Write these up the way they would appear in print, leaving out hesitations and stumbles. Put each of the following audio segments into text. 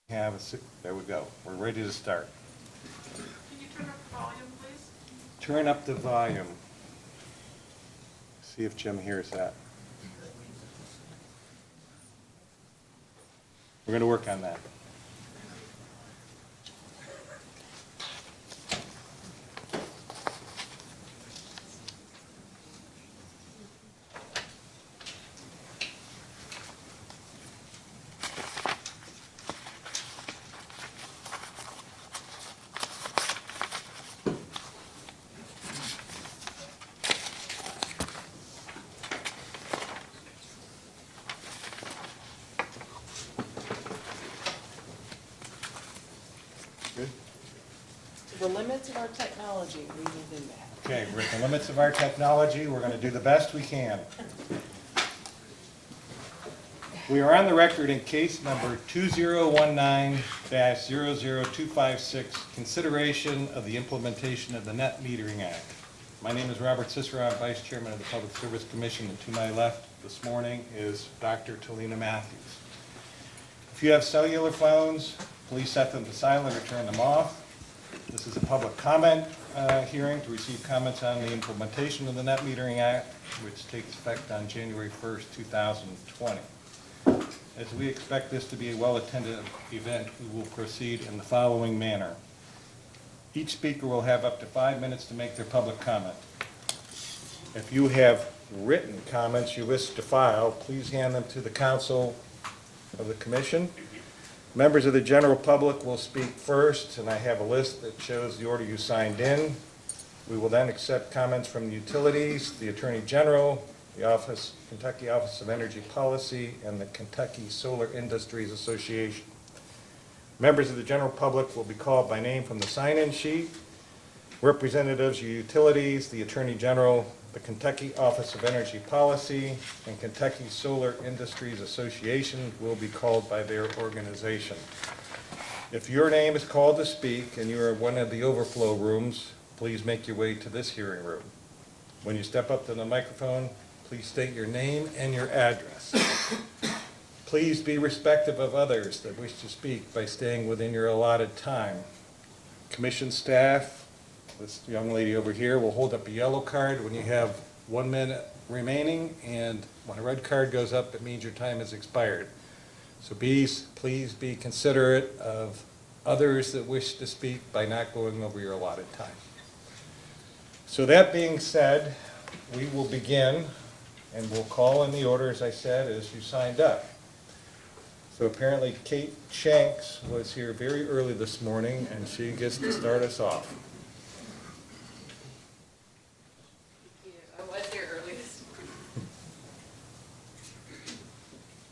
There we go. We're ready to start. Can you turn up the volume, please? Turn up the volume. See if Jim hears that. We're going to work on that. Good. To the limits of our technology, we will do that. Okay, we're at the limits of our technology. We're going to do the best we can. We are on the record in case number 2019-00256, consideration of the implementation of the Net Metering Act. My name is Robert Cicero. I'm Vice Chairman of the Public Service Commission, and to my left this morning is Dr. Talina Matthews. If you have cellular phones, please set them to silent or turn them off. This is a public comment hearing to receive comments on the implementation of the Net Metering Act, which takes effect on January 1st, 2020. As we expect this to be a well-attended event, we will proceed in the following manner. Each speaker will have up to 5 minutes to make their public comment. If you have written comments you wish to file, please hand them to the counsel of the commission. Members of the general public will speak first, and I have a list that shows the order you signed in. We will then accept comments from the utilities, the Attorney General, the Kentucky Office of Energy Policy, and the Kentucky Solar Industries Association. Members of the general public will be called by name from the sign-in sheet. Representatives of utilities, the Attorney General, the Kentucky Office of Energy Policy, and Kentucky Solar Industries Association will be called by their organization. If your name is called to speak and you are in one of the overflow rooms, please make your way to this hearing room. When you step up to the microphone, please state your name and your address. Please be respectful of others that wish to speak by staying within your allotted time. Commission staff, this young lady over here will hold up a yellow card when you have 1 minute remaining, and when a red card goes up, it means your time has expired. So please be considerate of others that wish to speak by not going over your allotted time. So that being said, we will begin, and we'll call in the order, as I said, as you signed up. So apparently Kate Shanks was here very early this morning, and she gets to start us off. I was here early this morning.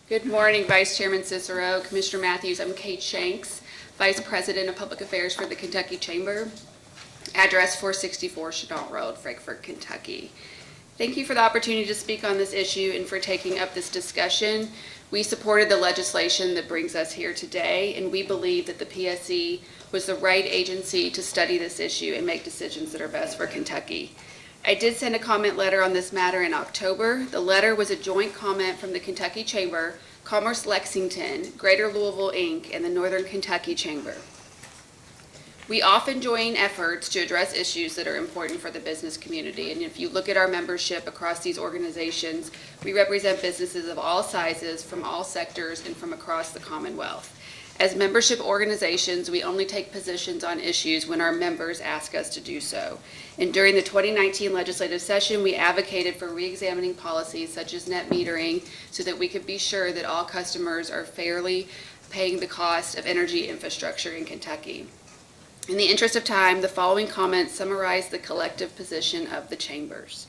Good morning, Vice Chairman Cicero, Commissioner Matthews. I'm Kate Shanks, Vice President of Public Affairs for the Kentucky Chamber. Address 464 Chenault Road, Frankfort, Kentucky. Thank you for the opportunity to speak on this issue and for taking up this discussion. We supported the legislation that brings us here today, and we believe that the PSC was the right agency to study this issue and make decisions that are best for Kentucky. I did send a comment letter on this matter in October. The letter was a joint comment from the Kentucky Chamber, Commerce Lexington, Greater Louisville, Inc., and the Northern Kentucky Chamber. We often join efforts to address issues that are important for the business community, and if you look at our membership across these organizations, we represent businesses of all sizes, from all sectors, and from across the Commonwealth. As membership organizations, we only take positions on issues when our members ask us to do so. And during the 2019 legislative session, we advocated for re-examining policies such as net metering so that we could be sure that all customers are fairly paying the cost of energy infrastructure in Kentucky. In the interest of time, the following comments summarize the collective position of the chambers.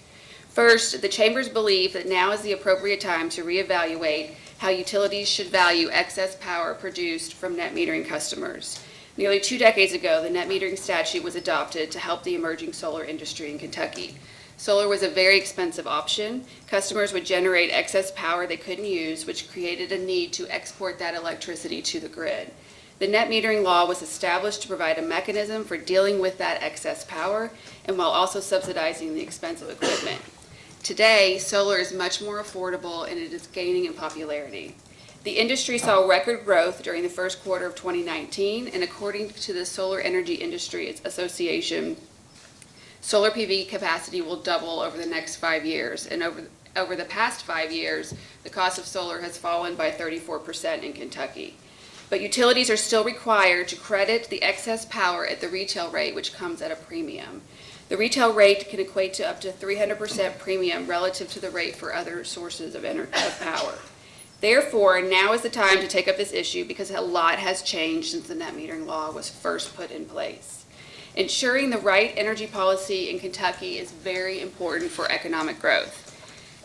First, the chambers believe that now is the appropriate time to reevaluate how utilities should value excess power produced from net metering customers. Nearly 2 decades ago, the net metering statute was adopted to help the emerging solar industry in Kentucky. Solar was a very expensive option. Customers would generate excess power they couldn't use, which created a need to export that electricity to the grid. The net metering law was established to provide a mechanism for dealing with that excess power, and while also subsidizing the expensive equipment. Today, solar is much more affordable and it is gaining in popularity. The industry saw record growth during the first quarter of 2019, and according to the Solar Energy Industry Association, solar PV capacity will double over the next 5 years. And over the past 5 years, the cost of solar has fallen by 34% in Kentucky. But utilities are still required to credit the excess power at the retail rate, which comes at a premium. The retail rate can equate to up to 300% premium relative to the rate for other sources of power. Therefore, now is the time to take up this issue because a lot has changed since the net metering law was first put in place. Ensuring the right energy policy in Kentucky is very important for economic growth.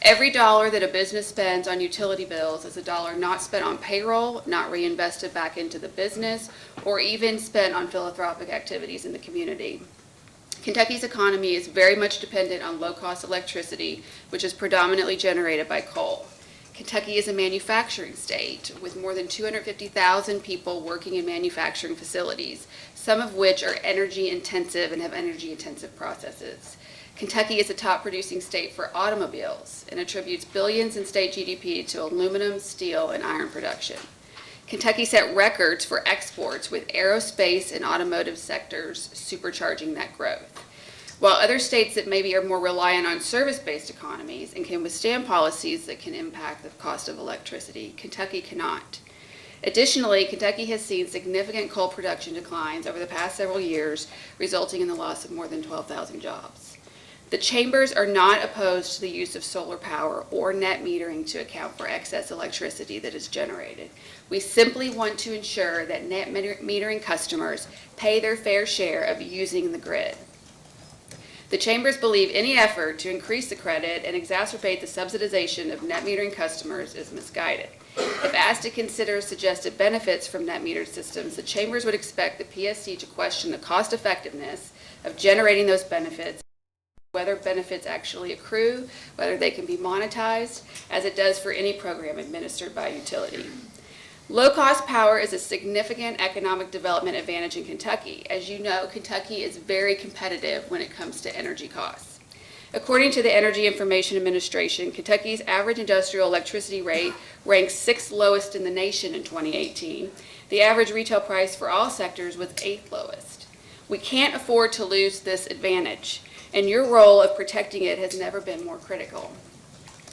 Every dollar that a business spends on utility bills is a dollar not spent on payroll, not reinvested back into the business, or even spent on philanthropic activities in the community. Kentucky's economy is very much dependent on low-cost electricity, which is predominantly generated by coal. Kentucky is a manufacturing state with more than 250,000 people working in manufacturing facilities, some of which are energy intensive and have energy intensive processes. Kentucky is a top producing state for automobiles and attributes billions in state GDP to aluminum, steel, and iron production. Kentucky set records for exports with aerospace and automotive sectors supercharging that growth. While other states that maybe are more reliant on service-based economies and can withstand policies that can impact the cost of electricity, Kentucky cannot. Additionally, Kentucky has seen significant coal production declines over the past several years, resulting in the loss of more than 12,000 jobs. The chambers are not opposed to the use of solar power or net metering to account for excess electricity that is generated. We simply want to ensure that net metering customers pay their fair share of using the grid. The chambers believe any effort to increase the credit and exacerbate the subsidization of net metering customers is misguided. If asked to consider suggested benefits from net metered systems, the chambers would expect the PSC to question the cost effectiveness of generating those benefits, whether benefits actually accrue, whether they can be monetized, as it does for any program administered by a utility. Low-cost power is a significant economic development advantage in Kentucky. As you know, Kentucky is very competitive when it comes to energy costs. According to the Energy Information Administration, Kentucky's average industrial electricity rate ranks 6th lowest in the nation in 2018. The average retail price for all sectors was 8th lowest. We can't afford to lose this advantage, and your role of protecting it has never been more critical.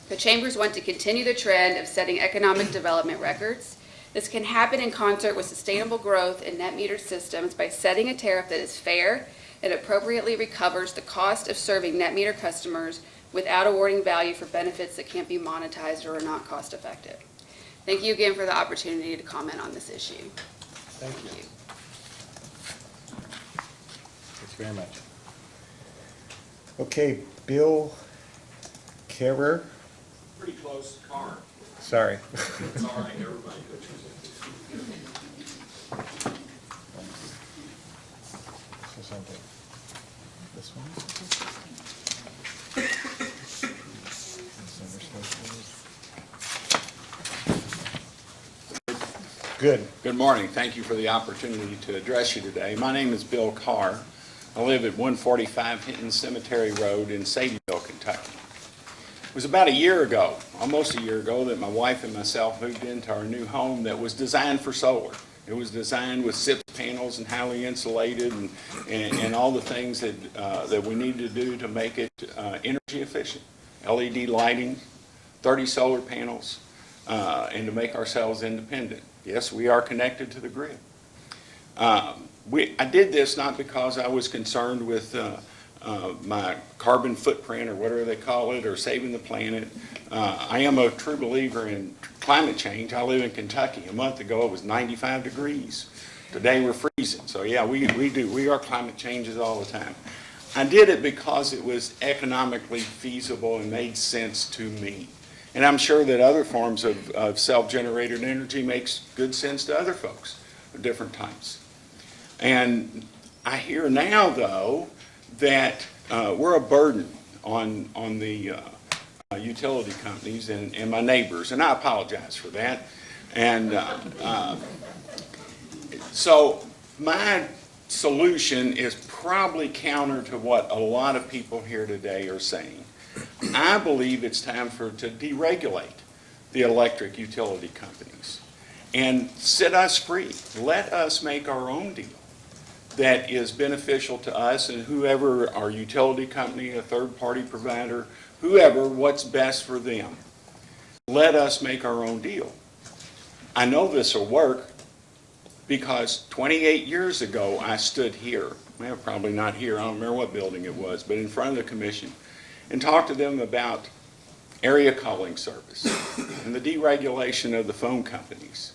The chambers want to continue the trend of setting economic development records. This can happen in concert with sustainable growth in net metered systems by setting a tariff that is fair and appropriately recovers the cost of serving net meter customers without awarding value for benefits that can't be monetized or are not cost effective. Thank you again for the opportunity to comment on this issue. Thank you. Thanks very much. Okay, Bill Kerr. Pretty close car. Sorry. It's all right, everybody. So something. This one? Good. Good morning. Thank you for the opportunity to address you today. My name is Bill Carr. I live at 145 Hinton Cemetery Road in Sadieville, Kentucky. It was about a year ago, almost a year ago, that my wife and myself moved into our new home that was designed for solar. It was designed with SIP panels and highly insulated and all the things that we needed to do to make it energy efficient. LED lighting, 30 solar panels, and to make ourselves independent. Yes, we are connected to the grid. I did this not because I was concerned with my carbon footprint or whatever they call it, or saving the planet. I am a true believer in climate change. I live in Kentucky. A month ago it was 95 degrees. Today we're freezing. So yeah, we are climate changes all the time. I did it because it was economically feasible and made sense to me. And I'm sure that other forms of self-generated energy makes good sense to other folks of different types. And I hear now, though, that we're a burden on the utility companies and my neighbors, and I apologize for that. And so my solution is probably counter to what a lot of people here today are saying. I believe it's time to deregulate the electric utility companies and set us free. Let us make our own deal that is beneficial to us and whoever, our utility company, a third-party provider, whoever, what's best for them. Let us make our own deal. I know this will work because 28 years ago, I stood here, well, probably not here, I don't remember what building it was, but in front of the commission, and talked to them about area calling service and the deregulation of the phone companies.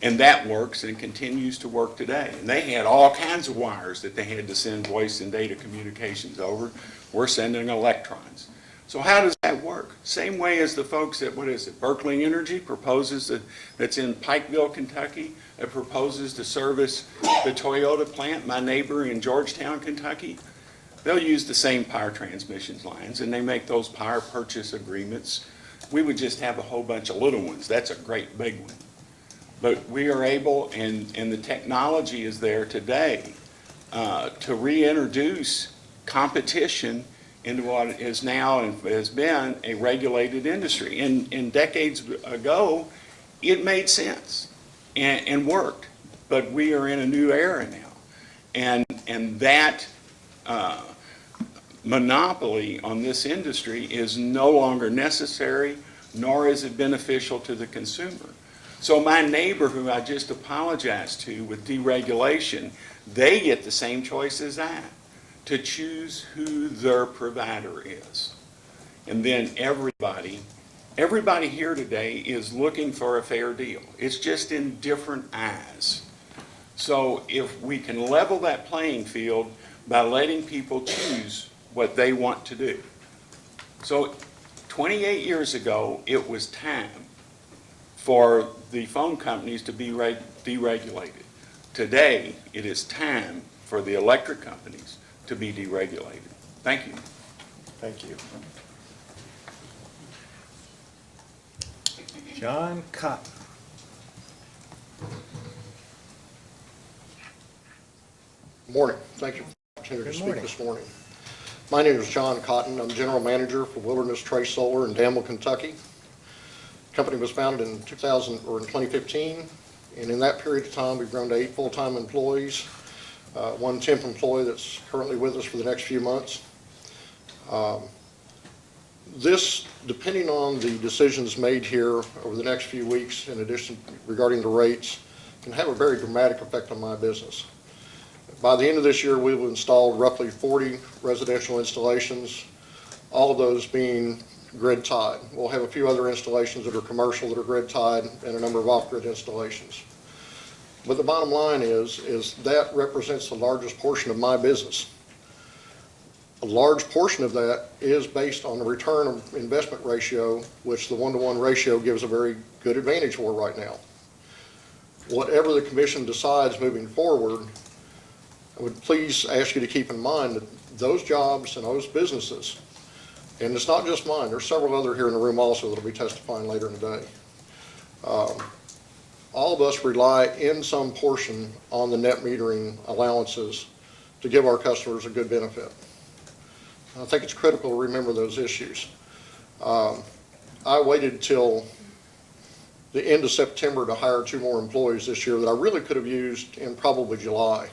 And that works and continues to work today. And they had all kinds of wires that they had to send voice and data communications over. We're sending electrons. So how does that work? Same way as the folks at, Berkeley Energy proposes that's in Pikeville, Kentucky. It proposes to service the Toyota plant, my neighbor in Georgetown, Kentucky. They'll use the same power transmissions lines, and they make those power purchase agreements. We would just have a whole bunch of little ones. That's a great big one. But we are able, and the technology is there today, to reintroduce competition into what is now and has been a regulated industry. And decades ago, it made sense and worked. But we are in a new era now. And that monopoly on this industry is no longer necessary, nor is it beneficial to the consumer. So my neighbor who I just apologized to with deregulation, they get the same choice as I, to choose who their provider is. And then everybody here today is looking for a fair deal. It's just in different eyes. So if we can level that playing field by letting people choose what they want to do. So 28 years ago, it was time for the phone companies to be deregulated. Today, it is time for the electric companies to be deregulated. Thank you. Thank you. John Cotton. Morning. Thank you for the opportunity to Good speak morning. this morning. My name is John Cotton. I'm General Manager for Wilderness Trace Solar in Danville, Kentucky. The company was founded in 2015, and in that period of time, we've grown to 8 full-time employees, one temp employee that's currently with us for the next few months. This, depending on the decisions made here over the next few weeks, in addition regarding the rates, can have a very dramatic effect on my business. By the end of this year, we will install roughly 40 residential installations, all of those being grid tied. We'll have a few other installations that are commercial that are grid tied and a number of off-grid installations. But the bottom line is that represents the largest portion of my business. A large portion of that is based on the return of investment ratio, which the 1-to-1 ratio gives a very good advantage for right now. Whatever the commission decides moving forward, I would please ask you to keep in mind that those jobs and those businesses, and it's not just mine, there's several other here in the room also that will be testifying later in the day. All of us rely in some portion on the net metering allowances to give our customers a good benefit. I think it's critical to remember those issues. I waited till the end of September to hire 2 more employees this year that I really could have used in probably July.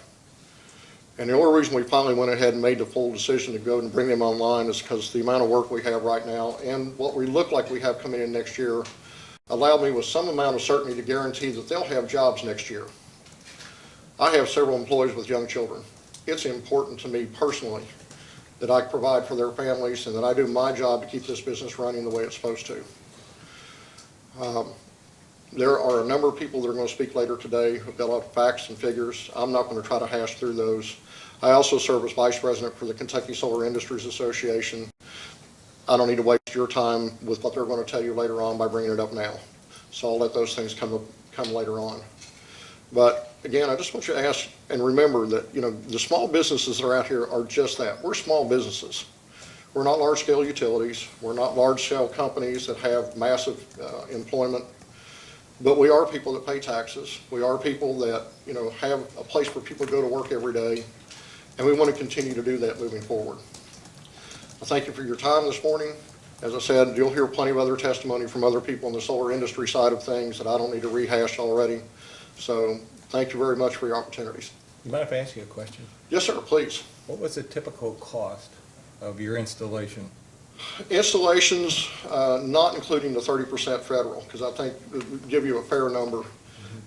And the only reason we finally went ahead and made the full decision to go and bring them online is because the amount of work we have right now and what we look like we have coming in next year allowed me with some amount of certainty to guarantee that they'll have jobs next year. I have several employees with young children. It's important to me personally that I provide for their families and that I do my job to keep this business running the way it's supposed to. There are a number of people that are going to speak later today who've got a lot of facts and figures. I'm not going to try to hash through those. I also serve as Vice President for the Kentucky Solar Industries Association. I don't need to waste your time with what they're going to tell you later on by bringing it up now. So I'll let those things come later on. But again, I just want you to ask and remember that, the small businesses that are out here are just that. We're small businesses. We're not large-scale utilities. We're not large-scale companies that have massive employment. But we are people that pay taxes. We are people that, have a place for people to go to work every day. And we want to continue to do that moving forward. I thank you for your time this morning. As I said, you'll hear plenty of other testimony from other people in the solar industry side of things that I don't need to rehash already. So thank you very much for your opportunities. You mind if I ask you a question? Yes, sir, please. What was the typical cost of your installation? Installations, not including the 30% federal, because I think it would give you a fair number.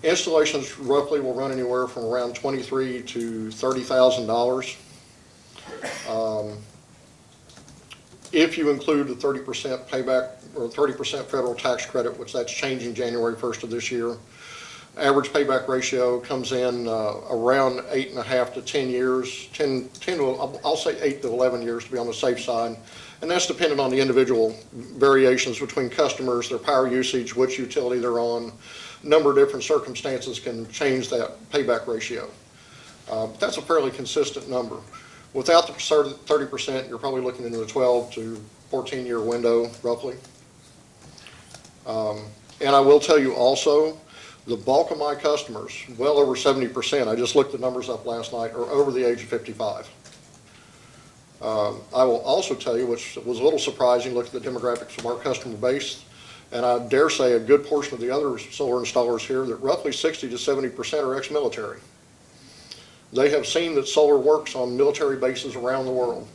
Installations roughly will run anywhere from around $23,000 to $30,000. If you include the 30% payback or 30% federal tax credit, which that's changing January 1st of this year, average payback ratio comes in around 8.5 to 10 years, 10 to, I'll say 8 to 11 years to be on the safe side. And that's dependent on the individual variations between customers, their power usage, which utility they're on. A number of different circumstances can change that payback ratio. But that's a fairly consistent number. Without the 30%, you're probably looking into the 12 to 14-year window, roughly. And I will tell you also, the bulk of my customers, well over 70%, I just looked the numbers up last night, are over the age of 55. I will also tell you, which was a little surprising, look at the demographics of our customer base, and I dare say a good portion of the other solar installers here, that roughly 60 to 70% are ex-military. They have seen that solar works on military bases around the world.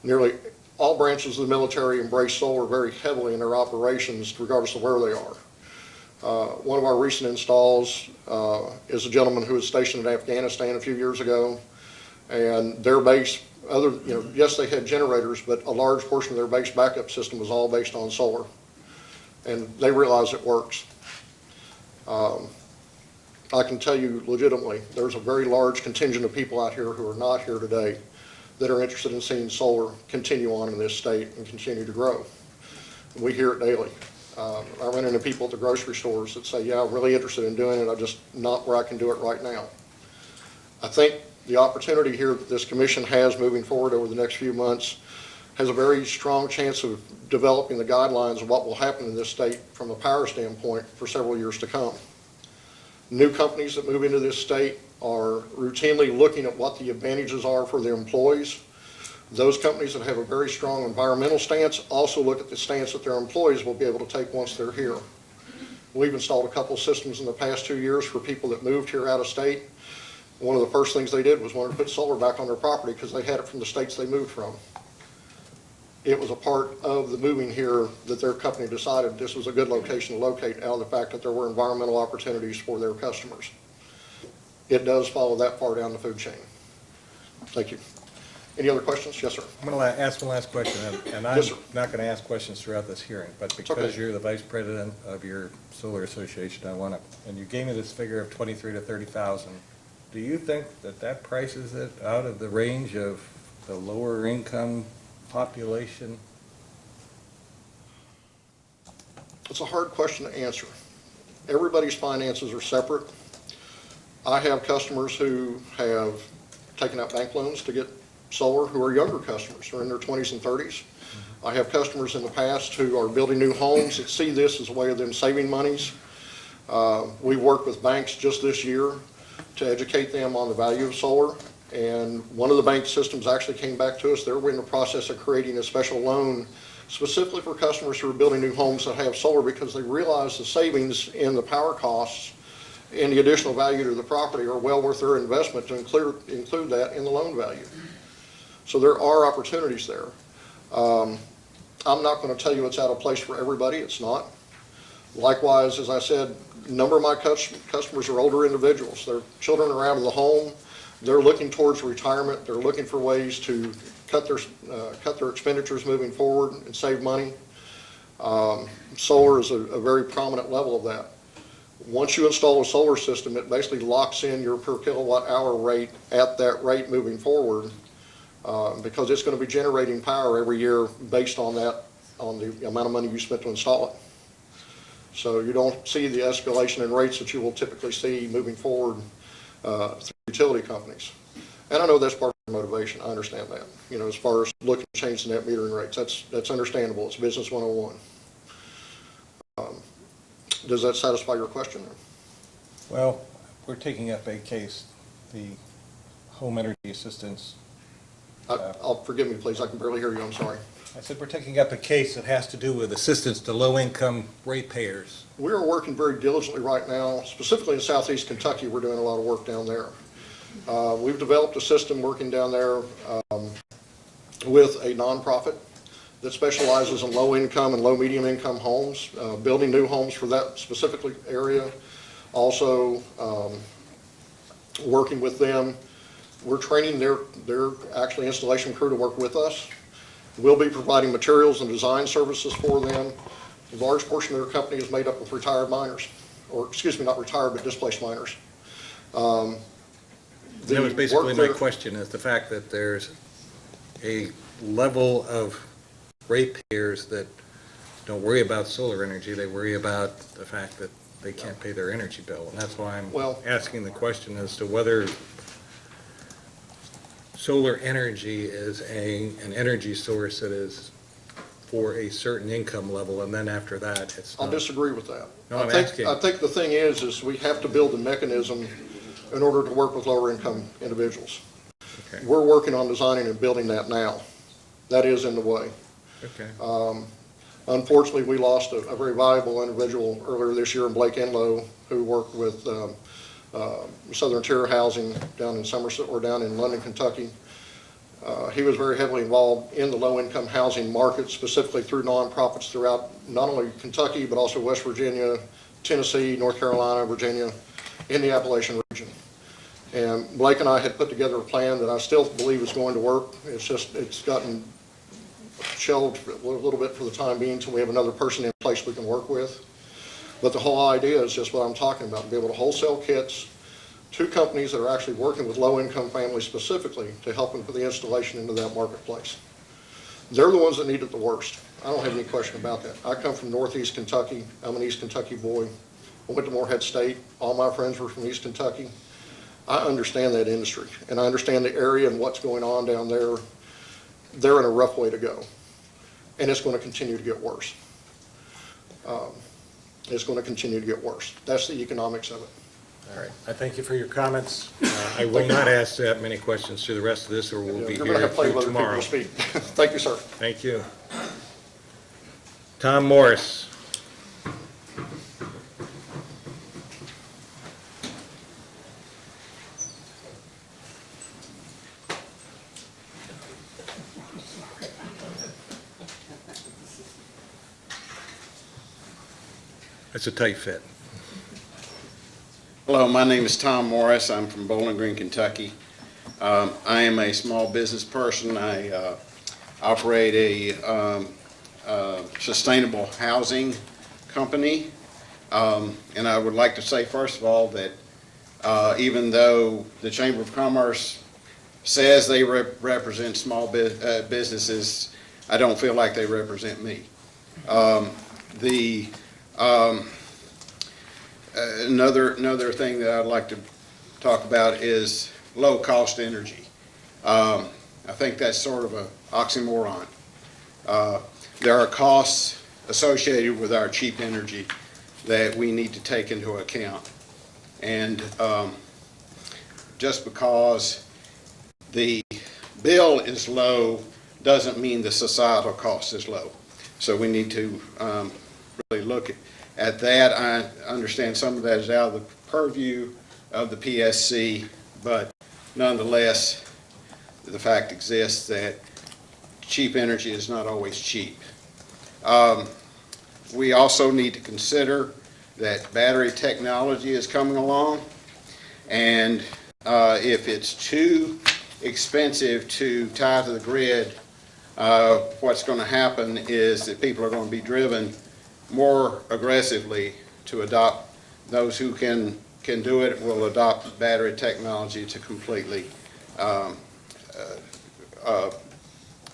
Nearly all branches of the military embrace solar very heavily in their operations, regardless of where they are. One of our recent installs is a gentleman who was stationed in Afghanistan a few years ago, and their base, yes, they had generators, but a large portion of their base backup system was all based on solar, and they realize it works. I can tell you legitimately, there's a very large contingent of people out here who are not here today that are interested in seeing solar continue on in this state and continue to grow. We hear it daily. I run into people at the grocery stores that say, yeah, I'm really interested in doing it, I'm just not where I can do it right now. I think the opportunity here that this commission has moving forward over the next few months has a very strong chance of developing the guidelines of what will happen in this state from a power standpoint for several years to come. New companies that move into this state are routinely looking at what the advantages are for their employees. Those companies that have a very strong environmental stance also look at the stance that their employees will be able to take once they're here. We've installed a couple systems in the past 2 years for people that moved here out of state. One of the first things they did was wanted to put solar back on their property because they had it from the states they moved from. It was a part of the moving here that their company decided this was a good location to locate out of the fact that there were environmental opportunities for their customers. It does follow that far down the food chain. Thank you. Any other questions? Yes, sir. I'm going to ask one last question, and I'm Yes, sir. not going to ask questions throughout this hearing, but because okay. you're the vice president of your solar association, I want to, and you gave me this figure of 23 to 30,000. Do you think that that prices it out of the range of the lower income population? It's a hard question to answer. Everybody's finances are separate. I have customers who have taken out bank loans to get solar who are younger customers, who are in their 20s and 30s. I have customers in the past who are building new homes that see this as a way of them saving monies. We've worked with banks just this year to educate them on the value of solar. And one of the bank systems actually came back to us. They're in the process of creating a special loan specifically for customers who are building new homes that have solar because they realize the savings in the power costs and the additional value to the property are well worth their investment to include that in the loan value. So there are opportunities there. I'm not going to tell you it's out of place for everybody. It's not. Likewise, as I said, a number of my customers are older individuals. Their children are out of the home. They're looking towards retirement. They're looking for ways to cut their expenditures moving forward and save money. Solar is a very prominent level of that. Once you install a solar system, it basically locks in your per kilowatt hour rate at that rate moving forward because it's going to be generating power every year based on that, on the amount of money you spent to install it. So you don't see the escalation in rates that you will typically see moving forward through utility companies. And I know that's part of their motivation. I understand that. You know, as far as looking to change the net metering rates, that's understandable. It's business 101. Does that satisfy your question? Well, we're taking up a case, the home energy assistance. Forgive me, please. I can barely hear you. I'm sorry. I said we're taking up a case that has to do with assistance to low-income ratepayers. We are working very diligently right now, specifically in southeast Kentucky. We're doing a lot of work down there. We've developed a system working down there with a nonprofit that specializes in low-income and low-medium income homes, building new homes for that specifically area. Also, working with them. We're training their actually installation crew to work with us. We'll be providing materials and design services for them. A large portion of their company is made up of retired miners, or excuse me, not retired, but displaced miners. That was basically my question, is the fact that there's a level of ratepayers that don't worry about solar energy, they worry about the fact that they can't pay their energy bill. And that's why I'm asking the question as to whether solar energy is an energy source that is for a certain income level, and then after that, it's not. I'll disagree with that. No, I'm I think asking. I think the thing is we have to build a mechanism in order to work with lower income individuals. Okay. We're working on designing and building that now. That is in the way. Okay. Unfortunately, we lost a very valuable individual earlier this year in Blake Enlow, who worked with Southern Tier Housing down in Somerset, or down in London, Kentucky. He was very heavily involved in the low-income housing market, specifically through nonprofits throughout not only Kentucky, but also West Virginia, Tennessee, North Carolina, Virginia, in the Appalachian region. And Blake and I had put together a plan that I still believe is going to work. It's gotten shelved a little bit for the time being until we have another person in place we can work with. But the whole idea is just what I'm talking about, be able to wholesale kits to companies that are actually working with low-income families specifically to help them put the installation into that marketplace. They're the ones that need it the worst. I don't have any question about that. I come from Northeast Kentucky. I'm an East Kentucky boy. I went to Morehead State. All my friends were from East Kentucky. I understand that industry, and I understand the area and what's going on down there. They're in a rough way to go, and it's going to continue to get worse. It's going to continue to get worse. That's the economics of it. All right. I thank you for your comments. I will not ask that many questions to the rest of this, or we'll be You're going to here have plenty of through other people tomorrow. to speak. Thank you, sir. Thank you. Tom Morris. That's a tight fit. Hello, my name is Tom Morris. I'm from Bowling Green, Kentucky. I am a small business person. I operate a sustainable housing company. And I would like to say, first of all, that even though the Chamber of Commerce says they represent small businesses, I don't feel like they represent me. Another thing that I'd like to talk about is low-cost energy. I think that's sort of an oxymoron. There are costs associated with our cheap energy that we need to take into account. And just because the bill is low doesn't mean the societal cost is low. So we need to really look at that. I understand some of that is out of the purview of the PSC, but nonetheless, the fact exists that cheap energy is not always cheap. We also need to consider that battery technology is coming along, and if it's too expensive to tie to the grid, what's going to happen is that people are going to be driven more aggressively to adopt. Those who can do it will adopt battery technology to completely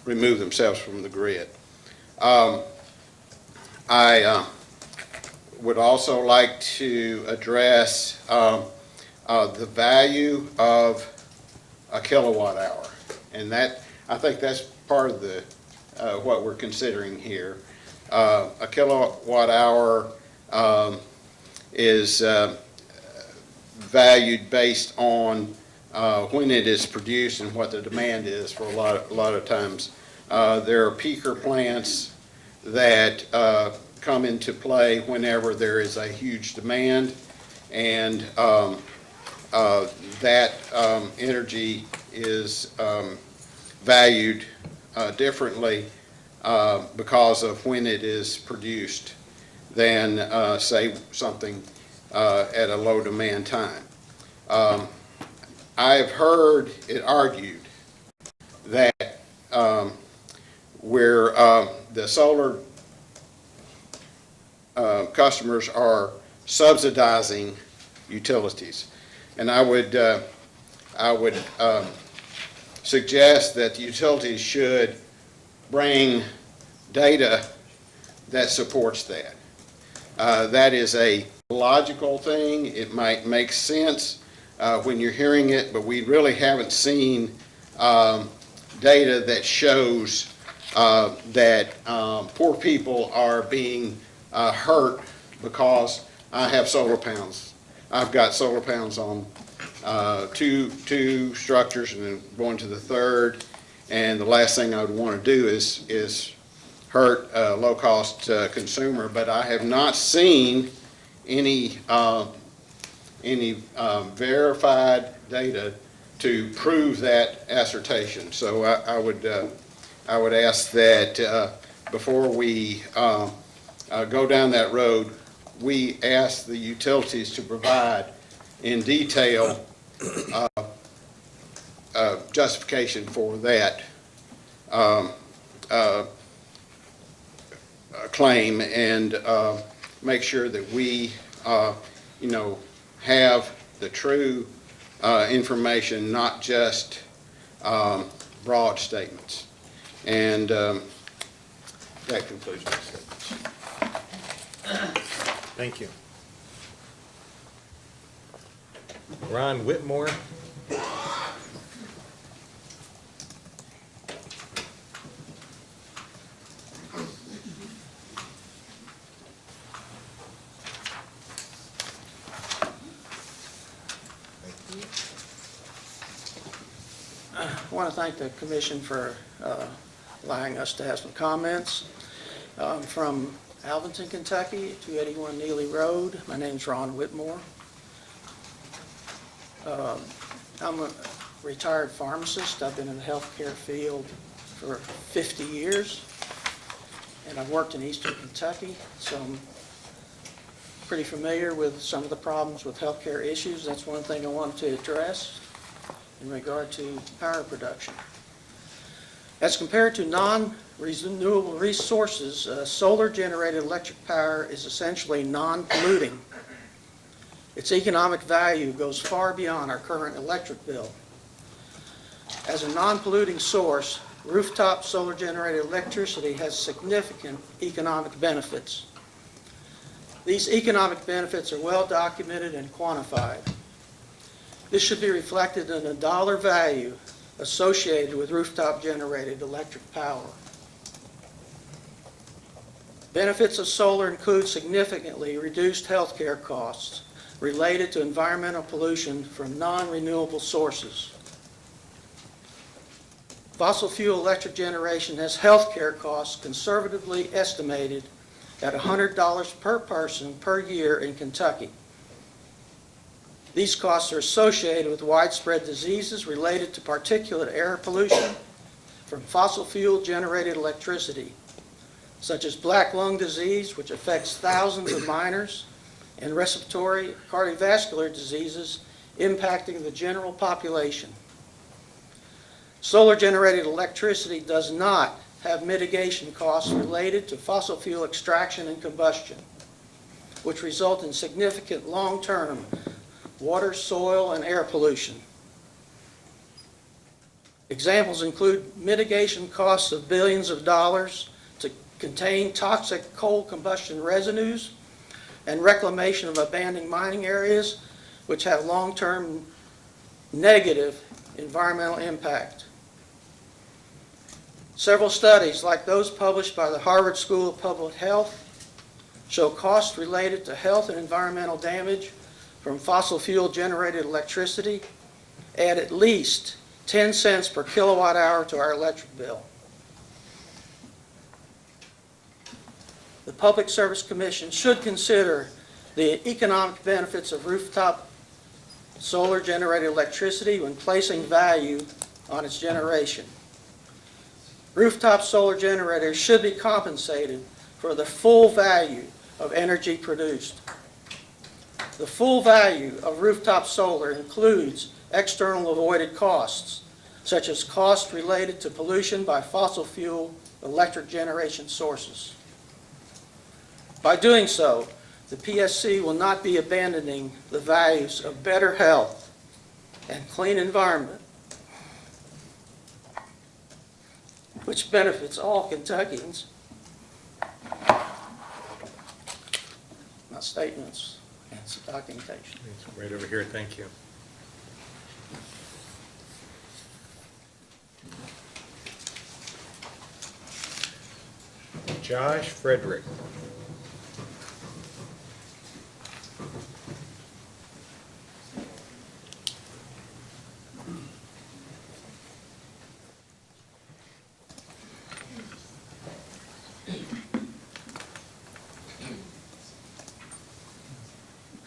remove themselves from the grid. I would also like to address the value of a kilowatt hour, and that, I think that's part of the what we're considering here. A kilowatt hour is valued based on when it is produced and what the demand is for a lot of times There are peaker plants that come into play whenever there is a huge demand, and that energy is valued differently because of when it is produced than, say, something at a low demand time. I've heard it argued that where the solar customers are subsidizing utilities. And I would suggest that the utilities should bring data that supports that. That is a logical thing. It might make sense when you're hearing it, but we really haven't seen data that shows that poor people are being hurt because I have solar panels. I've got solar panels on two structures and then going to the third. And the last thing I would want to do is hurt a low-cost consumer. But I have not seen any verified data to prove that assertion. So I would ask that before we go down that road, we ask the utilities to provide in detail justification for that claim, and make sure that we, have the true information, not just broad statements. And that concludes my statements. Thank you. Ron Whitmore. I want to thank the commission for allowing us to have some comments. From Alvinton, Kentucky, 281 Neely Road. My name's Ron Whitmore. I'm a retired pharmacist. I've been in the healthcare field for 50 years, and I've worked in Eastern Kentucky, so I'm pretty familiar with some of the problems with healthcare issues. That's one thing I wanted to address in regard to power production. As compared to non-renewable resources, solar-generated electric power is essentially non-polluting. Its economic value goes far beyond our current electric bill. As a non-polluting source, rooftop solar-generated electricity has significant economic benefits. These economic benefits are well documented and quantified. This should be reflected in a dollar value associated with rooftop generated electric power. Benefits of solar include significantly reduced healthcare costs related to environmental pollution from non-renewable sources. Fossil fuel electric generation has healthcare costs conservatively estimated at $100 per person per year in Kentucky. These costs are associated with widespread diseases related to particulate air pollution from fossil fuel generated electricity, such as black lung disease, which affects thousands of minors, and respiratory cardiovascular diseases impacting the general population. Solar generated electricity does not have mitigation costs related to fossil fuel extraction and combustion, which result in significant long-term water, soil, and air pollution. Examples include mitigation costs of billions of dollars to contain toxic coal combustion residues and reclamation of abandoned mining areas, which have long-term negative environmental impact. Several studies, like those published by the Harvard School of Public Health, show costs related to health and environmental damage from fossil fuel generated electricity add at least 10 cents per kilowatt hour to our electric bill. the Public Service Commission should consider the economic benefits of rooftop solar-generated electricity when placing value on its generation. Rooftop solar generators should be compensated for the full value of energy produced. The full value of rooftop solar includes external avoided costs, such as costs related to pollution by fossil fuel electric generation sources. By doing so, the PSC will not be abandoning the values of better health and clean environment, which benefits all Kentuckians. My statements and some documentation. It's right over here, thank you. Josh Frederick.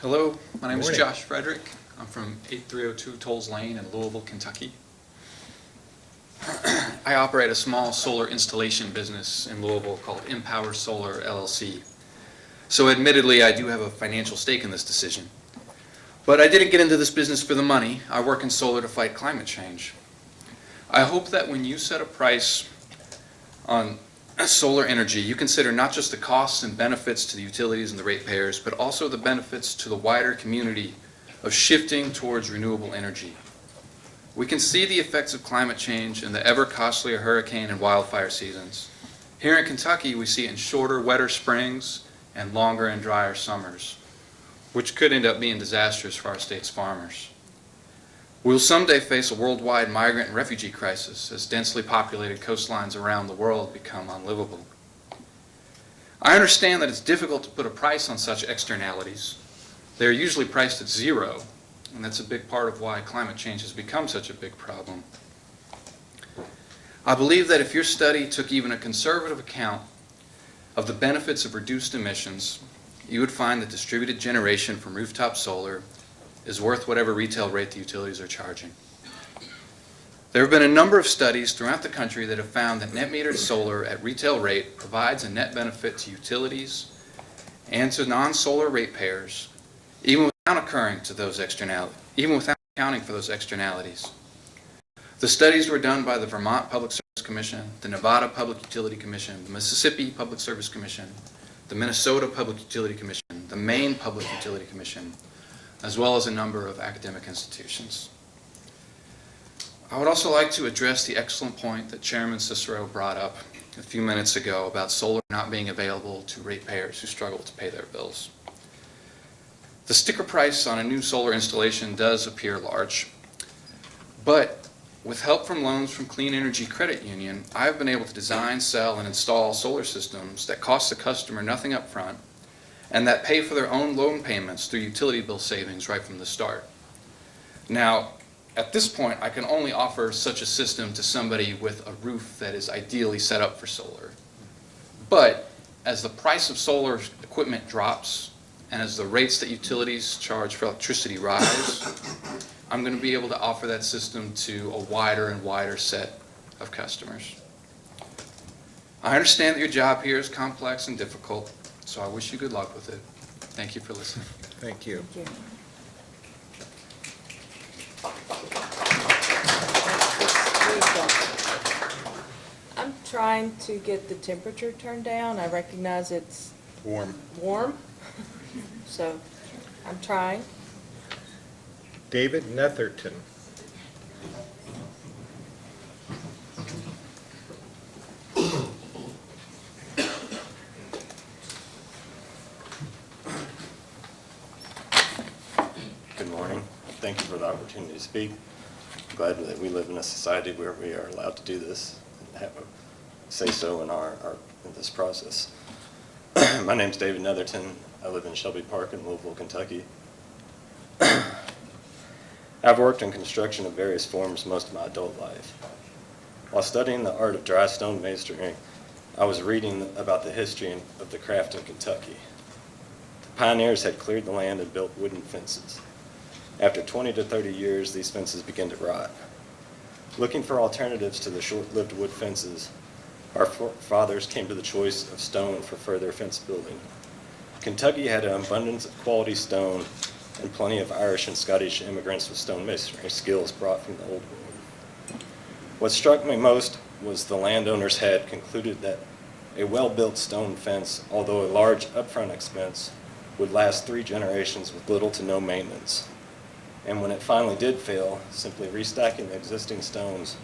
Hello, my name is Morning. Josh Frederick. I'm from 8302 Tolles Lane in Louisville, Kentucky. I operate a small solar installation business in Louisville called Empower Solar LLC. So admittedly, I do have a financial stake in this decision. But I didn't get into this business for the money. I work in solar to fight climate change. I hope that when you set a price on solar energy, you consider not just the costs and benefits to the utilities and the ratepayers, but also the benefits to the wider community of shifting towards renewable energy. We can see the effects of climate change in the ever costlier hurricane and wildfire seasons. Here in Kentucky, we see it in shorter, wetter springs and longer and drier summers, which could end up being disastrous for our state's farmers. We'll someday face a worldwide migrant and refugee crisis as densely populated coastlines around the world become unlivable. I understand that it's difficult to put a price on such externalities. They're usually priced at zero, and that's a big part of why climate change has become such a big problem. I believe that if your study took even a conservative account of the benefits of reduced emissions, you would find that distributed generation from rooftop solar is worth whatever retail rate the utilities are charging. There have been a number of studies throughout the country that have found that net metered solar at retail rate provides a net benefit to utilities and to non-solar ratepayers, even without accounting for those externalities. The studies were done by the Vermont Public Service Commission, the Nevada Public Utility Commission, the Mississippi Public Service Commission, the Minnesota Public Utility Commission, the Maine Public Utility Commission, as well as a number of academic institutions. I would also like to address the excellent point that Chairman Cicero brought up a few minutes ago about solar not being available to ratepayers who struggle to pay their bills. The sticker price on a new solar installation does appear large, but with help from loans from Clean Energy Credit Union, I've been able to design, sell, and install solar systems that cost the customer nothing up front and that pay for their own loan payments through utility bill savings right from the start. Now, at this point, I can only offer such a system to somebody with a roof that is ideally set up for solar. But as the price of solar equipment drops and as the rates that utilities charge for electricity rise, I'm going to be able to offer that system to a wider and wider set of customers. I understand that your job here is complex and difficult, so I wish you good luck with it. Thank you for listening. Thank you. I'm trying to get the temperature turned down. I recognize it's Warm. warm, so I'm trying. David Netherton. Good morning. Thank you for the opportunity to speak. I'm glad that we live in a society where we are allowed to do this and have a say-so in this process. My name's David Netherton. I live in Shelby Park in Louisville, Kentucky. I've worked in construction of various forms most of my adult life. While studying the art of dry stone masonry, I was reading about the history of the craft in Kentucky. The pioneers had cleared the land and built wooden fences. After 20 to 30 years, these fences began to rot. Looking for alternatives to the short-lived wood fences, our fathers came to the choice of stone for further fence building. Kentucky had an abundance of quality stone and plenty of Irish and Scottish immigrants with stone masonry skills brought from the Old World. What struck me most was the landowners had concluded that a well-built stone fence, although a large upfront expense, would last 3 generations with little to no maintenance. And when it finally did fail, simply restacking the existing stones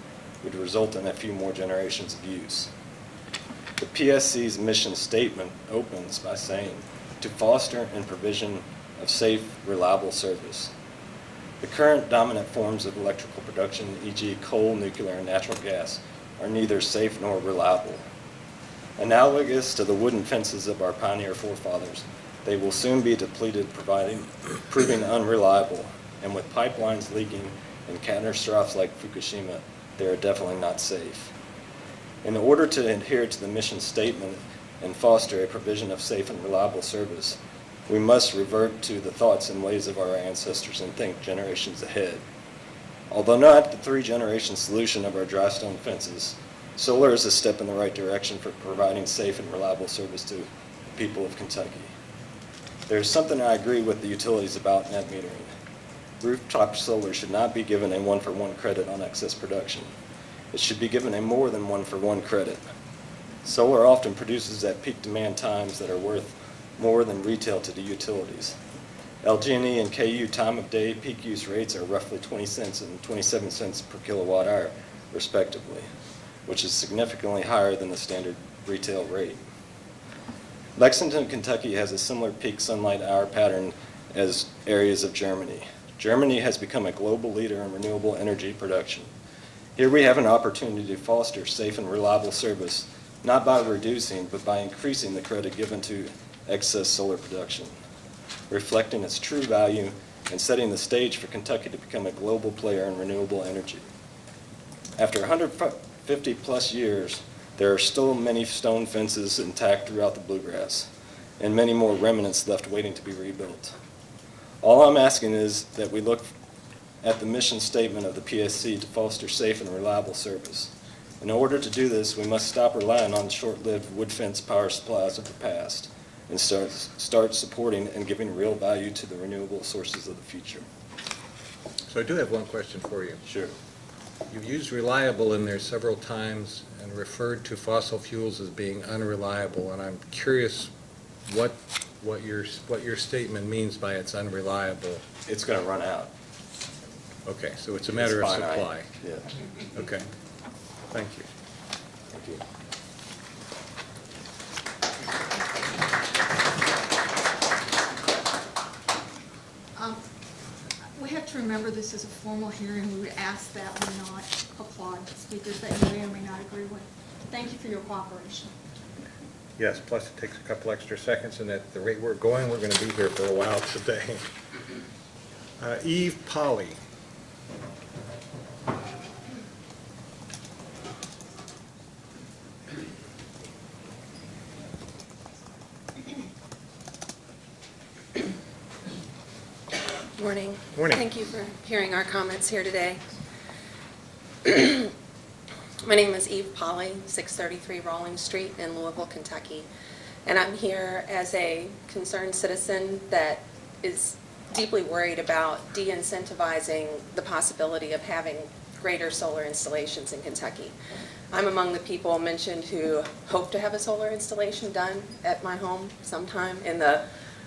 would result in a few more generations of use. The PSC's mission statement opens by saying, "To foster and provision of safe, reliable service." The current dominant forms of electrical production, e.g. coal, nuclear, and natural gas, are neither safe nor reliable. Analogous to the wooden fences of our pioneer forefathers, they will soon be depleted, proving unreliable, and with pipelines leaking and catastrophes like Fukushima, they are definitely not safe. In order to adhere to the mission statement and foster a provision of safe and reliable service, we must revert to the thoughts and ways of our ancestors and think generations ahead. Although not the 3-generation solution of our dry stone fences, solar is a step in the right direction for providing safe and reliable service to the people of Kentucky. There's something I agree with the utilities about net metering. Rooftop solar should not be given a 1-for-1 credit on excess production. It should be given a more than 1-for-1 credit. Solar often produces at peak demand times that are worth more than retail to the utilities. LG&E and KU time of day peak use rates are roughly 20 cents and 27 cents per kilowatt hour, respectively, which is significantly higher than the standard retail rate. Lexington, Kentucky has a similar peak sunlight hour pattern as areas of Germany. Germany has become a global leader in renewable energy production. Here we have an opportunity to foster safe and reliable service, not by reducing, but by increasing the credit given to excess solar production, reflecting its true value and setting the stage for Kentucky to become a global player in renewable energy. After 150 plus years, there are still many stone fences intact throughout the bluegrass, and many more remnants left waiting to be rebuilt. All I'm asking is that we look at the mission statement of the PSC to foster safe and reliable service. In order to do this, we must stop relying on short-lived wood fence power supplies of the past and start supporting and giving real value to the renewable sources of the future. So I do have one question for you. Sure. You've used reliable in there several times and referred to fossil fuels as being unreliable, and I'm curious what your statement means by it's unreliable. It's going to run out. Okay, so it's a matter of It's finite. supply. Yeah. Okay, thank you. Thank you. We have to remember this is a formal hearing. We would ask that we not applaud speakers that you may or may not agree with. Thank you for your cooperation. Yes, plus it takes a couple extra seconds, and at the rate we're going, we're going to be here for a while today. Eve Polly. Morning. Morning. Thank you for hearing our comments here today. My name is Eve Polly, 633 Rawlings Street in Louisville, Kentucky. And I'm here as a concerned citizen that is deeply worried about de-incentivizing the possibility of having greater solar installations in Kentucky. I'm among the people mentioned who hope to have a solar installation done at my home sometime in the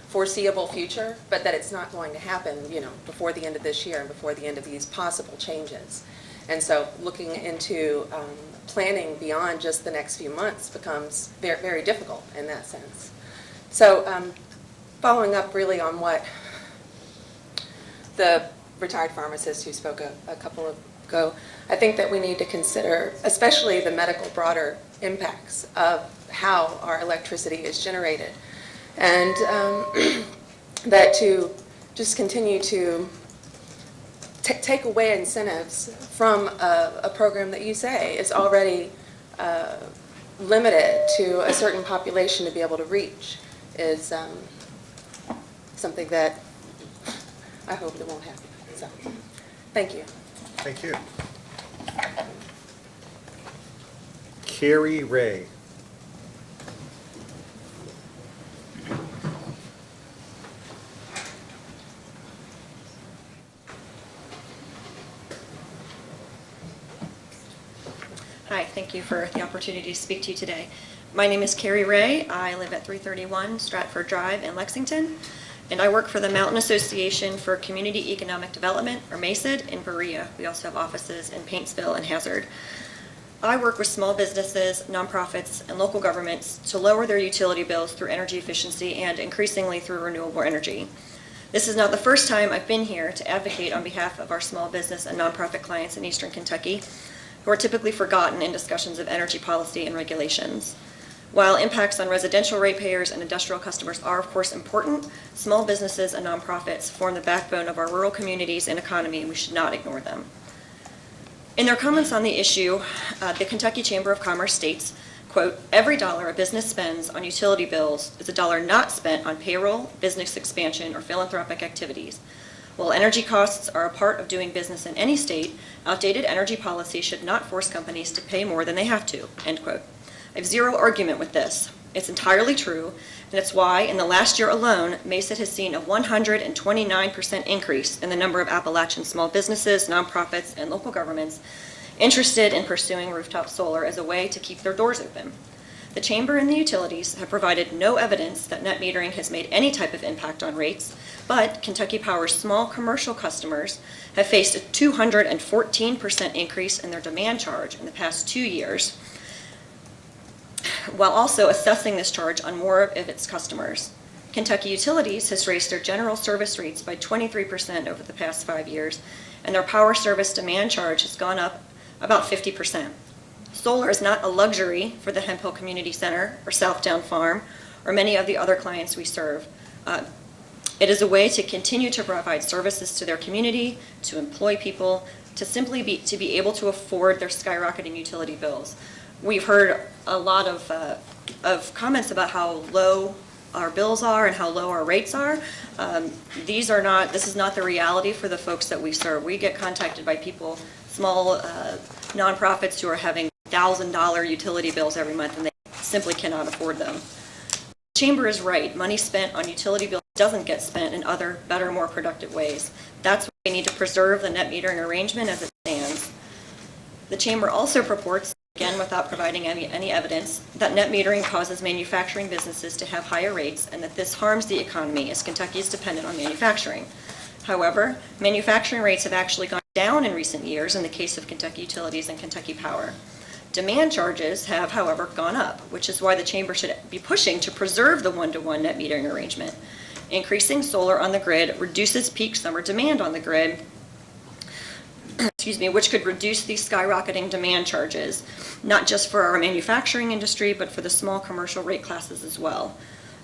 foreseeable future, but that it's not going to happen, before the end of this year and before the end of these possible changes. And so looking into planning beyond just the next few months becomes very, very difficult in that sense. So following up really on what the retired pharmacist who spoke a couple of ago, I think that we need to consider, especially the medical broader impacts of how our electricity is generated. And that to just continue to take away incentives from a program that you say is already limited to a certain population to be able to reach is something that I hope that won't happen. So, thank you. Thank you. Carrie Ray. Hi, thank you for the opportunity to speak to you today. My name is Carrie Ray. I live at 331 Stratford Drive in Lexington, and I work for the Mountain Association for Community Economic Development, or MACED, in Berea. We also have offices in Paintsville and Hazard. I work with small businesses, nonprofits, and local governments to lower their utility bills through energy efficiency and increasingly through renewable energy. This is not the first time I've been here to advocate on behalf of our small business and nonprofit clients in Eastern Kentucky, who are typically forgotten in discussions of energy policy and regulations. While impacts on residential ratepayers and industrial customers are of course important, small businesses and nonprofits form the backbone of our rural communities and economy, and we should not ignore them. In their comments on the issue, the Kentucky Chamber of Commerce states, quote, "Every dollar a business spends on utility bills is a dollar not spent on payroll, business expansion, or philanthropic activities. While energy costs are a part of doing business in any state, outdated energy policy should not force companies to pay more than they have to," end quote. I have zero argument with this. It's entirely true, and it's why in the last year alone, MACED has seen a 129% increase in the number of Appalachian small businesses, nonprofits, and local governments interested in pursuing rooftop solar as a way to keep their doors open. The Chamber and the utilities have provided no evidence that net metering has made any type of impact on rates, but Kentucky Power's small commercial customers have faced a 214% increase in their demand charge in the past 2 years, while also assessing this charge on more of its customers. Kentucky Utilities has raised their general service rates by 23% over the past 5 years, and their power service demand charge has gone up about 50%. Solar is not a luxury for the Hemphill Community Center or Southdown Farm or many of the other clients we serve. It is a way to continue to provide services to their community, to employ people, to simply be able to afford their skyrocketing utility bills. We've heard a lot of comments about how low our bills are and how low our rates are. This is not the reality for the folks that we serve. We get contacted by people, small nonprofits who are having $1,000 utility bills every month, and they simply cannot afford them. The Chamber is right. Money spent on utility bills doesn't get spent in other, better, more productive ways. That's why we need to preserve the net metering arrangement as it stands. The Chamber also purports, again without providing any evidence, that net metering causes manufacturing businesses to have higher rates and that this harms the economy as Kentucky is dependent on manufacturing. However, manufacturing rates have actually gone down in recent years in the case of Kentucky Utilities and Kentucky Power. Demand charges have, however, gone up, which is why the Chamber should be pushing to preserve the one-to-one net metering arrangement. Increasing solar on the grid reduces peak summer demand on the grid, which could reduce these skyrocketing demand charges, not just for our manufacturing industry, but for the small commercial rate classes as well.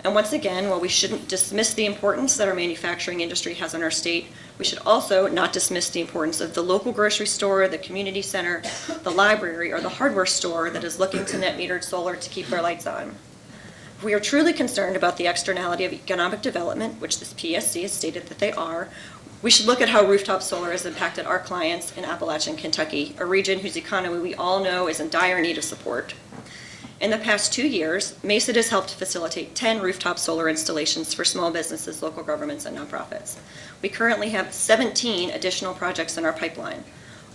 And once again, while we shouldn't dismiss the importance that our manufacturing industry has in our state, we should also not dismiss the importance of the local grocery store, the community center, the library, or the hardware store that is looking to net metered solar to keep their lights on. If we are truly concerned about the externality of economic development, which this PSC has stated that they are, we should look at how rooftop solar has impacted our clients in Appalachian Kentucky, a region whose economy we all know is in dire need of support. In the past 2 years, MACED has helped facilitate 10 rooftop solar installations for small businesses, local governments, and nonprofits. We currently have 17 additional projects in our pipeline.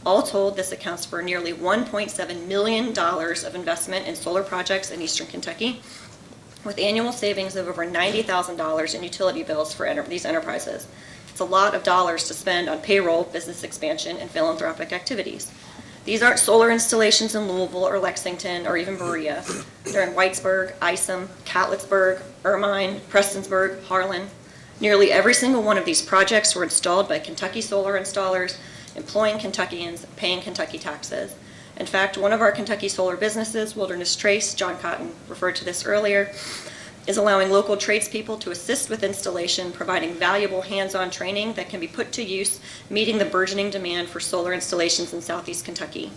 All told, this accounts for nearly $1.7 million of investment in solar projects in Eastern Kentucky, with annual savings of over $90,000 in utility bills for these enterprises. It's a lot of dollars to spend on payroll, business expansion, and philanthropic activities. These aren't solar installations in Louisville or Lexington or even Berea. They're in Whitesburg, Isom, Catlettsburg, Ermine, Prestonsburg, Harlan. Nearly every single one of these projects were installed by Kentucky solar installers, employing Kentuckians, paying Kentucky taxes. In fact, one of our Kentucky solar businesses, Wilderness Trace, John Cotton referred to this earlier, is allowing local tradespeople to assist with installation, providing valuable hands-on training that can be put to use, meeting the burgeoning demand for solar installations in Southeast Kentucky.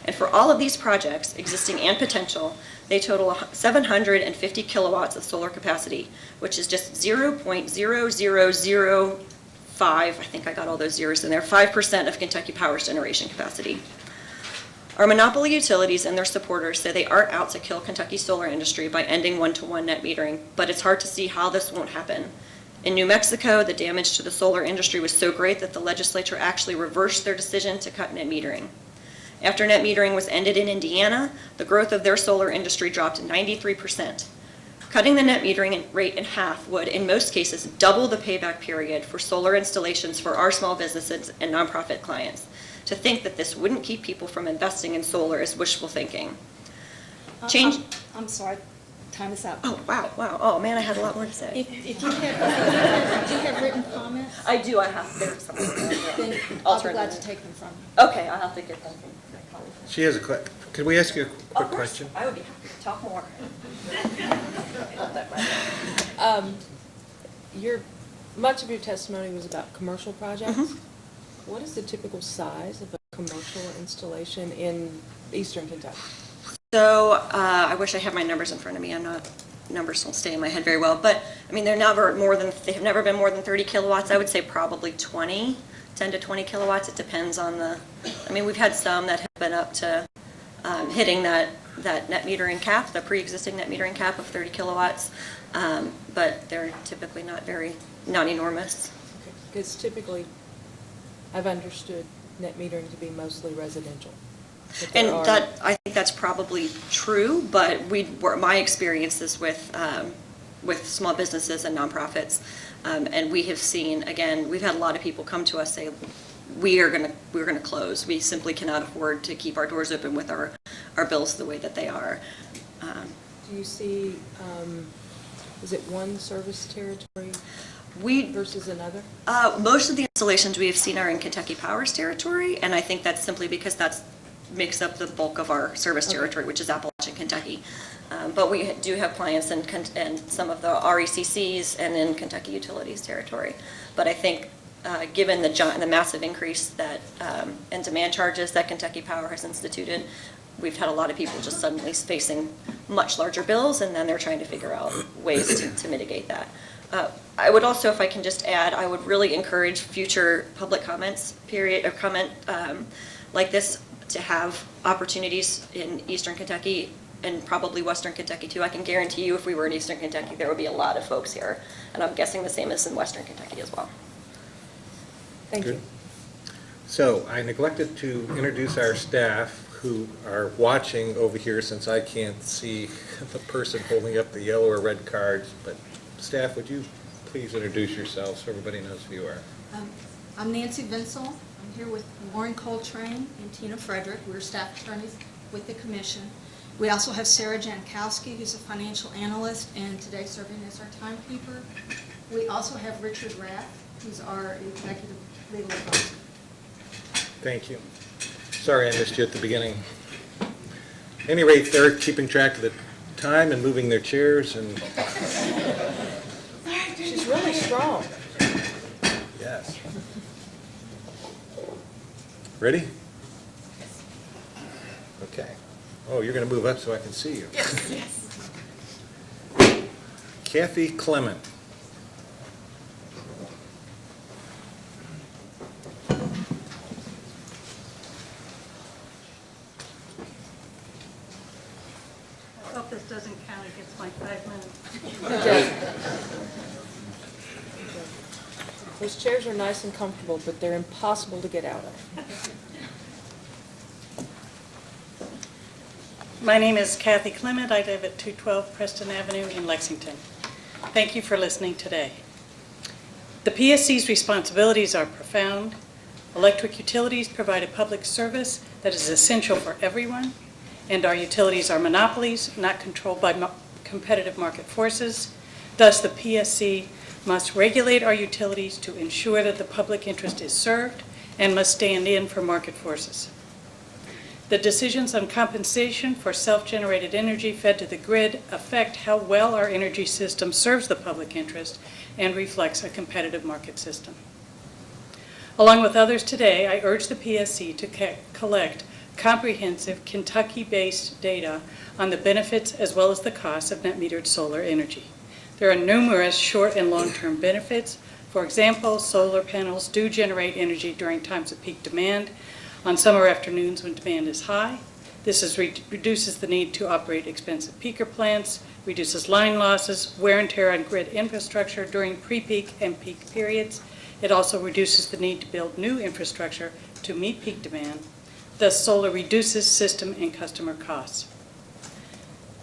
And for all of these projects, existing and potential, they total 750 kilowatts of solar capacity, which is just 0.0005, I think I got all those zeros in there, 5% of Kentucky Power's generation capacity. Our monopoly utilities and their supporters say they aren't out to kill Kentucky's solar industry by ending one-to-one net metering, but it's hard to see how this won't happen. In New Mexico, the damage to the solar industry was so great that the legislature actually reversed their decision to cut net metering. After net metering was ended in Indiana, the growth of their solar industry dropped 93%. Cutting the net metering rate in half would, in most cases, double the payback period for solar installations for our small businesses and nonprofit clients. To think that this wouldn't keep people from investing in solar is wishful thinking. Change. I'm sorry, time is up. Oh, wow. Oh, man, I had a lot more to say. If you have written comments, I do, I have, there's some. then I'll be glad to take them from you. Okay, I'll have to get them from my colleagues. She has a could we ask you a Of quick course, question? I would be happy to talk more. Much of your testimony was about commercial projects. Mhm. What is the typical size of a commercial installation in eastern Kentucky? So I wish I had my numbers in front of me. Numbers don't stay in my head very well. But, I mean, they have never been more than 30 kilowatts. I would say probably 10 to 20 kilowatts. It depends on we've had some that have been up to hitting that net metering cap, the pre-existing net metering cap of 30 kilowatts. But they're typically not enormous. Because typically, I've understood net metering to be mostly residential. But there And are- I think that's probably true, but my experience is with small businesses and nonprofits. And we have seen, again, we've had a lot of people come to us say, we're gonna close. We simply cannot afford to keep our doors open with our bills the way that they are. Do you see, is it one service territory versus another? Most of the installations we have seen are in Kentucky Power's territory, and I think that's simply because that makes up the bulk of our service territory, which is Appalachian, Kentucky. But we do have clients in some of the RECCs and in Kentucky Utilities territory. But I think given the massive increase in demand charges that Kentucky Power has instituted, we've had a lot of people just suddenly facing much larger bills, and then they're trying to figure out ways to mitigate that. I would also, if I can just add, I would really encourage future public comment like this to have opportunities in Eastern Kentucky and probably Western Kentucky too. I can guarantee you if we were in Eastern Kentucky, there would be a lot of folks here. And I'm guessing the same is in Western Kentucky as well. Thank you. So I neglected to introduce our staff who are watching over here since I can't see the person holding up the yellow or red cards. But staff, would you please introduce yourselves so everybody knows who you are? I'm Nancy Vinsel. I'm here with Lauren Coltrane and Tina Frederick. We're staff attorneys with the commission. We also have Sarah Jankowski, who's a financial analyst and today serving as our timekeeper. We also have Richard Rath, who's our executive legal advisor. Thank you. Sorry I missed you at the beginning. At any rate, they're keeping track of the time and moving their chairs and She's really strong. yes. Ready? Okay. Oh, you're going to move up so I can see you. Yes. Kathy Clement. I hope this doesn't count against my 5 minutes. Those chairs are nice and comfortable, but they're impossible to get out of. My name is Kathy Clement. I live at 212 Preston Avenue in Lexington. Thank you for listening today. The PSC's responsibilities are profound. Electric utilities provide a public service that is essential for everyone, and our utilities are monopolies not controlled by competitive market forces. Thus, the PSC must regulate our utilities to ensure that the public interest is served and must stand in for market forces. The decisions on compensation for self-generated energy fed to the grid affect how well our energy system serves the public interest and reflects a competitive market system. Along with others today, I urge the PSC to collect comprehensive Kentucky-based data on the benefits as well as the costs of net metered solar energy. There are numerous short and long-term benefits. For example, solar panels do generate energy during times of peak demand, on summer afternoons when demand is high. This reduces the need to operate expensive peaker plants, reduces line losses, wear and tear on grid infrastructure during pre-peak and peak periods. It also reduces the need to build new infrastructure to meet peak demand. Thus, solar reduces system and customer costs.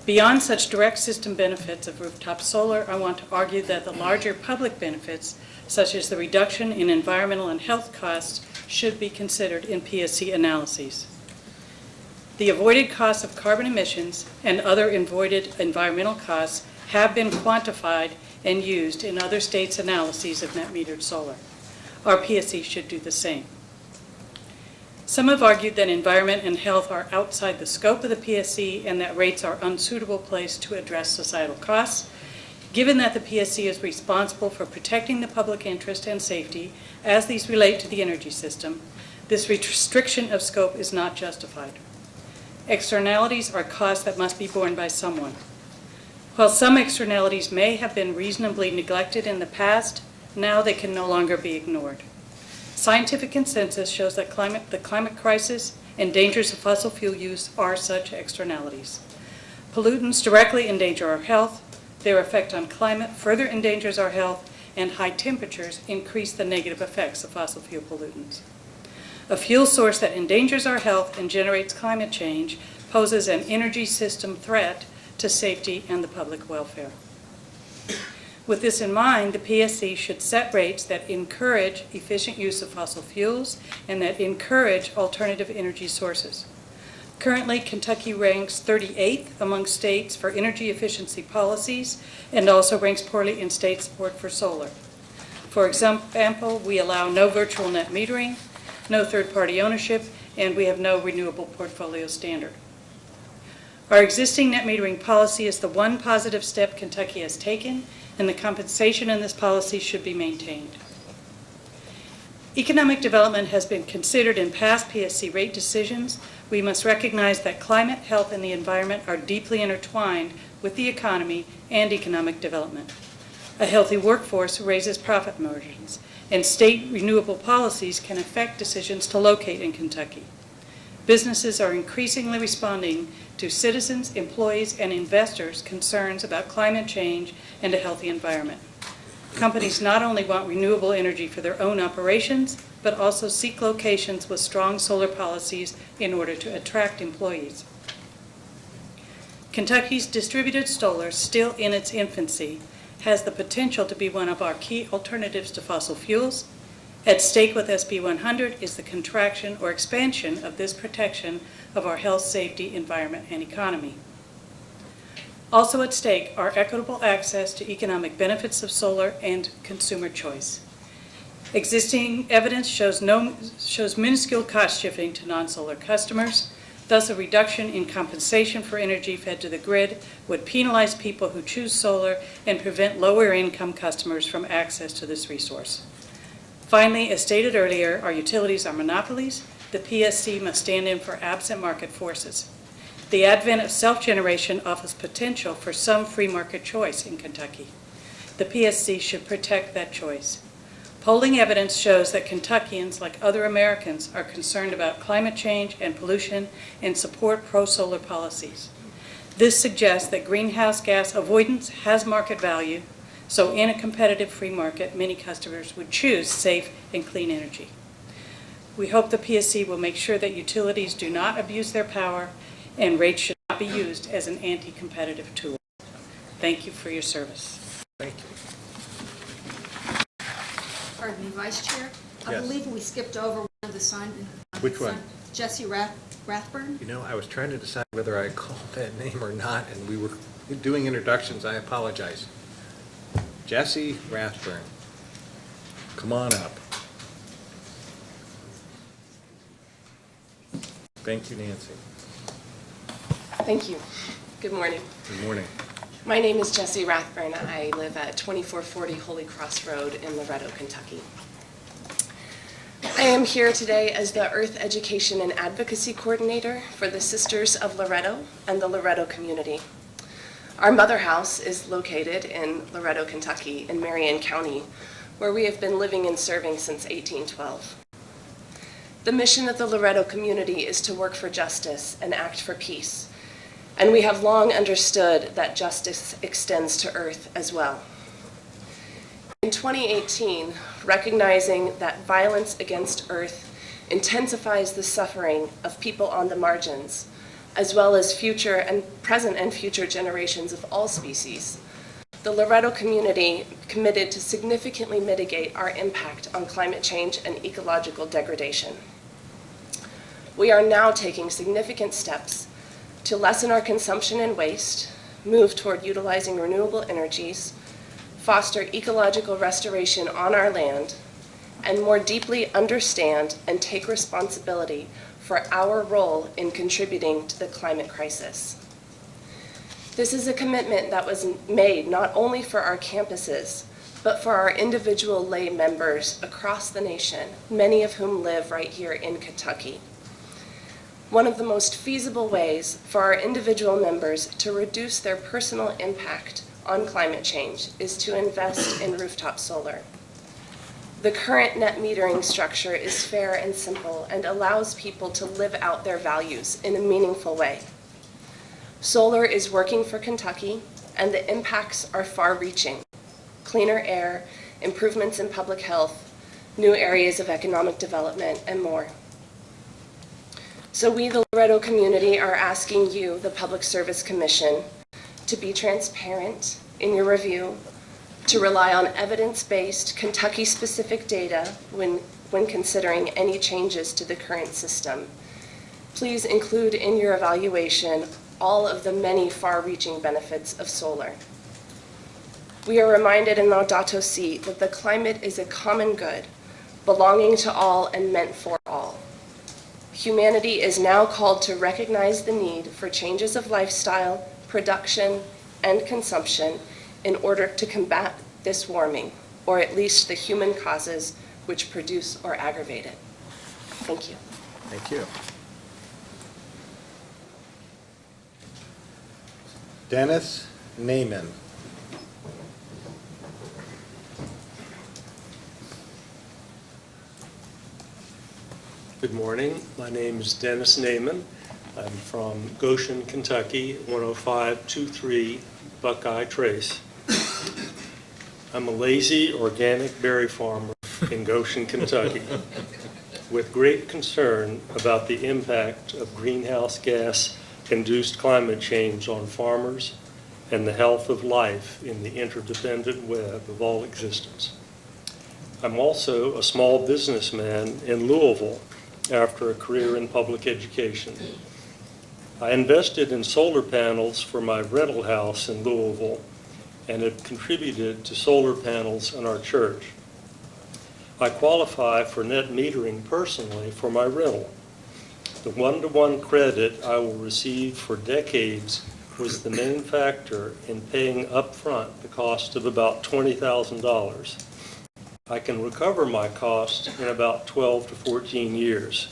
Beyond such direct system benefits of rooftop solar, I want to argue that the larger public benefits, such as the reduction in environmental and health costs, should be considered in PSC analyses. The avoided costs of carbon emissions and other avoided environmental costs have been quantified and used in other states' analyses of net metered solar. Our PSC should do the same. Some have argued that environment and health are outside the scope of the PSC and that rates are an unsuitable place to address societal costs. Given that the PSC is responsible for protecting the public interest and safety as these relate to the energy system, this restriction of scope is not justified. Externalities are costs that must be borne by someone. While some externalities may have been reasonably neglected in the past, now they can no longer be ignored. Scientific consensus shows that the climate crisis and dangers of fossil fuel use are such externalities. Pollutants directly endanger our health, their effect on climate further endangers our health, and high temperatures increase the negative effects of fossil fuel pollutants. A fuel source that endangers our health and generates climate change poses an energy system threat to safety and the public welfare. With this in mind, the PSC should set rates that encourage efficient use of fossil fuels and that encourage alternative energy sources. Currently, Kentucky ranks 38th among states for energy efficiency policies and also ranks poorly in state support for solar. For example, we allow no virtual net metering, no third-party ownership, and we have no renewable portfolio standard. Our existing net metering policy is the one positive step Kentucky has taken, and the compensation in this policy should be maintained. Economic development has been considered in past PSC rate decisions. We must recognize that climate, health, and the environment are deeply intertwined with the economy and economic development. A healthy workforce raises profit margins, and state renewable policies can affect decisions to locate in Kentucky. Businesses are increasingly responding to citizens, employees, and investors' concerns about climate change and a healthy environment. Companies not only want renewable energy for their own operations, but also seek locations with strong solar policies in order to attract employees. Kentucky's distributed solar, still in its infancy, has the potential to be one of our key alternatives to fossil fuels. At stake with SB 100 is the contraction or expansion of this protection of our health, safety, environment, and economy. Also at stake are equitable access to economic benefits of solar and consumer choice. Existing evidence shows minuscule cost shifting to non-solar customers. Thus, a reduction in compensation for energy fed to the grid would penalize people who choose solar and prevent lower-income customers from access to this resource. Finally, as stated earlier, our utilities are monopolies. The PSC must stand in for absent market forces. The advent of self-generation offers potential for some free market choice in Kentucky. The PSC should protect that choice. Polling evidence shows that Kentuckians, like other Americans, are concerned about climate change and pollution and support pro-solar policies. This suggests that greenhouse gas avoidance has market value, so in a competitive free market, many customers would choose safe and clean energy. We hope the PSC will make sure that utilities do not abuse their power and rates should not be used as an anti-competitive tool. Thank you for your service. Thank you. Pardon me, Vice Chair. I Yes. believe we skipped over one of the signed. Which one? Jesse Rathburn. You know, I was trying to decide whether I called that name or not, and we were doing introductions. I apologize. Jesse Rathburn, come on up. Thank you, Nancy. Thank you. Good morning. Good morning. My name is Jessie Rathburn. I live at 2440 Holy Cross Road in Loretto, Kentucky. I am here today as the Earth Education and Advocacy Coordinator for the Sisters of Loretto and the Loretto community. Our mother house is located in Loretto, Kentucky, in Marion County, where we have been living and serving since 1812. The mission of the Loretto community is to work for justice and act for peace, and we have long understood that justice extends to Earth as well. In 2018, recognizing that violence against Earth intensifies the suffering of people on the margins, as well as present and future generations of all species, the Loretto community committed to significantly mitigate our impact on climate change and ecological degradation. We are now taking significant steps to lessen our consumption and waste, move toward utilizing renewable energies, foster ecological restoration on our land, and more deeply understand and take responsibility for our role in contributing to the climate crisis. This is a commitment that was made not only for our campuses, but for our individual lay members across the nation, many of whom live right here in Kentucky. One of the most feasible ways for our individual members to reduce their personal impact on climate change is to invest in rooftop solar. The current net metering structure is fair and simple and allows people to live out their values in a meaningful way. Solar is working for Kentucky, and the impacts are far-reaching. Cleaner air, improvements in public health, new areas of economic development, and more. So we, the Loretto community, are asking you, the Public Service Commission, to be transparent in your review, to rely on evidence-based, Kentucky-specific data when considering any changes to the current system. Please include in your evaluation all of the many far-reaching benefits of solar. We are reminded in Laudato Si that the climate is a common good, belonging to all and meant for all. Humanity is now called to recognize the need for changes of lifestyle, production, and consumption in order to combat this warming, or at least the human causes which produce or aggravate it. Thank you. Thank you. Dennis Naiman. Good morning. My name is Dennis Naiman. I'm from Goshen, Kentucky, 10523 Buckeye Trace. I'm a lazy organic berry farmer in Goshen, Kentucky, with great concern about the impact of greenhouse gas-induced climate change on farmers and the health of life in the interdependent web of all existence. I'm also a small businessman in Louisville after a career in public education. I invested in solar panels for my rental house in Louisville and have contributed to solar panels in our church. I qualify for net metering personally for my rental. The one-to-one credit I will receive for decades was the main factor in paying upfront the cost of about $20,000. I can recover my cost in about 12 to 14 years.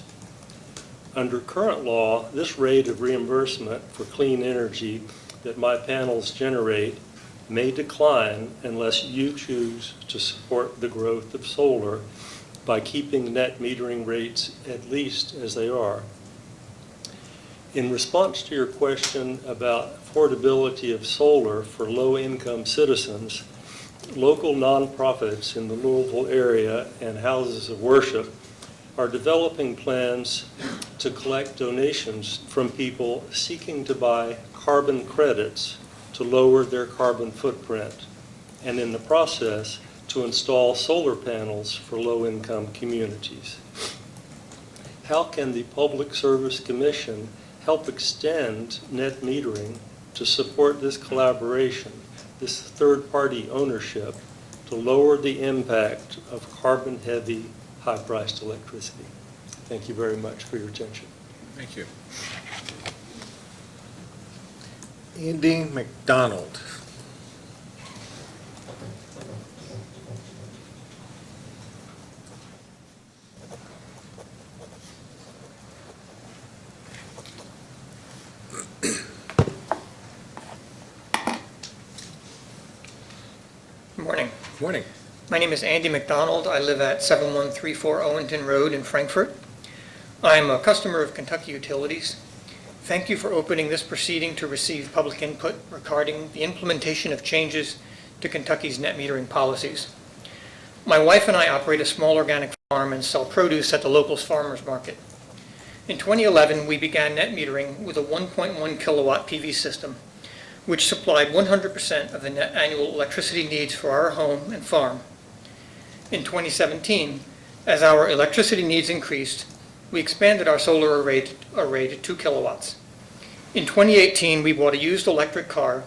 Under current law, this rate of reimbursement for clean energy that my panels generate may decline unless you choose to support the growth of solar by keeping net metering rates at least as they are. In response to your question about affordability of solar for low-income citizens, local nonprofits in the Louisville area and houses of worship are developing plans to collect donations from people seeking to buy carbon credits to lower their carbon footprint, and in the process to install solar panels for low-income communities. How can the Public Service Commission help extend net metering to support this collaboration, this third-party ownership, to lower the impact of carbon-heavy, high-priced electricity? Thank you very much for your attention. Thank you. Andy McDonald. Morning. Morning. My name is Andy McDonald. I live at 7134 Owington Road in Frankfort. I'm a customer of Kentucky Utilities. Thank you for opening this proceeding to receive public input regarding the implementation of changes to Kentucky's net metering policies. My wife and I operate a small organic farm and sell produce at the local farmers market. In 2011, we began net metering with a 1.1 kilowatt PV system, which supplied 100% of the net annual electricity needs for our home and farm. In 2017, as our electricity needs increased, we expanded our solar array to 2 kilowatts. In 2018, we bought a used electric car,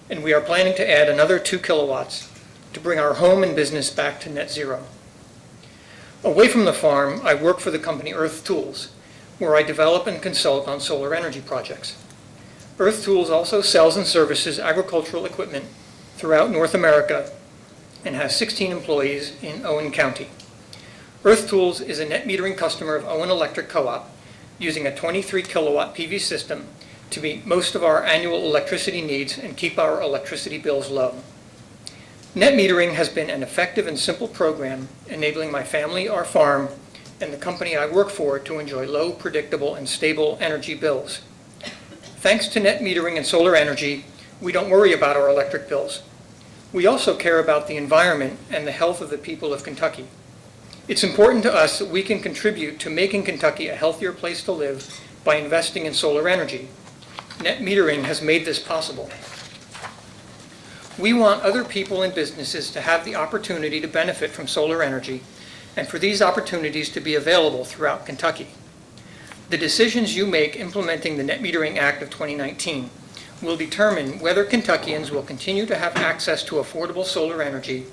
and we are planning to add another 2 kilowatts to bring our home and business back to net zero. Away from the farm, I work for the company Earth Tools, where I develop and consult on solar energy projects. Earth Tools also sells and services agricultural equipment throughout North America and has 16 employees in Owen County. Earth Tools is a net metering customer of Owen Electric Co-op, using a 23 kilowatt PV system to meet most of our annual electricity needs and keep our electricity bills low. Net metering has been an effective and simple program enabling my family, our farm, and the company I work for to enjoy low, predictable, and stable energy bills. Thanks to net metering and solar energy, we don't worry about our electric bills. We also care about the environment and the health of the people of Kentucky. It's important to us that we can contribute to making Kentucky a healthier place to live by investing in solar energy. Net metering has made this possible. We want other people and businesses to have the opportunity to benefit from solar energy and for these opportunities to be available throughout Kentucky. The decisions you make implementing the Net Metering Act of 2019 will determine whether Kentuckians will continue to have access to affordable solar energy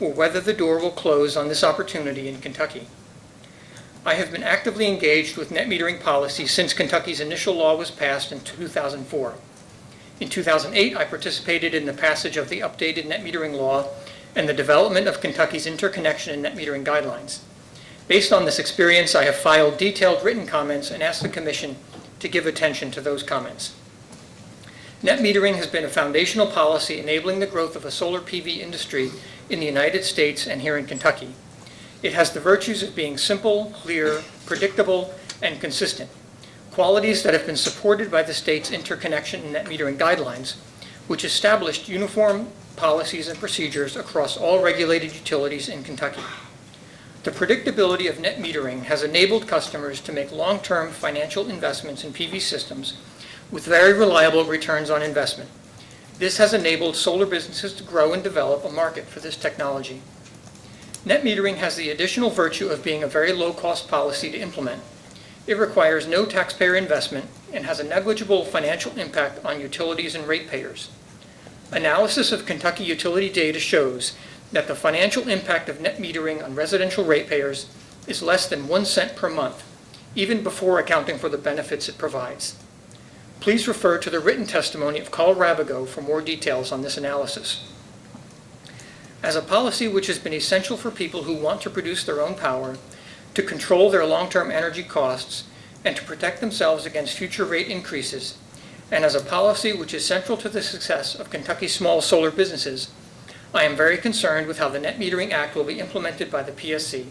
or whether the door will close on this opportunity in Kentucky. I have been actively engaged with net metering policy since Kentucky's initial law was passed in 2004. In 2008, I participated in the passage of the updated net metering law and the development of Kentucky's interconnection and net metering guidelines. Based on this experience, I have filed detailed written comments and asked the Commission to give attention to those comments. Net metering has been a foundational policy enabling the growth of a solar PV industry in the United States and here in Kentucky. It has the virtues of being simple, clear, predictable, and consistent, qualities that have been supported by the state's interconnection and net metering guidelines, which established uniform policies and procedures across all regulated utilities in Kentucky. The predictability of net metering has enabled customers to make long-term financial investments in PV systems with very reliable returns on investment. This has enabled solar businesses to grow and develop a market for this technology. Net metering has the additional virtue of being a very low-cost policy to implement. It requires no taxpayer investment and has a negligible financial impact on utilities and ratepayers. Analysis of Kentucky utility data shows that the financial impact of net metering on residential ratepayers is less than 1 cent per month, even before accounting for the benefits it provides. Please refer to the written testimony of Carl Rabigo for more details on this analysis. As a policy which has been essential for people who want to produce their own power, to control their long-term energy costs, and to protect themselves against future rate increases, and as a policy which is central to the success of Kentucky's small solar businesses, I am very concerned with how the Net Metering Act will be implemented by the PSC.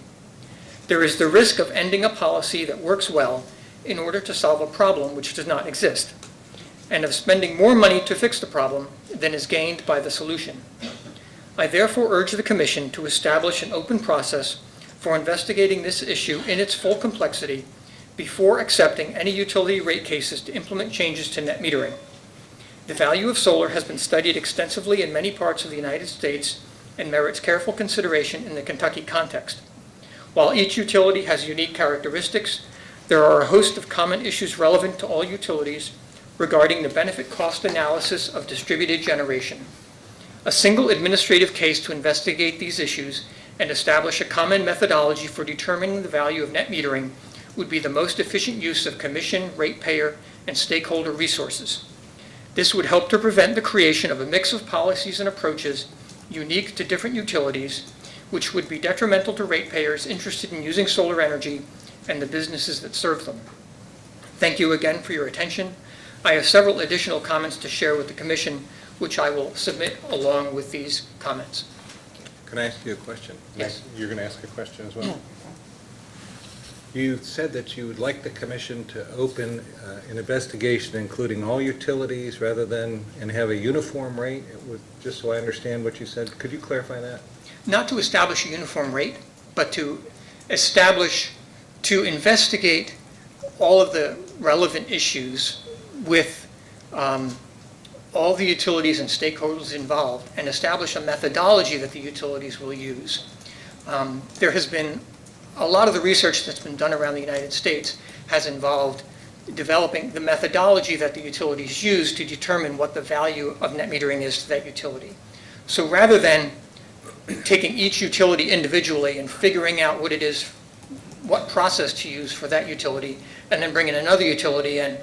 There is the risk of ending a policy that works well in order to solve a problem which does not exist, and of spending more money to fix the problem than is gained by the solution. I therefore urge the Commission to establish an open process for investigating this issue in its full complexity before accepting any utility rate cases to implement changes to net metering. The value of solar has been studied extensively in many parts of the United States and merits careful consideration in the Kentucky context. While each utility has unique characteristics, there are a host of common issues relevant to all utilities regarding the benefit-cost analysis of distributed generation. A single administrative case to investigate these issues and establish a common methodology for determining the value of net metering would be the most efficient use of Commission, ratepayer, and stakeholder resources. This would help to prevent the creation of a mix of policies and approaches unique to different utilities, which would be detrimental to ratepayers interested in using solar energy and the businesses that serve them. Thank you again for your attention. I have several additional comments to share with the Commission, which I will submit along with these comments. Can I ask you a question? Yes. You're going to ask a question as well? Yeah. You said that you would like the commission to open an investigation including all utilities rather than, and have a uniform rate. Just so I understand what you said, could you clarify that? Not to establish a uniform rate, but to investigate all of the relevant issues with all the utilities and stakeholders involved and establish a methodology that the utilities will use. There has been a lot of the research that's been done around the United States has involved developing the methodology that the utilities use to determine what the value of net metering is to that utility. So rather than taking each utility individually and figuring out what it is, what process to use for that utility, and then bringing another utility and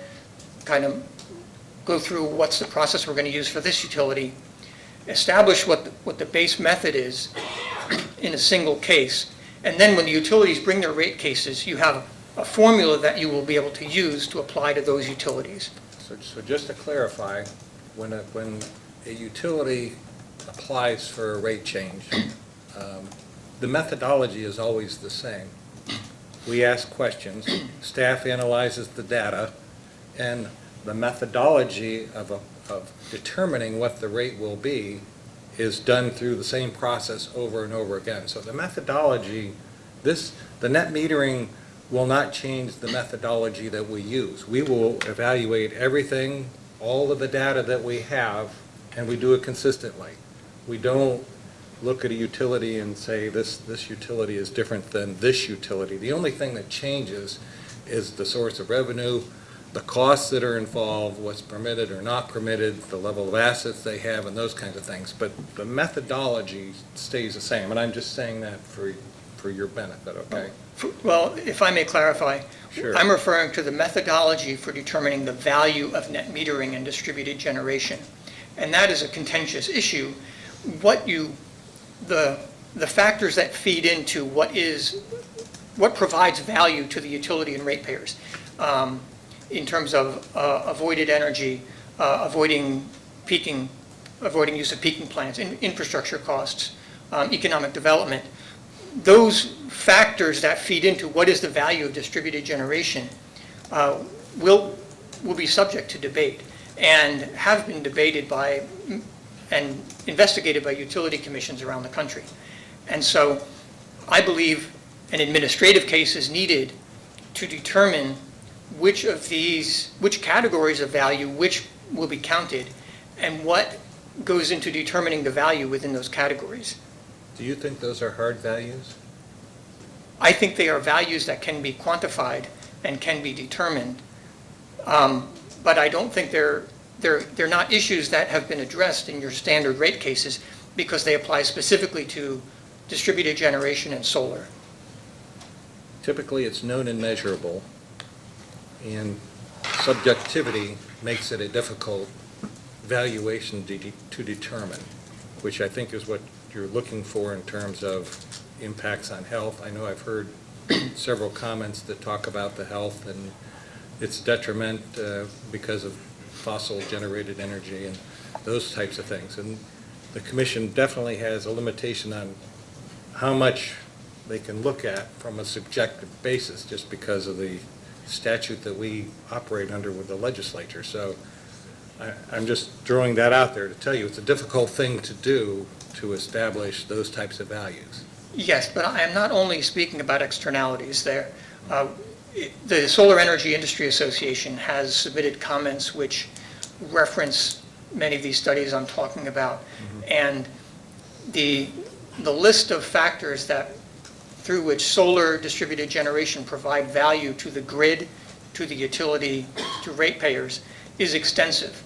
kind of go through what's the process we're going to use for this utility, establish what the base method is in a single case, and then when the utilities bring their rate cases, you have a formula that you will be able to use to apply to those utilities. So just to clarify, when a utility applies for a rate change, the methodology is always the same. We ask questions, staff analyzes the data, and the methodology of determining what the rate will be is done through the same process over and over again. So the methodology, the net metering will not change the methodology that we use. We will evaluate everything, all of the data that we have, and we do it consistently. We don't look at a utility and say this utility is different than this utility. The only thing that changes is the source of revenue, the costs that are involved, what's permitted or not permitted, the level of assets they have, and those kinds of things. But the methodology stays the same, and I'm just saying that for your benefit, okay? Well, if I may clarify, Sure. I'm referring to the methodology for determining the value of net metering and distributed generation. And that is a contentious issue. The factors that feed into what provides value to the utility and ratepayers in terms of avoided energy, avoiding use of peaking plants, infrastructure costs, economic development. Those factors that feed into what is the value of distributed generation will be subject to debate and have been debated by and investigated by utility commissions around the country. And so I believe an administrative case is needed to determine which categories of value, which will be counted, and what goes into determining the value within those categories. Do you think those are hard values? I think they are values that can be quantified and can be determined, but I don't think they're not issues that have been addressed in your standard rate cases because they apply specifically to distributed generation and solar. Typically, it's known and measurable, and subjectivity makes it a difficult valuation to determine, which I think is what you're looking for in terms of impacts on health. I know I've heard several comments that talk about the health and its detriment because of fossil-generated energy and those types of things. And the commission definitely has a limitation on how much they can look at from a subjective basis just because of the statute that we operate under with the legislature. So I'm just throwing that out there to tell you it's a difficult thing to do to establish those types of values. Yes, but I am not only speaking about externalities there. The Solar Energy Industry Association has submitted comments which reference many of these studies I'm talking about. And the list of factors through which solar distributed generation provide value to the grid, to the utility, to ratepayers is extensive.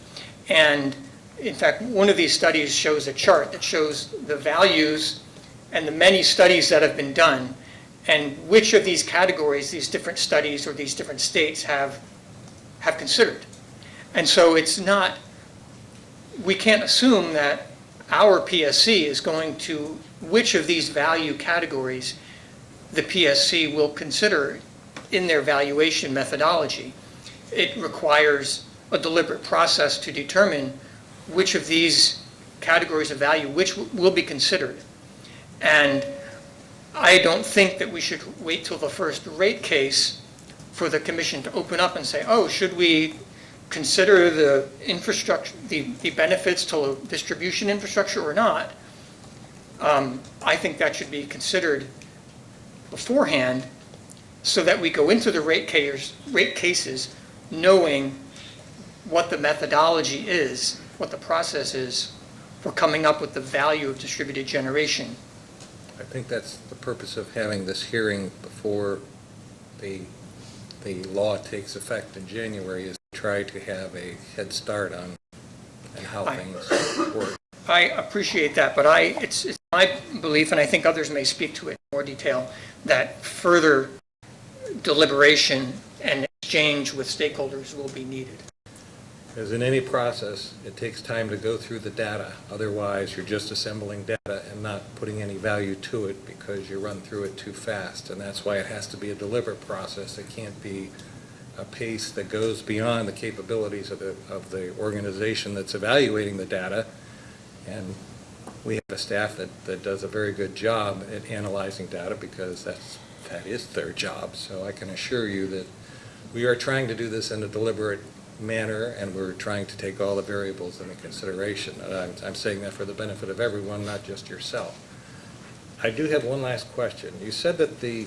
And in fact, one of these studies shows a chart that shows the values and the many studies that have been done and which of these categories these different studies or these different states have considered. And so we can't assume that our PSC is going to, which of these value categories the PSC will consider in their valuation methodology. It requires a deliberate process to determine which of these categories of value which will be considered. And I don't think that we should wait till the first rate case for the commission to open up and say, oh, should we consider the infrastructure, the benefits to distribution infrastructure or not? I think that should be considered beforehand so that we go into the rate cases knowing what the methodology is, what the process is for coming up with the value of distributed generation. I think that's the purpose of having this hearing before the law takes effect in January, is to try to have a head start on how things work. I appreciate that, but it's my belief, and I think others may speak to it in more detail, that further deliberation and exchange with stakeholders will be needed. As in any process, it takes time to go through the data. Otherwise, you're just assembling data and not putting any value to it because you run through it too fast. And that's why it has to be a deliberate process. It can't be a pace that goes beyond the capabilities of the organization that's evaluating the data. And we have a staff that does a very good job at analyzing data because that is their job. So I can assure you that we are trying to do this in a deliberate manner, and we're trying to take all the variables into consideration. And I'm saying that for the benefit of everyone, not just yourself. I do have one last question. You said that the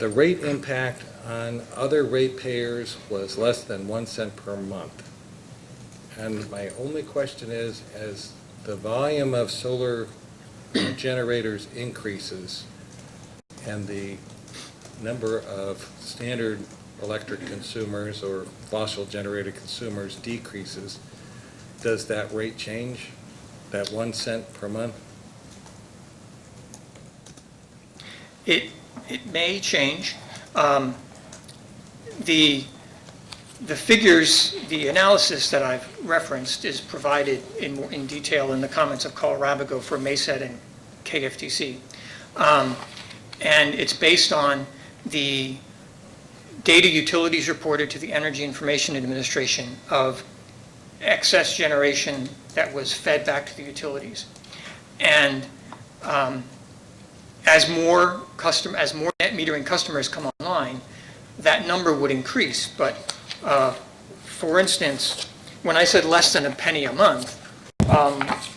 rate impact on other ratepayers was less than 1 cent per month. And my only question is, as the volume of solar generators increases and the number of standard electric consumers or fossil generated consumers decreases, does that rate change, that 1 cent per month? It may change. The figures, the analysis that I've referenced is provided in detail in the comments of Carl Rabigo for MASET and KFTC. And it's based on the data utilities reported to the Energy Information Administration of excess generation that was fed back to the utilities. And as more net metering customers come online, that number would increase. But for instance, when I said less than a penny a month,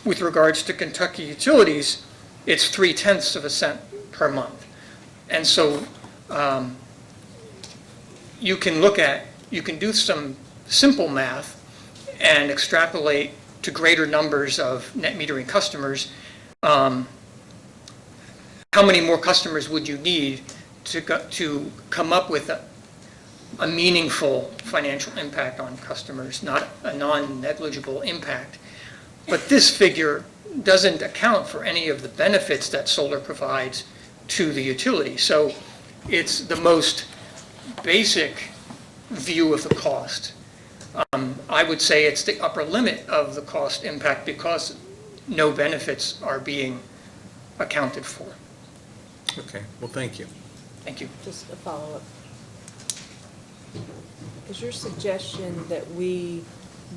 with regards to Kentucky Utilities, it's 0.3 cents per month. And so you can do some simple math and extrapolate to greater numbers of net metering customers. How many more customers would you need to come up with a meaningful financial impact on customers, not a non-negligible impact? But this figure doesn't account for any of the benefits that solar provides to the utility. So it's the most basic view of the cost. I would say it's the upper limit of the cost impact because no benefits are being accounted for. Okay, well, thank you. Thank you. Just a follow-up. Is your suggestion that we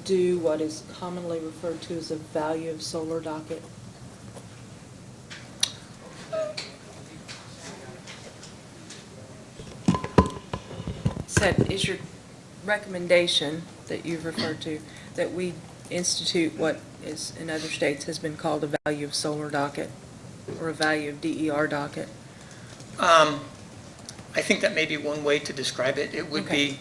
do what is commonly referred to as a value of solar docket? Is your recommendation that you've referred to that we institute what is in other states has been called a value of solar docket or a value of DER docket? I think that may be one way to describe it. It would be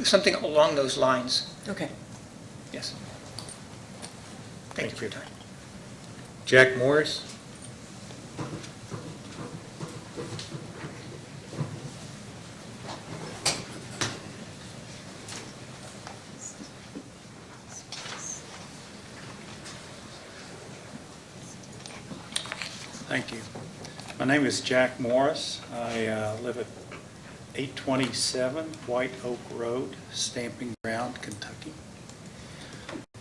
something along those lines. Okay. Yes. Thank you for your time. Jack Morris? Thank you. My name is Jack Morris. I live at 827 White Oak Road, Stamping Ground, Kentucky.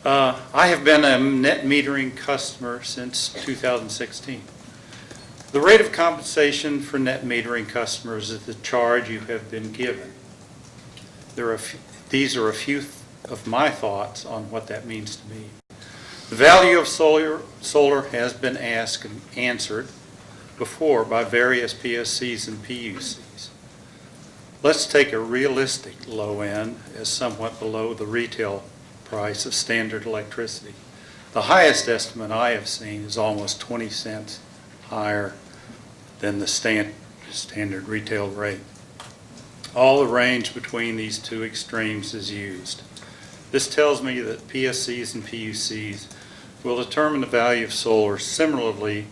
I have been a net metering customer since 2016. The rate of compensation for net metering customers is the charge you have been given. These are a few of my thoughts on what that means to me. The value of solar has been asked and answered before by various PSCs and PUCs. Let's take a realistic low end as somewhat below the retail price of standard electricity. The highest estimate I have seen is almost 20 cents higher than the standard retail rate. All the range between these two extremes is used. This tells me that PSCs and PUCs will determine the value of solar similarly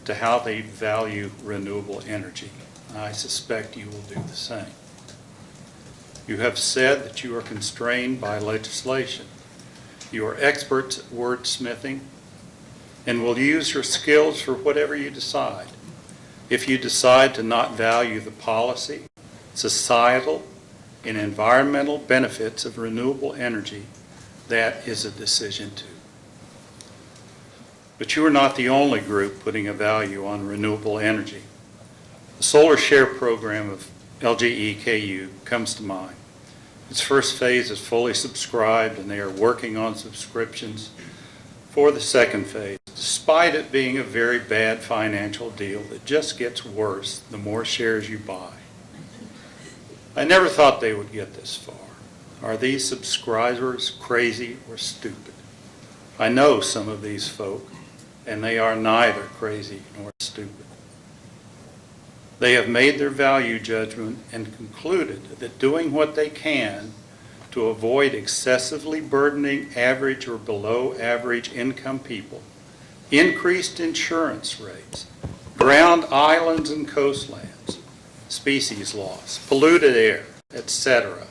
to how they value renewable energy. I suspect you will do the same. You have said that you are constrained by legislation. You are experts at wordsmithing and will use your skills for whatever you decide. If you decide to not value the policy, societal, and environmental benefits of renewable energy, that is a decision too. But you are not the only group putting a value on renewable energy. The Solar Share program of LGEKU comes to mind. Its first phase is fully subscribed, and they are working on subscriptions for the second phase, despite it being a very bad financial deal that just gets worse the more shares you buy. I never thought they would get this far. Are these subscribers crazy or stupid? I know some of these folk, and they are neither crazy nor stupid. They have made their value judgment and concluded that doing what they can to avoid excessively burdening average or below average income people, increased insurance rates, drowned islands and coastlands, species loss, polluted air, etc.,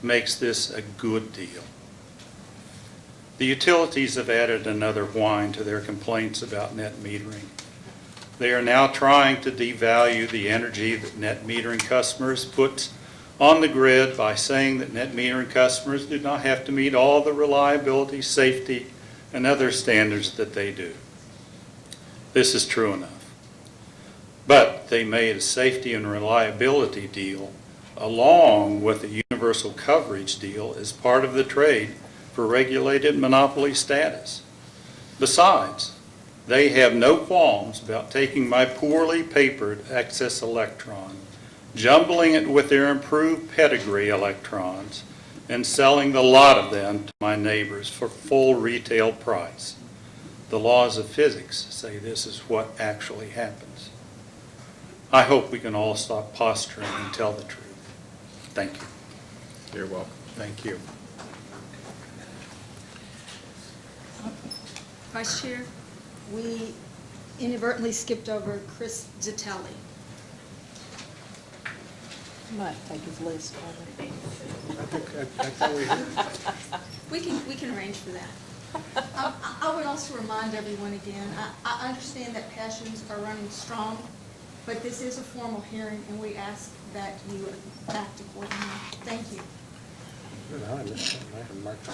makes this a good deal. The utilities have added another whine to their complaints about net metering. They are now trying to devalue the energy that net metering customers put on the grid by saying that net metering customers do not have to meet all the reliability, safety, and other standards that they do. This is true enough. But they made a safety and reliability deal along with a universal coverage deal as part of the trade for regulated monopoly status. Besides, they have no qualms about taking my poorly papered excess electron, jumbling it with their improved pedigree electrons, and selling the lot of them to my neighbors for full retail price. The laws of physics say this is what actually happens. I hope we can all stop posturing and tell the truth. Thank you. You're welcome. Thank you. Vice Chair, we inadvertently skipped over Chris Zitelli. Might take his list. I thought we We can arrange for that. I would also remind everyone again, I understand that passions are running strong, but this is a formal hearing, and we ask that you act accordingly. Thank you. No, I missed something. I haven't marked it.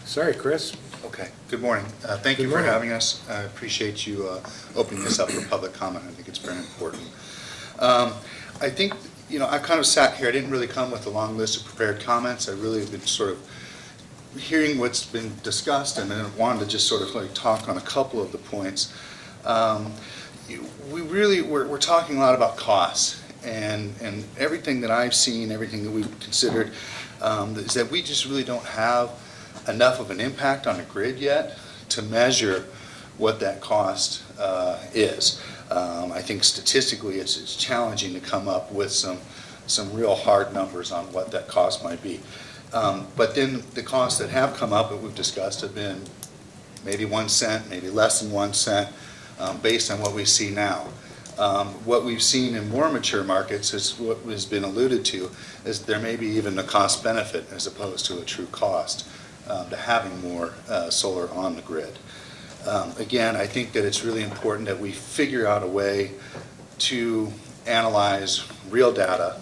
Sorry, Chris. Okay, good morning. Thank you Good for morning. having us. I appreciate you opening this up for public comment. I think it's very important. I think, I kind of sat here, I didn't really come with a long list of prepared comments. I really have been sort of hearing what's been discussed, and then wanted to just sort of like talk on a couple of the points. We're talking a lot about costs, and everything that I've seen, everything that we've considered, is that we just really don't have enough of an impact on the grid yet to measure what that cost is. I think statistically it's challenging to come up with some real hard numbers on what that cost might be. But then the costs that have come up that we've discussed have been maybe 1 cent, maybe less than 1 cent, based on what we see now. What we've seen in more mature markets is what has been alluded to, is there may be even a cost benefit as opposed to a true cost to having more solar on the grid. Again, I think that it's really important that we figure out a way to analyze real data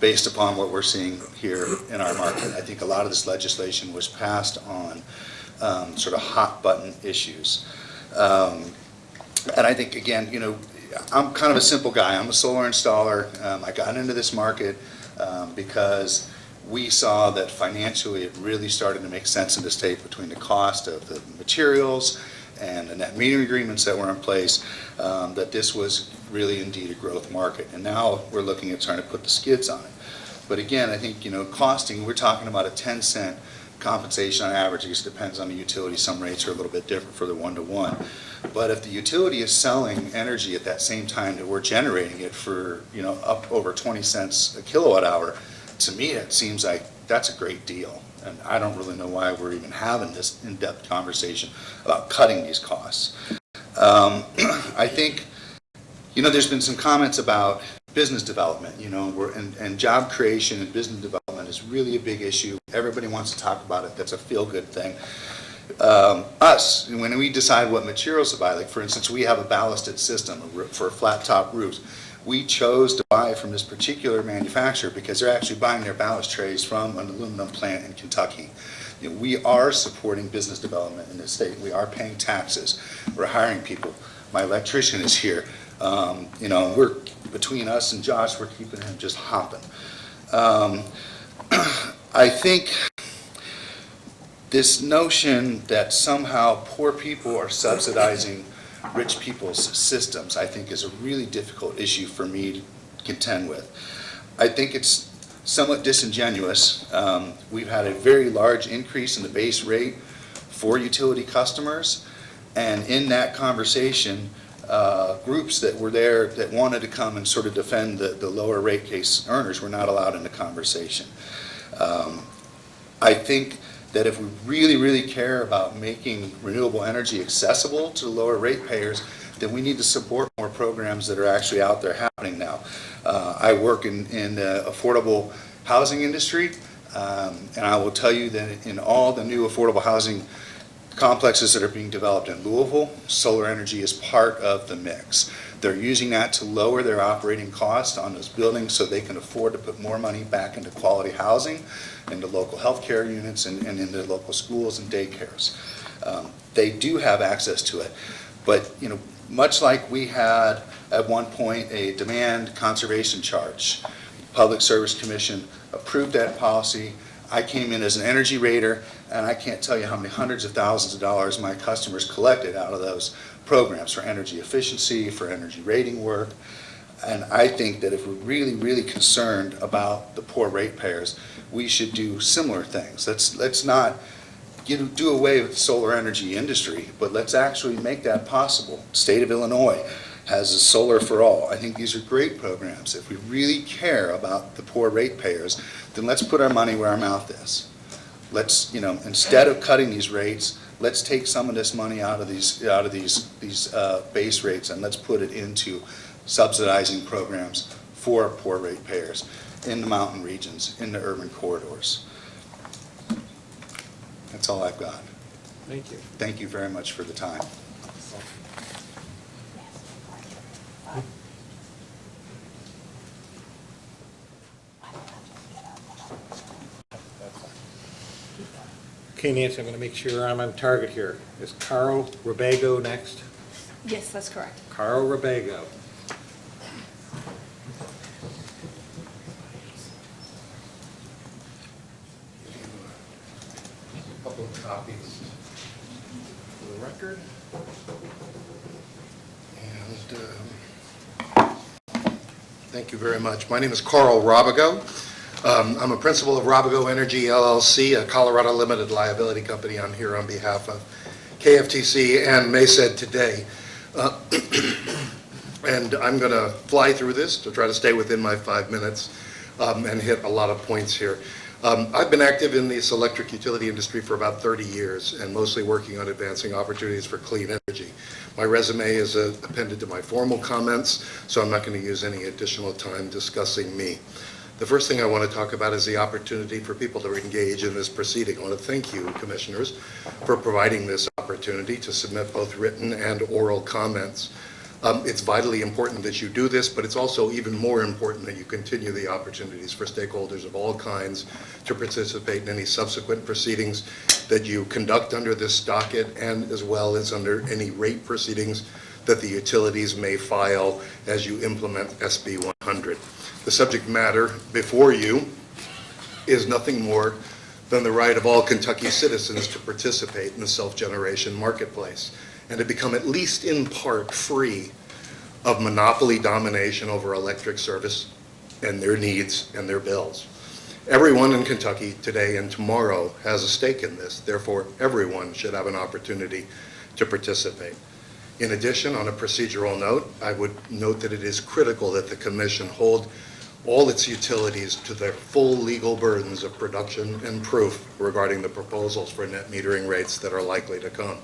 based upon what we're seeing here in our market. I think a lot of this legislation was passed on sort of hot button issues. And I think, again, I'm kind of a simple guy. I'm a solar installer. I got into this market because we saw that financially it really started to make sense in the state between the cost of the materials and the net metering agreements that were in place, that this was really indeed a growth market. And now we're looking at trying to put the skids on it. But again, I think, costing, we're talking about a 10-cent compensation on average. It just depends on the utility. Some rates are a little bit different for the one-to-one. But if the utility is selling energy at that same time that we're generating it for, up over 20 cents a kilowatt hour, to me, it seems like that's a great deal. And I don't really know why we're even having this in-depth conversation about cutting these costs. I think, there's been some comments about business development, and job creation and business development is really a big issue. Everybody wants to talk about it. That's a feel-good thing. When we decide what materials to buy, like for instance, we have a ballasted system for flat-top roofs. We chose to buy from this particular manufacturer because they're actually buying their ballast trays from an aluminum plant in Kentucky. We are supporting business development in this state. We are paying taxes. We're hiring people. My electrician is here. We're between us and Josh, we're keeping him just hopping. I think this notion that somehow poor people are subsidizing rich people's systems, I think is a really difficult issue for me to contend with. I think it's somewhat disingenuous. We've had a very large increase in the base rate for utility customers, and in that conversation, groups that were there that wanted to come and sort of defend the lower rate case earners were not allowed in the conversation. I think that if we really, really care about making renewable energy accessible to the lower rate payers, then we need to support more programs that are actually out there happening now. I work in the affordable housing industry, and I will tell you that in all the new affordable housing complexes that are being developed in Louisville, solar energy is part of the mix. They're using that to lower their operating costs on those buildings so they can afford to put more money back into quality housing, into local healthcare units, and into local schools and daycares. They do have access to it. But, much like we had at one point a demand conservation charge, Public Service Commission approved that policy. I came in as an energy rater, and I can't tell you how many hundreds of thousands of dollars my customers collected out of those programs for energy efficiency, for energy rating work. And I think that if we're really, really concerned about the poor ratepayers, we should do similar things. Let's not do away with the solar energy industry, but let's actually make that possible. The state of Illinois has a Solar for All. I think these are great programs. If we really care about the poor ratepayers, then let's put our money where our mouth is. Let's, instead of cutting these rates, let's take some of this money out of these base rates and let's put it into subsidizing programs for poor ratepayers in the mountain regions, in the urban corridors. That's all I've got. Thank you. Thank you very much for the time. Okay, Nancy, I'm going to make sure I'm on target here. Is Carl Rabago next? Yes, that's correct. Carl Rabago. A couple of copies for the record. And thank you very much. My name is Carl Rabago. I'm a principal of Rabago Energy LLC, a Colorado limited liability company. I'm here on behalf of KFTC and MESED today. And I'm going to fly through this to try to stay within my 5 minutes and hit a lot of points here. I've been active in this electric utility industry for about 30 years and mostly working on advancing opportunities for clean energy. My resume is appended to my formal comments, so I'm not going to use any additional time discussing me. The first thing I want to talk about is the opportunity for people to engage in this proceeding. I want to thank you, commissioners, for providing this opportunity to submit both written and oral comments. It's vitally important that you do this, but it's also even more important that you continue the opportunities for stakeholders of all kinds to participate in any subsequent proceedings that you conduct under this docket and as well as under any rate proceedings that the utilities may file as you implement SB 100. The subject matter before you is nothing more than the right of all Kentucky citizens to participate in the self-generation marketplace and to become at least in part free of monopoly domination over electric service and their needs and their bills. Everyone in Kentucky today and tomorrow has a stake in this. Therefore, everyone should have an opportunity to participate. In addition, on a procedural note, I would note that it is critical that the Commission hold all its utilities to their full legal burdens of production and proof regarding the proposals for net metering rates that are likely to come.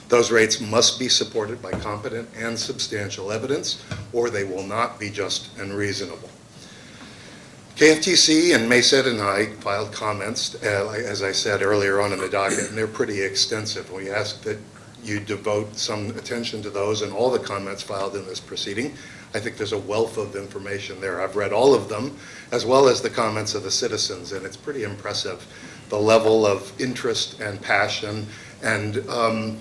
Those rates must be supported by competent and substantial evidence, or they will not be just and reasonable. KFTC and MASED and I filed comments, as I said earlier on in the docket, and they're pretty extensive. We ask that you devote some attention to those and all the comments filed in this proceeding. I think there's a wealth of information there. I've read all of them, as well as the comments of the citizens, and it's pretty impressive, the level of interest and passion and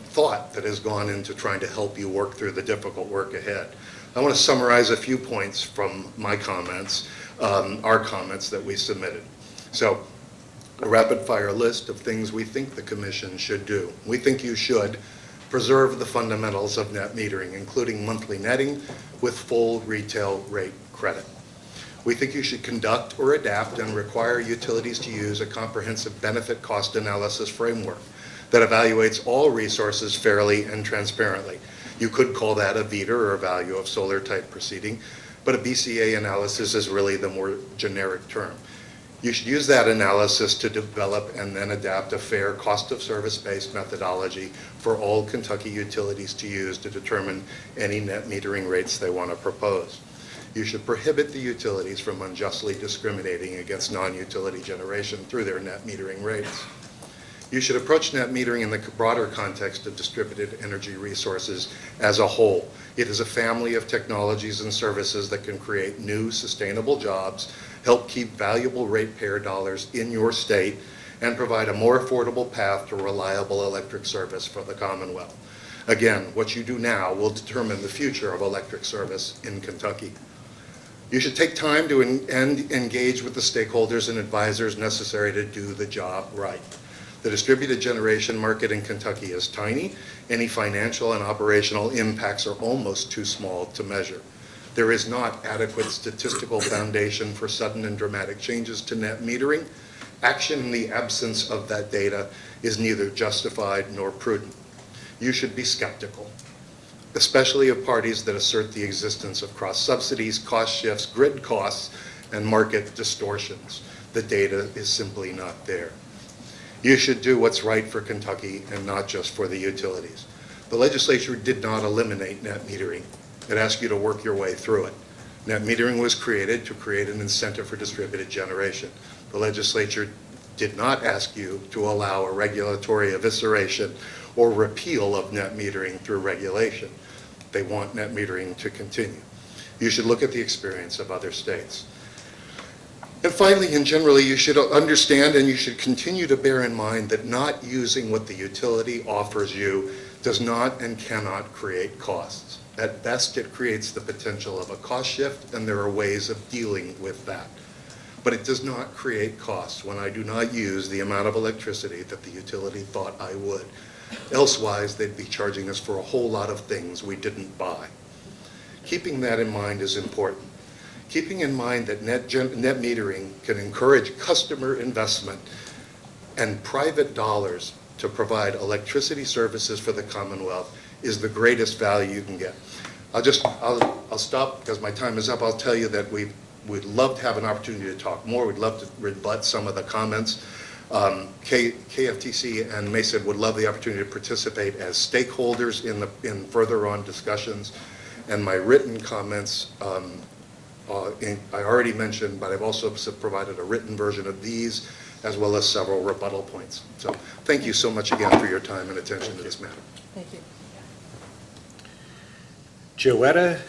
thought that has gone into trying to help you work through the difficult work ahead. I want to summarize a few points from my comments, our comments that we submitted. So, a rapid-fire list of things we think the Commission should do. We think you should preserve the fundamentals of net metering, including monthly netting with full retail rate credit. We think you should conduct or adapt and require utilities to use a comprehensive benefit cost analysis framework that evaluates all resources fairly and transparently. You could call that a VETR or a value of solar type proceeding, but a BCA analysis is really the more generic term. You should use that analysis to develop and then adapt a fair cost of service based methodology for all Kentucky utilities to use to determine any net metering rates they want to propose. You should prohibit the utilities from unjustly discriminating against non-utility generation through their net metering rates. You should approach net metering in the broader context of distributed energy resources as a whole. It is a family of technologies and services that can create new sustainable jobs, help keep valuable ratepayer dollars in your state, and provide a more affordable path to reliable electric service for the Commonwealth. Again, what you do now will determine the future of electric service in Kentucky. You should take time to engage with the stakeholders and advisors necessary to do the job right. The distributed generation market in Kentucky is tiny. Any financial and operational impacts are almost too small to measure. There is not adequate statistical foundation for sudden and dramatic changes to net metering. Action in the absence of that data is neither justified nor prudent. You should be skeptical, especially of parties that assert the existence of cross-subsidies, cost shifts, grid costs, and market distortions. The data is simply not there. You should do what's right for Kentucky and not just for the utilities. The legislature did not eliminate net metering. It asked you to work your way through it. Net metering was created to create an incentive for distributed generation. The legislature did not ask you to allow a regulatory evisceration or repeal of net metering through regulation. They want net metering to continue. You should look at the experience of other states. And finally, and generally, you should understand and you should continue to bear in mind that not using what the utility offers you does not and cannot create costs. At best, it creates the potential of a cost shift, and there are ways of dealing with that. But it does not create costs when I do not use the amount of electricity that the utility thought I would. Elsewise, they'd be charging us for a whole lot of things we didn't buy. Keeping that in mind is important. Keeping in mind that net metering can encourage customer investment and private dollars to provide electricity services for the Commonwealth is the greatest value you can get. I'll stop because my time is up. I'll tell you that we'd love to have an opportunity to talk more. We'd love to rebut some of the comments. KFTC and MASED would love the opportunity to participate as stakeholders in further on discussions. And my written comments, I already mentioned, but I've also provided a written version of these, as well as several rebuttal points. So thank you so much again for your time and attention to this matter. Thank you. Joetta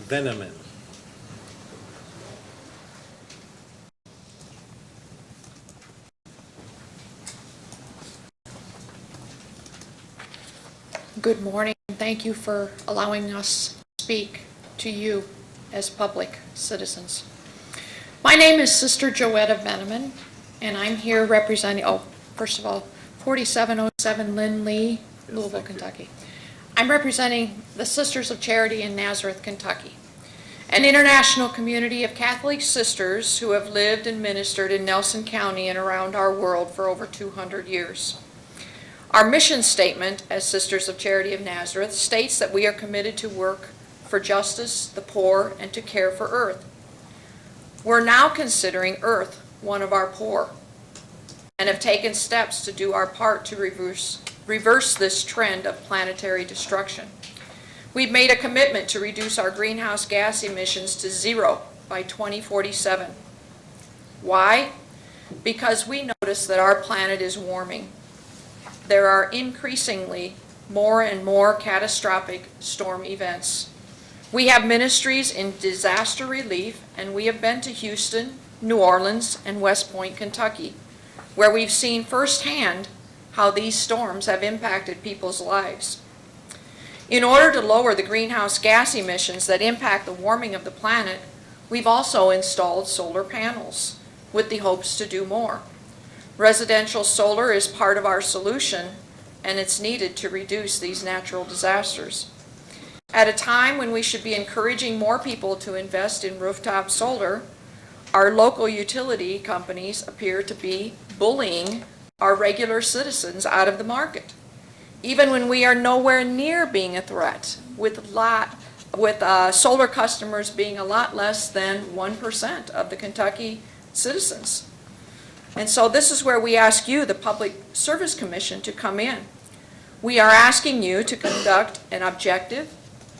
Veneman. Good morning. Thank you for allowing us to speak to you as public citizens. My name is Sister Joetta Veneman. And I'm here representing, first of all, 4707 Lynn Lee, Louisville, Kentucky. I'm representing the Sisters of Charity in Nazareth, Kentucky, an international community of Catholic sisters who have lived and ministered in Nelson County and around our world for over 200 years. Our mission statement as Sisters of Charity of Nazareth states that we are committed to work for justice, the poor, and to care for Earth. We're now considering Earth one of our poor and have taken steps to do our part to reverse this trend of planetary destruction. We've made a commitment to reduce our greenhouse gas emissions to 0 by 2047. Why? Because we notice that our planet is warming. There are increasingly more and more catastrophic storm events. We have ministries in disaster relief, and we have been to Houston, New Orleans, and West Point, Kentucky, where we've seen firsthand how these storms have impacted people's lives. In order to lower the greenhouse gas emissions that impact the warming of the planet, we've also installed solar panels with the hopes to do more. Residential solar is part of our solution, and it's needed to reduce these natural disasters. At a time when we should be encouraging more people to invest in rooftop solar, our local utility companies appear to be bullying our regular citizens out of the market, even when we are nowhere near being a threat, with solar customers being a lot less than 1% of the Kentucky citizens. And so this is where we ask you, the Public Service Commission, to come in. We are asking you to conduct an objective,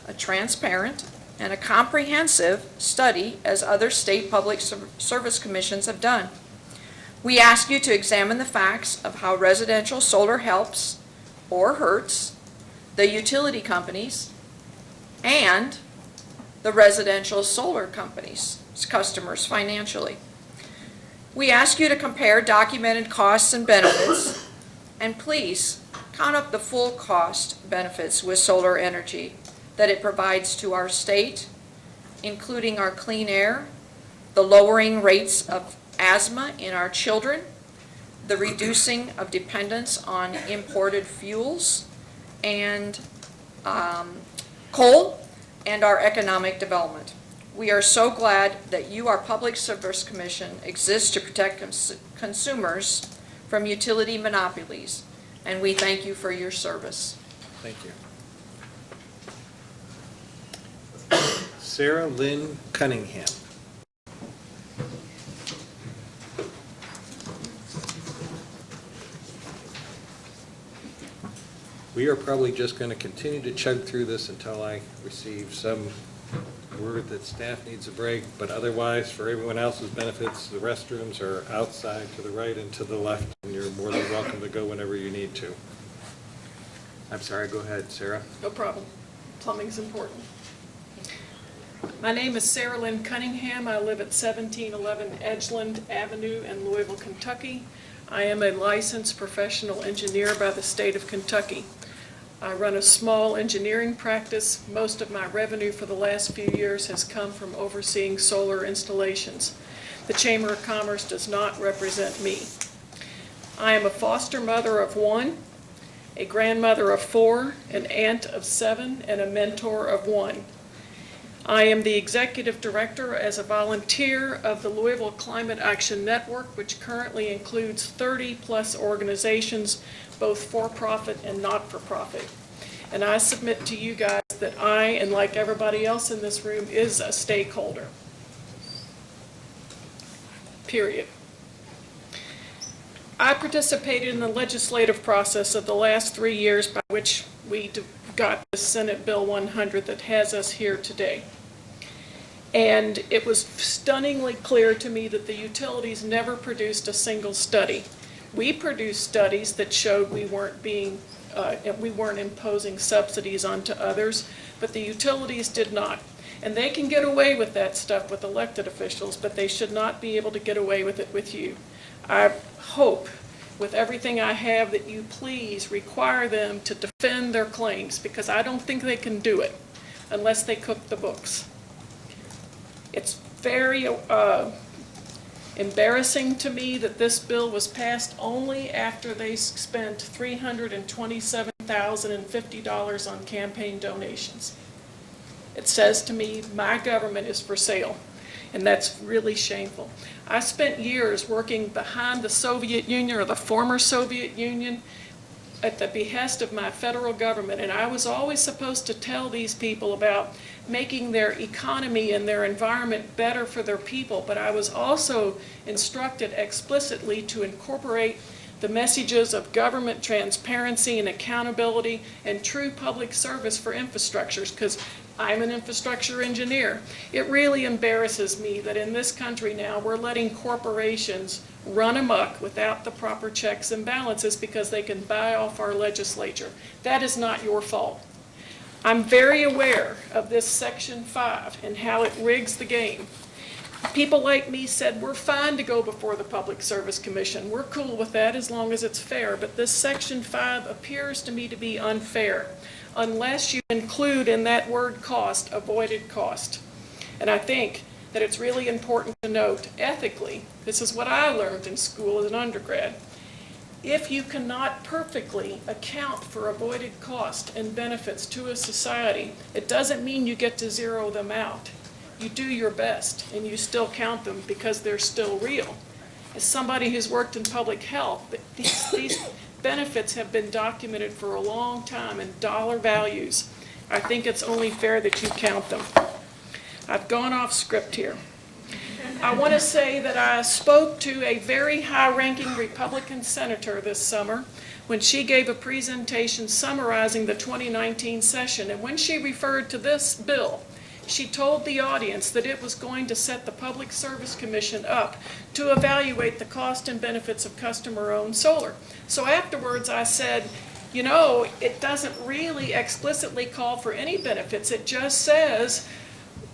a transparent, and a comprehensive study as other state public service commissions have done. We ask you to examine the facts of how residential solar helps or hurts the utility companies and the residential solar companies' customers financially. We ask you to compare documented costs and benefits, and please count up the full cost benefits with solar energy that it provides to our state, including our clean air, the lowering rates of asthma in our children, the reducing of dependence on imported fuels and coal, and our economic development. We are so glad that you, our Public Service Commission, exists to protect consumers from utility monopolies, and we thank you for your service. Thank you. Sarah Lynn Cunningham. We are probably just going to continue to chug through this until I receive some word that staff needs a break, but otherwise, for everyone else's benefits, the restrooms are outside to the right and to the left, and you're more than welcome to go whenever you need to. I'm sorry, go ahead, Sarah. No problem. Plumbing's important. My name is Sarah Lynn Cunningham. I live at 1711 Edgeland Avenue in Louisville, Kentucky. I am a licensed professional engineer by the state of Kentucky. I run a small engineering practice. Most of my revenue for the last few years has come from overseeing solar installations. The Chamber of Commerce does not represent me. I am a foster mother of 1, a grandmother of 4, an aunt of 7, and a mentor of 1. I am the executive director as a volunteer of the Louisville Climate Action Network, which currently includes 30-plus organizations, both for-profit and not-for-profit. And I submit to you guys that I, and like everybody else in this room, is a stakeholder. Period. I participated in the legislative process of the last 3 years by which we got the Senate Bill 100 that has us here today. And it was stunningly clear to me that the utilities never produced a single study. We produced studies that showed we weren't imposing subsidies onto others, but the utilities did not. And they can get away with that stuff with elected officials, but they should not be able to get away with it with you. I hope with everything I have that you please require them to defend their claims, because I don't think they can do it unless they cook the books. It's very Embarrassing to me that this bill was passed only after they spent $327,050 on campaign donations. It says to me, my government is for sale, and that's really shameful. I spent years working behind the Soviet Union, or the former Soviet Union, at the behest of my federal government, and I was always supposed to tell these people about making their economy and their environment better for their people, but I was also instructed explicitly to incorporate the messages of government transparency and accountability and true public service for infrastructures, because I'm an infrastructure engineer. It really embarrasses me that in this country now we're letting corporations run amok without the proper checks and balances because they can buy off our legislature. That is not your fault. I'm very aware of this Section 5 and how it rigs the game. People like me said, we're fine to go before the Public Service Commission. We're cool with that as long as it's fair, but this Section 5 appears to me to be unfair unless you include in that word cost, avoided cost. And I think that it's really important to note ethically, this is what I learned in school as an undergrad, if you cannot perfectly account for avoided cost and benefits to a society, it doesn't mean you get to zero them out. You do your best and you still count them because they're still real. As somebody who's worked in public health, these benefits have been documented for a long time in dollar values. I think it's only fair that you count them. I've gone off script here. I want to say that I spoke to a very high-ranking Republican senator this summer when she gave a presentation summarizing the 2019 session. And when she referred to this bill, she told the audience that it was going to set the Public Service Commission up to evaluate the cost and benefits of customer-owned solar. So afterwards I said, you know, it doesn't really explicitly call for any benefits. It just says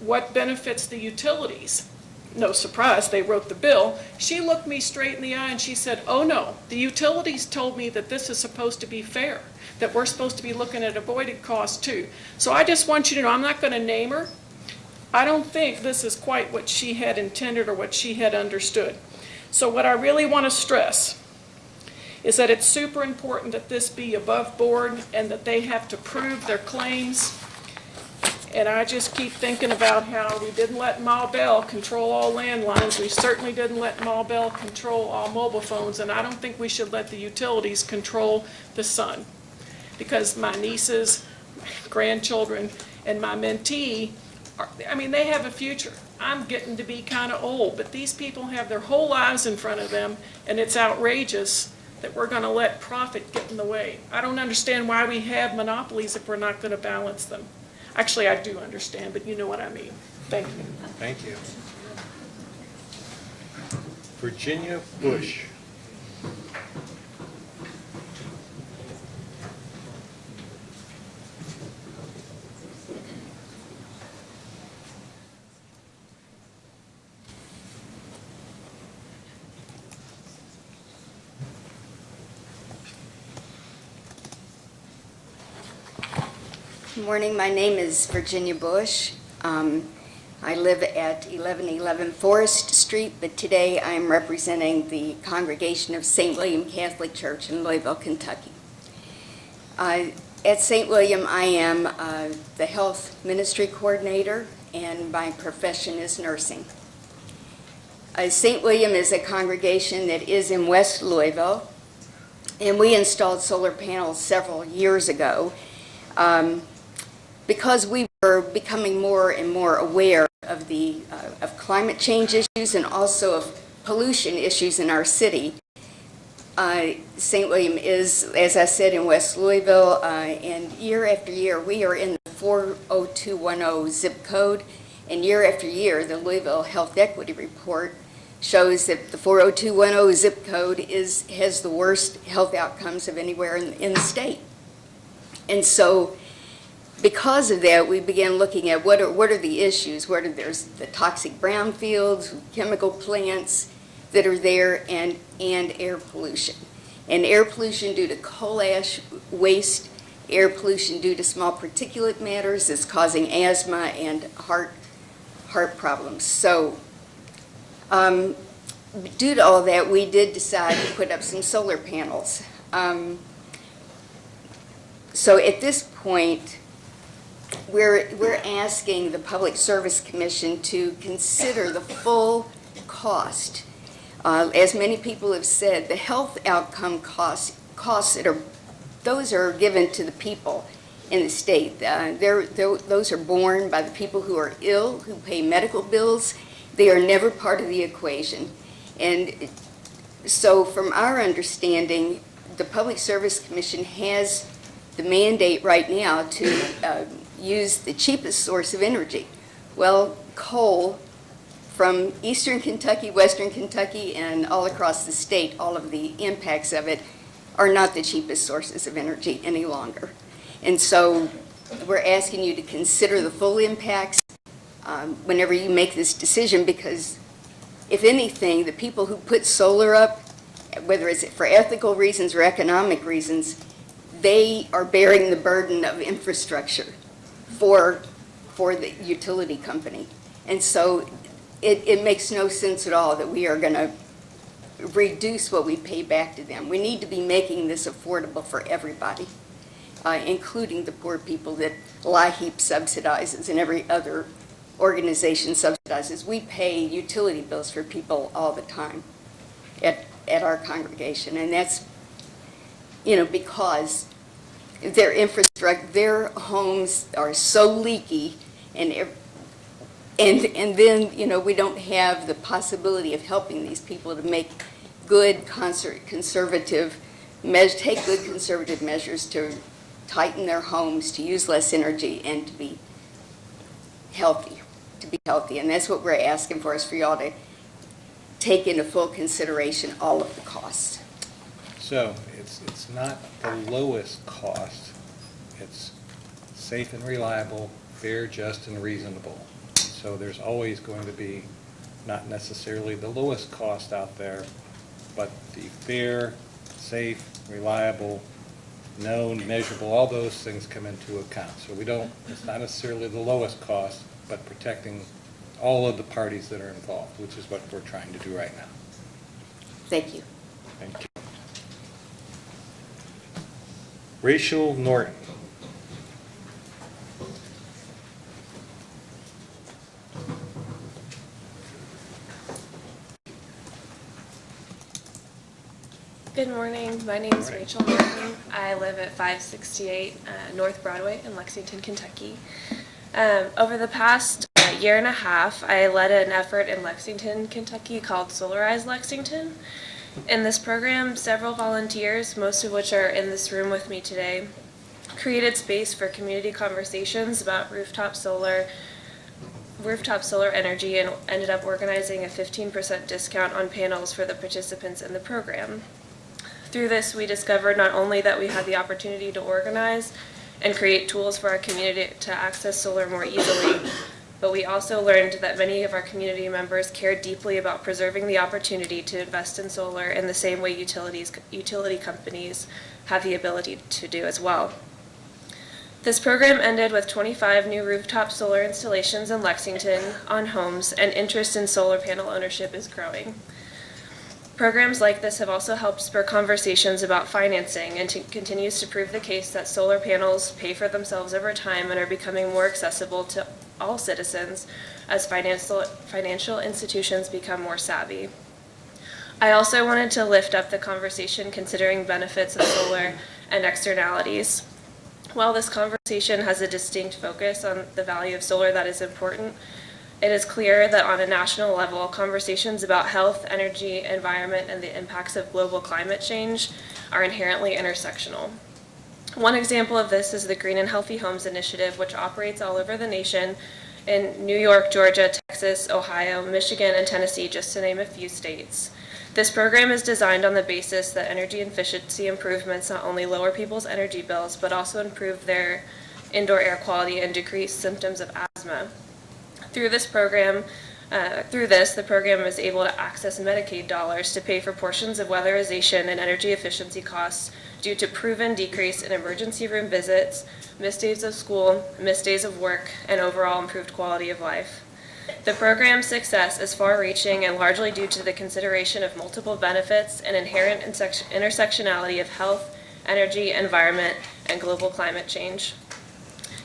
what benefits the utilities. No surprise, they wrote the bill. She looked me straight in the eye and she said, oh no, the utilities told me that this is supposed to be fair, that we're supposed to be looking at avoided costs too. So I just want you to know, I'm not going to name her. I don't think this is quite what she had intended or what she had understood. So what I really want to stress is that it's super important that this be above board and that they have to prove their claims. And I just keep thinking about how we didn't let Ma Bell control all landlines. We certainly didn't let Ma Bell control all mobile phones. And I don't think we should let the utilities control the sun. Because my nieces, my grandchildren, and my mentee, they have a future. I'm getting to be kind of old, but these people have their whole lives in front of them, and it's outrageous that we're going to let profit get in the way. I don't understand why we have monopolies if we're not going to balance them. Actually, I do understand, but you know what I mean. Thank you. Thank you. Virginia Bush. Good morning. My name is Virginia Bush. I live at 1111 Forest Street, but today I'm representing the congregation of St. William Catholic Church in Louisville, Kentucky. At St. William, I am the health ministry coordinator, and my profession is nursing. St. William is a congregation that is in West Louisville, and we installed solar panels several years ago. Because we were becoming more and more aware of of climate change issues and also of pollution issues in our city. St. William is, as I said, in West Louisville, and year after year we are in the 40210 zip code, and year after year the Louisville Health Equity Report shows that the 40210 zip code has the worst health outcomes of anywhere in the state. And so because of that, we began looking at what are the issues. There's the toxic brownfields, chemical plants that are there, and air pollution. And air pollution due to coal ash waste, air pollution due to small particulate matters is causing asthma and heart problems. So due to all that, we did decide to put up some solar panels. So at this point, we're asking the Public Service Commission to consider the full cost. As many people have said, the health outcome costs those are given to the people in the state. Those are borne by the people who are ill, who pay medical bills. They are never part of the equation. And so from our understanding, the Public Service Commission has the mandate right now to use the cheapest source of energy. Well, coal from eastern Kentucky, western Kentucky, and all across the state, all of the impacts of it are not the cheapest sources of energy any longer. And so we're asking you to consider the full impacts whenever you make this decision, because if anything, the people who put solar up, whether it's for ethical reasons or economic reasons, they are bearing the burden of infrastructure for the utility company. And so it makes no sense at all that we are going to reduce what we pay back to them. We need to be making this affordable for everybody, including the poor people that LIHEAP subsidizes and every other organization subsidizes. We pay utility bills for people all the time at our congregation, and that's, because their infrastructure, their homes are so leaky, and then, we don't have the possibility of helping these people to make good conservative measures to tighten their homes, to use less energy, and to be healthy. And that's what we're asking for, is for y'all to take into full consideration all of the costs. So it's not the lowest cost. It's safe and reliable, fair, just, and reasonable. So there's always going to be not necessarily the lowest cost out there, but the fair, safe, reliable, known, measurable, all those things come into account. So it's not necessarily the lowest cost, but protecting all of the parties that are involved, which is what we're trying to do right now. Thank you. Thank you. Rachel Norton. Good morning. My name is Rachel Norton. I live at 568 North Broadway in Lexington, Kentucky. Over the past year and a half, I led an effort in Lexington, Kentucky called Solarize Lexington. In this program, several volunteers, most of which are in this room with me today, created space for community conversations about rooftop solar energy, and ended up organizing a 15% discount on panels for the participants in the program. Through this, we discovered not only that we had the opportunity to organize and create tools for our community to access solar more easily, but we also learned that many of our community members care deeply about preserving the opportunity to invest in solar in the same way utility companies have the ability to do as well. This program ended with 25 new rooftop solar installations in Lexington on homes, and interest in solar panel ownership is growing. Programs like this have also helped spur conversations about financing, and continues to prove the case that solar panels pay for themselves over time and are becoming more accessible to all citizens as financial institutions become more savvy. I also wanted to lift up the conversation considering benefits of solar and externalities. While this conversation has a distinct focus on the value of solar that is important, it is clear that on a national level, conversations about health, energy, environment, and the impacts of global climate change are inherently intersectional. One example of this is the Green and Healthy Homes Initiative, which operates all over the nation in New York, Georgia, Texas, Ohio, Michigan, and Tennessee, just to name a few states. This program is designed on the basis that energy efficiency improvements not only lower people's energy bills, but also improve their indoor air quality and decrease symptoms of asthma. Through this, the program is able to access Medicaid dollars to pay for portions of weatherization and energy efficiency costs due to proven decrease in emergency room visits, missed days of school, missed days of work, and overall improved quality of life. The program's success is far-reaching and largely due to the consideration of multiple benefits and inherent intersectionality of health, energy, environment, and global climate change.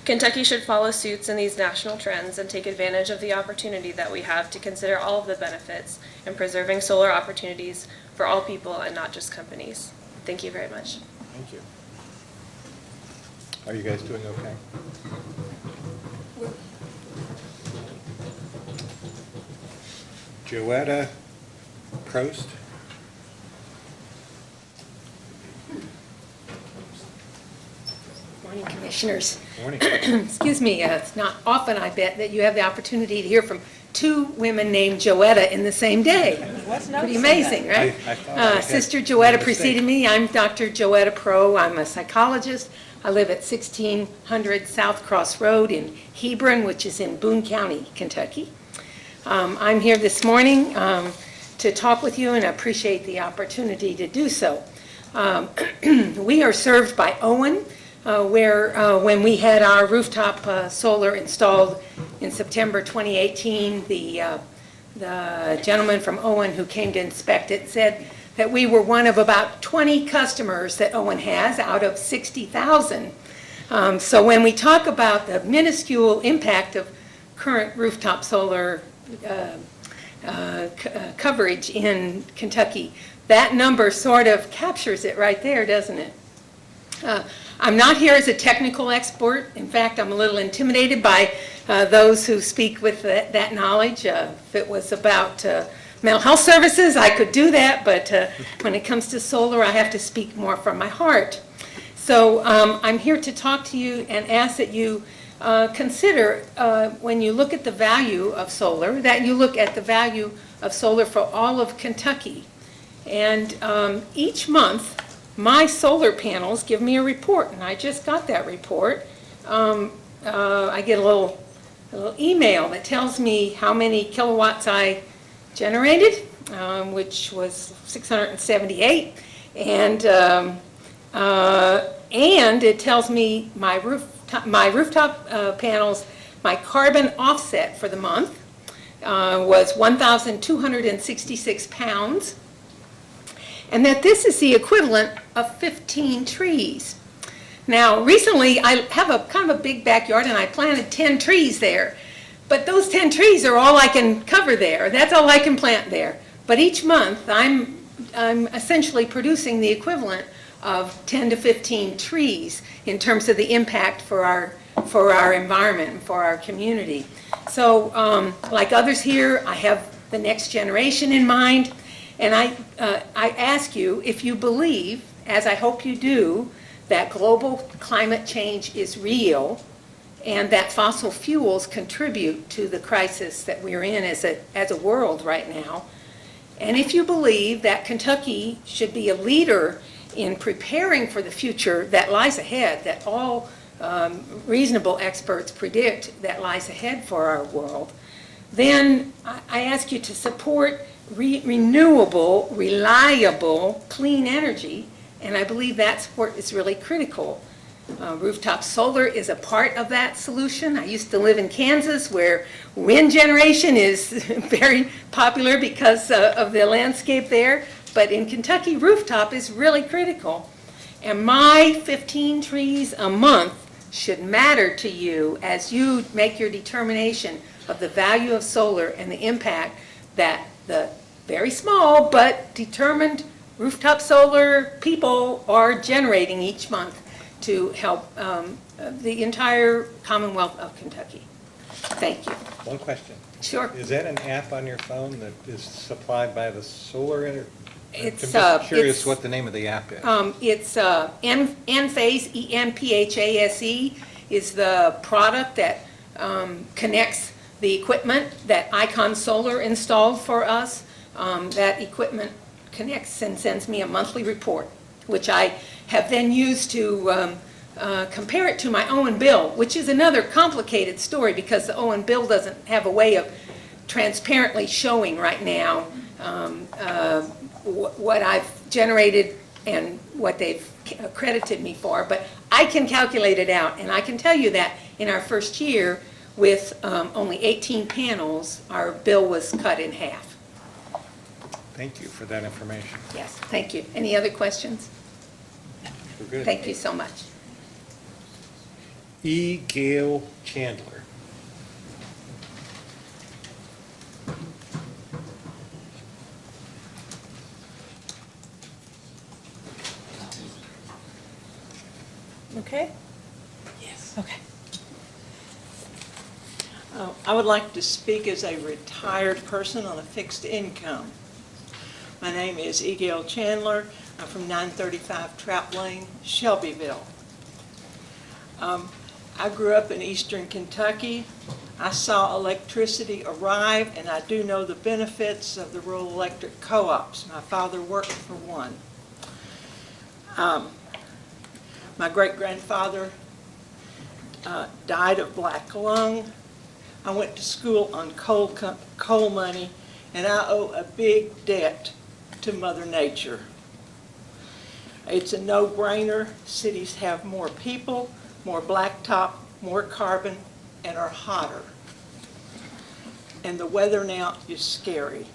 Kentucky should follow suits in these national trends and take advantage of the opportunity that we have to consider all of the benefits in preserving solar opportunities for all people and not just companies. Thank you very much. Thank you. Are you guys doing okay? Joetta Prost? Morning, Commissioners. Morning. Excuse me, it's not often, I bet, that you have the opportunity to hear from two women named Joetta in the same day. Pretty amazing, right? I thought I had Sister made a Joetta mistake. preceded me. I'm Dr. Joetta Pro. I'm a psychologist. I live at 1600 South Cross Road in Hebron, which is in Boone County, Kentucky. I'm here this morning to talk with you, and I appreciate the opportunity to do so. We are served by Owen, where when we had our rooftop solar installed in September 2018, the gentleman from Owen who came to inspect it said that we were one of about 20 customers that Owen has out of 60,000. So when we talk about the minuscule impact of current rooftop solar coverage in Kentucky, that number sort of captures it right there, doesn't it? I'm not here as a technical expert. In fact, I'm a little intimidated by those who speak with that knowledge. If it was about mental health services, I could do that, but when it comes to solar, I have to speak more from my heart. So I'm here to talk to you and ask that you consider, when you look at the value of solar, that you look at the value of solar for all of Kentucky. And each month, my solar panels give me a report, and I just got that report. I get a little email that tells me how many kilowatts I generated, which was 678, and it tells me my rooftop panels, my carbon offset for the month was 1,266 pounds. And that this is the equivalent of 15 trees. Now, recently, I have a kind of a big backyard, and I planted 10 trees there. But those 10 trees are all I can cover there. That's all I can plant there. But each month, I'm essentially producing the equivalent of 10 to 15 trees in terms of the impact for our environment and for our community. So, like others here, I have the next generation in mind. And I ask you if you believe, as I hope you do, that global climate change is real and that fossil fuels contribute to the crisis that we're in as a world right now. And if you believe that Kentucky should be a leader in preparing for the future that lies ahead, that all reasonable experts predict that lies ahead for our world, then I ask you to support renewable, reliable, clean energy, and I believe that support is really critical. Rooftop solar is a part of that solution. I used to live in Kansas where wind generation is very popular because of the landscape there, but in Kentucky, rooftop is really critical. And my 15 trees a month should matter to you as you make your determination of the value of solar and the impact that the very small but determined rooftop solar people are generating each month to help the entire Commonwealth of Kentucky. Thank you. One question. Sure. Is that an app on your phone that is supplied by the solar energy? I'm It's, just curious it's- what the name of the app is. It's Enphase, EMPHASE, is the product that connects the equipment that Icon Solar installed for us. That equipment connects and sends me a monthly report, which I have then used to compare it to my Owen bill, which is another complicated story because the Owen bill doesn't have a way of transparently showing right now what I've generated and what they've credited me for. But I can calculate it out, and I can tell you that in our first year, with only 18 panels, our bill was cut in half. Thank you for that information. Yes, thank you. Any other questions? We're good. Thank you so much. E. Gail Chandler. Okay? Yes. Okay. I would like to speak as a retired person on a fixed income. My name is E. Gail Chandler. I'm from 935 Trout Lane, Shelbyville. I grew up in eastern Kentucky. I saw electricity arrive, and I do know the benefits of the rural electric co-ops. My father worked for one. My great-grandfather died of black lung. I went to school on coal money, and I owe a big debt to Mother Nature. It's a no-brainer. Cities have more people, more blacktop, more carbon, and are hotter. And the weather now is scary.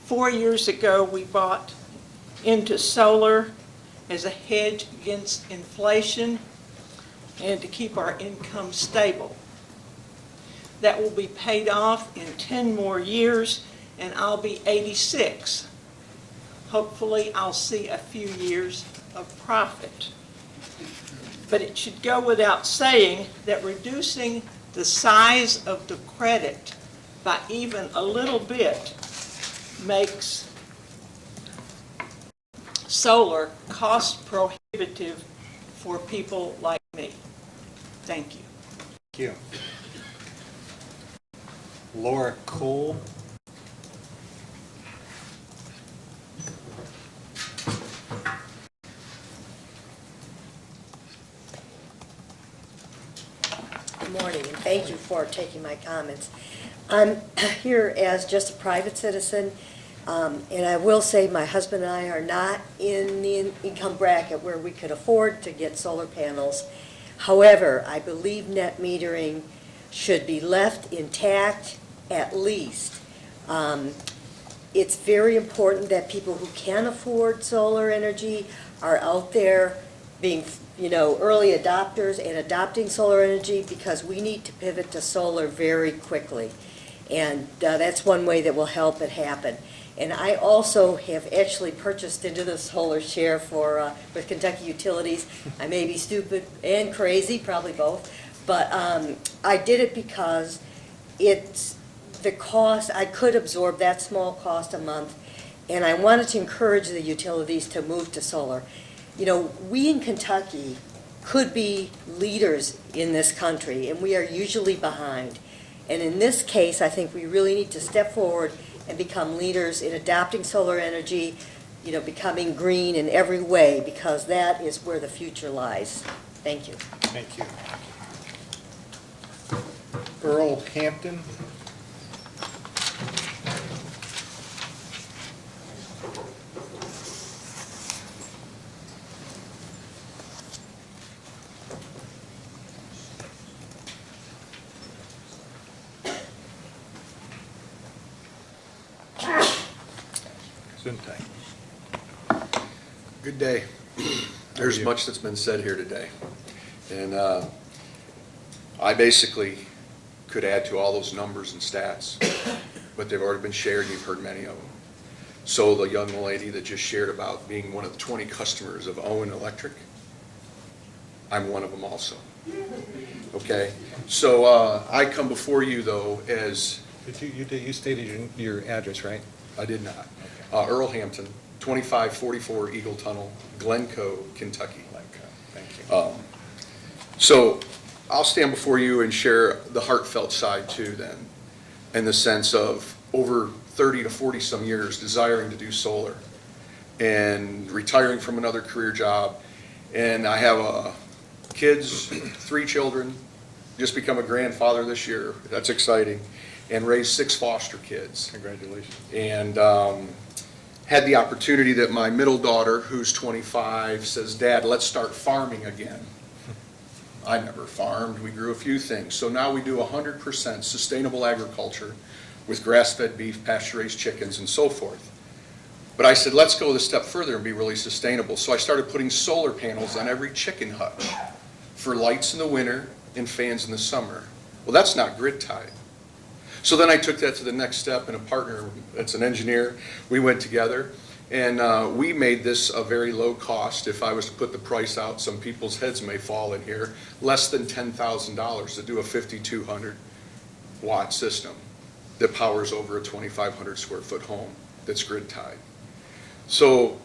4 years ago, we bought into solar as a hedge against inflation and to keep our income stable. That will be paid off in 10 more years, and I'll be 86. Hopefully, I'll see a few years of profit. But it should go without saying that reducing the size of the credit by even a little bit makes solar cost prohibitive for people like me. Thank you. Thank you. Laura Cole. Good morning, and thank you for taking my comments. I'm here as just a private citizen, and I will say my husband and I are not in the income bracket where we could afford to get solar panels. However, I believe net metering should be left intact at least. It's very important that people who can afford solar energy are out there being, early adopters and adopting solar energy, because we need to pivot to solar very quickly. And that's one way that will help it happen. And I also have actually purchased into the solar share with Kentucky Utilities. I may be stupid and crazy, probably both, but I did it because it's the cost. I could absorb that small cost a month, and I wanted to encourage the utilities to move to solar. We in Kentucky could be leaders in this country, and we are usually behind. And in this case, I think we really need to step forward and become leaders in adopting solar energy, becoming green in every way, because that is where the future lies. Thank you. Thank you. Earl Hampton. Good day. There's much that's been said here today. And I basically could add to all those numbers and stats, but they've already been shared, and you've heard many of them. So the young lady that just shared about being one of the 20 customers of Owen Electric, I'm one of them also. Okay? So I come before you, though, as... You stated your address, right? I did not. Okay. Earl Hampton, 2544 Eagle Tunnel, Glencoe, Kentucky. Thank you. So I'll stand before you and share the heartfelt side too then, in the sense of over 30 to 40 some years desiring to do solar and retiring from another career job. And I have kids, 3 children, just become a grandfather this year. That's exciting. And raised 6 foster kids. Congratulations. And had the opportunity that my middle daughter, who's 25, says, "Dad, let's start farming again." I never farmed. We grew a few things. So now we do 100% sustainable agriculture with grass-fed beef, pasture-raised chickens, and so forth. But I said, let's go a step further and be really sustainable. So I started putting solar panels on every chicken hutch for lights in the winter and fans in the summer. Well, that's not grid tied. So then I took that to the next step, and a partner that's an engineer, we went together, and we made this a very low cost. If I was to put the price out, some people's heads may fall in here, less than $10,000 to do a 5,200 watt system that powers over a 2,500 square foot home that's grid tied. So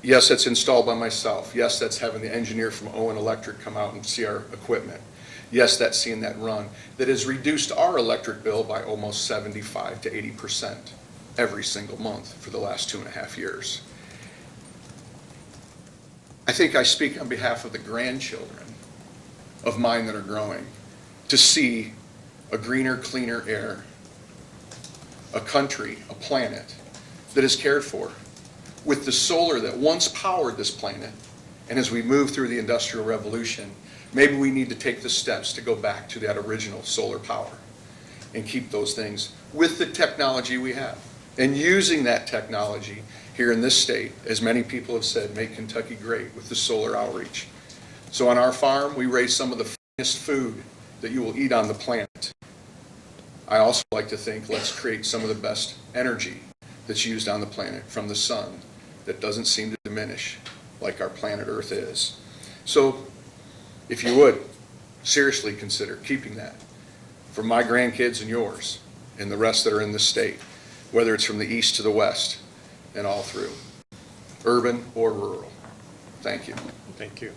yes, that's installed by myself. Yes, that's having the engineer from Owen Electric come out and see our equipment. Yes, that's seeing that run. That has reduced our electric bill by almost 75 to 80% every single month for the last 2.5 years. I think I speak on behalf of the grandchildren of mine that are growing to see a greener, cleaner air, a country, a planet that is cared for with the solar that once powered this planet. And as we move through the Industrial Revolution, maybe we need to take the steps to go back to that original solar power and keep those things with the technology we have. And using that technology here in this state, as many people have said, make Kentucky great with the solar outreach. So on our farm, we raise some of the finest food that you will eat on the planet. I also like to think, let's create some of the best energy that's used on the planet from the sun that doesn't seem to diminish like our planet Earth is. So if you would, seriously consider keeping that for my grandkids and yours and the rest that are in the state, whether it's from the east to the west and all through, urban or rural. Thank you. Thank you.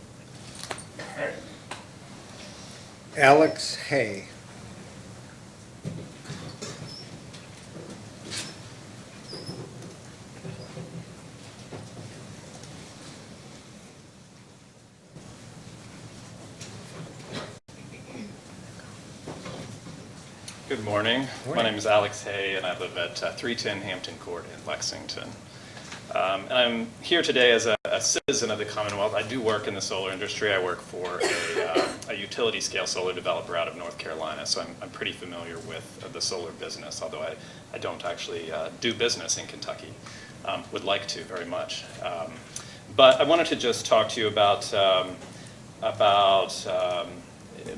Alex Hay. Good morning. My name is Alex Hay, and I live at 310 Hampton Court in Lexington. And I'm here today as a citizen of the Commonwealth. I do work in the solar industry. I work for a utility-scale solar developer out of North Carolina, so I'm pretty familiar with the solar business, although I don't actually do business in Kentucky. Would like to very much. But I wanted to just talk to you about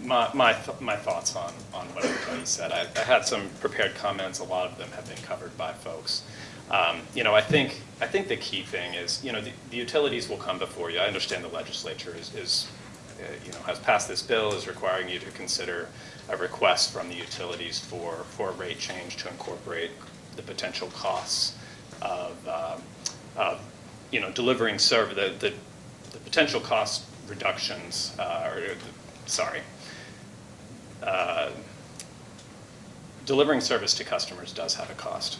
my thoughts on what everybody said. I had some prepared comments. A lot of them have been covered by folks. I think the key thing is, the utilities will come before you. I understand the legislature has passed this bill, is requiring you to consider a request from the utilities for a rate change to incorporate the potential costs of delivering the potential cost reductions, delivering service to customers does have a cost.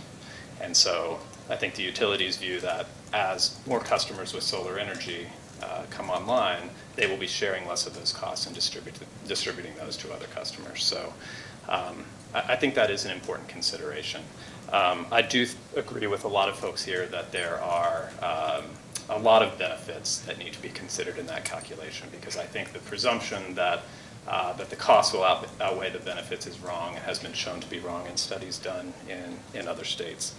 And so I think the utilities view that as more customers with solar energy come online, they will be sharing less of those costs and distributing those to other customers. So I think that is an important consideration. I do agree with a lot of folks here that there are a lot of benefits that need to be considered in that calculation, because I think the presumption that the costs will outweigh the benefits is wrong. It has been shown to be wrong in studies done in other states.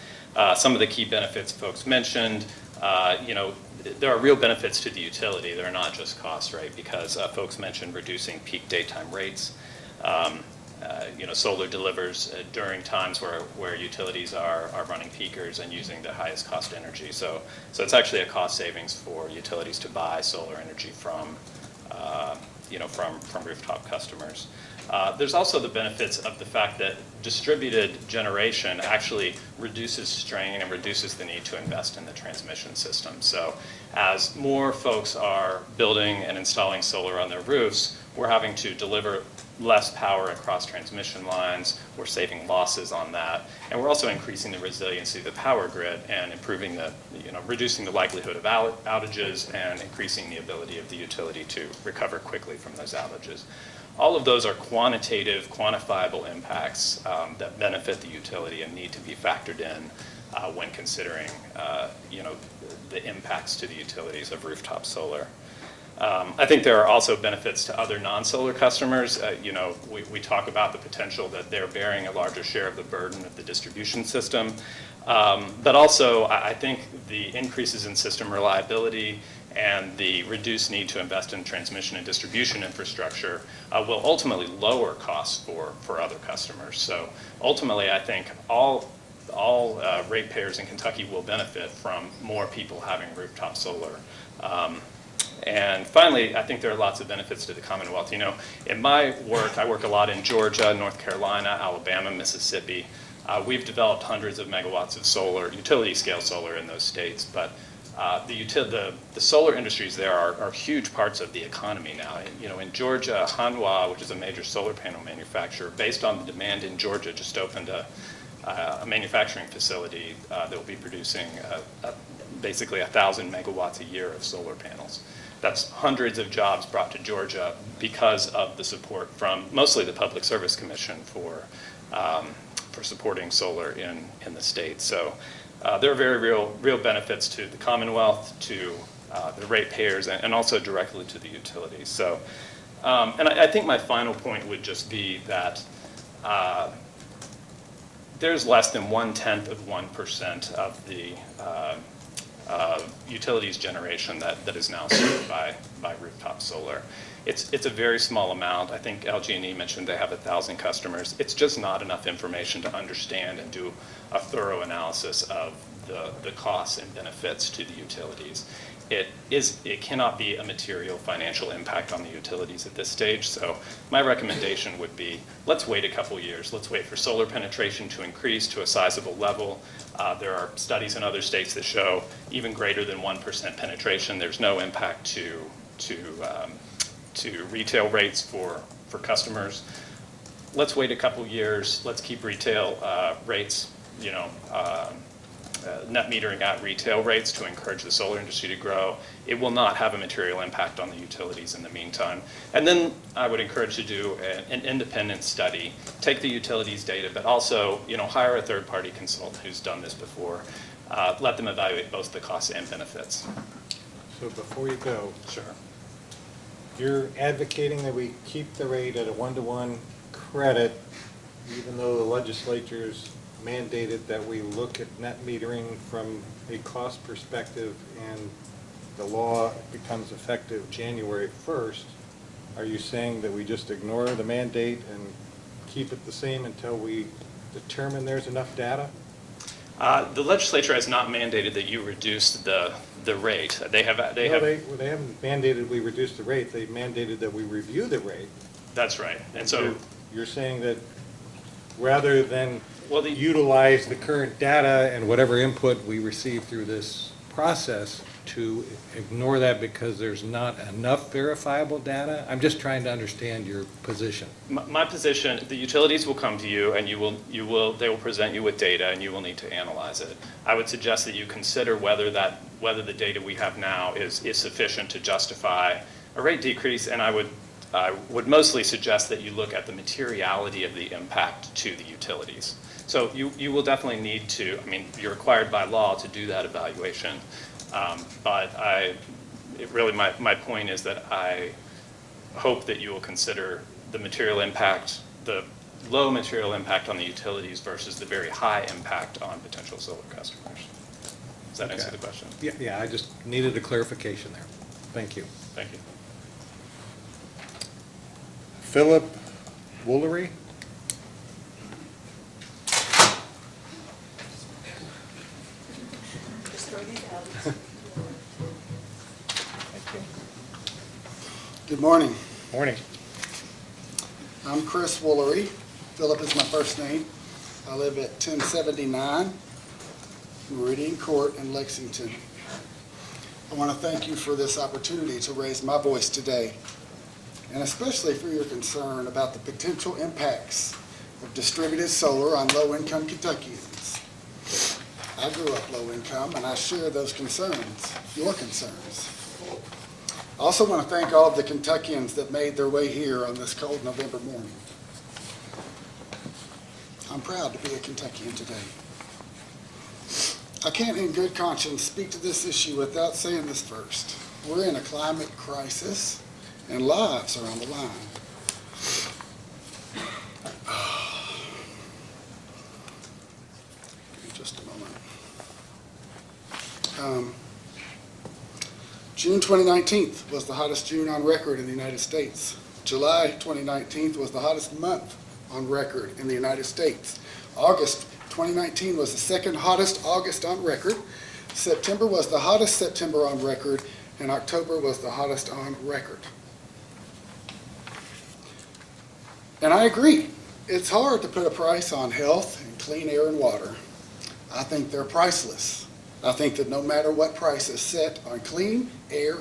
Some of the key benefits folks mentioned, there are real benefits to the utility. They're not just costs, right? Because folks mentioned reducing peak daytime rates. Solar delivers during times where utilities are running peakers and using the highest cost energy. So it's actually a cost savings for utilities to buy solar energy from rooftop customers. There's also the benefits of the fact that distributed generation actually reduces strain and reduces the need to invest in the transmission system. So as more folks are building and installing solar on their roofs, we're having to deliver less power across transmission lines. We're saving losses on that. And we're also increasing the resiliency of the power grid and improving reducing the likelihood of outages and increasing the ability of the utility to recover quickly from those outages. All of those are quantitative, quantifiable impacts that benefit the utility and need to be factored in when considering, the impacts to the utilities of rooftop solar. I think there are also benefits to other non-solar customers. You know, we talk about the potential that they're bearing a larger share of the burden of the distribution system. But also, I think the increases in system reliability and the reduced need to invest in transmission and distribution infrastructure will ultimately lower costs for other customers. So ultimately, I think all ratepayers in Kentucky will benefit from more people having rooftop solar. And finally, I think there are lots of benefits to the Commonwealth. You know, in my work, I work a lot in Georgia, North Carolina, Alabama, Mississippi. We've developed hundreds of megawatts of solar, utility-scale solar in those states, but the solar industries there are huge parts of the economy now. You know, in Georgia, Hanwha, which is a major solar panel manufacturer, based on the demand in Georgia, just opened a manufacturing facility that will be producing basically 1,000 megawatts a year of solar panels. That's hundreds of jobs brought to Georgia because of the support from mostly the Public Service Commission for supporting solar in the state. So there are very real benefits to the Commonwealth, to the ratepayers, and also directly to the utilities. So, and I think my final point would just be that there's less than 0.1% of the utilities generation that is now served by rooftop solar. It's a very small amount. I think LG&E mentioned they have 1,000 customers. It's just not enough information to understand and do a thorough analysis of the costs and benefits to the utilities. It cannot be a material financial impact on the utilities at this stage. So my recommendation would be, let's wait a couple years. Let's wait for solar penetration to increase to a sizable level. There are studies in other states that show even greater than 1% penetration. There's no impact to retail rates for customers. Let's wait a couple years. Let's keep retail rates, you know, net metering at retail rates to encourage the solar industry to grow. It will not have a material impact on the utilities in the meantime. And then I would encourage you to do an independent study, take the utilities data, but also, you know, hire a third-party consultant who's done this before. Let them evaluate both the costs and benefits. So before you go. Sure. You're advocating that we keep the rate at a 1-to-1 credit, even though the legislature's mandated that we look at net metering from a cost perspective, and the law becomes effective January 1st. Are you saying that we just ignore the mandate and keep it the same until we determine there's enough data? The legislature has not mandated that you reduce the rate. They haven't mandated we reduce the rate. They've mandated that we review the rate. That's right. And so you're saying that rather than utilize the current data and whatever input we receive through this process, to ignore that because there's not enough verifiable data? I'm just trying to understand your position. My position, the utilities will come to you and they will present you with data and you will need to analyze it. I would suggest that you consider whether the data we have now is sufficient to justify a rate decrease, and I would mostly suggest that you look at the materiality of the impact to the utilities. So you will definitely need to, I mean, you're required by law to do that evaluation. But my point is that I hope that you will consider the material impact, the low material impact on the utilities versus the very high impact on potential solar customers. Does that answer the question? Yeah, I just needed a clarification there. Thank you. Thank you. Philip Woolery? Good morning. Morning. I'm Chris Woolery. Philip is my first name. I live at 1079 Meridian Court in Lexington. I want to thank you for this opportunity to raise my voice today, and especially for your concern about the potential impacts of distributed solar on low-income Kentuckians. I grew up low-income, and I share those concerns, your concerns. I also want to thank all of the Kentuckians that made their way here on this cold November morning. I'm proud to be a Kentuckian today. I can't in good conscience speak to this issue without saying this first. we're in a climate crisis, and lives are on the line. Give me just a moment. June 2019 was the hottest June on record in the United States. July 2019 was the hottest month on record in the United States. August 2019 was the second hottest August on record. September was the hottest September on record, and October was the hottest on record. And I agree, it's hard to put a price on health and clean air and water. I think they're priceless. I think that no matter what price is set on clean air,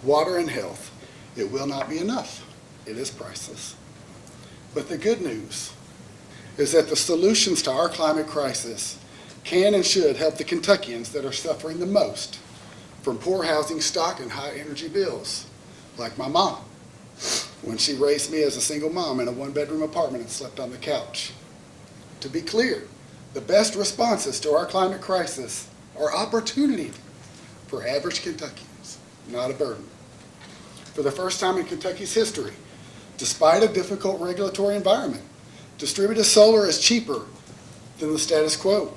water, and health, it will not be enough. It is priceless. But the good news is that the solutions to our climate crisis can and should help the Kentuckians that are suffering the most from poor housing stock and high energy bills, like my mom, when she raised me as a single mom in a one-bedroom apartment and slept on the couch. To be clear, the best responses to our climate crisis are opportunity for average Kentuckians, not a burden. For the first time in Kentucky's history, despite a difficult regulatory environment, distributed solar is cheaper than the status quo.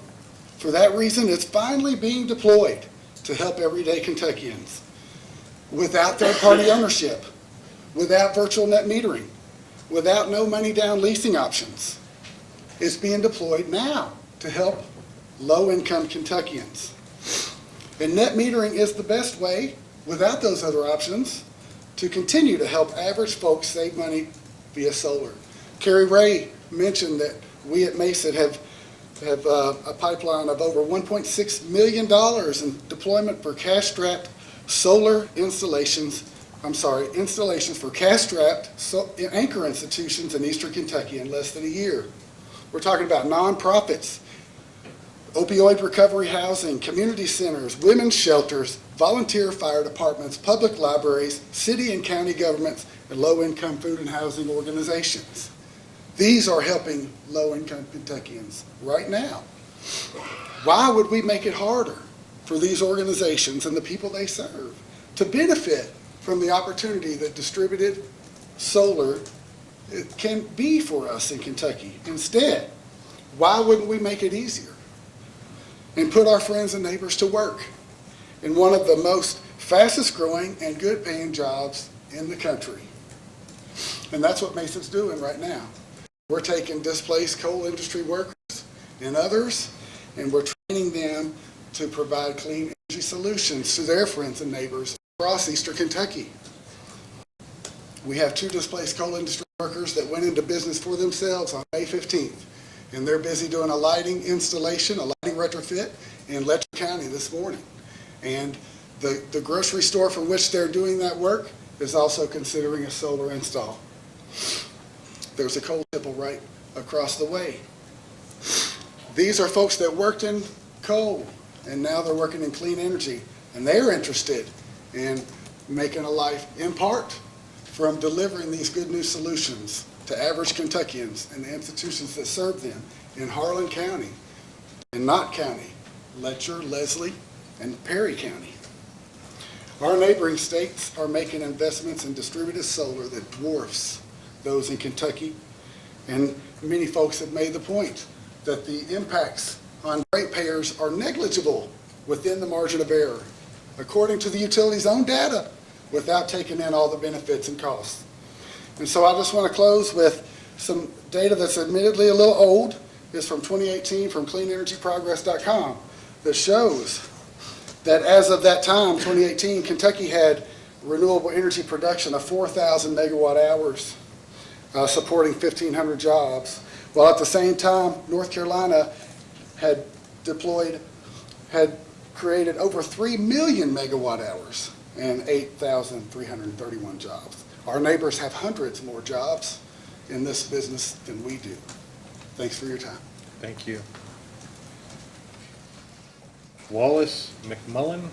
For that reason, it's finally being deployed to help everyday Kentuckians without third-party ownership, without virtual net metering, without no money down leasing options. It's being deployed now to help low-income Kentuckians. And net metering is the best way, without those other options, to continue to help average folks save money via solar. Carrie Ray mentioned that we at Mesa have a pipeline of over $1.6 million in deployment for cash-strapped solar installations for cash-strapped anchor institutions in Eastern Kentucky in less than a year. We're talking about nonprofits, opioid recovery housing, community centers, women's shelters, volunteer fire departments, public libraries, city and county governments, and low-income food and housing organizations. These are helping low-income Kentuckians right now. Why would we make it harder for these organizations and the people they serve to benefit from the opportunity that distributed solar can be for us in Kentucky? Instead, why wouldn't we make it easier and put our friends and neighbors to work in one of the most fastest growing and good paying jobs in the country? And that's what Mesa's doing right now. We're taking displaced coal industry workers and others, and we're training them to provide clean energy solutions to their friends and neighbors across Eastern Kentucky. We have 2 displaced coal industry workers that went into business for themselves on May 15th, and they're busy doing a lighting installation, a lighting retrofit in Letcher County this morning. And the grocery store from which they're doing that work is also considering a solar install. There's a coal tipple right across the way. These are folks that worked in coal, and now they're working in clean energy, and they're interested in making a life, in part, from delivering these good new solutions to average Kentuckians and the institutions that serve them in Harlan County, in Knott County, Letcher, Leslie, and Perry County. Our neighboring states are making investments in distributed solar that dwarfs those in Kentucky, and many folks have made the point that the impacts on ratepayers are negligible within the margin of error, according to the utility's own data, without taking in all the benefits and costs. And so I just want to close with some data that's admittedly a little old. It's from 2018 from cleanenergyprogress.com that shows that as of that time, 2018, Kentucky had renewable energy production of 4,000 megawatt hours, supporting 1,500 jobs, while at the same time, North Carolina had created over 3 million megawatt hours and 8,331 jobs. Our neighbors have hundreds more jobs in this business than we do. Thanks for your time. Thank you. Wallace McMullen.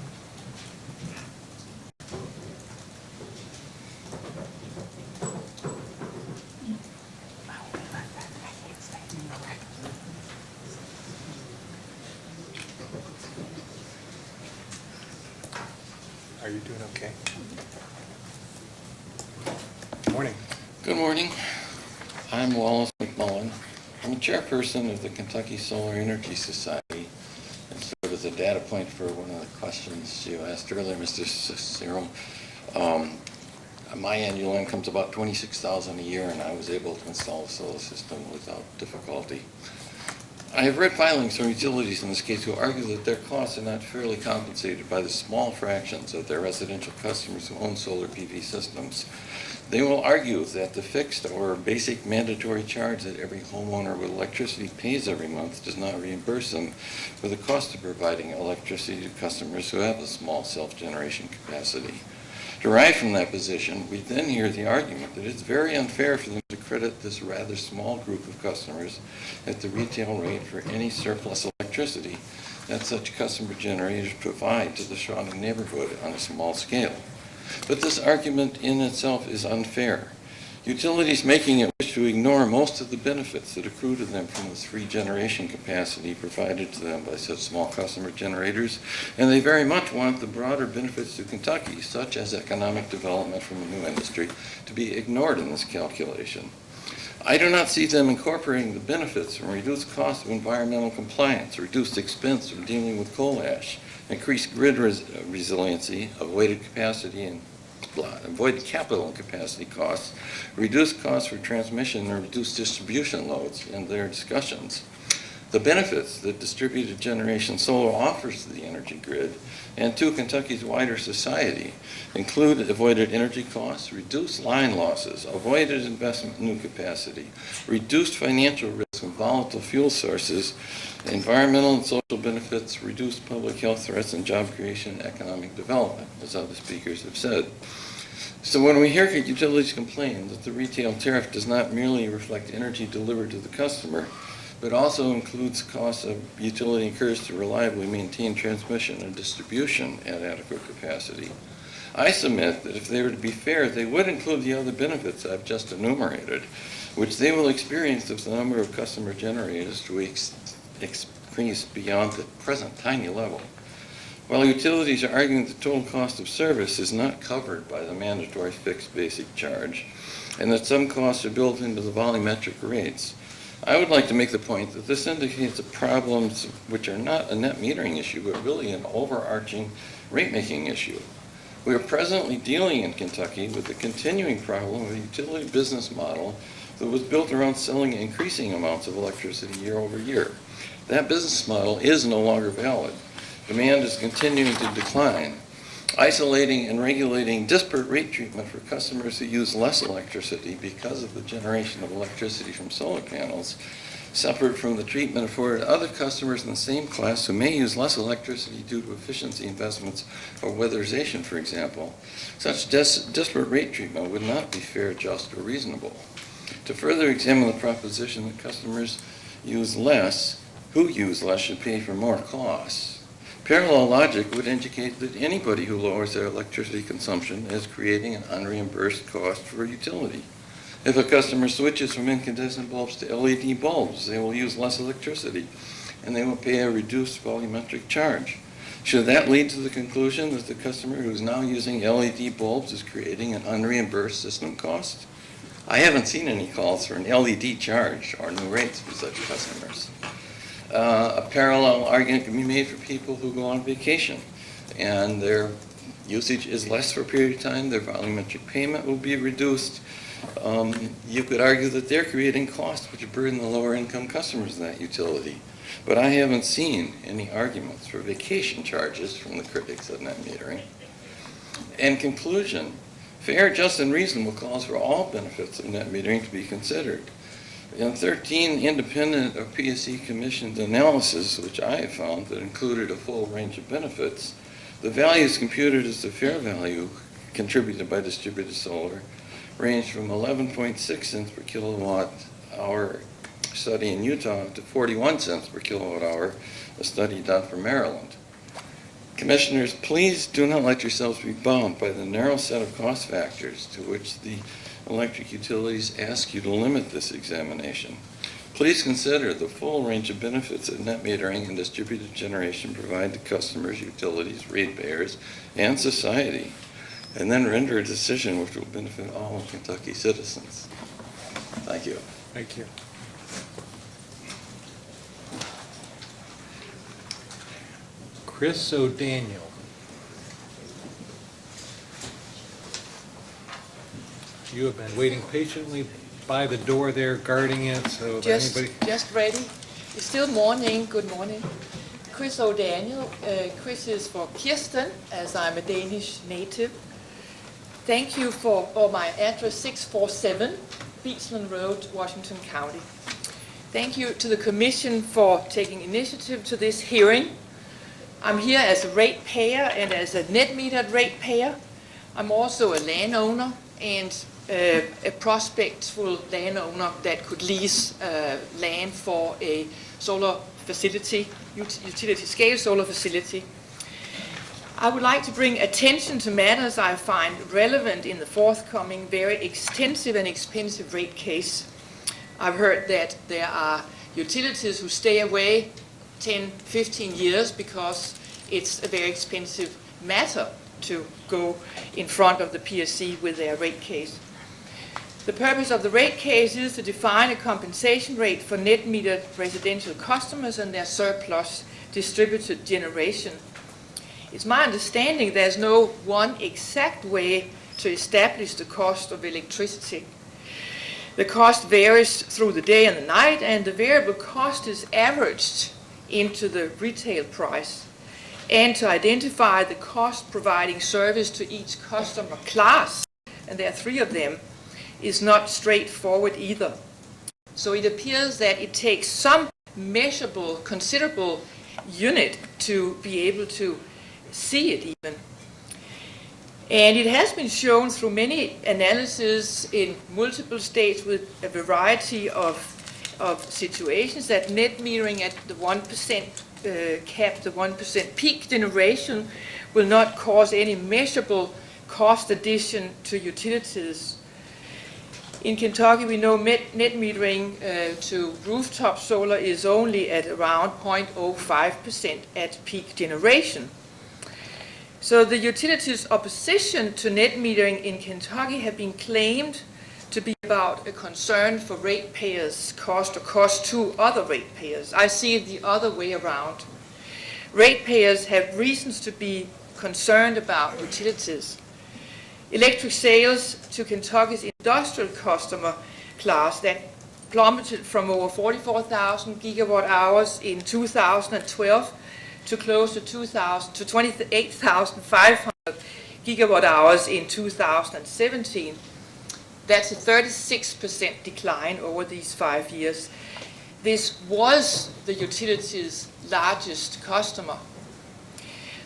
Are you doing okay? Good morning. Good morning. I'm Wallace McMullen. I'm chairperson of the Kentucky Solar Energy Society, and serve as a data point for one of the questions you asked earlier, Mr. Cicero. My annual income's about $26,000 a year, and I was able to install a solar system without difficulty. I have read filings from utilities in this case who argue that their costs are not fairly compensated by the small fractions of their residential customers who own solar PV systems. They will argue that the fixed or basic mandatory charge that every homeowner with electricity pays every month does not reimburse them for the cost of providing electricity to customers who have a small self-generation capacity. Derived from that position, we then hear the argument that it's very unfair for them to credit this rather small group of customers at the retail rate for any surplus electricity that such customer generators provide to the surrounding neighborhood on a small scale. But this argument in itself is unfair. Utilities making it wish to ignore most of the benefits that accrue to them from the free generation capacity provided to them by such small customer generators, and they very much want the broader benefits to Kentucky, such as economic development from a new industry, to be ignored in this calculation. I do not see them incorporating the benefits from reduced cost of environmental compliance, reduced expense from dealing with coal ash, increased grid resiliency, avoided capacity and avoid capital and capacity costs, reduce costs for transmission, and reduce distribution loads in their discussions. The benefits that distributed generation solar offers to the energy grid and to Kentucky's wider society include avoided energy costs, reduced line losses, avoided investment in new capacity, reduced financial risk from volatile fuel sources, environmental and social benefits, reduced public health threats, and job creation and economic development, as other speakers have said. So when we hear utilities complain that the retail tariff does not merely reflect energy delivered to the customer, but also includes costs of utility incurs to reliably maintain transmission and distribution at adequate capacity, I submit that if they were to be fair, they would include the other benefits I've just enumerated, which they will experience if the number of customer generators to increase beyond the present tiny level. While utilities are arguing that the total cost of service is not covered by the mandatory fixed basic charge, and that some costs are built into the volumetric rates, I would like to make the point that this indicates that problems which are not a net metering issue, but really an overarching rate-making issue. We are presently dealing in Kentucky with the continuing problem of a utility business model that was built around selling increasing amounts of electricity year over year. That business model is no longer valid. Demand is continuing to decline. Isolating and regulating disparate rate treatment for customers who use less electricity because of the generation of electricity from solar panels, separate from the treatment afforded other customers in the same class who may use less electricity due to efficiency investments or weatherization, for example. Such disparate rate treatment would not be fair, just, or reasonable. To further examine the proposition that customers use less, who use less should pay for more costs, parallel logic would indicate that anybody who lowers their electricity consumption is creating an unreimbursed cost for a utility. If a customer switches from incandescent bulbs to LED bulbs, they will use less electricity, and they will pay a reduced volumetric charge. Should that lead to the conclusion that the customer who is now using LED bulbs is creating an unreimbursed system cost? I haven't seen any calls for an LED charge or new rates for such customers. A parallel argument can be made for people who go on vacation and their usage is less for a period of time, their volumetric payment will be reduced. You could argue that they're creating costs which burden the lower income customers in that utility. But I haven't seen any arguments for vacation charges from the critics of net metering. In conclusion, fair, just, and reasonable calls for all benefits of net metering to be considered. In 13 independent or PSC commissioned analysis, which I have found that included a full range of benefits, the values computed as the fair value contributed by distributed solar ranged from 11.6 cents per kilowatt hour study in Utah to 41 cents per kilowatt hour, a study done for Maryland. Commissioners, please do not let yourselves be bound by the narrow set of cost factors to which the electric utilities ask you to limit this examination. Please consider the full range of benefits that net metering and distributed generation provide to customers, utilities, ratepayers, and society, and then render a decision which will benefit all of Kentucky citizens. Thank you. Thank you. Chris O'Daniel. You have been waiting patiently by the door there, guarding it, so that anybody... Just ready. It's still morning. Good morning. Chris O'Daniel. Chris is for Kirsten, as I'm a Danish native. Thank you for my address 647 Beachland Road, Washington County. Thank you to the Commission for taking initiative to this hearing. I'm here as a ratepayer and as a net metered ratepayer. I'm also a landowner and a prospectful landowner that could lease land for a solar facility, utility scale solar facility. I would like to bring attention to matters I find relevant in the forthcoming very extensive and expensive rate case. I've heard that there are utilities who stay away 10, 15 years because it's a very expensive matter to go in front of the PSC with their rate case. The purpose of the rate case is to define a compensation rate for net metered residential customers and their surplus distributed generation. It's my understanding there's no one exact way to establish the cost of electricity. The cost varies through the day and the night, and the variable cost is averaged into the retail price. And to identify the cost providing service to each customer class, and there are 3 of them, is not straightforward either. So it appears that it takes some measurable, considerable unit to be able to see it even. And it has been shown through many analyses in multiple states with a variety of situations that net metering at the 1% cap, the 1% peak generation, will not cause any measurable cost addition to utilities. In Kentucky, we know net metering to rooftop solar is only at around 0.05% at peak generation. So the utilities' opposition to net metering in Kentucky have been claimed to be about a concern for ratepayers' cost or cost to other ratepayers. I see it the other way around. Ratepayers have reasons to be concerned about utilities. Electric sales to Kentucky's industrial customer class that plummeted from over 44,000 gigawatt hours in 2012 to close to 28,500 gigawatt hours in 2017. That's a 36% decline over these 5 years. This was the utility's largest customer.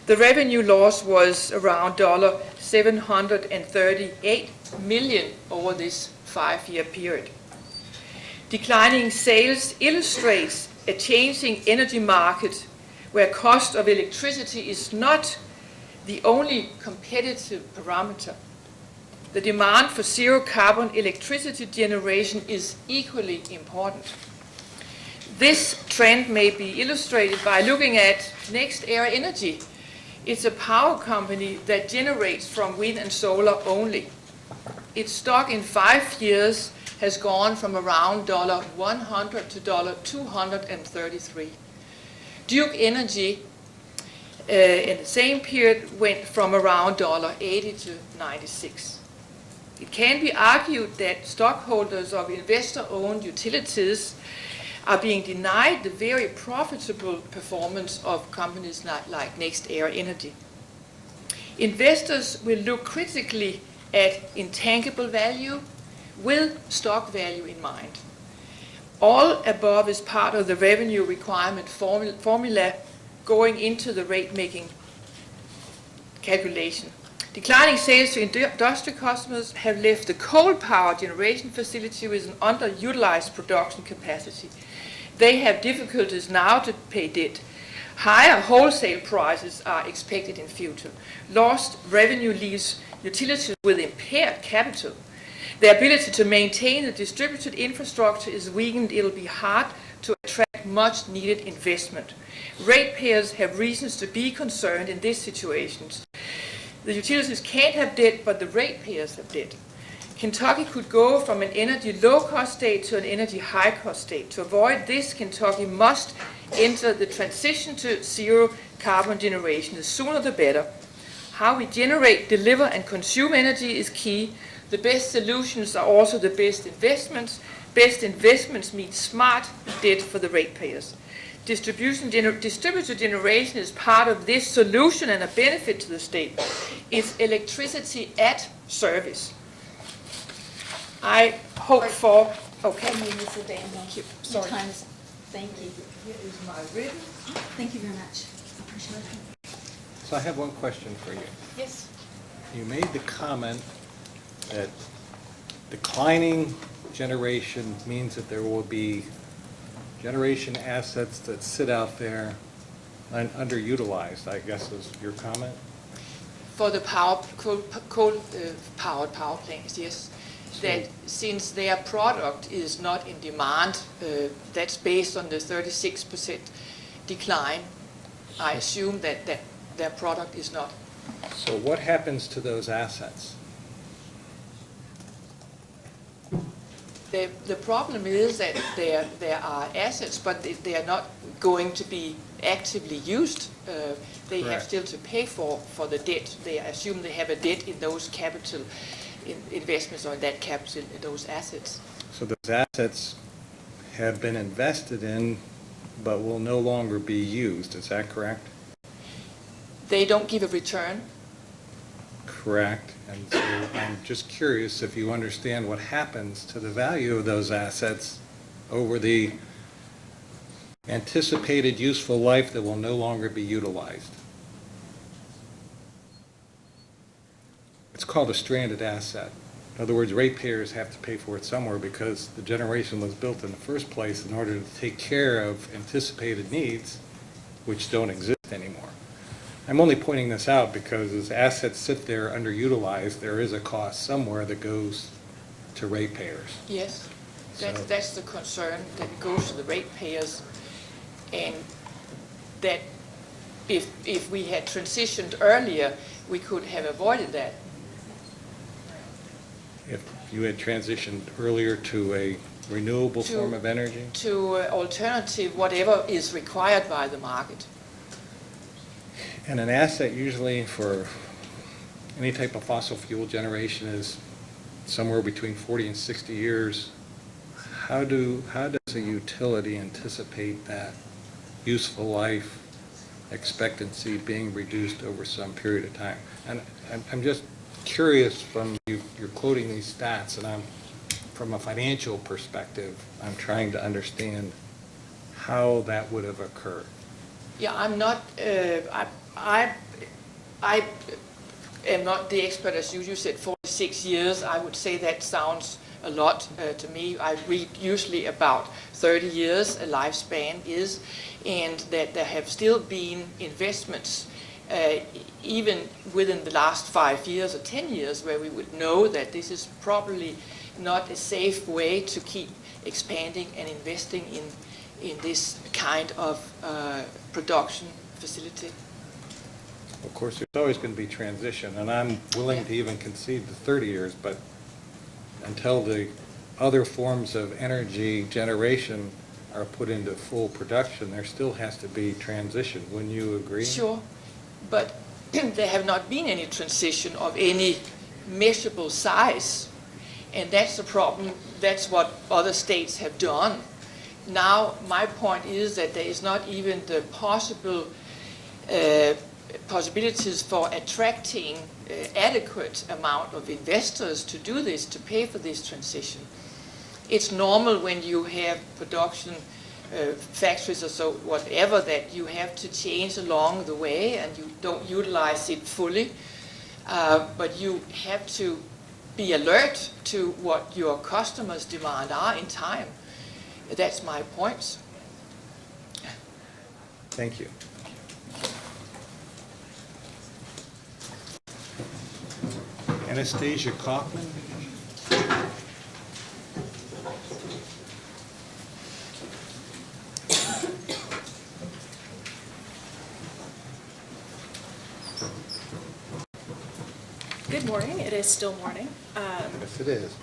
The revenue loss was around $738 million over this 5-year period. Declining sales illustrates a changing energy market where cost of electricity is not the only competitive parameter. The demand for zero-carbon electricity generation is equally important. This trend may be illustrated by looking at NextEra Energy. It's a power company that generates from wind and solar only. Its stock in 5 years has gone from around $100 to $233. Duke Energy in the same period went from around $80 to $96. It can be argued that stockholders of investor-owned utilities are being denied the very profitable performance of companies like NextEra Energy. Investors will look critically at intangible value with stock value in mind. All above is part of the revenue requirement formula going into the rate-making calculation. Declining sales to industrial customers have left the coal power generation facility with an underutilized production capacity. They have difficulties now to pay debt. Higher wholesale prices are expected in future. Lost revenue leaves utilities with impaired capital. The ability to maintain the distributed infrastructure is weakened. It'll be hard to attract much needed investment. Ratepayers have reasons to be concerned in these situations. The utilities can't have debt, but the ratepayers have debt. Kentucky could go from an energy low-cost state to an energy high-cost state. To avoid this, Kentucky must enter the transition to zero carbon generation. The sooner the better. How we generate, deliver, and consume energy is key. The best solutions are also the best investments. Best investments mean smart debt for the ratepayers. Distributed generation is part of this solution and a benefit to the state. It's electricity at service. I hope for, okay. Thank you. Your Sorry. time is up. Thank you. Here is my written. Thank you very much. I appreciate it. So I have one question for you. Yes. You made the comment that declining generation means that there will be generation assets that sit out there underutilized, I guess is your comment? For the coal-powered power plants, yes. That since their product is not in demand, that's based on the 36% decline, I assume that their product is not. So what happens to those assets? The problem is that there are assets, but they are not going to be actively used. They have Correct. still to pay for the debt. They assume they have a debt in those capital investments or in that capital, in those assets. So those assets have been invested in, but will no longer be used, is that correct? They don't give a return. Correct. And so I'm just curious if you understand what happens to the value of those assets over the anticipated useful life that will no longer be utilized. It's called a stranded asset. In other words, ratepayers have to pay for it somewhere because the generation was built in the first place in order to take care of anticipated needs which don't exist anymore. I'm only pointing this out because as assets sit there underutilized, there is a cost somewhere that goes to ratepayers. Yes, So- that's the concern, that it goes to the ratepayers, and that if we had transitioned earlier, we could have avoided that. If you had transitioned earlier to a renewable To- form of energy? To alternative, whatever is required by the market. And an asset usually for any type of fossil fuel generation is somewhere between 40 and 60 years. How does a utility anticipate that useful life expectancy being reduced over some period of time? And I'm just curious from you're quoting these stats, and from a financial perspective, I'm trying to understand how that would have occurred. Yeah, I'm not, I am not the expert, as you said, 46 years. I would say that sounds a lot to me. I read usually about 30 years a lifespan is, and that there have still been investments even within the last 5 years or 10 years where we would know that this is probably not a safe way to keep expanding and investing in this kind of production facility. Of course, there's always going to be transition, and I'm willing to even concede the 30 years, but until the other forms of energy generation are put into full production, there still has to be transition. Wouldn't you agree? Sure, but there have not been any transition of any measurable size, and that's the problem. That's what other states have done. Now, my point is that there is not even the possibilities for attracting adequate amount of investors to do this, to pay for this transition. It's normal when you have production factories or so, whatever, that you have to change along the way and you don't utilize it fully. But you have to be alert to what your customers' demand are in time. That's my point. Thank you. Anastasia Kaufman? morning. It is still morning. Yes, it is.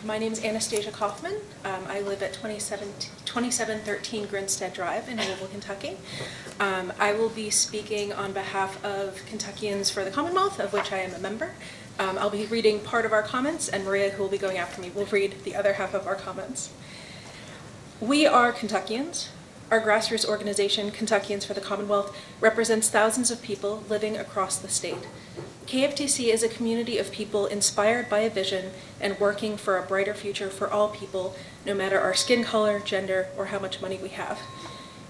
My name is Anastasia Kaufman. I live at 2713 Grinstead Drive in Louisville, Kentucky. I will be speaking on behalf of Kentuckians for the Commonwealth, of which I am a member. I'll be reading part of our comments, and Maria, who will be going after me, will read the other half of our comments. We are Kentuckians. Our grassroots organization, Kentuckians for the Commonwealth, represents thousands of people living across the state. KFTC is a community of people inspired by a vision and working for a brighter future for all people, no matter our skin color, gender, or how much money we have.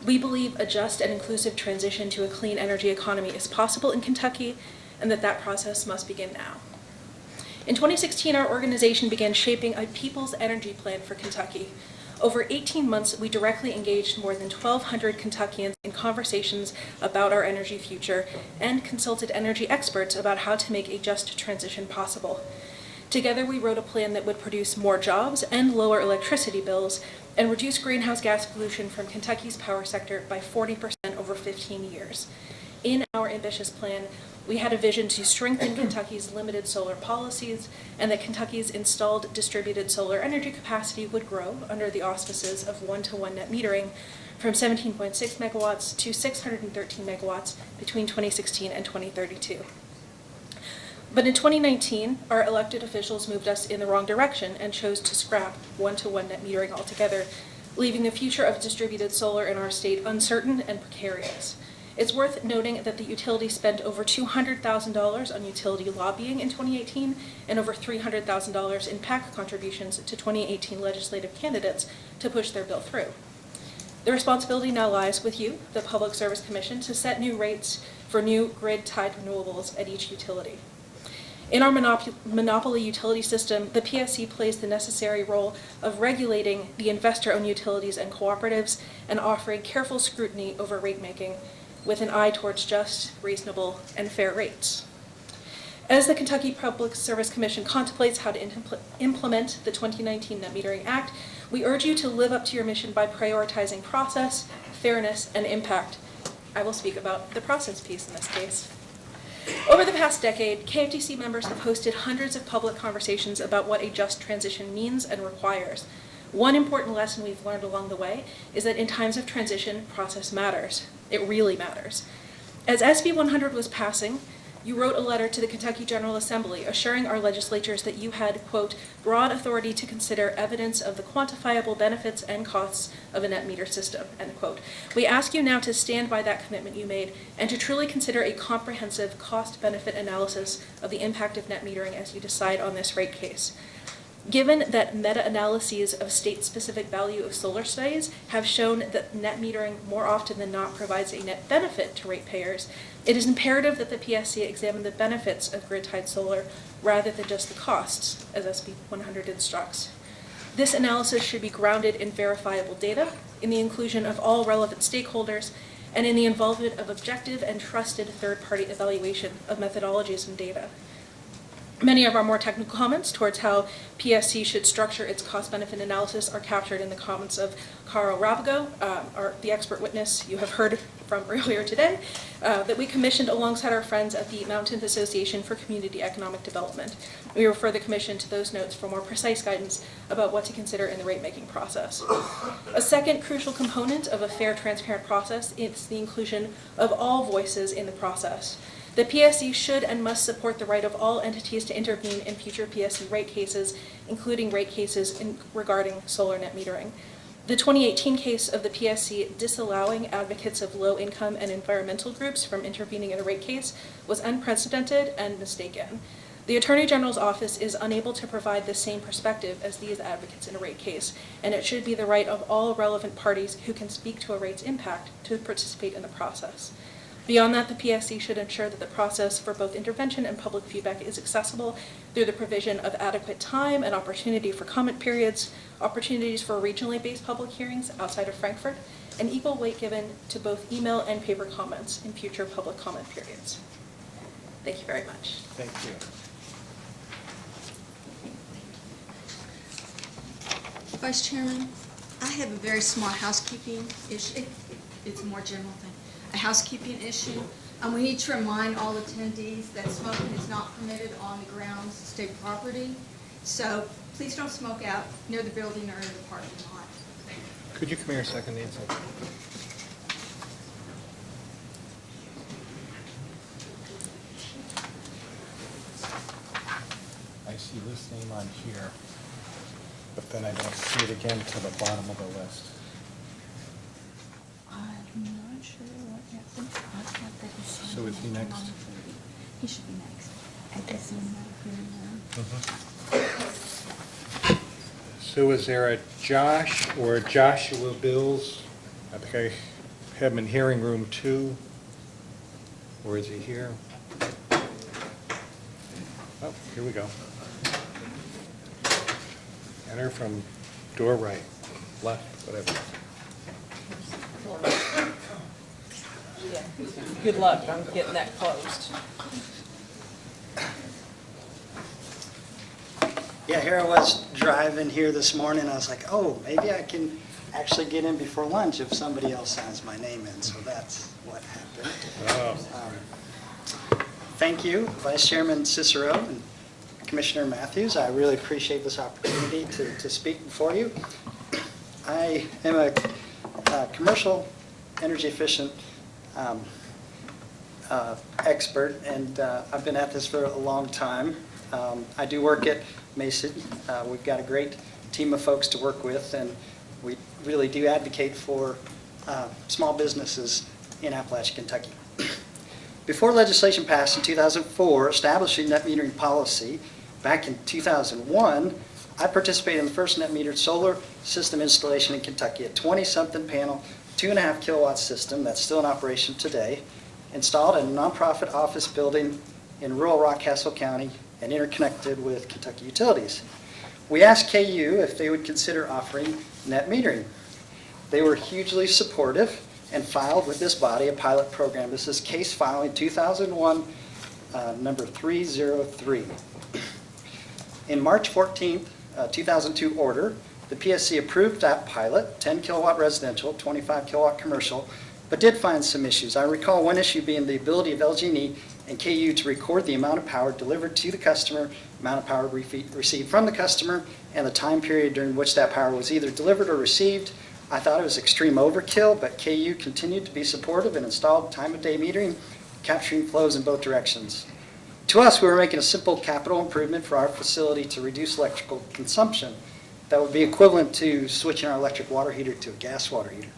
We believe a just and inclusive transition to a clean energy economy is possible in Kentucky, and that process must begin now. In 2016, our organization began shaping a People's Energy Plan for Kentucky. Over 18 months, we directly engaged more than 1,200 Kentuckians in conversations about our energy future and consulted energy experts about how to make a just transition possible. Together, we wrote a plan that would produce more jobs and lower electricity bills and reduce greenhouse gas pollution from Kentucky's power sector by 40% over 15 years. In our ambitious plan, we had a vision to strengthen Kentucky's limited solar policies and that Kentucky's installed distributed solar energy capacity would grow under the auspices of one-to-one net metering from 17.6 megawatts to 613 megawatts between 2016 and 2032. But in 2019, our elected officials moved us in the wrong direction and chose to scrap one-to-one net metering altogether, leaving the future of distributed solar in our state uncertain and precarious. It's worth noting that the utility spent over $200,000 on utility lobbying in 2018 and over $300,000 in PAC contributions to 2018 legislative candidates to push their bill through. The responsibility now lies with you, the Public Service Commission, to set new rates for new grid-tied renewables at each utility. In our monopoly utility system, the PSC plays the necessary role of regulating the investor-owned utilities and cooperatives and offering careful scrutiny over rate making, with an eye towards just, reasonable, and fair rates. As the Kentucky Public Service Commission contemplates how to implement the 2019 Net Metering Act, we urge you to live up to your mission by prioritizing process, fairness, and impact. I will speak about the process piece in this case. Over the past decade, KFTC members have hosted hundreds of public conversations about what a just transition means and requires. One important lesson we've learned along the way is that in times of transition, process matters. It really matters. As SB 100 was passing, you wrote a letter to the Kentucky General Assembly assuring our legislatures that you had, quote, broad authority to consider evidence of the quantifiable benefits and costs of a net meter system, end quote. We ask you now to stand by that commitment you made and to truly consider a comprehensive cost-benefit analysis of the impact of net metering as you decide on this rate case. Given that meta-analyses of state-specific value of solar studies have shown that net metering more often than not provides a net benefit to ratepayers, it is imperative that the PSC examine the benefits of grid-tied solar rather than just the costs, as SB 100 instructs. This analysis should be grounded in verifiable data, in the inclusion of all relevant stakeholders, and in the involvement of objective and trusted third-party evaluation of methodologies and data. Many of our more technical comments towards how PSC should structure its cost-benefit analysis are captured in the comments of Carl Rabago, the expert witness you have heard from earlier today, that we commissioned alongside our friends at the Mountains Association for Community Economic Development. We refer the Commission to those notes for more precise guidance about what to consider in the rate-making process. A second crucial component of a fair, transparent process is the inclusion of all voices in the process. The PSC should and must support the right of all entities to intervene in future PSC rate cases, including rate cases regarding solar net metering. The 2018 case of the PSC disallowing advocates of low-income and environmental groups from intervening in a rate case was unprecedented and mistaken. The Attorney General's office is unable to provide the same perspective as these advocates in a rate case, and it should be the right of all relevant parties who can speak to a rate's impact to participate in the process. Beyond that, the PSC should ensure that the process for both intervention and public feedback is accessible through the provision of adequate time and opportunity for comment periods, opportunities for regionally based public hearings outside of Frankfurt, and equal weight given to both email and paper comments in future public comment periods. Thank you very much. Thank you. Vice Chairman, I have a very small housekeeping issue. It's a more general thing. A housekeeping issue. We need to remind all attendees that smoking is not permitted on the grounds of state property. So please don't smoke out near the building or in the parking lot. Could you come here a second, Nancy? I see this name on here, but then I don't see it again to the bottom of the list. I'm not sure what happened. I thought that he signed So is he on next? 1:30. He should be next. I guess I'm not here now. So is there a Josh or Joshua Bills? I think I have him in hearing room 2. Or is he here? Oh, here we go. Enter from door right, left, whatever. Good luck on getting that closed. Yeah, here I was driving here this morning. I was like, oh, maybe I can actually get in before lunch if somebody else signs my name in. So that's what happened. Thank you, Vice Chairman Cicero and Commissioner Matthews. I really appreciate this opportunity to speak before you. I am a commercial energy efficient expert, and I've been at this for a long time. I do work at Mason. We've got a great team of folks to work with, and we really do advocate for small businesses in Appalachia, Kentucky. Before legislation passed in 2004 establishing net metering policy, back in 2001, I participated in the first net metered solar system installation in Kentucky, a 20-something panel, 2.5 kilowatt system that's still in operation today, installed in a nonprofit office building in rural Rockcastle County and interconnected with Kentucky Utilities. We asked KU if they would consider offering net metering. They were hugely supportive and filed with this body a pilot program. This is case filing 2001, number 303. In March 14th, 2002 order, the PSC approved that pilot, 10 kilowatt residential, 25 kilowatt commercial, but did find some issues. I recall one issue being the ability of LG&E and KU to record the amount of power delivered to the customer, amount of power received from the customer, and the time period during which that power was either delivered or received. I thought it was extreme overkill, but KU continued to be supportive and installed time-of-day metering, capturing flows in both directions. To us, we were making a simple capital improvement for our facility to reduce electrical consumption that would be equivalent to switching our electric water heater to a gas water heater.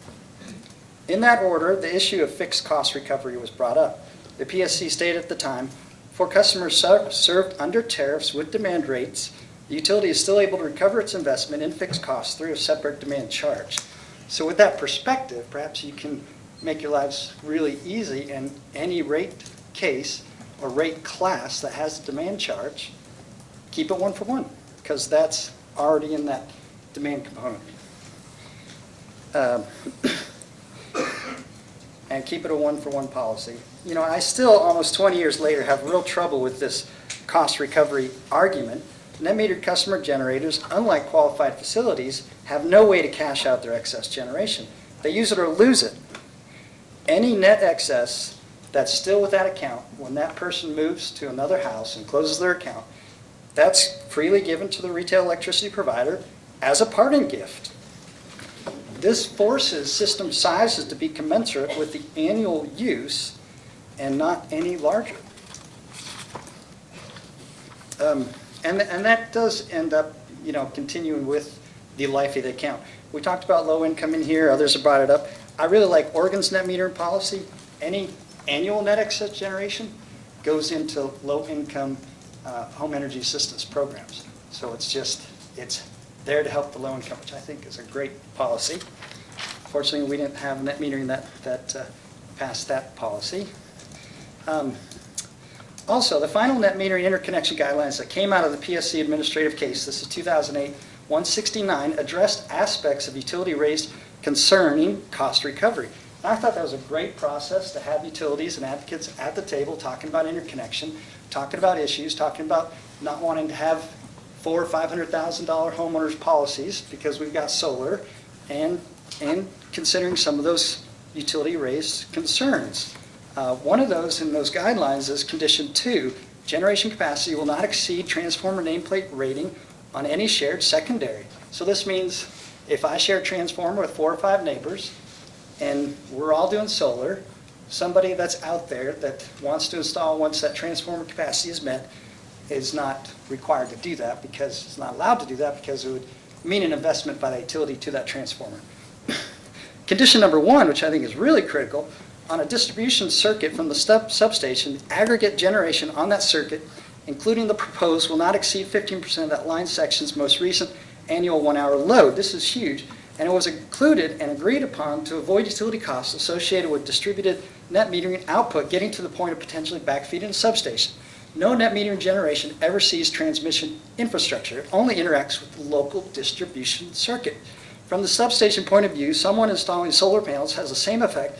In that order, the issue of fixed cost recovery was brought up. The PSC stated at the time, for customers served under tariffs with demand rates, the utility is still able to recover its investment in fixed costs through a separate demand charge. So with that perspective, perhaps you can make your lives really easy, and any rate case or rate class that has a demand charge, keep it 1-for-1, because that's already in that demand component. And keep it a 1-for-1 policy. You know, I still, almost 20 years later, have real trouble with this cost recovery argument. Net metered customer generators, unlike qualified facilities, have no way to cash out their excess generation. They use it or lose it. Any net excess that's still with that account, when that person moves to another house and closes their account, that's freely given to the retail electricity provider as a parting gift. This forces system sizes to be commensurate with the annual use and not any larger. And that does end up, you know, continuing with the life of the account. We talked about low income in here, others have brought it up. I really like Oregon's net metering policy. Any annual net excess generation goes into low income home energy assistance programs. So it's there to help the low income, which I think is a great policy. Fortunately, we didn't have net metering that passed that policy. Also, the final net metering interconnection guidelines that came out of the PSC administrative case, this is 2008-169, addressed aspects of utility rates concerning cost recovery. And I thought that was a great process to have utilities and advocates at the table talking about interconnection, talking about issues, talking about not wanting to have $400,000 or $500,000 homeowners policies because we've got solar, and considering some of those utility raised concerns. One of those in those guidelines is condition 2, generation capacity will not exceed transformer nameplate rating on any shared secondary. So this means if I share a transformer with 4 or 5 neighbors, and we're all doing solar, somebody that's out there that wants to install once that transformer capacity is met is not required to do that, because it's not allowed to do that, because it would mean an investment by the utility to that transformer. Condition number 1, which I think is really critical, on a distribution circuit from the substation, the aggregate generation on that circuit, including the proposed, will not exceed 15% of that line section's most recent annual 1-hour load. This is huge, and it was included and agreed upon to avoid utility costs associated with distributed net metering output getting to the point of potentially backfeeding a substation. No net metering generation ever sees transmission infrastructure. It only interacts with the local distribution circuit. From the substation point of view, someone installing solar panels has the same effect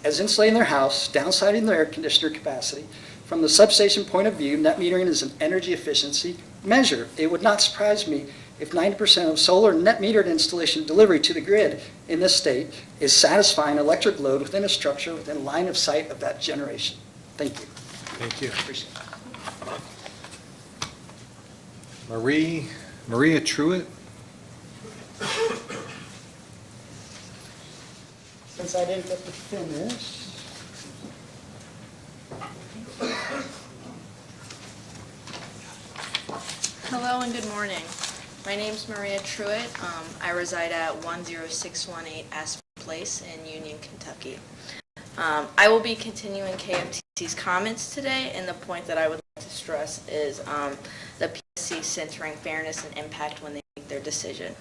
as insulating their house, downsizing their air conditioner capacity. From the substation point of view, net metering is an energy efficiency measure. It would not surprise me if 90% of solar net metered installation delivery to the grid in this state is satisfying electric load within a structure within line of sight of that generation. Thank you. Thank you. Appreciate it. Maria Truitt? Since I didn't get to finish. Hello and good morning. My name's Maria Truitt. I reside at 10618 Aspen Place in Union, Kentucky. I will be continuing KFTC's comments today, and the point that I would like to stress is the PSC centering fairness and impact when they make their decision.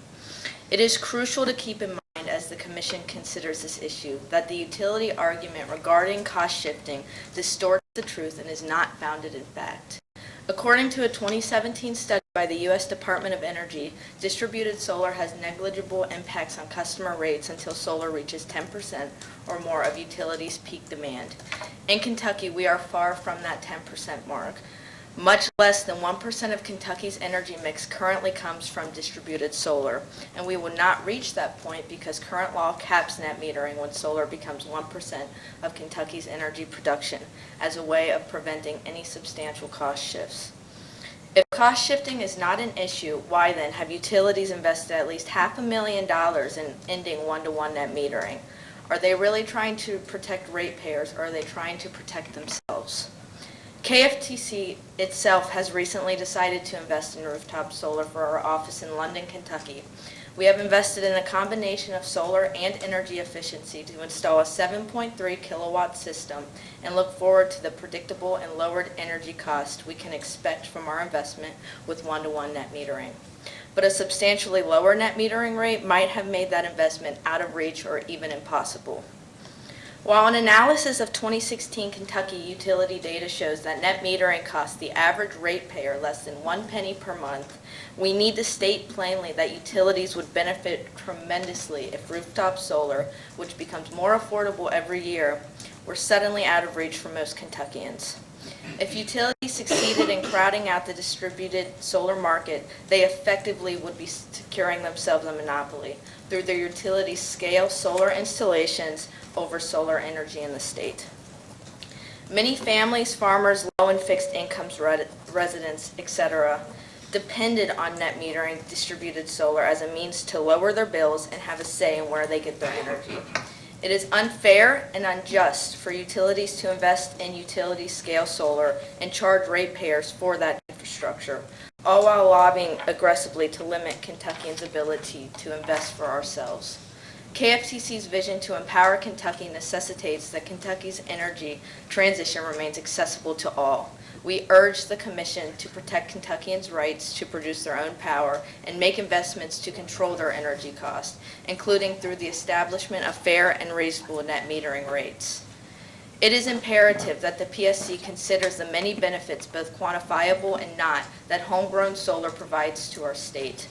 It is crucial to keep in mind as the Commission considers this issue that the utility argument regarding cost shifting distorts the truth and is not founded in fact. According to a 2017 study by the U.S. Department of Energy, distributed solar has negligible impacts on customer rates until solar reaches 10% or more of utilities' peak demand. In Kentucky, we are far from that 10% mark. Much less than 1% of Kentucky's energy mix currently comes from distributed solar, and we will not reach that point because current law caps net metering when solar becomes 1% of Kentucky's energy production as a way of preventing any substantial cost shifts. If cost shifting is not an issue, why then have utilities invested at least $500,000 in ending one-to-one net metering? Are they really trying to protect ratepayers, or are they trying to protect themselves? KFTC itself has recently decided to invest in rooftop solar for our office in London, Kentucky. We have invested in a combination of solar and energy efficiency to install a 7.3 kilowatt system and look forward to the predictable and lowered energy cost we can expect from our investment with one-to-one net metering. But a substantially lower net metering rate might have made that investment out of reach or even impossible. While an analysis of 2016 Kentucky utility data shows that net metering costs the average ratepayer less than 1 penny per month, we need to state plainly that utilities would benefit tremendously if rooftop solar, which becomes more affordable every year, were suddenly out of reach for most Kentuckians. If utilities succeeded in crowding out the distributed solar market, they effectively would be securing themselves a monopoly through their utility scale solar installations over solar energy in the state. Many families, farmers, low and fixed incomes residents, etc., depended on net metering distributed solar as a means to lower their bills and have a say in where they get their energy. It is unfair and unjust for utilities to invest in utility scale solar and charge ratepayers for that infrastructure, all while lobbying aggressively to limit Kentuckians' ability to invest for ourselves. KFTC's vision to empower Kentucky necessitates that Kentucky's energy transition remains accessible to all. We urge the Commission to protect Kentuckians' rights to produce their own power and make investments to control their energy costs, including through the establishment of fair and reasonable net metering rates. It is imperative that the PSC considers the many benefits, both quantifiable and not, that homegrown solar provides to our state.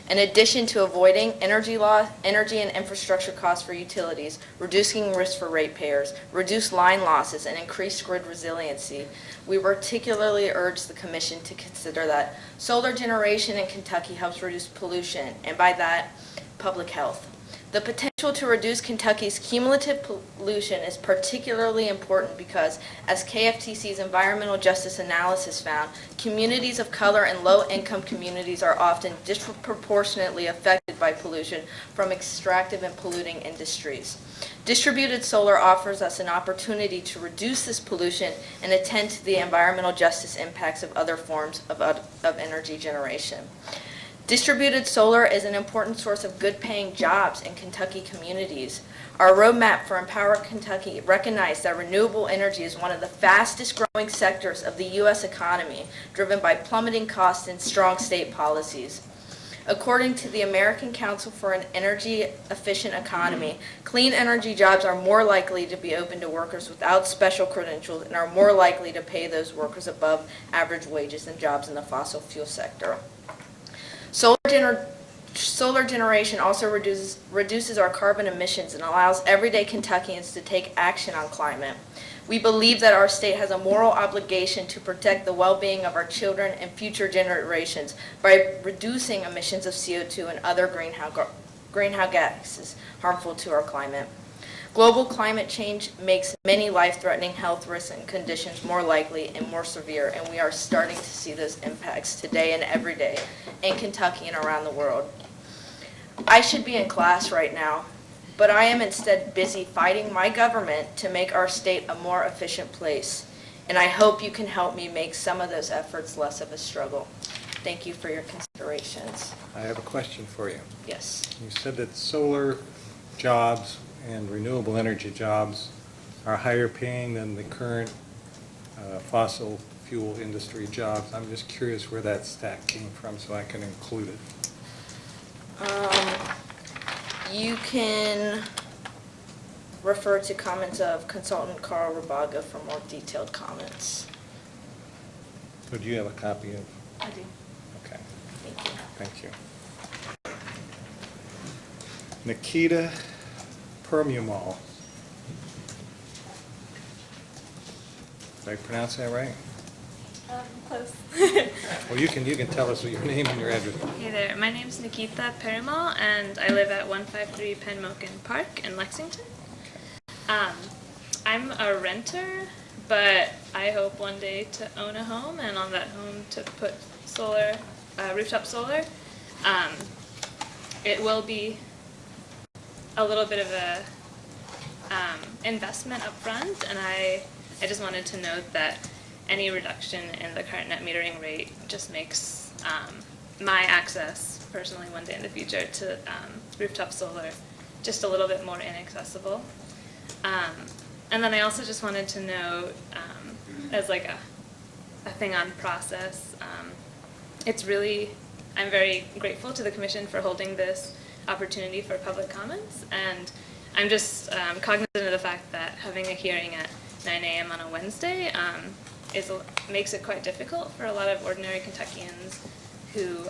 In addition to avoiding energy and infrastructure costs for utilities, reducing risk for ratepayers, reduce line losses, and increase grid resiliency, we particularly urge the Commission to consider that solar generation in Kentucky helps reduce pollution, and by that, public health. The potential to reduce Kentucky's cumulative pollution is particularly important because, as KFTC's environmental justice analysis found, communities of color and low-income communities are often disproportionately affected by pollution from extractive and polluting industries. Distributed solar offers us an opportunity to reduce this pollution and attend to the environmental justice impacts of other forms of energy generation. Distributed solar is an important source of good-paying jobs in Kentucky communities. Our roadmap for Empower Kentucky recognized that renewable energy is one of the fastest-growing sectors of the U.S. economy, driven by plummeting costs and strong state policies. According to the American Council for an Energy-Efficient Economy, clean energy jobs are more likely to be open to workers without special credentials and are more likely to pay those workers above average wages than jobs in the fossil fuel sector. Solar generation also reduces our carbon emissions and allows everyday Kentuckians to take action on climate. We believe that our state has a moral obligation to protect the well-being of our children and future generations by reducing emissions of CO2 and other greenhouse gases harmful to our climate. Global climate change makes many life-threatening health risks and conditions more likely and more severe, and we are starting to see those impacts today and every day in Kentucky and around the world. I should be in class right now, but I am instead busy fighting my government to make our state a more efficient place, and I hope you can help me make some of those efforts less of a struggle. Thank you for your considerations. I have a question for you. Yes. You said that solar jobs and renewable energy jobs are higher paying than the current fossil fuel industry jobs. I'm just curious where that stat came from so I can include it. You can refer to comments of consultant Carl Rabaga for more detailed comments. So do you have a copy of? I do. Okay, Thank you. thank you. Nikita Permumal. Did I pronounce that right? Close. Well, you can tell us your name and your address. Hey there, my name's Nikita Perimal, and I live at 153 Penmoken Park in Lexington. I'm a renter, but I hope one day to own a home, and on that home to put solar, rooftop solar. It will be a little bit of a investment up front, and I just wanted to note that any reduction in the current net metering rate just makes my access personally one day in the future to rooftop solar just a little bit more inaccessible. And then I also just wanted to note, as like a thing on process, I'm very grateful to the Commission for holding this opportunity for public comments, and I'm just cognizant of the fact that having a hearing at 9 a.m. on a Wednesday makes it quite difficult for a lot of ordinary Kentuckians who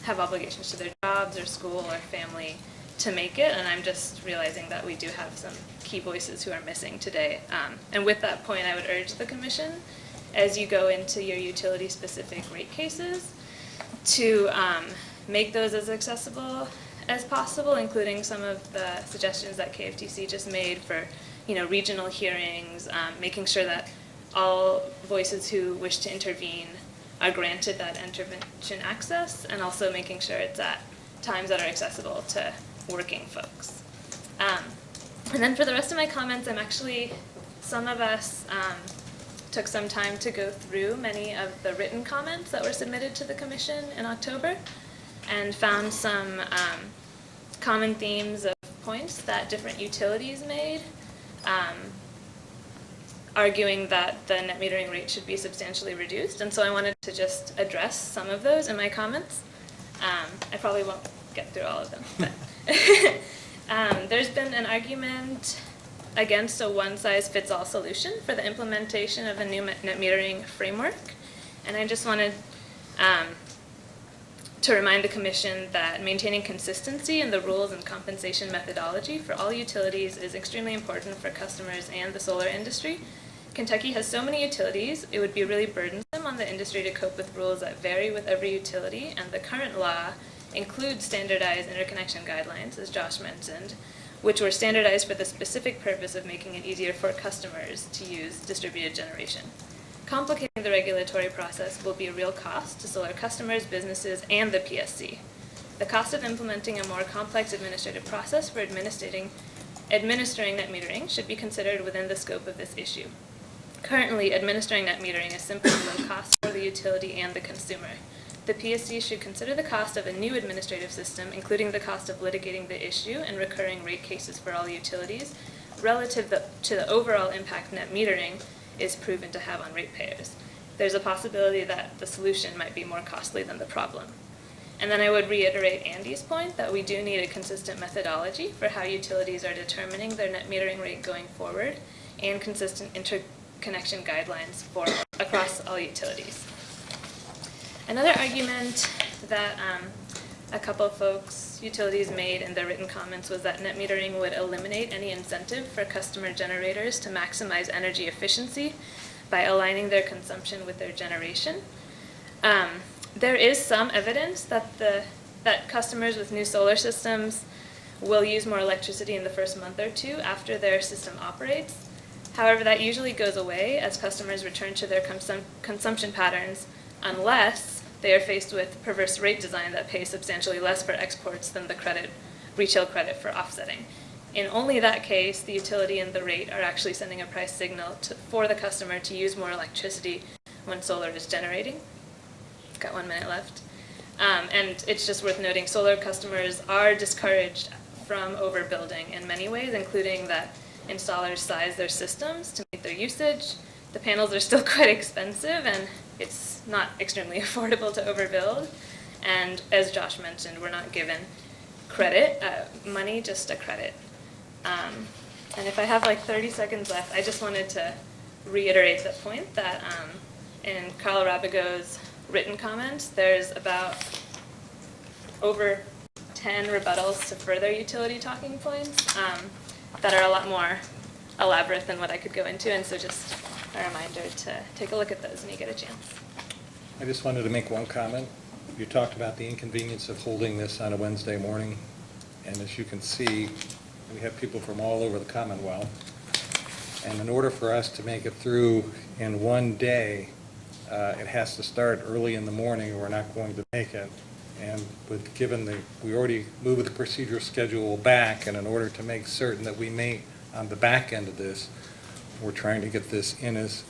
have obligations to their jobs or school or family to make it, and I'm just realizing that we do have some key voices who are missing today. And with that point, I would urge the Commission, as you go into your utility-specific rate cases, to make those as accessible as possible, including some of the suggestions that KFTC just made for, regional hearings, making sure that all voices who wish to intervene are granted that intervention access, and also making sure it's at times that are accessible to working folks. And then for the rest of my comments, some of us took some time to go through many of the written comments that were submitted to the Commission in October, and found some common themes of points that different utilities made, arguing that the net metering rate should be substantially reduced. And so I wanted to just address some of those in my comments. I probably won't get through all of them, but there's been an argument against a one-size-fits-all solution for the implementation of a new net metering framework. And I just wanted to remind the Commission that maintaining consistency in the rules and compensation methodology for all utilities is extremely important for customers and the solar industry. Kentucky has so many utilities, it would be really burdensome on the industry to cope with rules that vary with every utility, and the current law include standardized interconnection guidelines, as Josh mentioned, which were standardized for the specific purpose of making it easier for customers to use distributed generation. Complicating the regulatory process will be a real cost to solar customers, businesses, and the PSC. The cost of implementing a more complex administrative process for administering net metering should be considered within the scope of this issue. Currently, administering net metering is simply low cost for the utility and the consumer. The PSC should consider the cost of a new administrative system, including the cost of litigating the issue and recurring rate cases for all utilities, relative to the overall impact net metering is proven to have on ratepayers. There's a possibility that the solution might be more costly than the problem. And then I would reiterate Andy's point that we do need a consistent methodology for how utilities are determining their net metering rate going forward, and consistent interconnection guidelines for across all utilities. Another argument that a couple folks, utilities made in their written comments was that net metering would eliminate any incentive for customer generators to maximize energy efficiency by aligning their consumption with their generation. There is some evidence that customers with new solar systems will use more electricity in the first month or two after their system operates. However, that usually goes away as customers return to their consumption patterns, unless they are faced with perverse rate design that pays substantially less for exports than the retail credit for offsetting. In only that case, the utility and the rate are actually sending a price signal for the customer to use more electricity when solar is generating. Got 1 minute left. And it's just worth noting, solar customers are discouraged from overbuilding in many ways, including that installers size their systems to meet their usage. The panels are still quite expensive, and it's not extremely affordable to overbuild. And as Josh mentioned, we're not given credit, money, just a credit. And if I have like 30 seconds left, I just wanted to reiterate the point that in Carl Rabigo's written comments, there's about over 10 rebuttals to further utility talking points that are a lot more elaborate than what I could go into, and so just a reminder to take a look at those when you get a chance. I just wanted to make one comment. You talked about the inconvenience of holding this on a Wednesday morning, and as you can see, we have people from all over the Commonwealth, and in order for us to make it through in one day, it has to start early in the morning, or we're not going to make it. And we already moved the procedural schedule back, and in order to make certain that we may, on the back end of this, we're trying to get this in as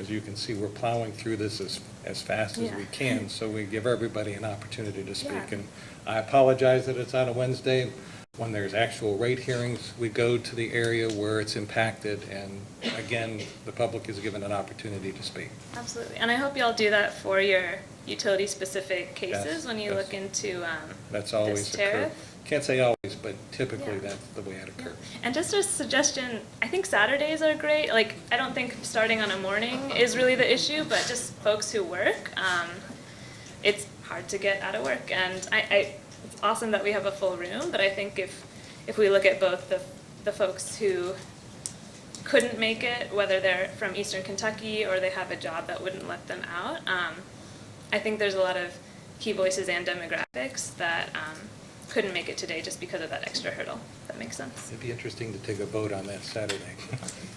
you can see, we're plowing through this as fast as we can, so we give everybody an opportunity to speak. Yeah. And I apologize that it's on a Wednesday. When there's actual rate hearings, we go to the area where it's impacted, and again, the public is given an opportunity to speak. Absolutely, and I hope y'all do that for your utility-specific cases Yes, when you yes. look into That's this always occurred. tariff. Can't say always, but typically Yeah. that's the way it occurs. And just a suggestion, I think Saturdays are great. Like, I don't think starting on a morning is really the issue, but just folks who work, it's hard to get out of work. And it's awesome that we have a full room, but I think if we look at both the folks who couldn't make it, whether they're from Eastern Kentucky or they have a job that wouldn't let them out, I think there's a lot of key voices and demographics that couldn't make it today just because of that extra hurdle. If that makes sense. It'd be interesting to take a vote on that Saturday.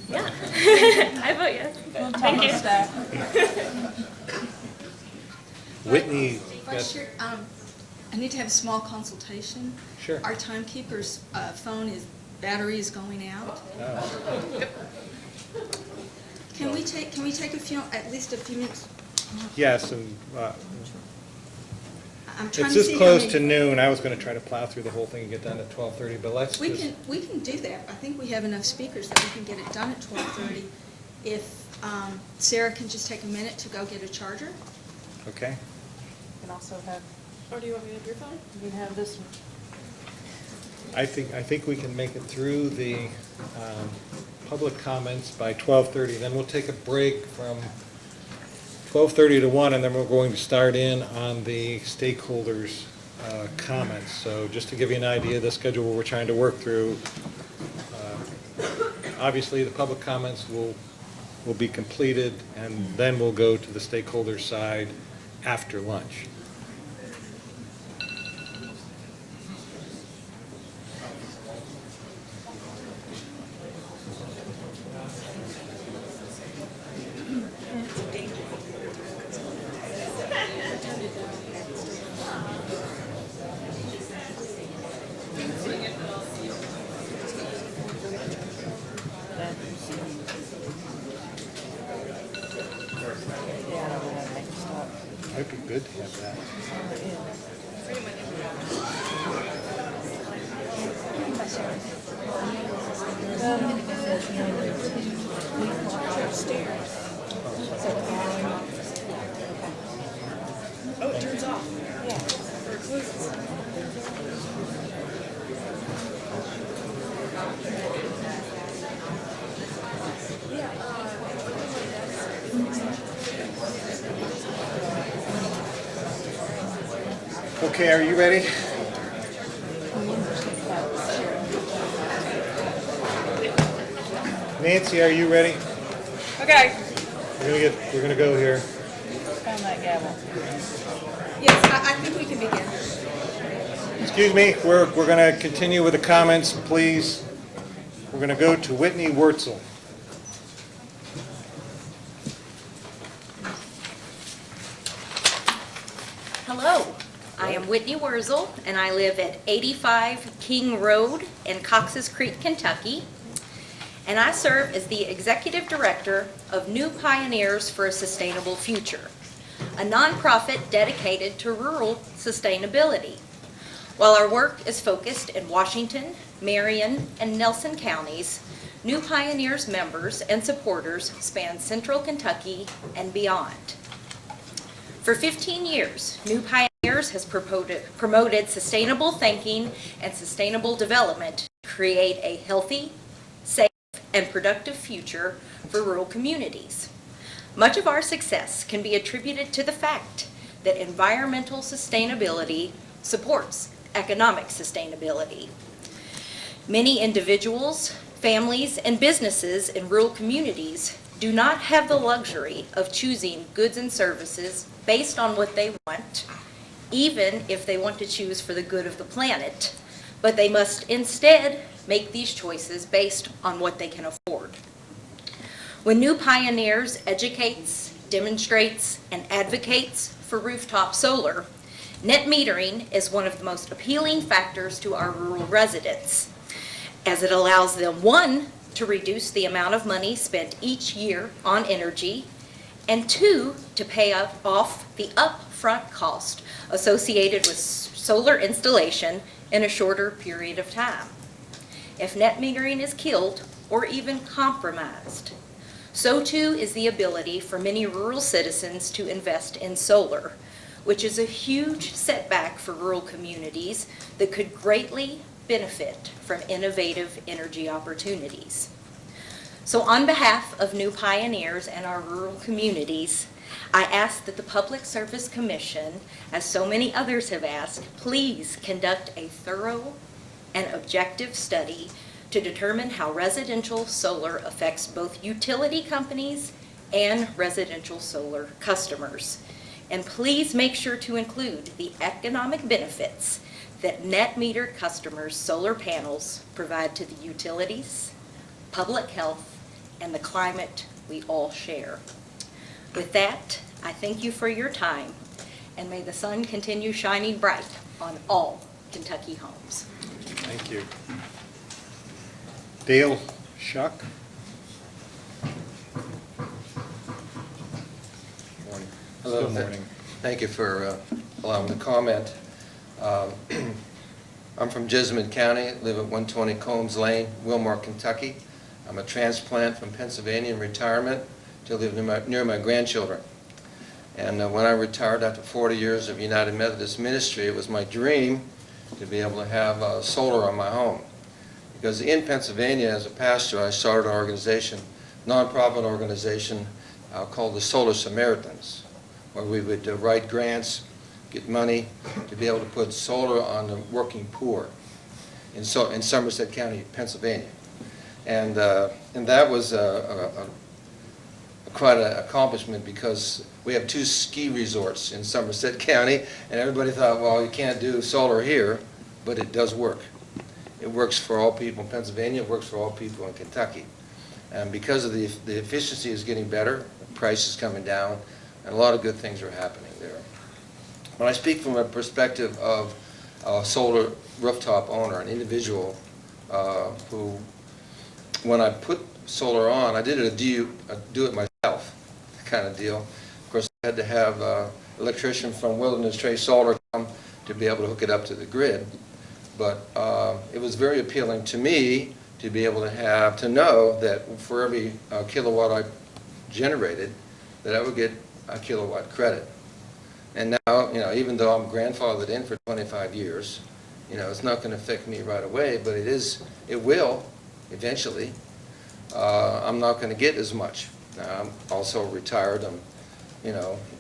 Yeah. I vote yes. Well, Thank you. Whitney, Vice yes. Chair, I need to have a small consultation. Sure. Our timekeeper's phone battery is going out. Oh. Can we take at least a few minutes? Yes, and I'm trying it's to this see how close many- to noon. I was going to try to plow through the whole thing and get done at 12:30, but let's We just... can do that. I think we have enough speakers that we can get it done at 12:30. If Sarah can just take a minute to go get a charger. Okay. You can also have, Or do you want me to have your phone? you can have this one. I think we can make it through the public comments by 12:30. Then we'll take a break from 12:30 to 1, and then we're going to start in on the stakeholders' comments. So just to give you an idea of the schedule we're trying to work through, obviously the public comments will be completed, and then we'll go to the stakeholders' side after lunch. Okay, are you ready? Nancy, are you ready? Okay. We're gonna go here. Found that gavel. Yes, I think we can begin. Excuse me, we're gonna continue with the comments, please. We're gonna go to Whitney Wurzel. Hello, I am Whitney Wurzel, and I live at 85 King Road in Cox's Creek, Kentucky. And I serve as the Executive Director of New Pioneers for a Sustainable Future, a nonprofit dedicated to rural sustainability. While our work is focused in Washington, Marion, and Nelson counties, New Pioneers members and supporters span central Kentucky and beyond. For 15 years, New Pioneers has promoted sustainable thinking and sustainable development to create a healthy, safe, and productive future for rural communities. Much of our success can be attributed to the fact that environmental sustainability supports economic sustainability. Many individuals, families, and businesses in rural communities do not have the luxury of choosing goods and services based on what they want, even if they want to choose for the good of the planet, but they must instead make these choices based on what they can afford. When New Pioneers educates, demonstrates, and advocates for rooftop solar, net metering is one of the most appealing factors to our rural residents, as it allows them, one, to reduce the amount of money spent each year on energy, and two, to pay off the upfront cost associated with solar installation in a shorter period of time. If net metering is killed or even compromised, so too is the ability for many rural citizens to invest in solar, which is a huge setback for rural communities that could greatly benefit from innovative energy opportunities. So on behalf of New Pioneers and our rural communities, I ask that the Public Service Commission, as so many others have asked, please conduct a thorough and objective study to determine how residential solar affects both utility companies and residential solar customers. And please make sure to include the economic benefits that net meter customers' solar panels provide to the utilities, public health, and the climate we all share. With that, I thank you for your time, and may the sun continue shining bright on all Kentucky homes. Thank you. Dale Shuck. Morning. Hello. Good morning. Thank you for allowing me to comment. I'm from Jessamine County, live at 120 Combs Lane, Wilmore, Kentucky. I'm a transplant from Pennsylvania in retirement to live near my grandchildren. And when I retired after 40 years of United Methodist Ministry, it was my dream to be able to have solar on my home. Because in Pennsylvania, as a pastor, I started an organization, nonprofit organization called the Solar Samaritans, where we would write grants, get money to be able to put solar on the working poor in Somerset County, Pennsylvania. And that was quite an accomplishment because we have 2 ski resorts in Somerset County, and everybody thought, well, you can't do solar here, but it does work. It works for all people in Pennsylvania, it works for all people in Kentucky. And because of the efficiency is getting better, the price is coming down, and a lot of good things are happening there. When I speak from a perspective of a solar rooftop owner, an individual who, when I put solar on, I did a do it myself kind of deal. Of course, I had to have an electrician from Wilderness Trace Solar come to be able to hook it up to the grid. But it was very appealing to me to be able to know that for every kilowatt I generated, that I would get a kilowatt credit. And now, even though I'm grandfathered in for 25 years, it's not going to affect me right away, but it will eventually. I'm not going to get as much. I'm also retired. I'm,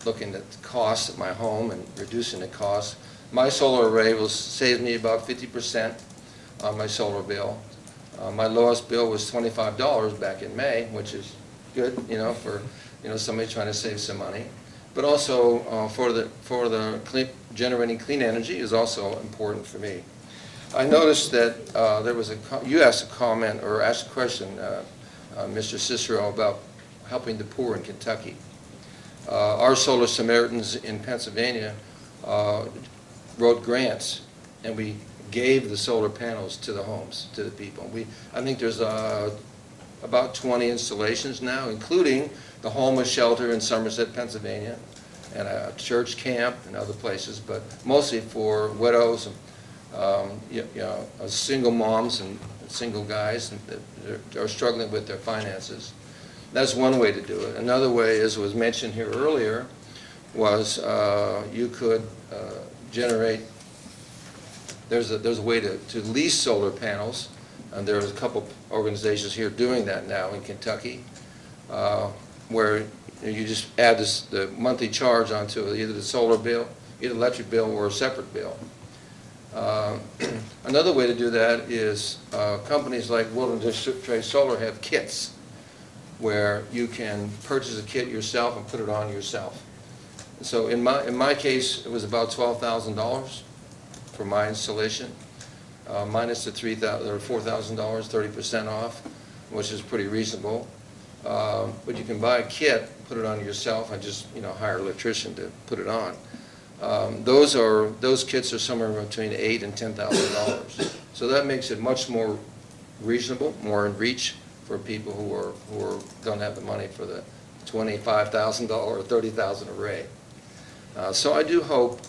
looking at the costs of my home and reducing the costs. My solar array will save me about 50% on my solar bill. My lowest bill was $25 back in May, which is good, for, somebody trying to save some money. But also for the generating clean energy is also important for me. I noticed that there was you asked a comment or asked a question, Mr. Cicero, about helping the poor in Kentucky. Our Solar Samaritans in Pennsylvania wrote grants, and we gave the solar panels to the homes, to the people. I think there's about 20 installations now, including the homeless shelter in Somerset, Pennsylvania, and a church camp and other places, but mostly for widows, single moms and single guys that are struggling with their finances. That's one way to do it. Another way, as was mentioned here earlier, was you could generate, there's a way to lease solar panels, and there's a couple organizations here doing that now in Kentucky, where you just add the monthly charge onto either the solar bill, either electric bill, or a separate bill. Another way to do that is companies like Wilderness Trace Solar have kits where you can purchase a kit yourself and put it on yourself. So in my case, it was about $12,000 for my installation, minus the $4,000, 30% off, which is pretty reasonable. But you can buy a kit, put it on yourself, and just hire an electrician to put it on. Those kits are somewhere between $8,000 and $10,000. So that makes it much more reasonable, more in reach for people who don't have the money for the $25,000 or $30,000 array. So I do hope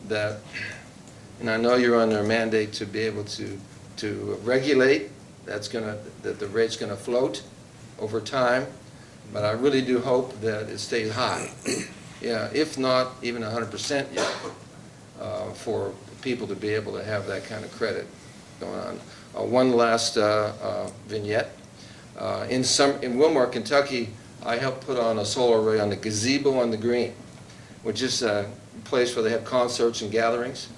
that, and I know you're under a mandate to be able to regulate. That the rate's going to float over time, but I really do hope that it stays high. Yeah, if not even 100% yet, for people to be able to have that kind of credit going on. One last vignette. In Wilmore, Kentucky, I helped put on a solar array on the gazebo on the green, which is a place where they have concerts and gatherings.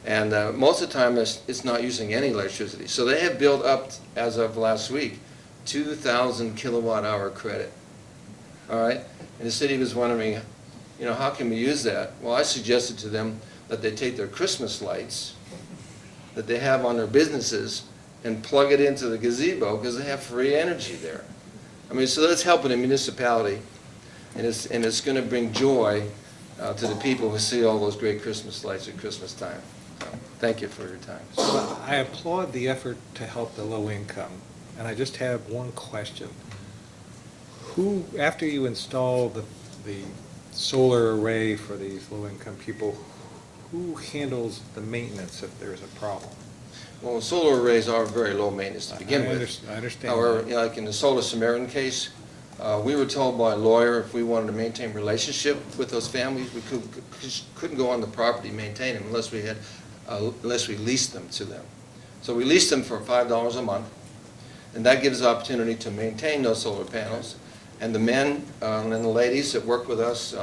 And most of the time, it's not using any electricity. So they have built up, as of last week, 2,000 kilowatt-hour credit. All right? And the city was wondering, how can we use that? Well, I suggested to them that they take their Christmas lights that they have on their businesses and plug it into the gazebo because they have free energy there. I mean, so that's helping the municipality, and it's going to bring joy to the people who see all those great Christmas lights at Christmas time. So, thank you for your time. So I applaud the effort to help the low income, and I just have one question. Who, after you install the solar array for these low income people, who handles the maintenance if there's a problem? Well, solar arrays are very low maintenance to begin with. I understand. However, like in the Solar Samaritan case, we were told by a lawyer if we wanted to maintain relationship with those families, we couldn't go on the property and maintain them unless we leased them to them. So we leased them for $5 a month, and that gives the opportunity to maintain those solar panels. And the men and the ladies that work with us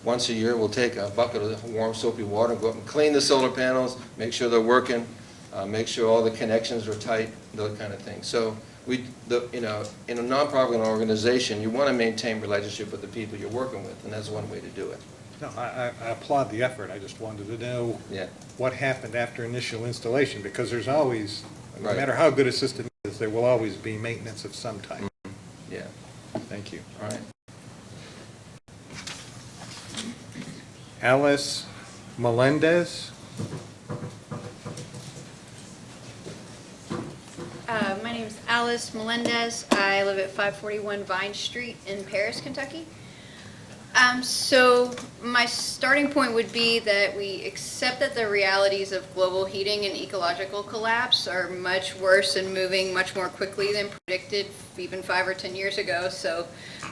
once a year will take a bucket of warm soapy water and go up and clean the solar panels, make sure they're working, make sure all the connections are tight, those kind of things. So in a nonprofit organization, you want to maintain relationship with the people you're working with, and that's one way to do it. No, I applaud the effort. I just wanted to know what happened after initial installation, because there's always, no matter how good a system is, there will always be maintenance of some type. Yeah. Thank you. All right. Alice Melendez? My name is Alice Melendez. I live at 541 Vine Street in Paris, Kentucky. So my starting point would be that we accept that the realities of global heating and ecological collapse are much worse and moving much more quickly than predicted even 5 or 10 years ago. So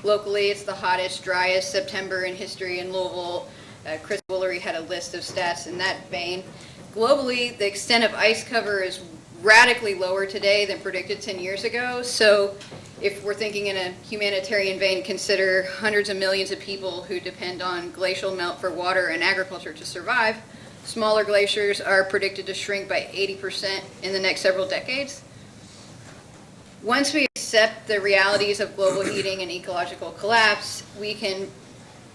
locally, it's the hottest, driest September in history in Louisville. Chris Woolery had a list of stats in that vein. Globally, the extent of ice cover is radically lower today than predicted 10 years ago. So if we're thinking in a humanitarian vein, consider hundreds of millions of people who depend on glacial melt for water and agriculture to survive. Smaller glaciers are predicted to shrink by 80% in the next several decades. Once we accept the realities of global heating and ecological collapse, we can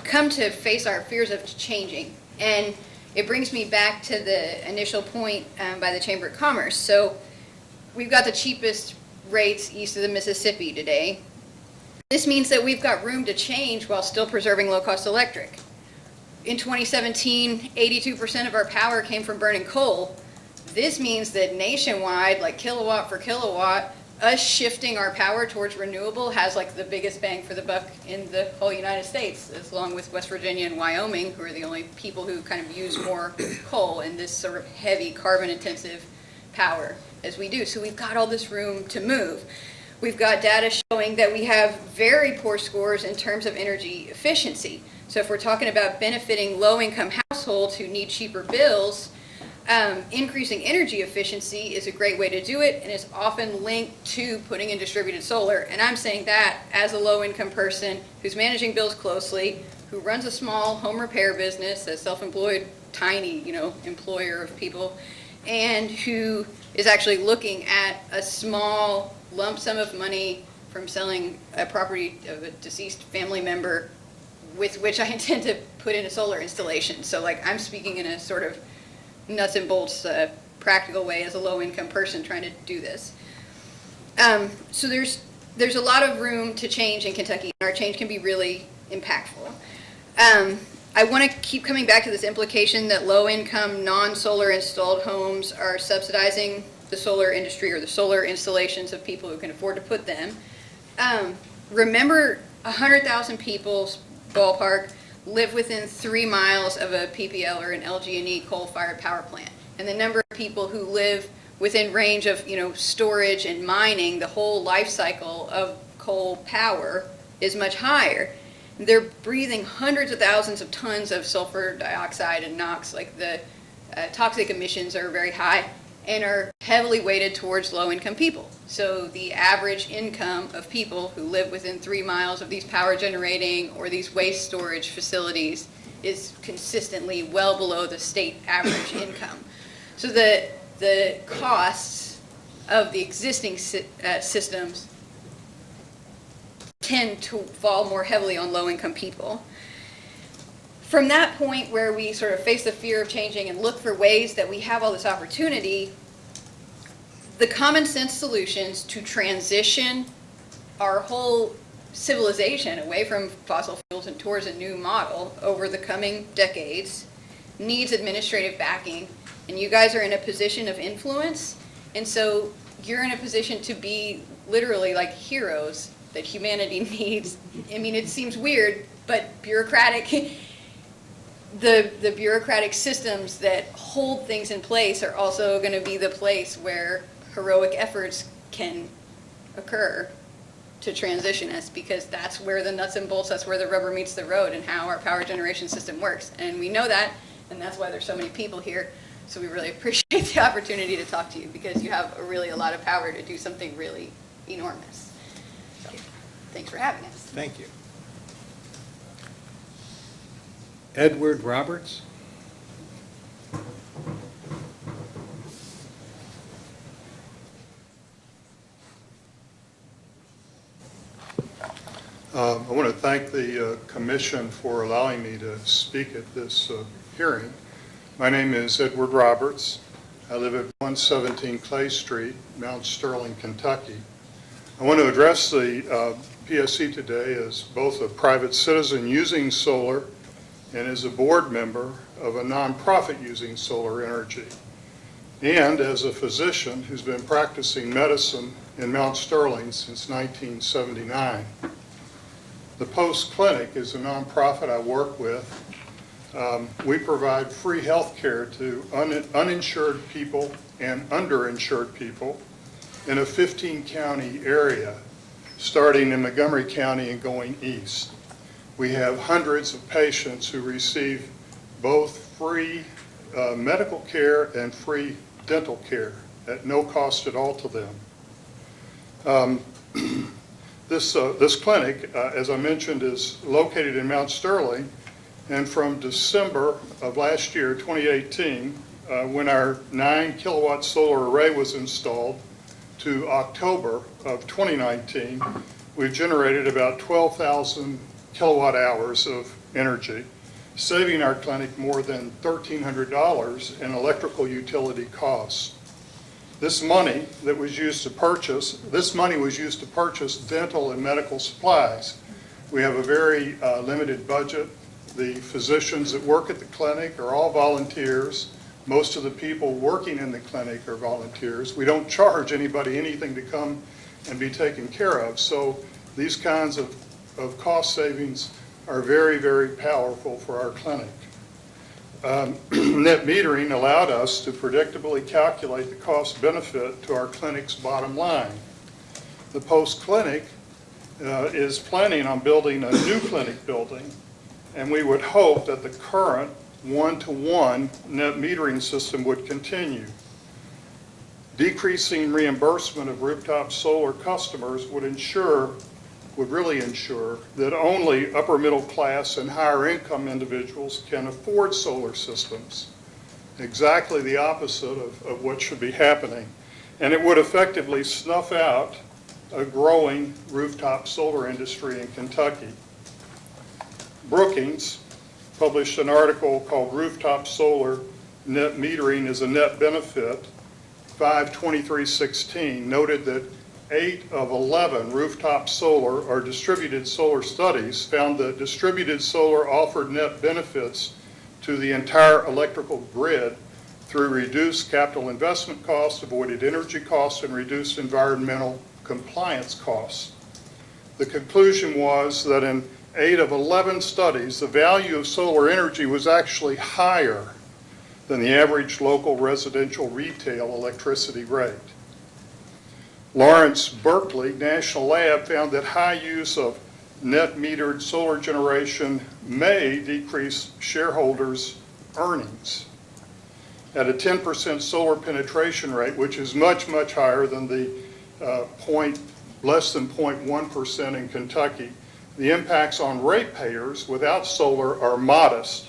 come to face our fears of changing. And it brings me back to the initial point by the Chamber of Commerce. So we've got the cheapest rates east of the Mississippi today. This means that we've got room to change while still preserving low-cost electric. In 2017, 82% of our power came from burning coal. This means that nationwide, like kilowatt for kilowatt, us shifting our power towards renewable has like the biggest bang for the buck in the whole United States, along with West Virginia and Wyoming, who are the only people who kind of use more coal in this sort of heavy carbon-intensive power as we do. So we've got all this room to move. We've got data showing that we have very poor scores in terms of energy efficiency. So if we're talking about benefiting low-income households who need cheaper bills, increasing energy efficiency is a great way to do it, and is often linked to putting in distributed solar. And I'm saying that as a low-income person who's managing bills closely, who runs a small home repair business, a self-employed, tiny, employer of people, and who is actually looking at a small lump sum of money from selling a property of a deceased family member with which I intend to put in a solar installation. So like I'm speaking in a sort of nuts and bolts practical way as a low-income person trying to do this. So there's a lot of room to change in Kentucky, and our change can be really impactful. I want to keep coming back to this implication that low-income, non-solar installed homes are subsidizing the solar industry or the solar installations of people who can afford to put them. Remember, 100,000 people, ballpark, live within 3 miles of a PPL or an LG&E coal-fired power plant. And the number of people who live within range of, storage and mining, the whole life cycle of coal power is much higher. They're breathing hundreds of thousands of tons of sulfur dioxide and NOx, like the toxic emissions are very high and are heavily weighted towards low-income people. So the average income of people who live within 3 miles of these power generating or these waste storage facilities is consistently well below the state average income. So the costs of the existing systems tend to fall more heavily on low-income people. From that point where we sort of face the fear of changing and look for ways that we have all this opportunity, the common sense solutions to transition our whole civilization away from fossil fuels and towards a new model over the coming decades needs administrative backing. And you guys are in a position of influence, and so you're in a position to be literally like heroes that humanity needs. I mean, it seems weird, but bureaucratic, the bureaucratic systems that hold things in place are also going to be the place where heroic efforts can occur to transition us, because that's where the nuts and bolts, that's where the rubber meets the road and how our power generation system works. And we know that, and that's why there's so many people here. So we really appreciate the opportunity to talk to you, because you have a lot of power to do something really enormous. So, thanks for having us. Thank you. Edward Roberts. I want to thank the commission for allowing me to speak at this hearing. My name is Edward Roberts. I live at 117 Clay Street, Mount Sterling, Kentucky. I want to address the PSC today as both a private citizen using solar and as a board member of a nonprofit using solar energy, and as a physician who's been practicing medicine in Mount Sterling since 1979. The Post Clinic is a nonprofit I work with. We provide free health care to uninsured people and underinsured people in a 15-county area, starting in Montgomery County and going east. We have hundreds of patients who receive both free medical care and free dental care at no cost at all to them. This clinic, as I mentioned, is located in Mount Sterling, And from December of last year, 2018, when our 9-kilowatt solar array was installed, to October of 2019, we've generated about 12,000 kilowatt hours of energy, saving our clinic more than $1,300 in electrical utility costs. This money was used to purchase dental and medical supplies. We have a very limited budget. The physicians that work at the clinic are all volunteers. Most of the people working in the clinic are volunteers. We don't charge anybody anything to come and be taken care of. So these kinds of cost savings are very, very powerful for our clinic. Net metering allowed us to predictably calculate the cost benefit to our clinic's bottom line. The Post Clinic is planning on building a new clinic building, and we would hope that the current one-to-one net metering system would continue. Decreasing reimbursement of rooftop solar customers would really ensure that only upper middle class and higher income individuals can afford solar systems. Exactly the opposite of what should be happening. And it would effectively snuff out a growing rooftop solar industry in Kentucky. Brookings published an article called Rooftop Solar Net Metering is a Net Benefit, 5/23/16, noted that 8 of 11 rooftop solar or distributed solar studies found that distributed solar offered net benefits to the entire electrical grid through reduced capital investment costs, avoided energy costs, and reduced environmental compliance costs. The conclusion was that in 8 of 11 studies, the value of solar energy was actually higher than the average local residential retail electricity rate. Lawrence Berkeley National Lab found that high use of net metered solar generation may decrease shareholders' earnings. At a 10% solar penetration rate, which is much, much higher than the less than 0.1% in Kentucky, the impacts on ratepayers without solar are modest.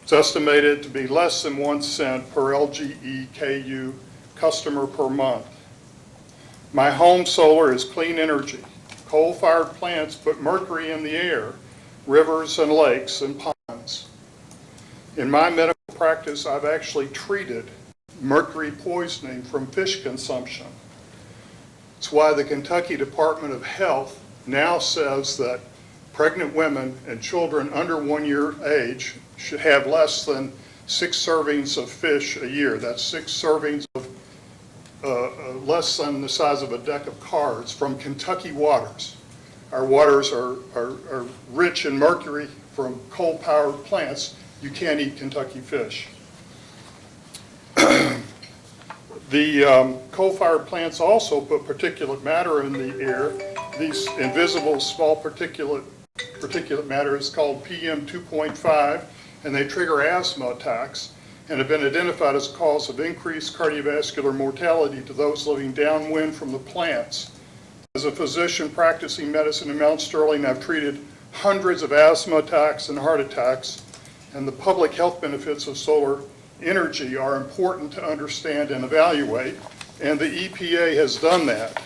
It's estimated to be less than 1 cent per LGE-KU customer per month. My home solar is clean energy. Coal-fired plants put mercury in the air, rivers and lakes and ponds. In my medical practice, I've actually treated mercury poisoning from fish consumption. It's why the Kentucky Department of Health now says that pregnant women and children under 1 year age should have less than 6 servings of fish a year. That's 6 servings of less than the size of a deck of cards from Kentucky waters. Our waters are rich in mercury from coal-powered plants. You can't eat Kentucky fish. The coal-fired plants also put particulate matter in the air. These invisible small particulate matter is called PM 2.5, and they trigger asthma attacks and have been identified as a cause of increased cardiovascular mortality to those living downwind from the plants. As a physician practicing medicine in Mount Sterling, I've treated hundreds of asthma attacks and heart attacks, and the public health benefits of solar energy are important to understand and evaluate, and the EPA has done that.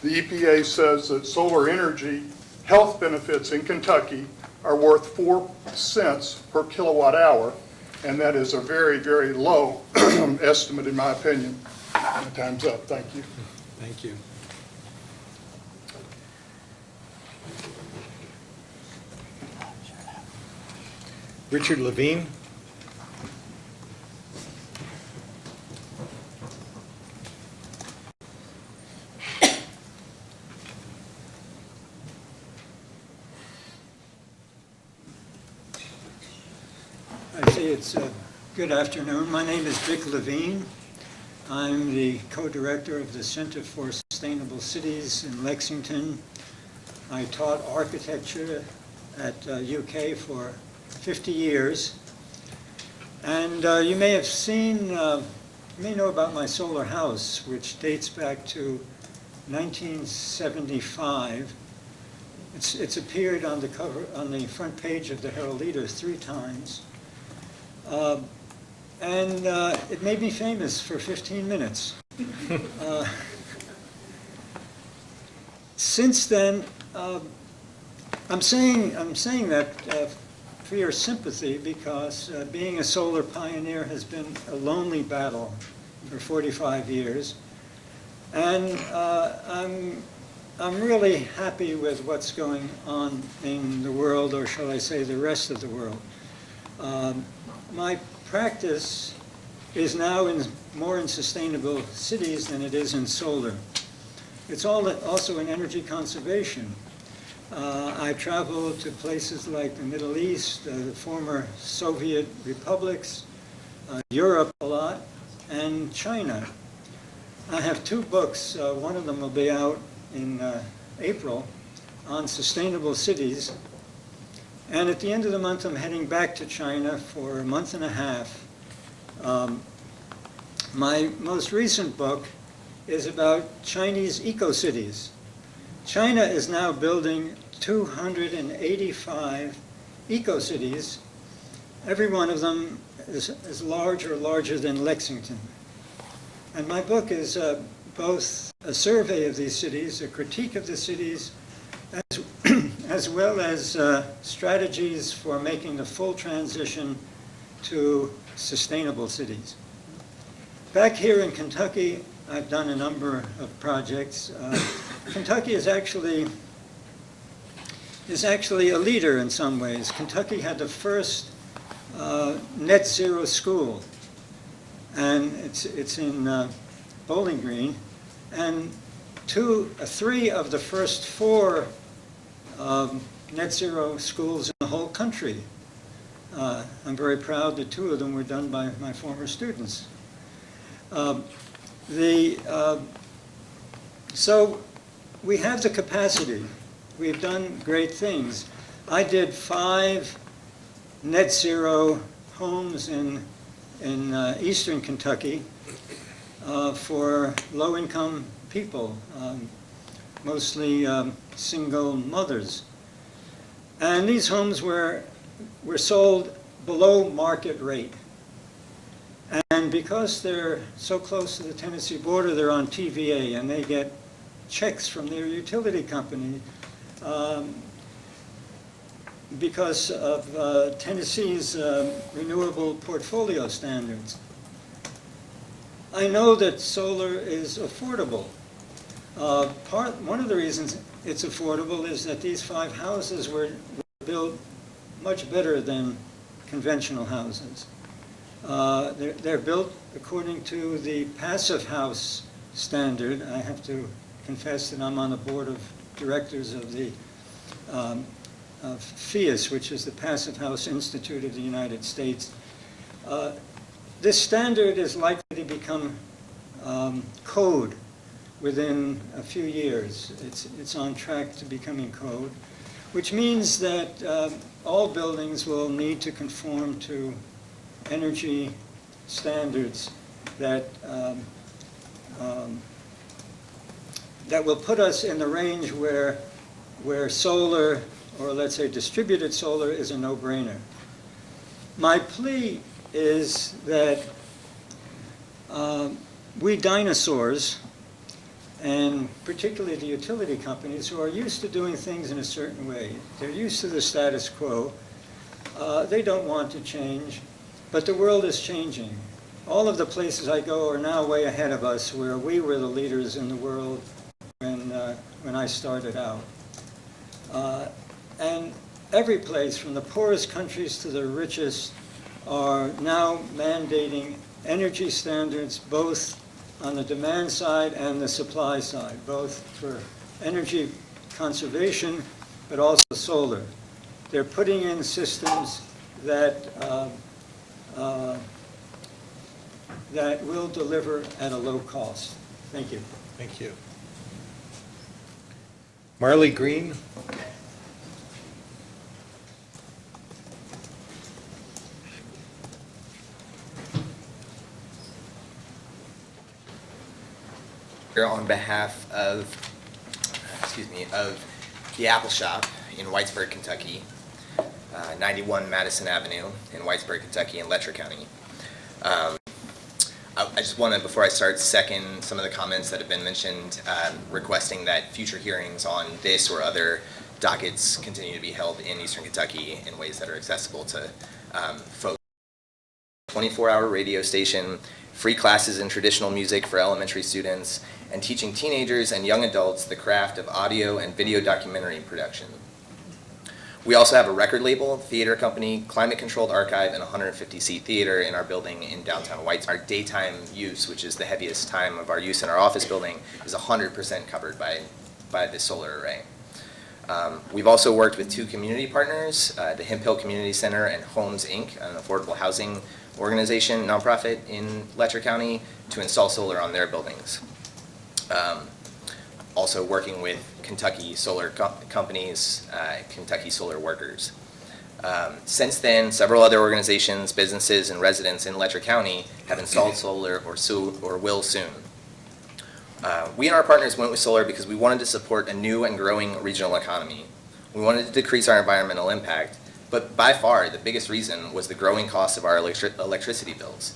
The EPA says that solar energy health benefits in Kentucky are worth 4 cents per kilowatt hour, and that is a very, very low estimate in my opinion. My time's up. Thank you. Thank you. Richard Levine. I see it's good afternoon. My name is Vic Levine. I'm the co-director of the Center for Sustainable Cities in Lexington. I taught architecture at UK for 50 years. And you may have seen, you may know about my solar house, which dates back to 1975. It's appeared on the cover, on the front page of the Herald Leader 3 times. And it made me famous for 15 minutes. Since then, I'm saying that for your sympathy, because being a solar pioneer has been a lonely battle for 45 years. And I'm really happy with what's going on in the world, or shall I say the rest of the world. My practice is now more in sustainable cities than it is in solar. It's also in energy conservation. I travel to places like the Middle East, the former Soviet republics, Europe a lot, and China. I have 2 books. One of them will be out in April on sustainable cities. And at the end of the month, I'm heading back to China for a month and a half. My most recent book is about Chinese eco-cities. China is now building 285 eco-cities. Every one of them is large or larger than Lexington. And my book is both a survey of these cities, a critique of the cities, as well as strategies for making the full transition to sustainable cities. Back here in Kentucky, I've done a number of projects. Kentucky is actually a leader in some ways. Kentucky had the first net zero school, and it's in Bowling Green, and 3 of the first 4 net zero schools in the whole country. I'm very proud that 2 of them were done by my former students. So we have the capacity. We've done great things. I did 5 net zero homes in eastern Kentucky for low-income people, mostly single mothers. And these homes were sold below market rate. And because they're so close to the Tennessee border, they're on TVA, and they get checks from their utility company because of Tennessee's renewable portfolio standards. I know that solar is affordable. One of the reasons it's affordable is that these 5 houses were built much better than conventional houses. They're built according to the Passive House standard. I have to confess that I'm on the board of directors of the FIAS, which is the Passive House Institute of the United States. This standard is likely to become code within a few years. It's on track to becoming code, which means that all buildings will need to conform to energy standards that will put us in the range where solar, or let's say distributed solar, is a no-brainer. My plea is that we dinosaurs, and particularly the utility companies who are used to doing things in a certain way, they're used to the status quo, they don't want to change, but the world is changing. All of the places I go are now way ahead of us, where we were the leaders in the world when I started out. And every place, from the poorest countries to the richest, are now mandating energy standards both on the demand side and the supply side, both for energy conservation but also solar. They're putting in systems that that will deliver at a low cost. Thank you. Thank you. Marley Green. Here on behalf of the Apple Shop in Whitesburg, Kentucky, 91 Madison Avenue in Whitesburg, Kentucky, in Letcher County. I just want to, before I start, second some of the comments that have been mentioned, requesting that future hearings on this or other dockets continue to be held in Eastern Kentucky in ways that are accessible to folks. 24-hour radio station, free classes in traditional music for elementary students, and teaching teenagers and young adults the craft of audio and video documentary production. We also have a record label, theater company, climate-controlled archive, and a 150-seat theater in our building in downtown Whites. Our daytime use, which is the heaviest time of our use in our office building, is 100% covered by the solar array. We've also worked with two community partners, the Hemp Hill Community Center and Homes, Inc., an affordable housing organization, nonprofit in Letcher County, to install solar on their buildings. Also working with Kentucky solar companies, Kentucky solar workers. Since then, several other organizations, businesses, and residents in Letcher County have installed solar or will soon. We and our partners went with solar because we wanted to support a new and growing regional economy. We wanted to decrease our environmental impact, but by far the biggest reason was the growing cost of our electricity bills.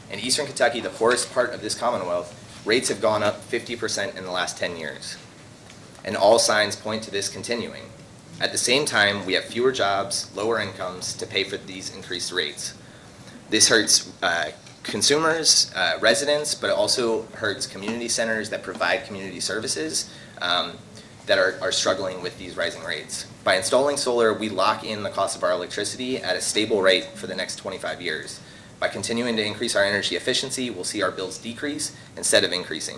In Eastern Kentucky, the poorest part of this Commonwealth, rates have gone up 50% in the last 10 years. And all signs point to this continuing. At the same time, we have fewer jobs, lower incomes to pay for these increased rates. This hurts consumers, residents, but it also hurts community centers that provide community services that are struggling with these rising rates. By installing solar, we lock in the cost of our electricity at a stable rate for the next 25 years. By continuing to increase our energy efficiency, we'll see our bills decrease instead of increasing.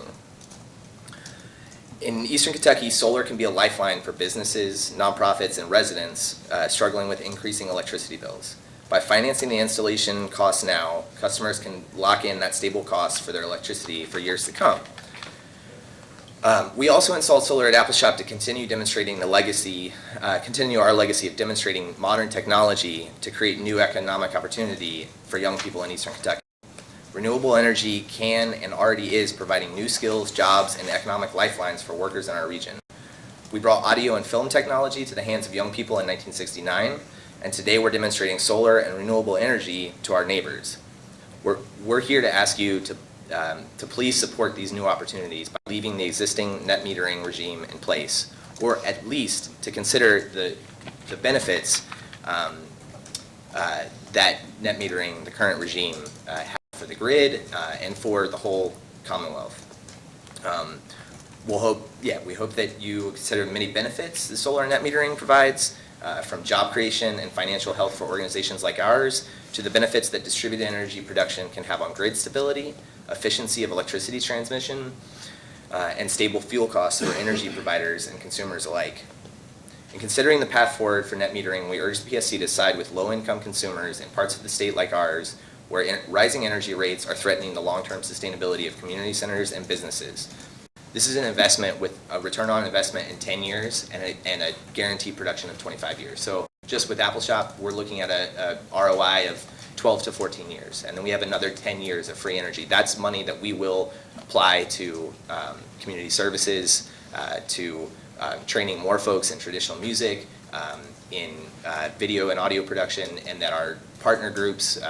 In Eastern Kentucky, solar can be a lifeline for businesses, nonprofits, and residents struggling with increasing electricity bills. By financing the installation costs now, customers can lock in that stable cost for their electricity for years to come. We also installed solar at Apple Shop to continue demonstrating the legacy, continue our legacy of demonstrating modern technology to create new economic opportunity for young people in Eastern Kentucky. Renewable energy can and already is providing new skills, jobs, and economic lifelines for workers in our region. We brought audio and film technology to the hands of young people in 1969, and today we're demonstrating solar and renewable energy to our neighbors. We're here to ask you to please support these new opportunities by leaving the existing net metering regime in place, or at least to consider the benefits that net metering, the current regime, has for the grid and for the whole Commonwealth. We hope that you consider the many benefits the solar net metering provides, from job creation and financial health for organizations like ours, to the benefits that distributed energy production can have on grid stability, efficiency of electricity transmission, and stable fuel costs for energy providers and consumers alike. In considering the path forward for net metering, we urge the PSC to side with low-income consumers in parts of the state like ours, where rising energy rates are threatening the long-term sustainability of community centers and businesses. This is an investment with a return on investment in 10 years and a guaranteed production of 25 years. So just with Apple Shop, we're looking at a ROI of 12 to 14 years. And then we have another 10 years of free energy. That's money that we will apply to community services, to training more folks in traditional music, in video and audio production, and that our partner groups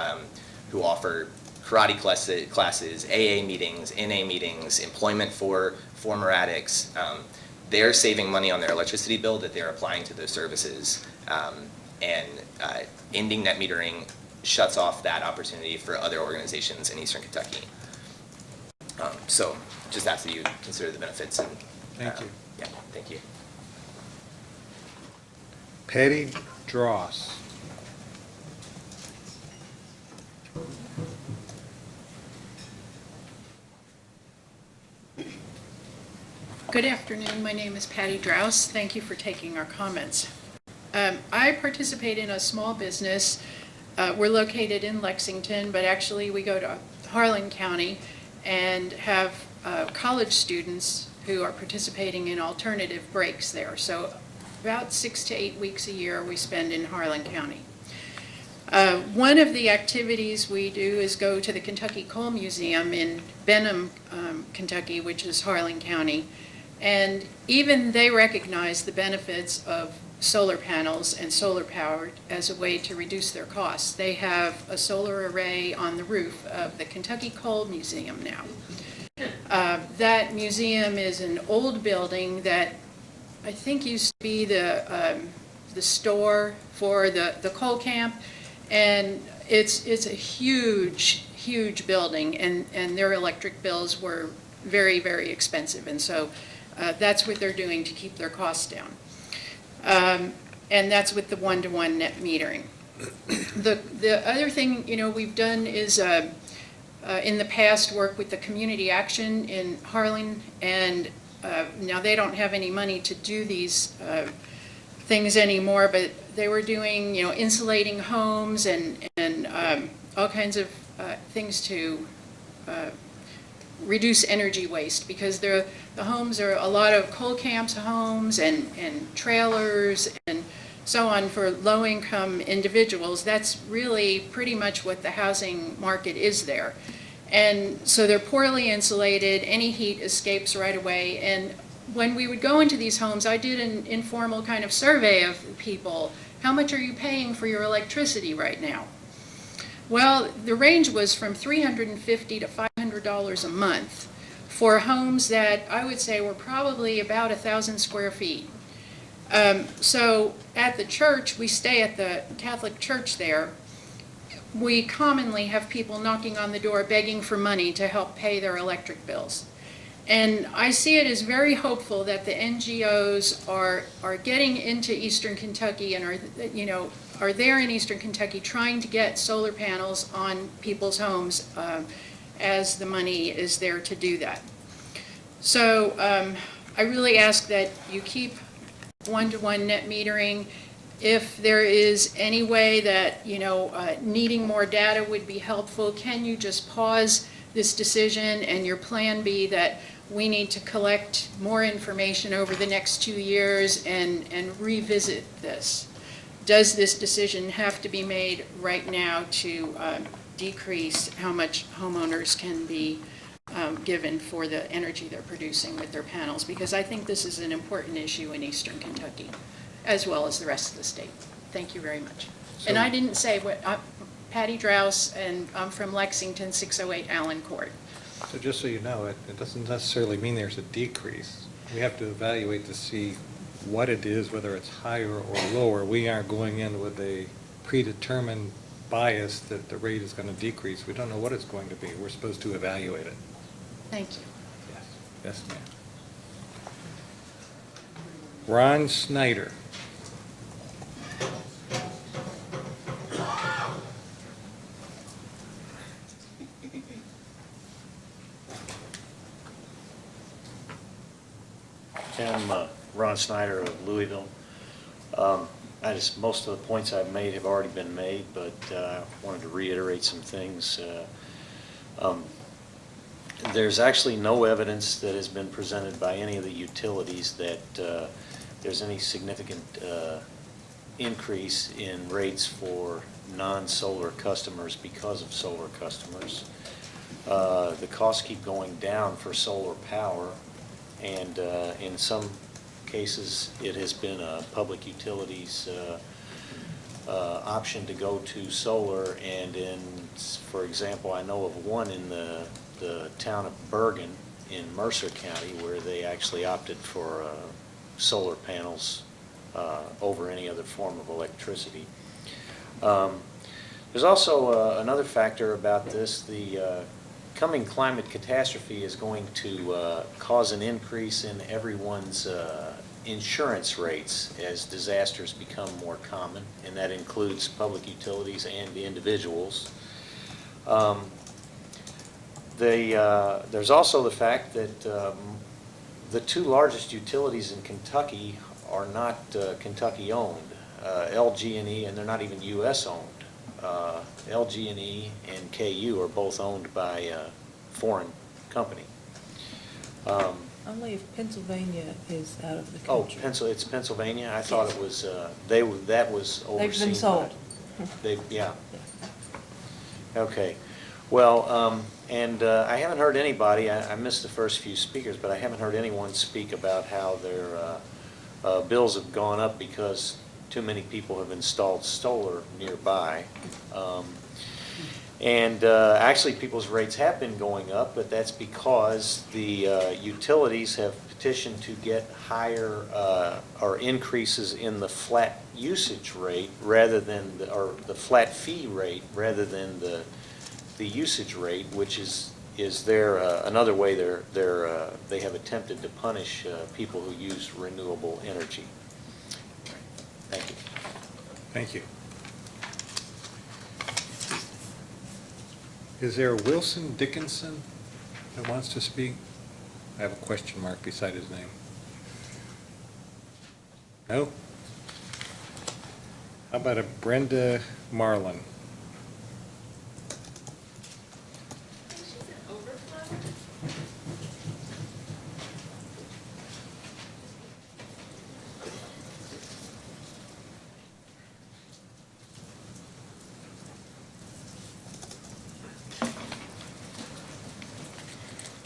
who offer karate classes, AA meetings, NA meetings, employment for former addicts, they're saving money on their electricity bill that they're applying to those services. And ending net metering shuts off that opportunity for other organizations in Eastern Kentucky. So just ask that you consider the benefits. And, Thank you. Yeah, thank you. Patty Dross. Good afternoon. My name is Patty Drouse. Thank you for taking our comments. I participate in a small business. We're located in Lexington, but actually we go to Harlan County and have college students who are participating in alternative breaks there. So about 6 to 8 weeks a year we spend in Harlan County. One of the activities we do is go to the Kentucky Coal Museum in Benham, Kentucky, which is Harlan County. And even they recognize the benefits of solar panels and solar power as a way to reduce their costs. They have a solar array on the roof of the Kentucky Coal Museum now. That museum is an old building that I think used to be the store for the coal camp, and it's a huge building, and their electric bills were very, very expensive, and so that's what they're doing to keep their costs down. And that's with the one-to-one net metering. The other thing, we've done is in the past work with the Community Action in Harlan, and now they don't have any money to do these things anymore, but they were doing, insulating homes and all kinds of things to reduce energy waste, because the homes are a lot of coal camps homes and trailers and so on for low-income individuals. That's really pretty much what the housing market is there. And so they're poorly insulated, any heat escapes right away, and when we would go into these homes, I did an informal kind of survey of people. How much are you paying for your electricity right now? Well, the range was from $350 to $500 a month for homes that I would say were probably about 1,000 square feet. So at the church, we stay at the Catholic church there, we commonly have people knocking on the door begging for money to help pay their electric bills. And I see it as very hopeful that the NGOs are getting into Eastern Kentucky and are there in Eastern Kentucky trying to get solar panels on people's homes as the money is there to do that. So I really ask that you keep one-to-one net metering. If there is any way that, needing more data would be helpful, can you just pause this decision and your plan be that we need to collect more information over the next 2 years and revisit this? Does this decision have to be made right now to decrease how much homeowners can be given for the energy they're producing with their panels? Because I think this is an important issue in Eastern Kentucky, as well as the rest of the state. Thank you very much. And I didn't say what, Patty Drouse, and I'm from Lexington, 608 Allen Court. So just so you know, it doesn't necessarily mean there's a decrease. We have to evaluate to see what it is, whether it's higher or lower. We aren't going in with a predetermined bias that the rate is going to decrease. We don't know what it's going to be. We're supposed to evaluate it. Thank you. Yes, ma'am. Ron Snyder. I'm Ron Snyder of Louisville. Most of the points I've made have already been made, but I wanted to reiterate some things. There's actually no evidence that has been presented by any of the utilities that there's any significant increase in rates for non-solar customers because of solar customers. The costs keep going down for solar power, and in some cases it has been a public utilities option to go to solar, and for example, I know of one in the town of Bergen in Mercer County where they actually opted for solar panels over any other form of electricity. There's also another factor about this. The coming climate catastrophe is going to cause an increase in everyone's insurance rates as disasters become more common, and that includes public utilities and individuals. There's also the fact that the two largest utilities in Kentucky are not Kentucky-owned, LG&E, and they're not even U.S.-owned. LG&E and KU are both owned by a foreign company. Only if Pennsylvania is out of the Oh, country. it's Pennsylvania? I thought it was, that was overseen. They've been sold. Yeah. Okay. Well, I haven't heard anybody, I missed the first few speakers, but I haven't heard anyone speak about how their bills have gone up because too many people have installed solar nearby. Actually, people's rates have been going up, but that's because the utilities have petitioned to get higher or increases in the flat usage rate rather than, or the flat fee rate rather than the usage rate, which is their another way they have attempted to punish people who use renewable energy. Thank you. Thank you. Is there Wilson Dickinson that wants to speak? I have a question mark beside his name. No? How about a Brenda Marlin?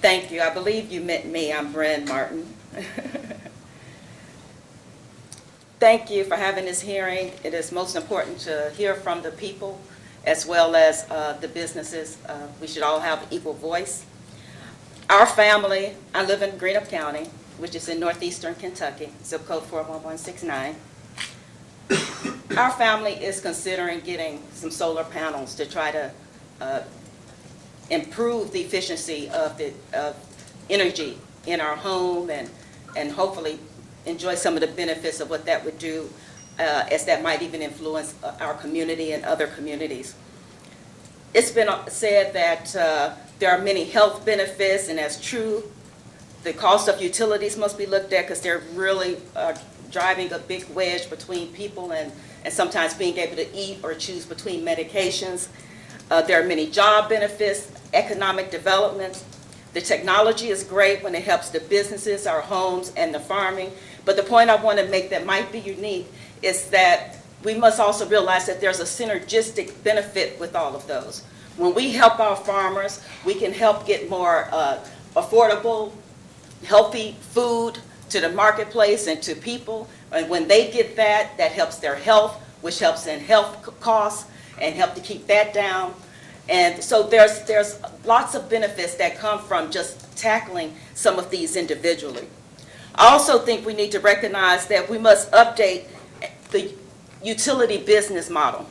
Thank you. I believe you meant me. I'm Brand Martin. Thank you for having this hearing. It is most important to hear from the people as well as the businesses. We should all have equal voice. Our family, I live in Greenup County, which is in northeastern Kentucky, zip code 41169. Our family is considering getting some solar panels to try to improve the efficiency of energy in our home and hopefully enjoy some of the benefits of what that would do, as that might even influence our community and other communities. It's been said that there are many health benefits, and that's true. The cost of utilities must be looked at because they're really driving a big wedge between people and sometimes being able to eat or choose between medications. There are many job benefits, economic development. The technology is great when it helps the businesses, our homes, and the farming. But the point I want to make that might be unique is that we must also realize that there's a synergistic benefit with all of those. When we help our farmers, we can help get more affordable, healthy food to the marketplace and to people. And when they get that, that helps their health, which helps in health costs and help to keep that down. And so there's lots of benefits that come from just tackling some of these individually. I also think we need to recognize that we must update the utility business model.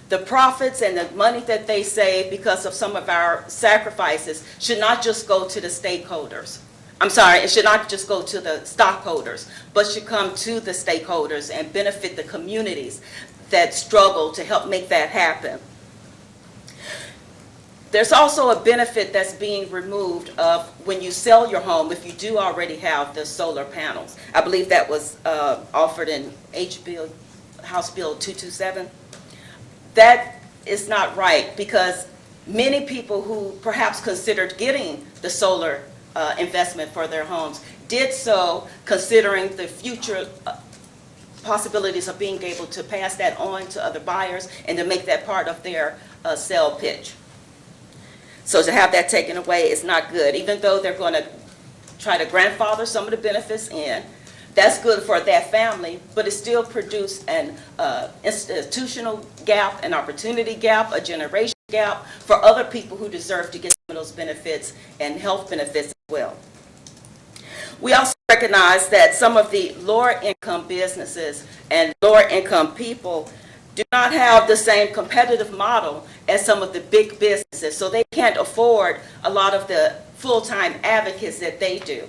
The profits and the money that they save because of some of our sacrifices should not just go to the stakeholders. I'm sorry, it should not just go to the stockholders, but should come to the stakeholders and benefit the communities that struggle to help make that happen. There's also a benefit that's being removed of when you sell your home, if you do already have the solar panels. I believe that was offered in House Bill 227. That is not right because many people who perhaps considered getting the solar investment for their homes did so considering the future possibilities of being able to pass that on to other buyers and to make that part of their sale pitch. So to have that taken away is not good, even though they're going to try to grandfather some of the benefits in. That's good for that family, but it still produced an institutional gap, an opportunity gap, a generation gap for other people who deserve to get some of those benefits and health benefits as well. We also recognize that some of the lower income businesses and lower income people do not have the same competitive model as some of the big businesses, so they can't afford a lot of the full-time advocates that they do.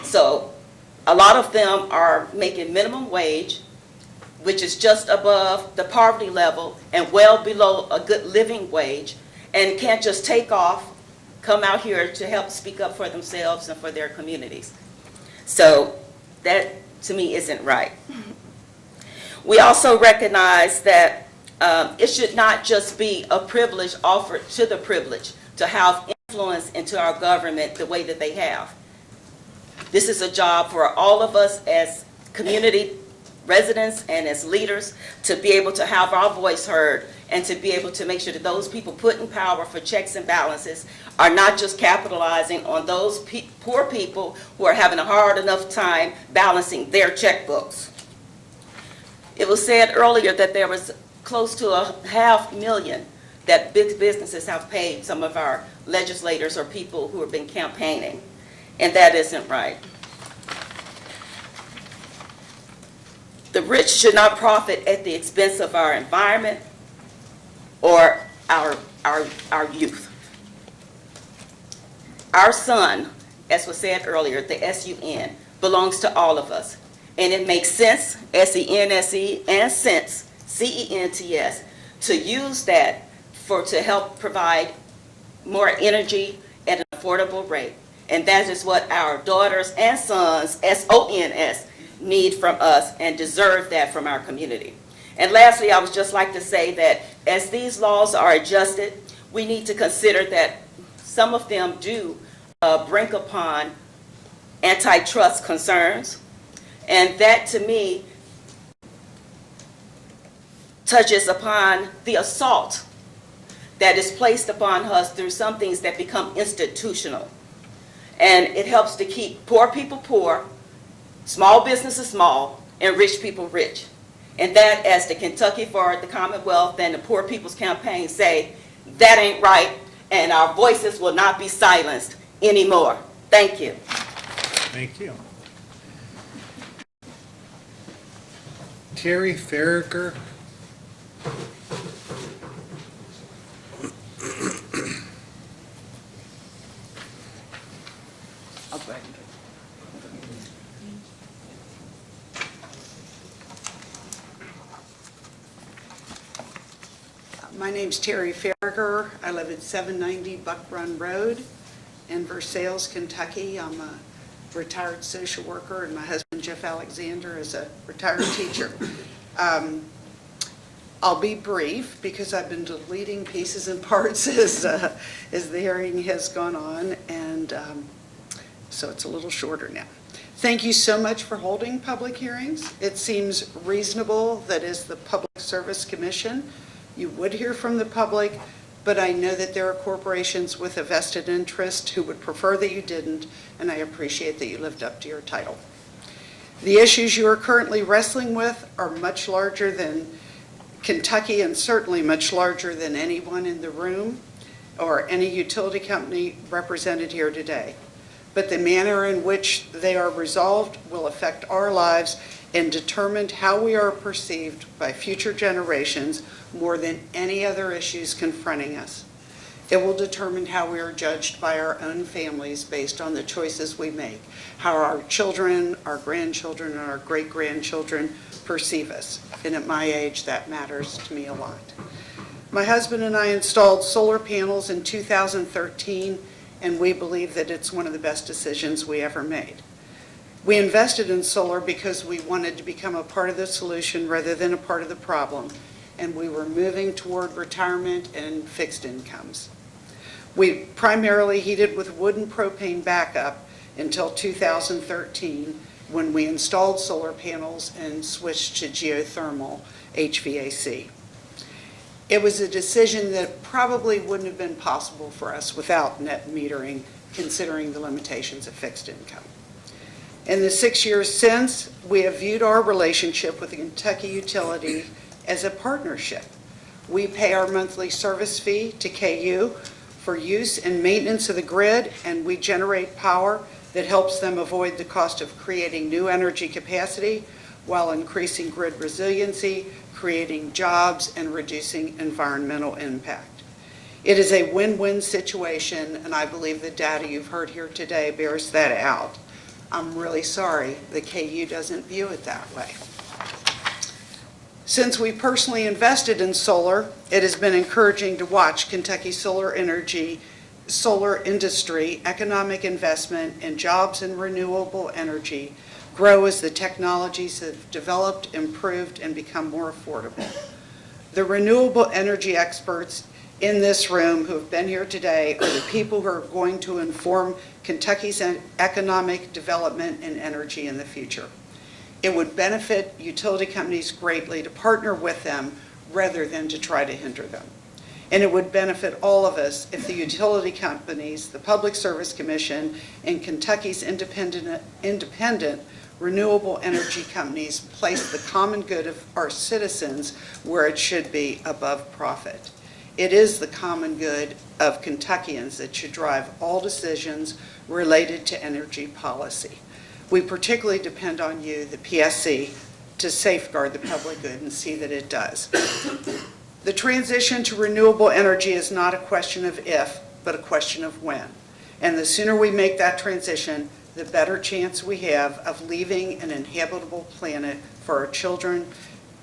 So a lot of them are making minimum wage, which is just above the poverty level and well below a good living wage, and can't just take off, come out here to help speak up for themselves and for their communities. So that, to me, isn't right. We also recognize that it should not just be a privilege offered to the privileged to have influence into our government the way that they have. This is a job for all of us as community residents and as leaders to be able to have our voice heard and to be able to make sure that those people put in power for checks and balances are not just capitalizing on those poor people who are having a hard enough time balancing their checkbooks. It was said earlier that there was close to 500,000 that big businesses have paid some of our legislators or people who have been campaigning, and that isn't right. The rich should not profit at the expense of our environment or our youth. Our sun, as was said earlier, the S-U-N, belongs to all of us. And it makes sense, S-E-N-S-E, and sense, C-E-N-T-S, to use that to help provide more energy at an affordable rate. And that is what our daughters and sons, S-O-N-S, need from us and deserve that from our community. And lastly, I would just like to say that as these laws are adjusted, we need to consider that some of them do bring upon antitrust concerns. And that, to me, touches upon the assault that is placed upon us through some things that become institutional. And it helps to keep poor people poor, small businesses small, and rich people rich. And that, as the Kentucky for the Commonwealth and the Poor People's Campaign say, that ain't right, and our voices will not be silenced anymore. Thank you. Thank you. Terry Farragher. I'll go ahead and My name's Terry Farragher. I live at 790 Buck Run Road in Versailles, Kentucky. I'm a retired social worker, and my husband, Jeff Alexander, is a retired teacher. I'll be brief because I've been deleting pieces and parts as the hearing has gone on, and so it's a little shorter now. Thank you so much for holding public hearings. It seems reasonable that as the Public Service Commission, you would hear from the public, but I know that there are corporations with a vested interest who would prefer that you didn't, and I appreciate that you lived up to your title. The issues you are currently wrestling with are much larger than Kentucky and certainly much larger than anyone in the room or any utility company represented here today. But the manner in which they are resolved will affect our lives and determine how we are perceived by future generations more than any other issues confronting us. It will determine how we are judged by our own families based on the choices we make, how our children, our grandchildren, and our great-grandchildren perceive us. And at my age, that matters to me a lot. My husband and I installed solar panels in 2013, and we believe that it's one of the best decisions we ever made. We invested in solar because we wanted to become a part of the solution rather than a part of the problem, and we were moving toward retirement and fixed incomes. We primarily heated with wood and propane backup until 2013, when we installed solar panels and switched to geothermal HVAC. It was a decision that probably wouldn't have been possible for us without net metering, considering the limitations of fixed income. In the 6 years since, we have viewed our relationship with the Kentucky utility as a partnership. We pay our monthly service fee to KU for use and maintenance of the grid, and we generate power that helps them avoid the cost of creating new energy capacity while increasing grid resiliency, creating jobs, and reducing environmental impact. It is a win-win situation, and I believe the data you've heard here today bears that out. I'm really sorry the KU doesn't view it that way. Since we personally invested in solar, it has been encouraging to watch Kentucky solar industry, economic investment, and jobs in renewable energy grow as the technologies have developed, improved, and become more affordable. The renewable energy experts in this room who have been here today are the people who are going to inform Kentucky's economic development and energy in the future. It would benefit utility companies greatly to partner with them rather than to try to hinder them. And it would benefit all of us if the utility companies, the Public Service Commission, and Kentucky's independent renewable energy companies place the common good of our citizens where it should be, above profit. It is the common good of Kentuckians that should drive all decisions related to energy policy. We particularly depend on you, the PSC, to safeguard the public good and see that it does. The transition to renewable energy is not a question of if, but a question of when. And the sooner we make that transition, the better chance we have of leaving an inhabitable planet for our children,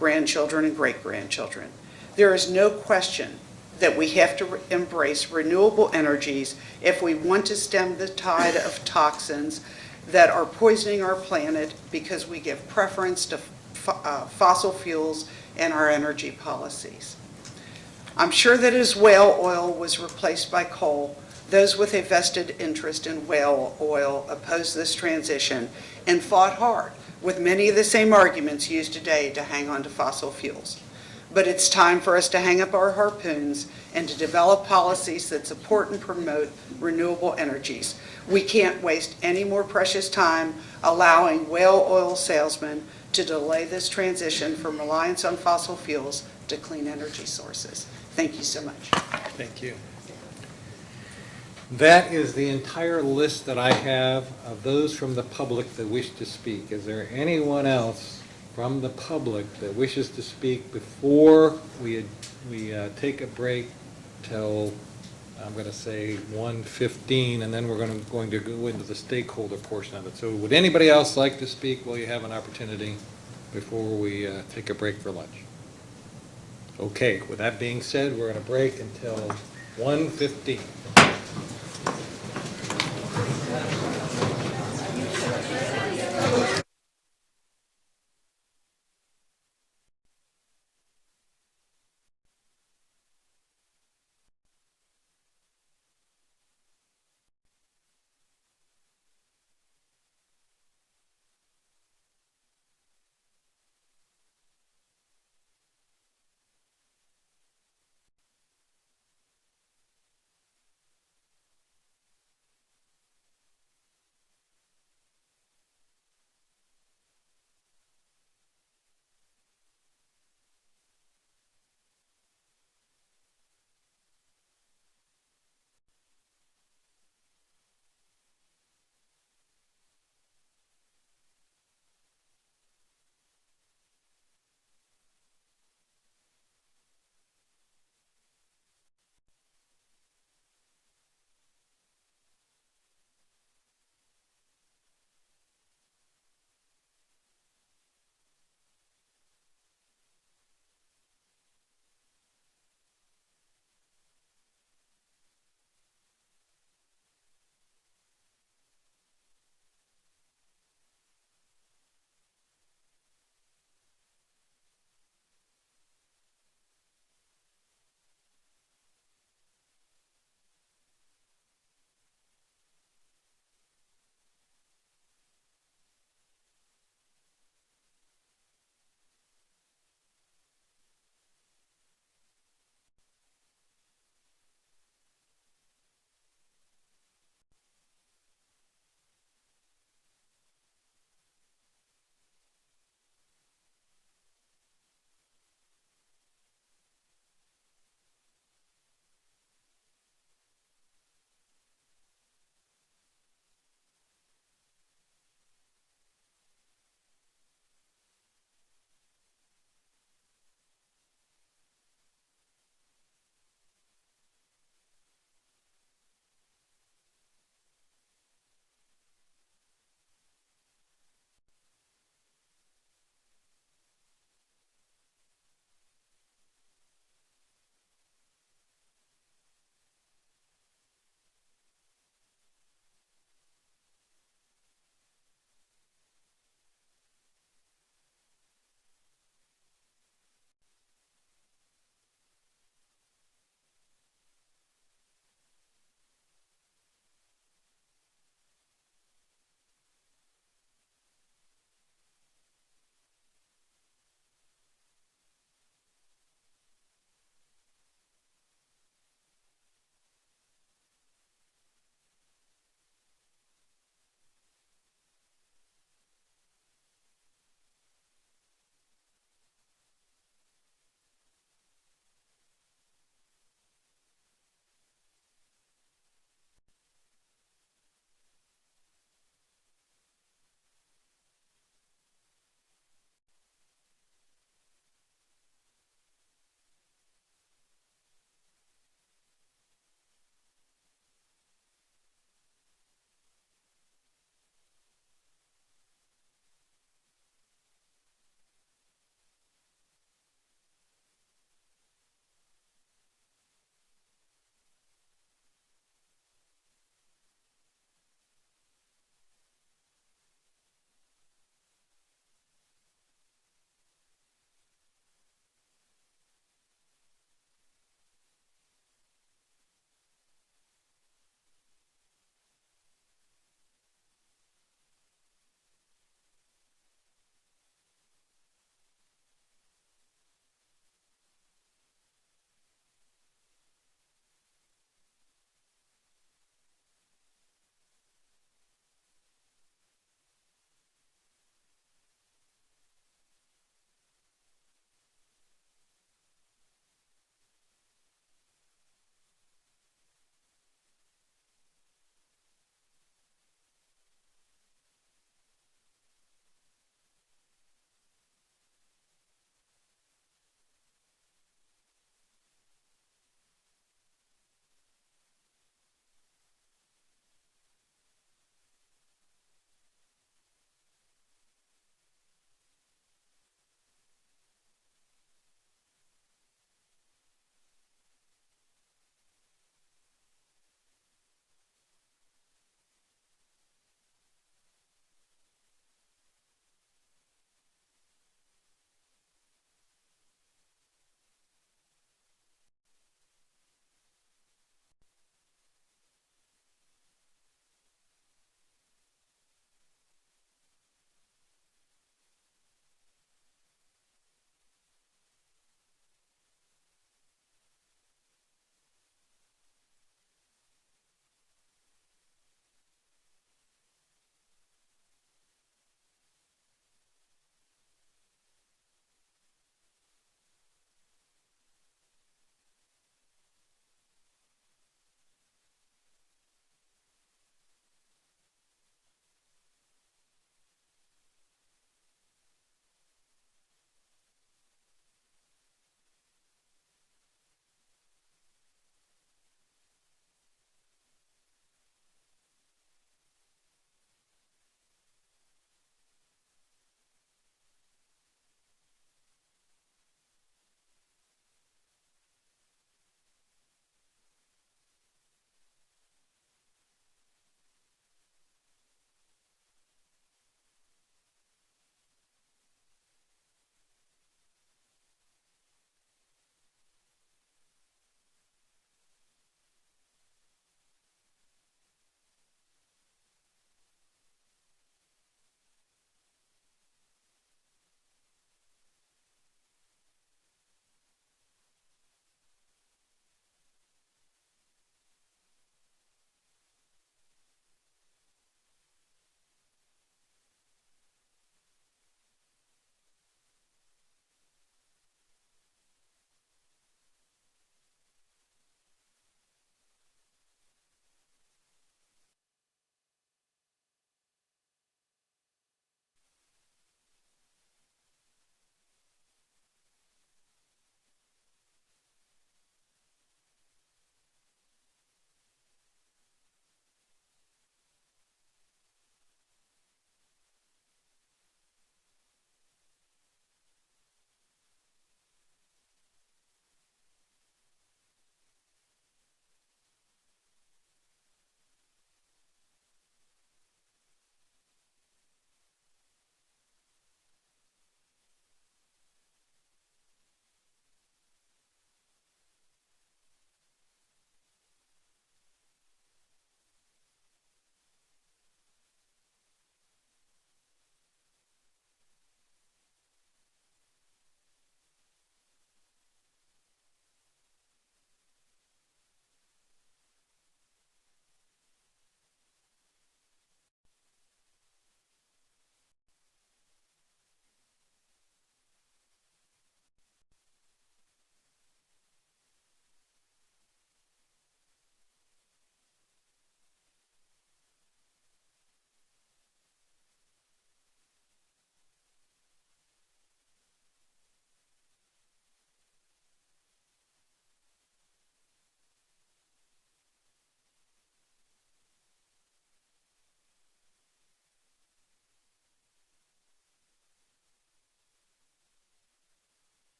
grandchildren, and great-grandchildren. There is no question that we have to embrace renewable energies if we want to stem the tide of toxins that are poisoning our planet because we give preference to fossil fuels in our energy policies. I'm sure that as whale oil was replaced by coal, those with a vested interest in whale oil opposed this transition and fought hard with many of the same arguments used today to hang on to fossil fuels. But it's time for us to hang up our harpoons and to develop policies that support and promote renewable energies. We can't waste any more precious time allowing whale oil salesmen to delay this transition from reliance on fossil fuels to clean energy sources. Thank you so much. Thank you. That is the entire list that I have of those from the public that wish to speak. Is there anyone else from the public that wishes to speak before we take a break till, I'm going to say 1:15, and then we're going to go into the stakeholder portion of it. So would anybody else like to speak while you have an opportunity before we take a break for lunch? Okay, with that being said, we're going to break until 1:15.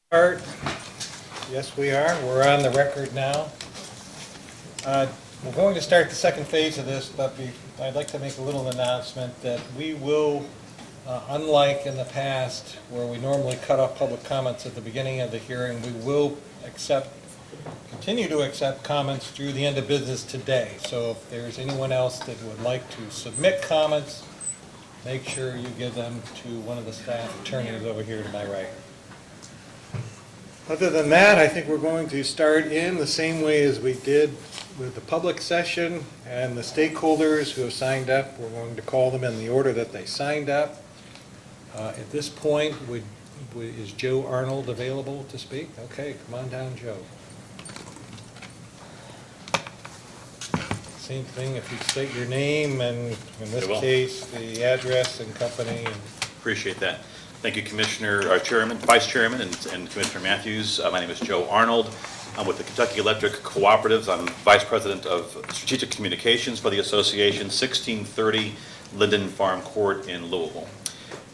Start. Yes, we are. We're on the record now. We're going to start the second phase of this, but I'd like to make a little announcement that we will, unlike in the past where we normally cut off public comments at the beginning of the hearing, we will continue to accept comments through the end of business today. So if there's anyone else that would like to submit comments, make sure you give them to one of the staff attorneys over here to my right. Other than that, I think we're going to start in the same way as we did with the public session and the stakeholders who have signed up. We're going to call them in the order that they signed up. At this point, is Joe Arnold available to speak? Okay, come on down, Joe. Same thing, if you state your name and, in this case, the address and company. Appreciate that. Thank you, Commissioner, Chairman, Vice Chairman, and Commissioner Matthews. My name is Joe Arnold. I'm with the Kentucky Electric Cooperatives. I'm Vice President of Strategic Communications for the Association, 1630 Linden Farm Court in Louisville.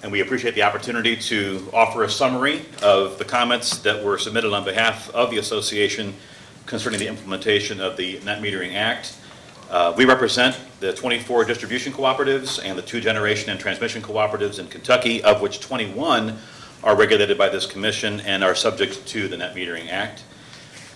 And we appreciate the opportunity to offer a summary of the comments that were submitted on behalf of the association concerning the implementation of the Net Metering Act. We represent the 24 distribution cooperatives and the 2 generation and transmission cooperatives in Kentucky, of which 21 are regulated by this commission and are subject to the Net Metering Act.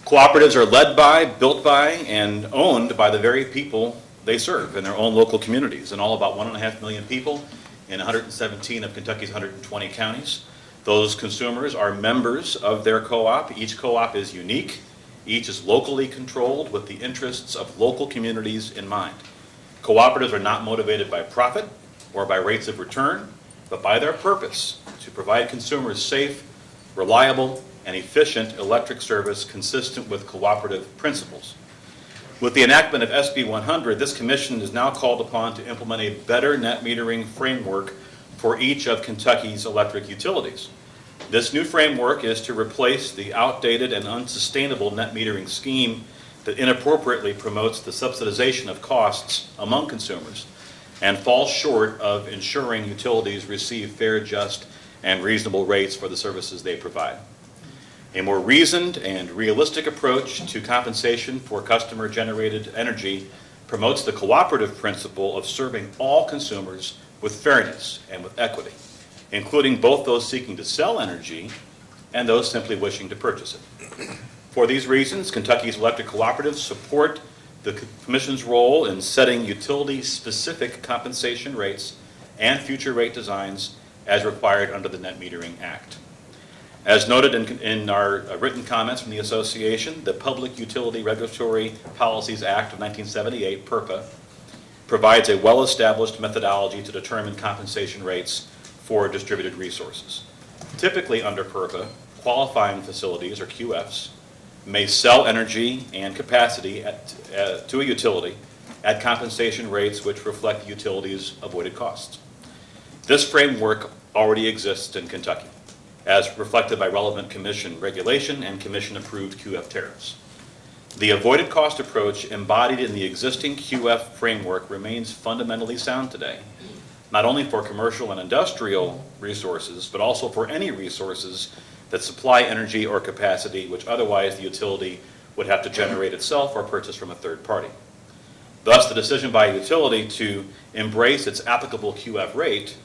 Cooperatives are led by, built by, and owned by the very people they serve in their own local communities, and all about 1.5 million people in 117 of Kentucky's 120 counties. Those consumers are members of their co-op. Each co-op is unique. Each is locally controlled with the interests of local communities in mind. Cooperatives are not motivated by profit or by rates of return, but by their purpose to provide consumers safe, reliable, and efficient electric service consistent with cooperative principles. With the enactment of SB 100, this commission is now called upon to implement a better net metering framework for each of Kentucky's electric utilities. This new framework is to replace the outdated and unsustainable net metering scheme that inappropriately promotes the subsidization of costs among consumers and falls short of ensuring utilities receive fair, just, and reasonable rates for the services they provide. A more reasoned and realistic approach to compensation for customer-generated energy promotes the cooperative principle of serving all consumers with fairness and with equity, including both those seeking to sell energy and those simply wishing to purchase it. For these reasons, Kentucky's electric cooperatives support the Commission's role in setting utility-specific compensation rates and future rate designs as required under the Net Metering Act. As noted in our written comments from the association, the Public Utility Regulatory Policies Act of 1978, PURPA, provides a well-established methodology to determine compensation rates for distributed resources. Typically under PURPA, qualifying facilities, or QFs, may sell energy and capacity to a utility at compensation rates which reflect the utility's avoided costs. This framework already exists in Kentucky, as reflected by relevant Commission regulation and Commission-approved QF tariffs. The avoided cost approach embodied in the existing QF framework remains fundamentally sound today, not only for commercial and industrial resources, but also for any resources that supply energy or capacity which otherwise the utility would have to generate itself or purchase from a third party. Thus, the decision by a utility to embrace its applicable QF rate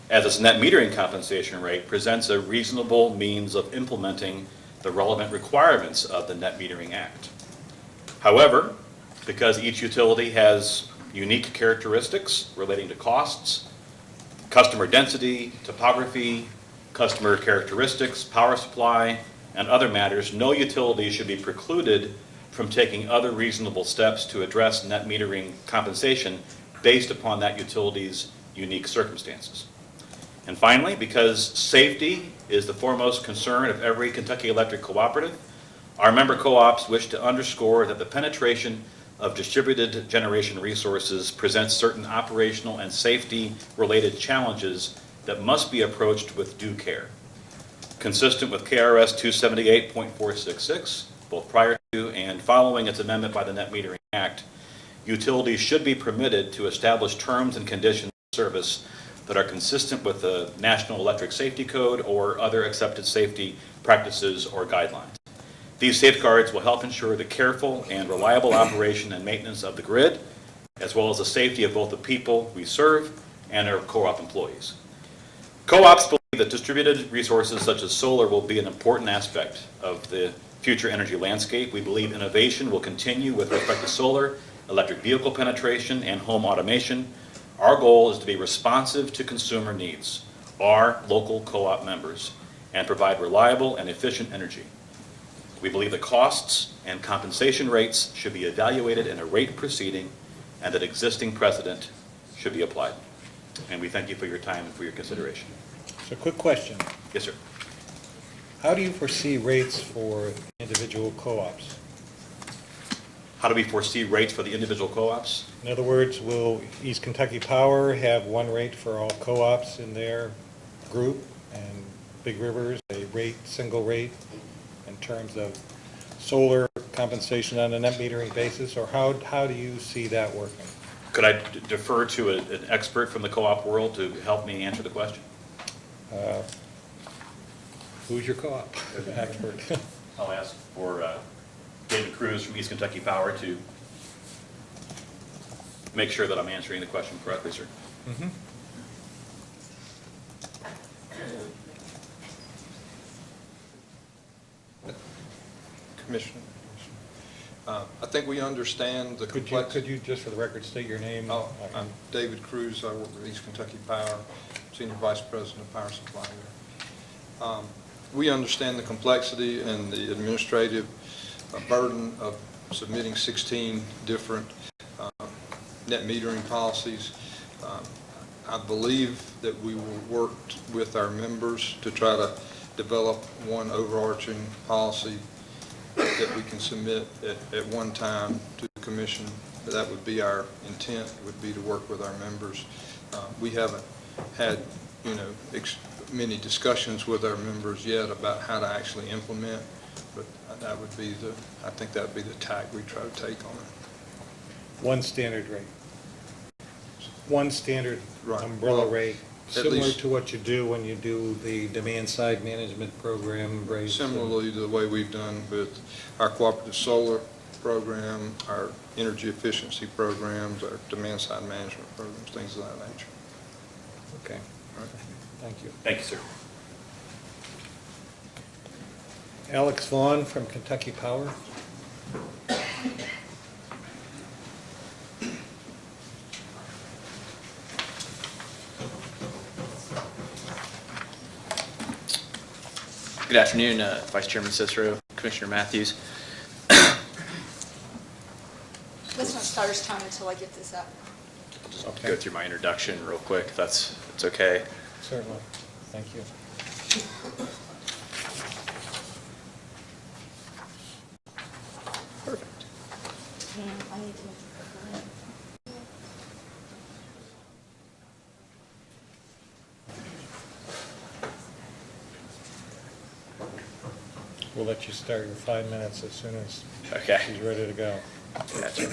as its net metering compensation rate presents a reasonable means of implementing the relevant requirements of the Net Metering Act. However, because each utility has unique characteristics relating to costs, customer density, topography, customer characteristics, power supply, and other matters, no utility should be precluded from taking other reasonable steps to address net metering compensation based upon that utility's unique circumstances. And finally, because safety is the foremost concern of every Kentucky Electric cooperative, our member co-ops wish to underscore that the penetration of distributed generation resources presents certain operational and safety-related challenges that must be approached with due care. Consistent with KRS 278.466, both prior to and following its amendment by the Net Metering Act, utilities should be permitted to establish terms and conditions of service that are consistent with the National Electric Safety Code or other accepted safety practices or guidelines. These safeguards will help ensure the careful and reliable operation and maintenance of the grid, as well as the safety of both the people we serve and our co-op employees. Co-ops believe that distributed resources such as solar will be an important aspect of the future energy landscape. We believe innovation will continue with respect to solar, electric vehicle penetration, and home automation. Our goal is to be responsive to consumer needs, our local co-op members, and provide reliable and efficient energy. We believe the costs and compensation rates should be evaluated in a rate proceeding and that existing precedent should be applied. And we thank you for your time and for your consideration. So quick question. Yes, sir. How do you foresee rates for individual co-ops? How do we foresee rates for the individual co-ops? In other words, will East Kentucky Power have one rate for all co-ops in their group, and Big Rivers a rate, single rate, in terms of solar compensation on a net metering basis, or how do you see that working? Could I defer to an expert from the co-op world to help me answer the question? Who's your co-op expert? I'll ask for David Cruz from East Kentucky Power to make sure that I'm answering the question correctly, sir. Mm-hmm. Commissioner, I think we understand the complexity. Could you, just for the record, state your name? Oh, I'm David Cruz. I work with East Kentucky Power, Senior Vice President of Power Supply there. We understand the complexity and the administrative burden of submitting 16 different net metering policies. I believe that we will work with our members to try to develop one overarching policy that we can submit at one time to the commission. That would be our intent, would be to work with our members. We haven't had, many discussions with our members yet about how to actually implement, but that would be I think that would be the tack we try to take on it. One standard rate. One standard Right. umbrella Well, rate, at similar least- to what you do when you do the demand-side management program rates. Similarly to the way we've done with our cooperative solar program, our energy efficiency programs, our demand-side management programs, things of that nature. Okay. All right. Thank you. Thank you, sir. Alex Vaughn from Kentucky Power. Good afternoon, Vice Chairman Cicero, Commissioner Matthews. Let's not start his time until I get this up. I'll just go through my introduction real quick, if that's okay. Certainly. Thank you. Perfect. I need to. We'll let you start your 5 minutes as soon as Okay. she's ready to go. Gotcha.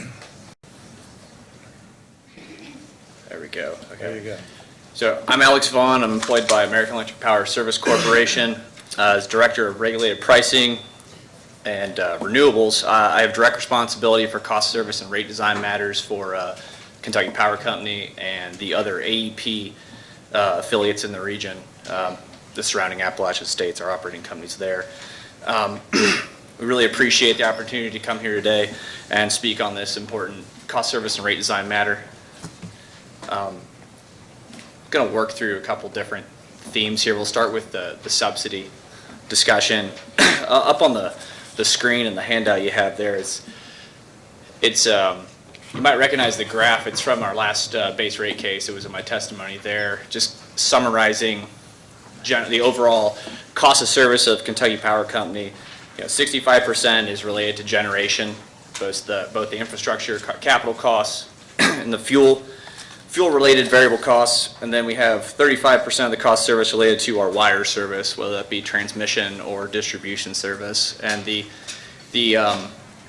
There we go. Okay. There you go. So I'm Alex Vaughn. I'm employed by American Electric Power Service Corporation as Director of Regulated Pricing and Renewables. I have direct responsibility for cost, service, and rate design matters for Kentucky Power Company and the other AEP affiliates in the region, the surrounding Appalachian states, our operating companies there. We really appreciate the opportunity to come here today and speak on this important cost, service, and rate design matter. I'm going to work through a couple different themes here. We'll start with the subsidy discussion. Up on the screen and the handout you have there, you might recognize the graph. It's from our last base rate case. It was in my testimony there, just summarizing the overall cost of service of Kentucky Power Company. 65% is related to generation, both the infrastructure capital costs and the fuel-related variable costs, and then we have 35% of the cost service related to our wire service, whether that be transmission or distribution service. And the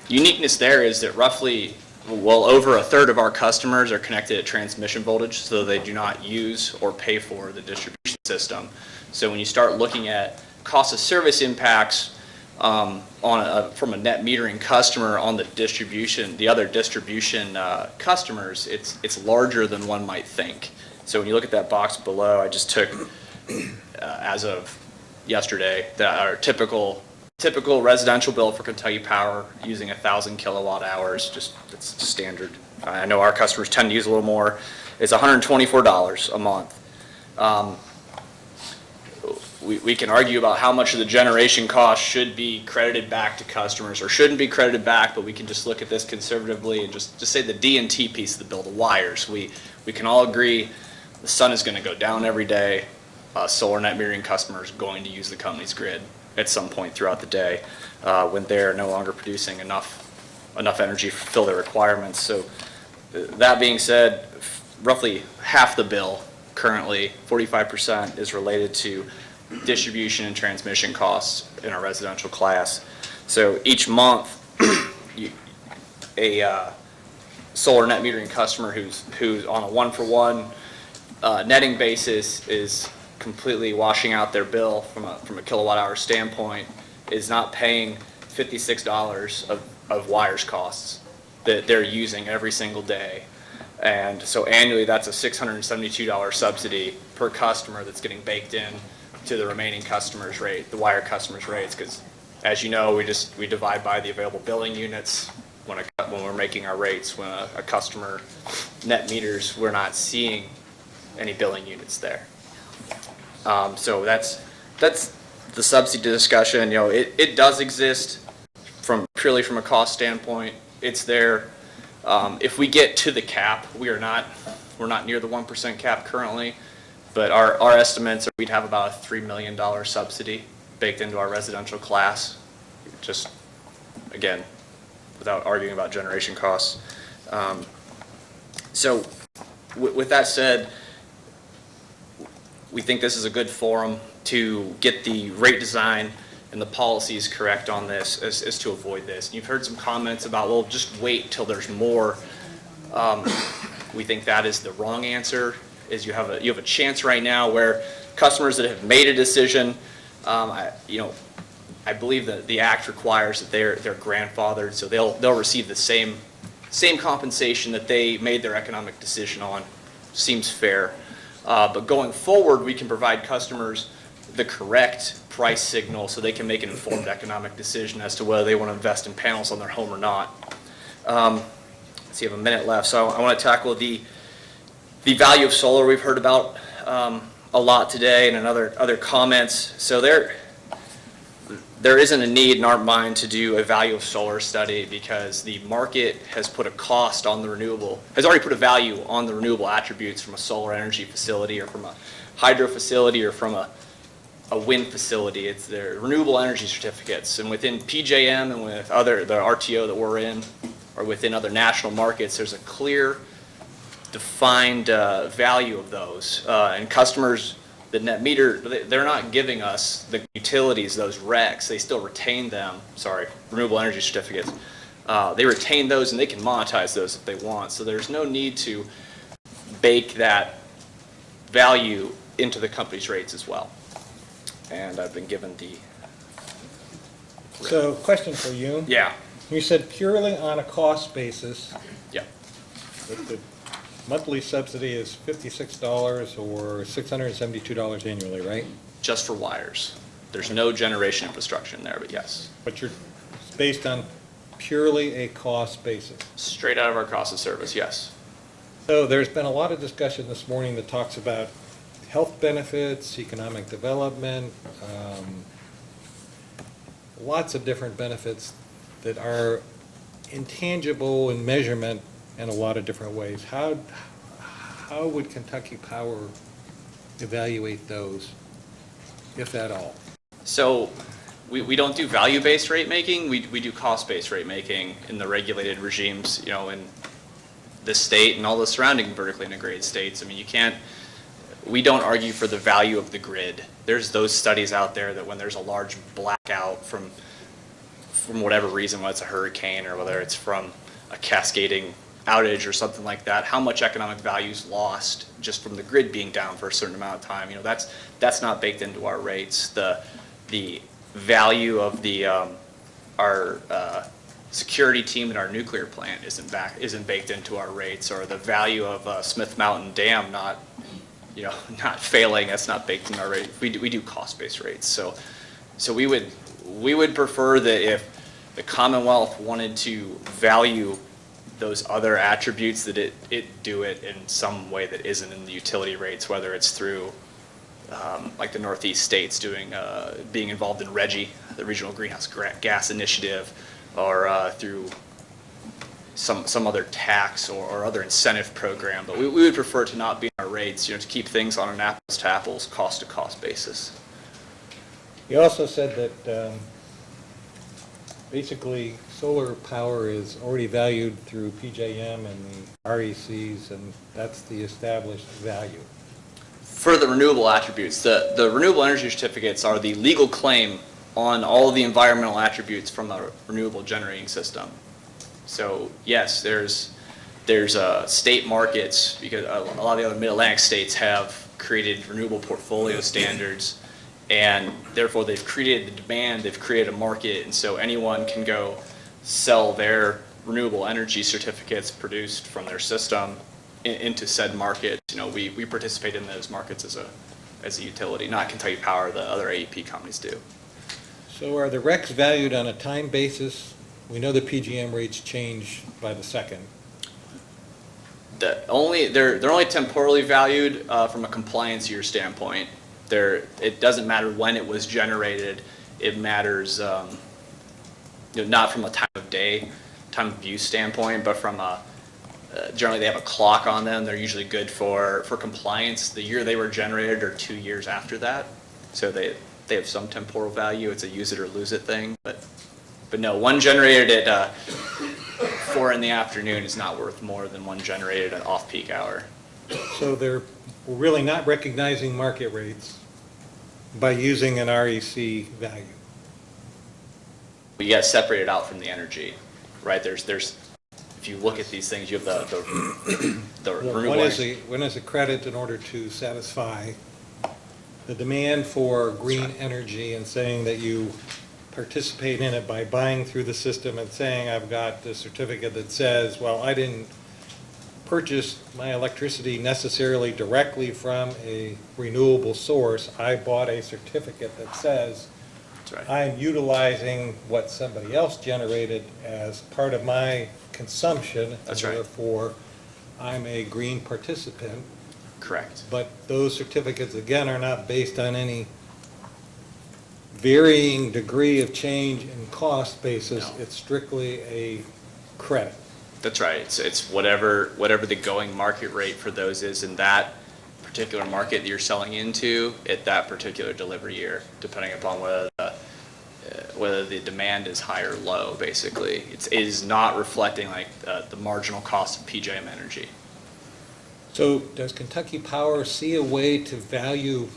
uniqueness there is that roughly Well, over a third of our customers are connected at transmission voltage, so they do not use or pay for the distribution system. So when you start looking at cost of service impacts from a net metering customer on the other distribution customers, it's larger than one might think. So when you look at that box below, I just took, as of yesterday, our typical residential bill for Kentucky Power using 1,000 kilowatt hours, it's standard. I know our customers tend to use a little more. It's $124 a month. We can argue about how much of the generation cost should be credited back to customers or shouldn't be credited back, but we can just look at this conservatively and just say the D&T piece of the bill, the wires. We can all agree the sun is going to go down every day. Solar net metering customers are going to use the company's grid at some point throughout the day when they're no longer producing enough energy to fulfill their requirements. So that being said, roughly half the bill currently, 45%, is related to distribution and transmission costs in our residential class. So each month, a solar net metering customer who's on a one-for-one netting basis is completely washing out their bill from a kilowatt hour standpoint, is not paying $56 of wires costs that they're using every single day. And so annually, that's a $672 subsidy per customer that's getting baked in to the remaining customers' rate, the wire customers' rates, because as you know, we divide by the available billing units when we're making our rates. When a customer net meters, we're not seeing any billing units there. So that's the subsidy discussion. You know, it does exist purely from a cost standpoint. It's there. If we get to the cap, we're not near the 1% cap currently, but our estimates are we'd have about a $3 million subsidy baked into our residential class, just, again, without arguing about generation costs. So with that said, we think this is a good forum to get the rate design and the policies correct on this as to avoid this. And you've heard some comments about, well, just wait till there's more. We think that is the wrong answer. You have a chance right now where customers that have made a decision, I believe that the act requires that they're grandfathered, so they'll receive the same compensation that they made their economic decision on. Seems fair. But going forward, we can provide customers the correct price signal so they can make an informed economic decision as to whether they want to invest in panels on their home or not. Let's see, I have a minute left, so I want to tackle the value of solar we've heard about a lot today and in other comments. So there isn't a need in our mind to do a value of solar study because the market has put a cost on the renewable, has already put a value on the renewable attributes from a solar energy facility or from a hydro facility or from a wind facility. It's their renewable energy certificates. And within PJM and with the RTO that we're in, or within other national markets, there's a clear, defined value of those. And customers that net meter, they're not giving us the utilities, those RECs. They still retain them, renewable energy certificates. They retain those and they can monetize those if they want. So there's no need to bake that value into the company's rates as well. And I've been given the... So, question for you. Yeah. You said purely on a cost basis. Yeah. The monthly subsidy is $56 or $672 annually, right? Just for wires. There's no generation infrastructure in there, but yes. But it's based on purely a cost basis. Straight out of our cost of service, yes. So there's been a lot of discussion this morning that talks about health benefits, economic development, lots of different benefits that are intangible in measurement in a lot of different ways. How would Kentucky Power evaluate those, if at all? So we don't do value-based rate making. We do cost-based rate making in the regulated regimes, in this state and all the surrounding vertically integrated states. I mean, we don't argue for the value of the grid. There's those studies out there that when there's a large blackout from whatever reason, whether it's a hurricane or whether it's from a cascading outage or something like that, how much economic value is lost just from the grid being down for a certain amount of time. You know, that's not baked into our rates. The value of our security team at our nuclear plant isn't baked into our rates, or the value of Smith Mountain Dam not failing, that's not baked in our rate. We do cost-based rates. So we would prefer that if the Commonwealth wanted to value those other attributes, that it do it in some way that isn't in the utility rates, whether it's through like the Northeast states being involved in RGGI, the Regional Greenhouse Gas Initiative, or through some other tax or other incentive program. But we would prefer to not be in our rates, to keep things on an apples to apples, cost to cost basis. You also said that basically solar power is already valued through PJM and the RECs, and that's the established value. For the renewable attributes, the renewable energy certificates are the legal claim on all of the environmental attributes from a renewable generating system. So yes, there's state markets, because a lot of the other Mid-Atlantic states have created renewable portfolio standards, and therefore they've created the demand, they've created a market, and so anyone can go sell their renewable energy certificates produced from their system into said market. We participate in those markets as a utility, not Kentucky Power, the other AEP companies do. So are the RECs valued on a time basis? We know the PGM rates change by the second. They're only temporally valued from a compliance year standpoint. It doesn't matter when it was generated. It matters not from a time of day, time of use standpoint, but from generally they have a clock on them. They're usually good for compliance. The year they were generated or 2 years after that. So they have some temporal value. It's a use it or lose it thing. But no, one generated at 4 in the afternoon is not worth more than one generated at off-peak hour. So we're really not recognizing market rates by using an REC value. You got to separate it out from the energy, right? There's if you look at these things, you have the renewable. When is a credit in order to satisfy the demand for green energy, and saying that you participate in it by buying through the system and saying, I've got the certificate that says, well, I didn't purchase my electricity necessarily directly from a renewable source. I bought a certificate that says I'm utilizing what somebody else generated as part of my consumption. That's right. Therefore, I'm a green participant. Correct. But those certificates, again, are not based on any varying degree of change in cost basis. No. It's strictly a credit. That's right. It's whatever the going market rate for those is in that particular market that you're selling into at that particular delivery year, depending upon whether the demand is high or low. Basically, it is not reflecting like the marginal cost of PJM energy. So does Kentucky Power see a way to value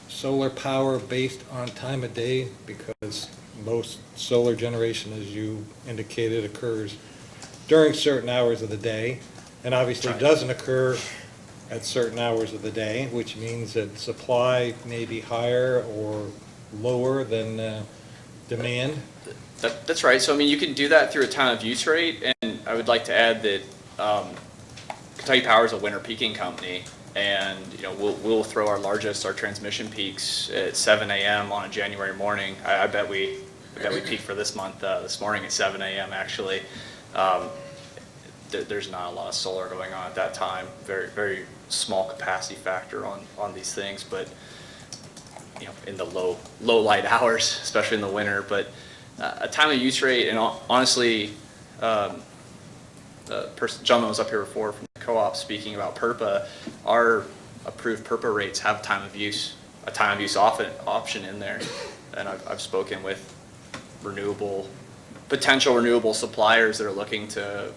solar power based on time of day? Because most solar generation, as you indicated, occurs during certain hours of the day, and obviously doesn't occur at certain hours of the day, which means that supply may be higher or lower than demand. That's right. So I mean, you can do that through a time of use rate, and I would like to add that Kentucky Power is a winter peaking company, and we'll throw our transmission peaks at 7 a.m. on a January morning. I bet we peaked for this month this morning at 7 a.m. actually. There's not a lot of solar going on at that time. Very, very small capacity factor on these things, but in the low light hours, especially in the winter. But a time of use rate, and honestly, the gentleman was up here before from the co-op speaking about PURPA. Our approved PURPA rates have a time of use option in there, and I've spoken with potential renewable suppliers that are looking to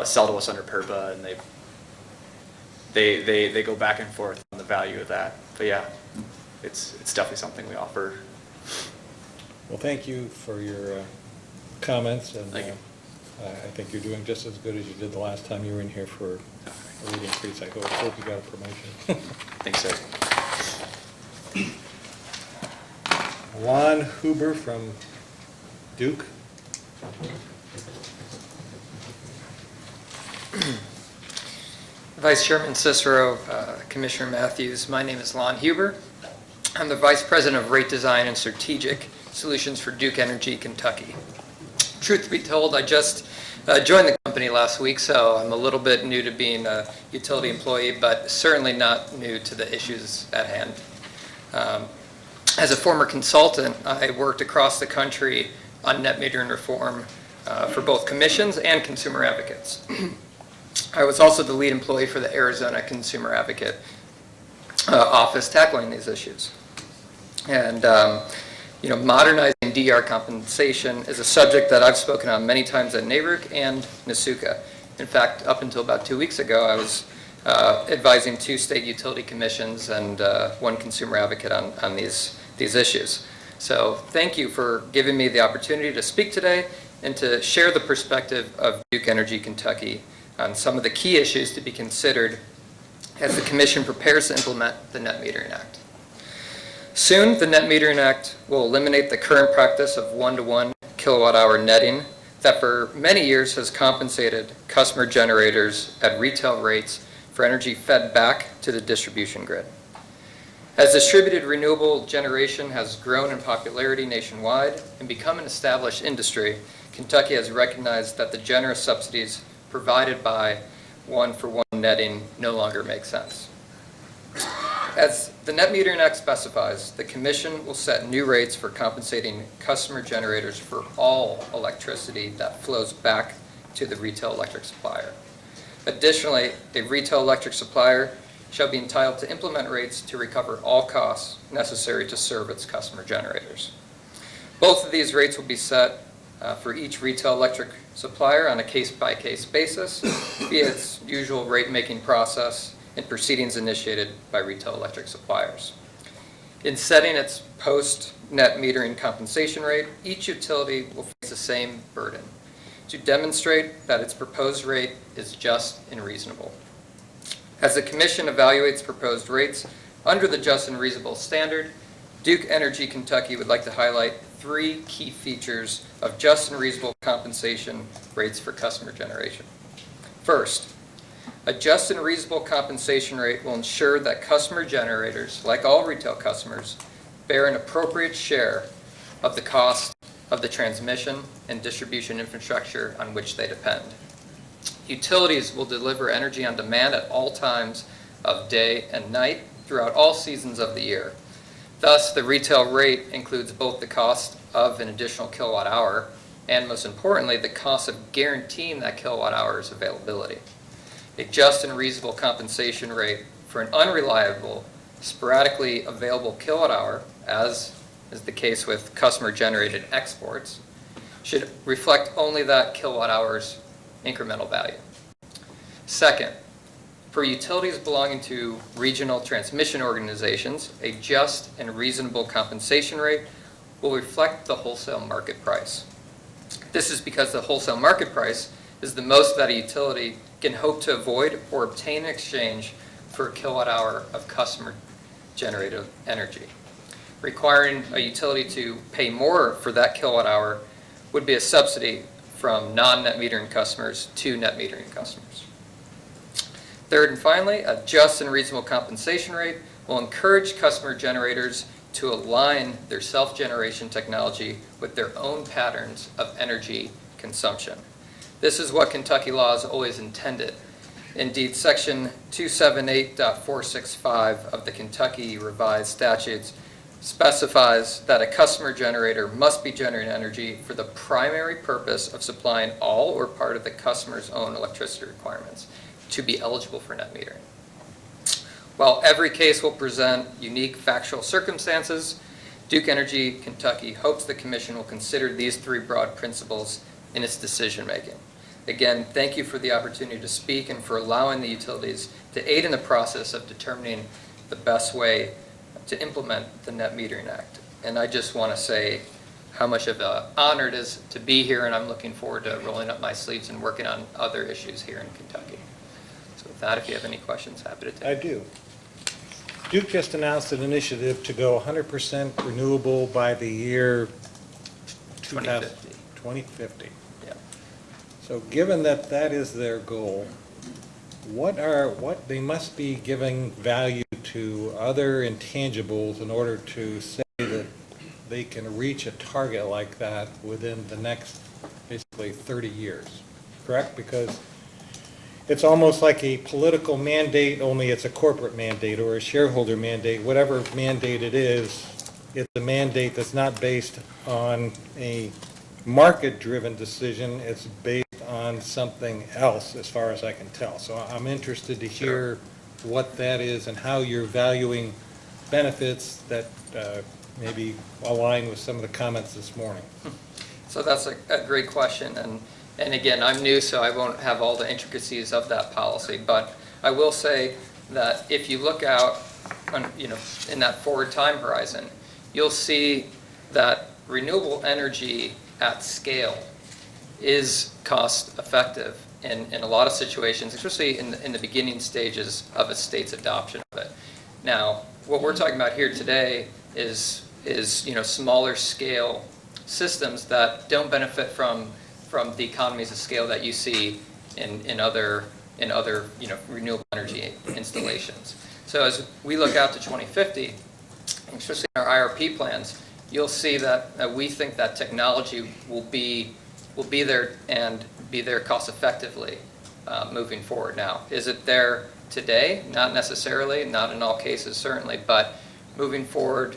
sell to us under PURPA, and they go back and forth on the value of that. But yeah, it's definitely something we offer. Well, thank you for your comments, and thank you. I think you're doing just as good as you did the last time you were in here for a rate increase. I hope you got a promotion. Thanks, sir. Lon Huber from Duke. Vice Chairman Cicero, Commissioner Matthews, my name is Lon Huber. I'm the Vice President of Rate Design and Strategic Solutions for Duke Energy Kentucky. Truth be told, I just joined the company last week, so I'm a little bit new to being a utility employee, but certainly not new to the issues at hand. As a former consultant, I worked across the country on net metering reform for both commissions and consumer advocates. I was also the lead employee for the Arizona Consumer Advocate office tackling these issues. And modernizing DER compensation is a subject that I've spoken on many times at NARUC and NSUCA. In fact, up until about 2 weeks ago, I was advising 2 state utility commissions and 1 consumer advocate on these issues. So thank you for giving me the opportunity to speak today and to share the perspective of Duke Energy Kentucky on some of the key issues to be considered as the Commission prepares to implement the Net Metering Act. Soon, the Net Metering Act will eliminate the current practice of 1-to-1 kilowatt-hour netting that for many years has compensated customer generators at retail rates for energy fed back to the distribution grid. As distributed renewable generation has grown in popularity nationwide and become an established industry, Kentucky has recognized that the generous subsidies provided by 1-for-1 netting no longer make sense. As the Net Metering Act specifies, the Commission will set new rates for compensating customer generators for all electricity that flows back to the retail electric supplier. Additionally, a retail electric supplier shall be entitled to implement rates to recover all costs necessary to serve its customer generators. Both of these rates will be set for each retail electric supplier on a case-by-case basis via its usual rate-making process and proceedings initiated by retail electric suppliers. In setting its post-net metering compensation rate, each utility will face the same burden to demonstrate that its proposed rate is just and reasonable. As the Commission evaluates proposed rates under the just and reasonable standard, Duke Energy Kentucky would like to highlight 3 key features of just and reasonable compensation rates for customer generation. First, a just and reasonable compensation rate will ensure that customer generators, like all retail customers, bear an appropriate share of the cost of the transmission and distribution infrastructure on which they depend. Utilities will deliver energy on demand at all times of day and night throughout all seasons of the year. Thus, the retail rate includes both the cost of an additional kilowatt hour and, most importantly, the cost of guaranteeing that kilowatt hour's availability. A just and reasonable compensation rate for an unreliable, sporadically available kilowatt hour, as is the case with customer-generated exports, should reflect only that kilowatt hour's incremental value. Second, for utilities belonging to regional transmission organizations, a just and reasonable compensation rate will reflect the wholesale market price. This is because the wholesale market price is the most that a utility can hope to avoid or obtain in exchange for a kilowatt hour of customer-generated energy. Requiring a utility to pay more for that kilowatt hour would be a subsidy from non-net metering customers to net metering customers. Third and finally, a just and reasonable compensation rate will encourage customer generators to align their self-generation technology with their own patterns of energy consumption. This is what Kentucky law has always intended. Indeed, Section 278.465 of the Kentucky Revised Statutes specifies that a customer generator must be generating energy for the primary purpose of supplying all or part of the customer's own electricity requirements to be eligible for net metering. While every case will present unique factual circumstances, Duke Energy Kentucky hopes the Commission will consider these 3 broad principles in its decision-making. Again, thank you for the opportunity to speak and for allowing the utilities to aid in the process of determining the best way to implement the Net Metering Act. And I just want to say how much of an honor it is to be here, and I'm looking forward to rolling up my sleeves and working on other issues here in Kentucky. So with that, if you have any questions, happy to take. I do. Duke just announced an initiative to go 100% renewable by the year 2050. 2050. Yeah. So given that that is their goal, what they must be giving value to other intangibles in order to say that they can reach a target like that within the next basically 30 years, correct? Because it's almost like a political mandate, only it's a corporate mandate or a shareholder mandate. Whatever mandate it is, it's a mandate that's not based on a market-driven decision. It's based on something else, as far as I can tell. So I'm interested to hear what that is and how you're valuing benefits that maybe align with some of the comments this morning. So that's a great question, and again, I'm new, so I won't have all the intricacies of that policy, but I will say that if you look out on, in that forward time horizon, you'll see that renewable energy at scale is cost effective in a lot of situations, especially in the beginning stages of a state's adoption of it. Now, what we're talking about here today is smaller scale systems that don't benefit from the economies of scale that you see in other renewable energy installations. So as we look out to 2050, especially in our IRP plans, you'll see that we think that technology will be there and be there cost effectively moving forward. Now, is it there today? Not necessarily, not in all cases certainly, but moving forward,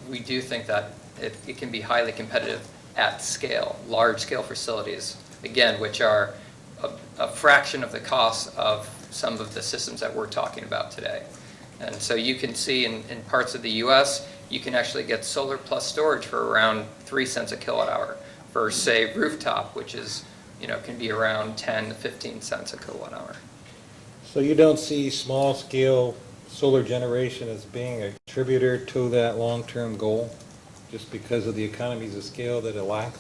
we do think that it can be highly competitive at scale, large scale facilities, again, which are a fraction of the cost of some of the systems that we're talking about today. And so you can see in parts of the US, you can actually get solar plus storage for around 3 cents a kilowatt hour for, say, rooftop, which is, can be around 10 to 15 cents a kilowatt hour. So you don't see small-scale solar generation as being a contributor to that long-term goal, just because of the economies of scale that it lacks?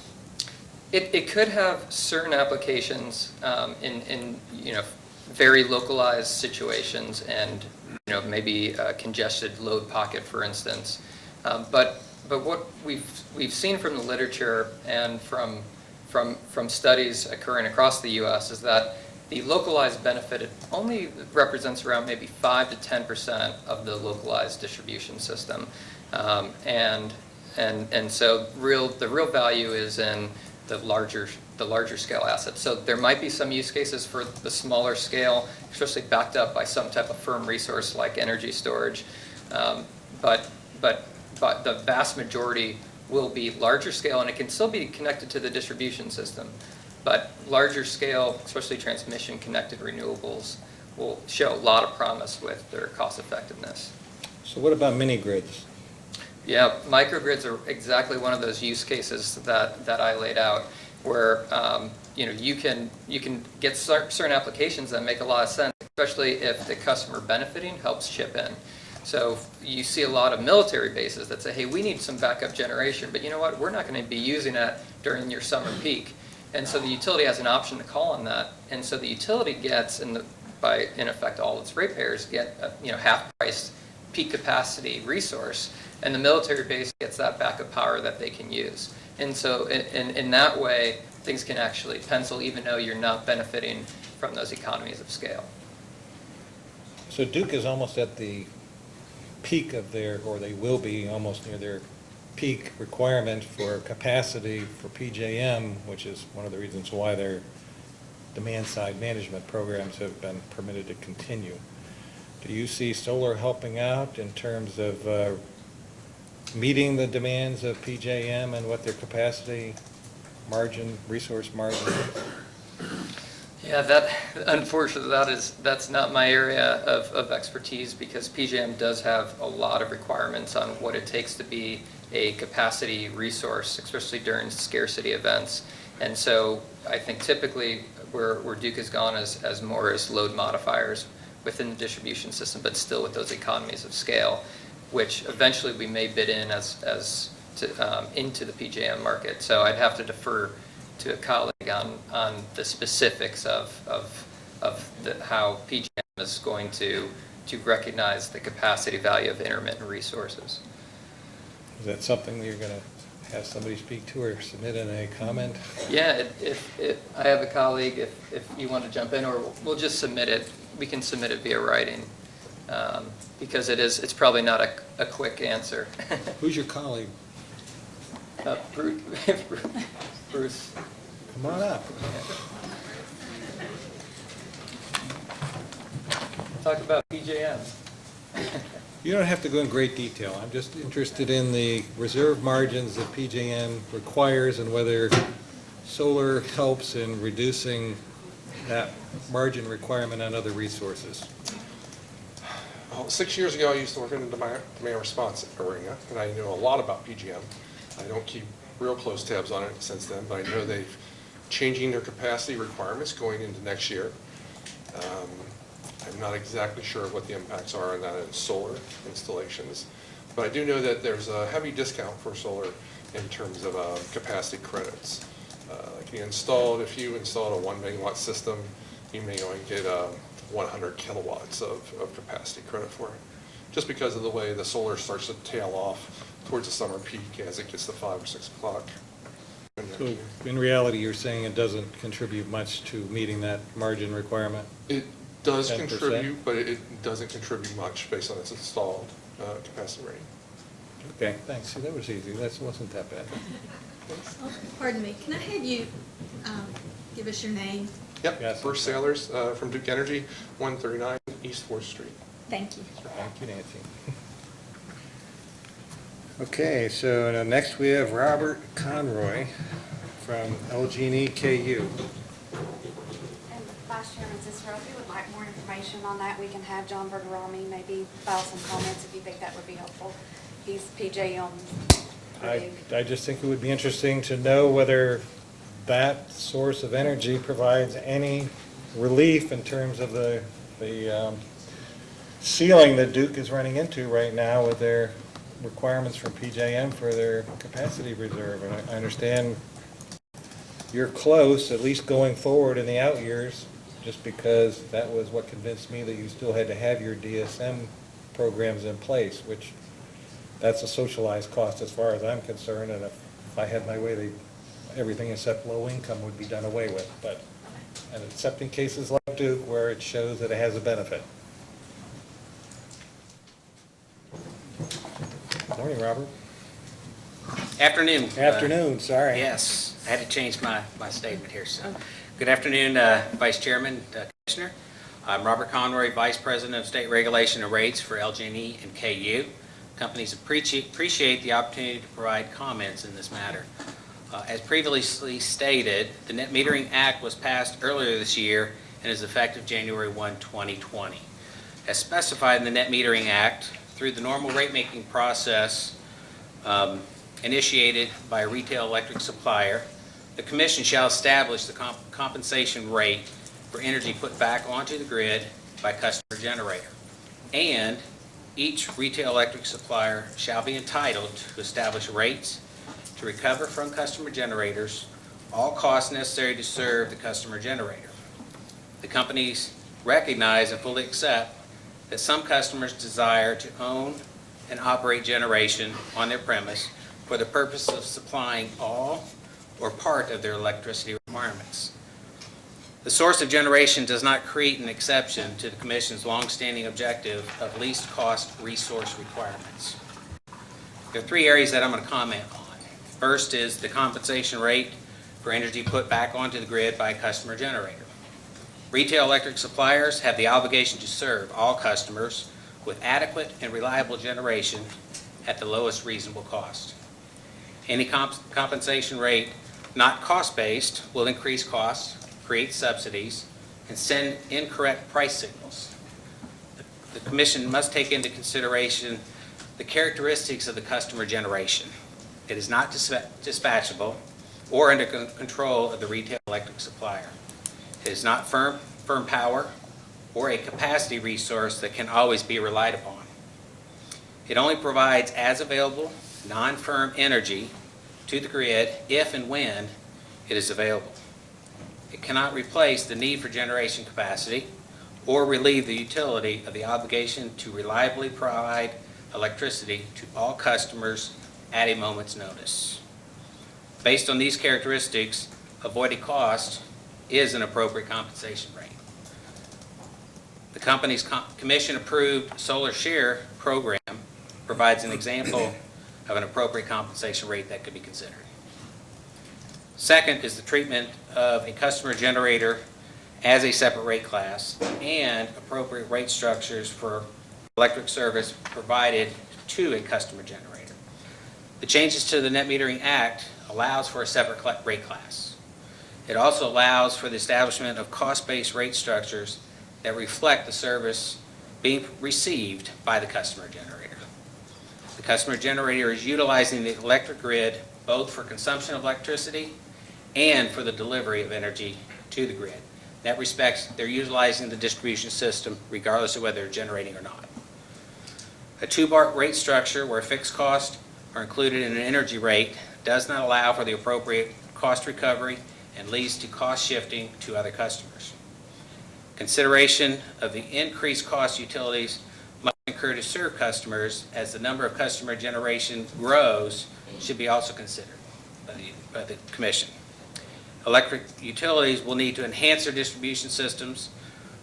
It could have certain applications in very localized situations and maybe a congested load pocket, for instance. But what we've seen from the literature and from studies occurring across the U.S. is that the localized benefit, it only represents around maybe 5 to 10% of the localized distribution system, and so the real value is in the larger scale assets. So there might be some use cases for the smaller scale, especially backed up by some type of firm resource like energy storage, but the vast majority will be larger scale, and it can still be connected to the distribution system. But larger scale, especially transmission connected renewables, will show a lot of promise with their cost effectiveness. So what about mini grids? Yeah, microgrids are exactly one of those use cases that I laid out, where you can get certain applications that make a lot of sense, especially if the customer benefiting helps chip in. So you see a lot of military bases that say, hey, we need some backup generation, but you know what, we're not going to be using that during your summer peak. And so the utility has an option to call on that. And so the utility gets, in effect, all its ratepayers get half-priced peak capacity resource, and the military base gets that backup power that they can use. And so in that way, things can actually pencil even though you're not benefiting from those economies of scale. So Duke is almost at the peak of or they will be almost near their peak requirement for capacity for PJM, which is one of the reasons why their demand-side management programs have been permitted to continue. Do you see solar helping out in terms of meeting the demands of PJM and what their capacity margin, resource margin is? Yeah, unfortunately, that's not my area of expertise, because PJM does have a lot of requirements on what it takes to be a capacity resource, especially during scarcity events. And so I think typically where Duke has gone as more as load modifiers within the distribution system, but still with those economies of scale, which eventually we may bid in as into the PJM market. So I'd have to defer to a colleague on the specifics of how PJM is going to recognize the capacity value of intermittent resources. Is that something you're going to have somebody speak to or submit in a comment? Yeah, if I have a colleague, if you want to jump in, or we'll just submit it, we can submit it via writing, because it's probably not a quick answer. Who's your colleague? Bruce. Come on up. Talk about PJM. You don't have to go in great detail. I'm just interested in the reserve margins that PJM requires and whether solar helps in reducing that margin requirement on other resources. Well, 6 years ago, I used to work in the demand response arena, and I know a lot about PJM. I don't keep real close tabs on it since then, but I know they've changing their capacity requirements going into next year. I'm not exactly sure what the impacts are on that in solar installations, but I do know that there's a heavy discount for solar in terms of capacity credits. Like if you installed a 1 megawatt system, you may only get 100 kilowatts of capacity credit for it, just because of the way the solar starts to tail off towards the summer peak as it gets to 5 or 6 o'clock. So in reality, you're saying it doesn't contribute much to meeting that margin requirement? It does 10%? contribute, but it doesn't contribute much based on its installed capacity rating. Okay, thanks. See, that was easy. That wasn't that bad. Oh, pardon me, can I have you give us your name? Yep, Bruce Sailors from Duke Energy, 139 East 4th Street. Thank you. Thank you, Nancy. Okay, so next we have Robert Conroy from LG&E KU. And Vice Chairman Cicero, if you would like more information on that, we can have John Verderami maybe file some comments if you think that would be helpful. He's PJM. I just think it would be interesting to know whether that source of energy provides any relief in terms of the ceiling that Duke is running into right now with their requirements from PJM for their capacity reserve. And I understand you're close, at least going forward in the out years, just because that was what convinced me that you still had to have your DSM programs in place, which that's a socialized cost as far as I'm concerned. And if I had my way, everything except low income would be done away with. But, and except in cases like Duke where it shows that it has a benefit. Morning, Robert. Afternoon. Afternoon, sorry. Yes, I had to change my statement here. So, good afternoon, Vice Chairman, Commissioner. I'm Robert Conroy, Vice President of State Regulation and Rates for LG&E and KU. Companies appreciate the opportunity to provide comments in this matter. As previously stated, the Net Metering Act was passed earlier this year and is effective January 1, 2020. As specified in the Net Metering Act, through the normal rate-making process initiated by a retail electric supplier, the Commission shall establish the compensation rate for energy put back onto the grid by customer generator. And each retail electric supplier shall be entitled to establish rates to recover from customer generators all costs necessary to serve the customer generator. The companies recognize and fully accept that some customers desire to own and operate generation on their premise for the purpose of supplying all or part of their electricity requirements. The source of generation does not create an exception to the Commission's longstanding objective of least cost resource requirements. There are three areas that I'm going to comment on. First is the compensation rate for energy put back onto the grid by a customer generator. Retail electric suppliers have the obligation to serve all customers with adequate and reliable generation at the lowest reasonable cost. Any compensation rate not cost-based will increase costs, create subsidies, and send incorrect price signals. The Commission must take into consideration the characteristics of the customer generation. It is not dispatchable or under control of the retail electric supplier. It is not firm power or a capacity resource that can always be relied upon. It only provides as available non-firm energy to the grid if and when it is available. It cannot replace the need for generation capacity or relieve the utility of the obligation to reliably provide electricity to all customers at a moment's notice. Based on these characteristics, avoided cost is an appropriate compensation rate. The company's commission-approved solar share program provides an example of an appropriate compensation rate that could be considered. Second is the treatment of a customer generator as a separate rate class and appropriate rate structures for electric service provided to a customer generator. The changes to the Net Metering Act allows for a separate rate class. It also allows for the establishment of cost-based rate structures that reflect the service being received by the customer generator. The customer generator is utilizing the electric grid both for consumption of electricity and for the delivery of energy to the grid. In that respect, they're utilizing the distribution system regardless of whether they're generating or not. A two-part rate structure where fixed costs are included in an energy rate does not allow for the appropriate cost recovery and leads to cost shifting to other customers. Consideration of the increased cost utilities must incur to serve customers as the number of customer generation grows should be also considered by the Commission. Electric utilities will need to enhance their distribution systems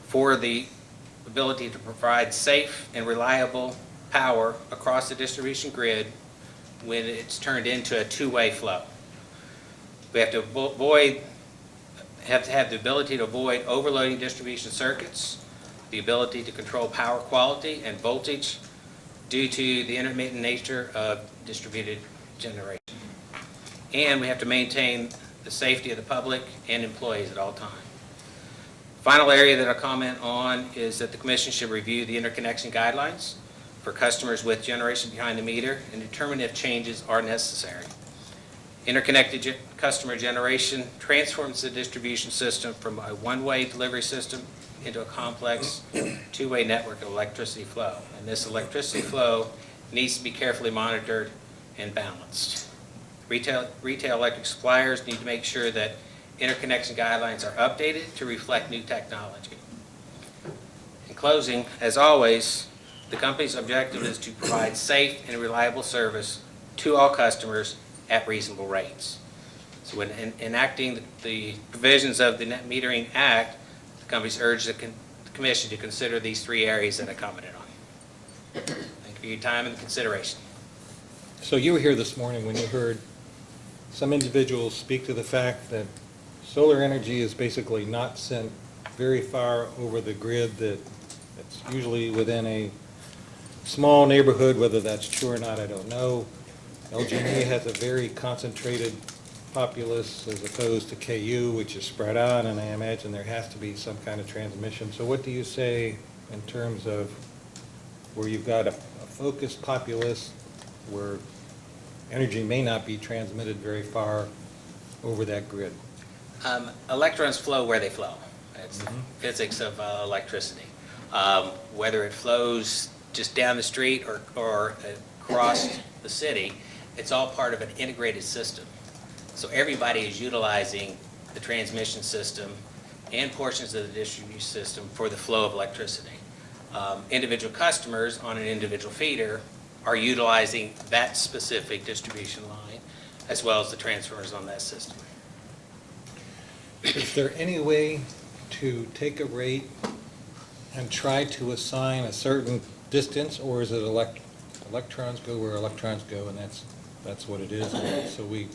for the ability to provide safe and reliable power across the distribution grid when it's turned into a two-way flow. We have to have the ability to avoid overloading distribution circuits, the ability to control power quality and voltage due to the intermittent nature of distributed generation. And we have to maintain the safety of the public and employees at all times. Final area that I'll comment on is that the Commission should review the interconnection guidelines for customers with generation behind the meter and determine if changes are necessary. Interconnected customer generation transforms the distribution system from a one-way delivery system into a complex two-way network of electricity flow. And this electricity flow needs to be carefully monitored and balanced. Retail electric suppliers need to make sure that interconnection guidelines are updated to reflect new technology. In closing, as always, the company's objective is to provide safe and reliable service to all customers at reasonable rates. So when enacting the provisions of the Net Metering Act, the companies urge the Commission to consider these three areas that I commented on. Thank you for your time and consideration. So you were here this morning when you heard some individuals speak to the fact that solar energy is basically not sent very far over the grid, that it's usually within a small neighborhood. Whether that's true or not, I don't know. LG&E has a very concentrated populace as opposed to KU, which is spread out, and I imagine there has to be some kind of transmission. So what do you say in terms of where you've got a focused populace where energy may not be transmitted very far over that grid? Electrons flow where they flow. That's the physics of electricity. Whether it flows just down the street or across the city, it's all part of an integrated system. So everybody is utilizing the transmission system and portions of the distribution system for the flow of electricity. Individual customers on an individual feeder are utilizing that specific distribution line as well as the transformers on that system. Is there any way to take a rate and try to assign a certain distance, or is it electrons go where electrons go, and that's what it is? So we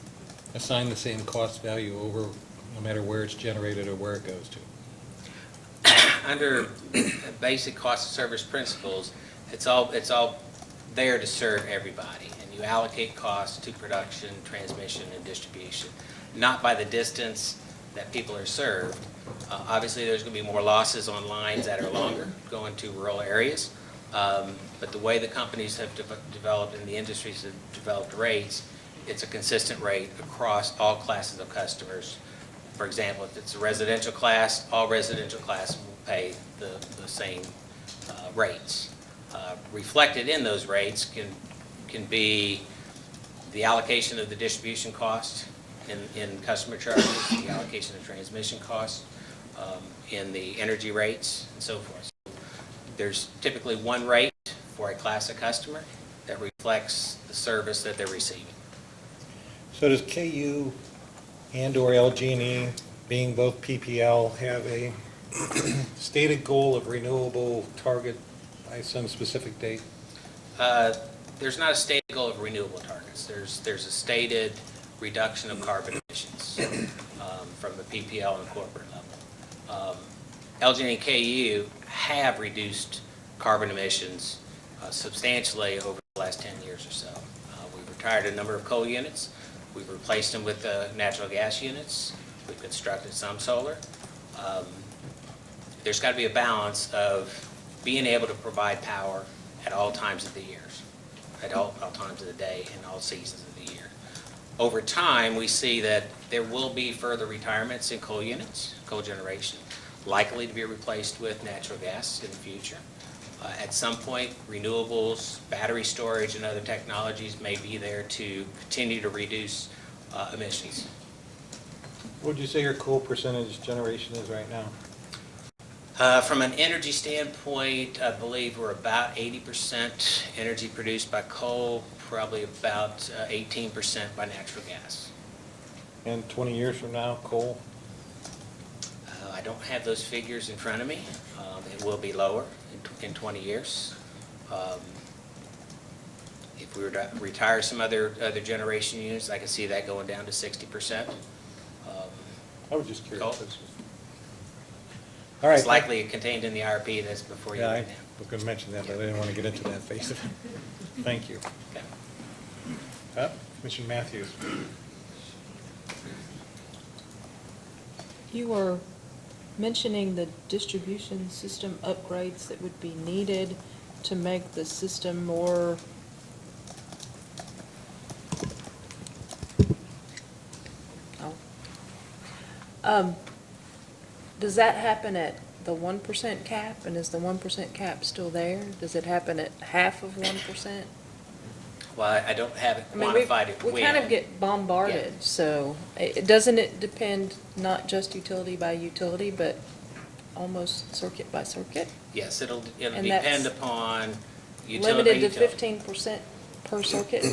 assign the same cost value over no matter where it's generated or where it goes to? Under basic cost of service principles, it's all there to serve everybody, and you allocate costs to production, transmission, and distribution, not by the distance that people are served. Obviously, there's going to be more losses on lines that are longer, going to rural areas, but the way the companies have developed and the industries have developed rates, it's a consistent rate across all classes of customers. For example, if it's a residential class, all residential classes will pay the same rates. Reflected in those rates can be the allocation of the distribution cost in customer charges, the allocation of transmission costs, in the energy rates, and so forth. There's typically one rate for a class of customer that reflects the service that they're receiving. So does KU and/or LG&E, being both PPL, have a stated goal of renewable target by some specific date? There's not a stated goal of renewable targets. There's a stated reduction of carbon emissions from the PPL and corporate level. LG&E and KU have reduced carbon emissions substantially over the last 10 years or so. We've retired a number of coal units. We've replaced them with natural gas units. We've constructed some solar. There's got to be a balance of being able to provide power at all times of the years, at all times of the day and all seasons of the year. Over time, we see that there will be further retirements in coal units, coal generation, likely to be replaced with natural gas in the future. At some point, renewables, battery storage, and other technologies may be there to continue to reduce emissions. What would you say your coal percentage generation is right now? From an energy standpoint, I believe we're about 80% energy produced by coal, probably about 18% by natural gas. And 20 years from now, coal? I don't have those figures in front of me. It will be lower in 20 years. If we were to retire some other generation units, I could see that going down to 60%. I was just curious. Coal. All right. It's likely contained in the IRP that's before you Yeah, I right now. was going to mention that, but I didn't want to get into that phase of it. Thank you. Okay. Commissioner Matthews. You were mentioning the distribution system upgrades that would be needed to make the system more does that happen at the 1% cap, and is the 1% cap still there? Does it happen at half of 1%? Well, I don't have it I mean, quantified it we kind of get bombarded, so doesn't it depend not just utility by utility, but almost circuit by circuit? Yes, it'll And depend that's upon utility by Limited to utility. 15% per circuit?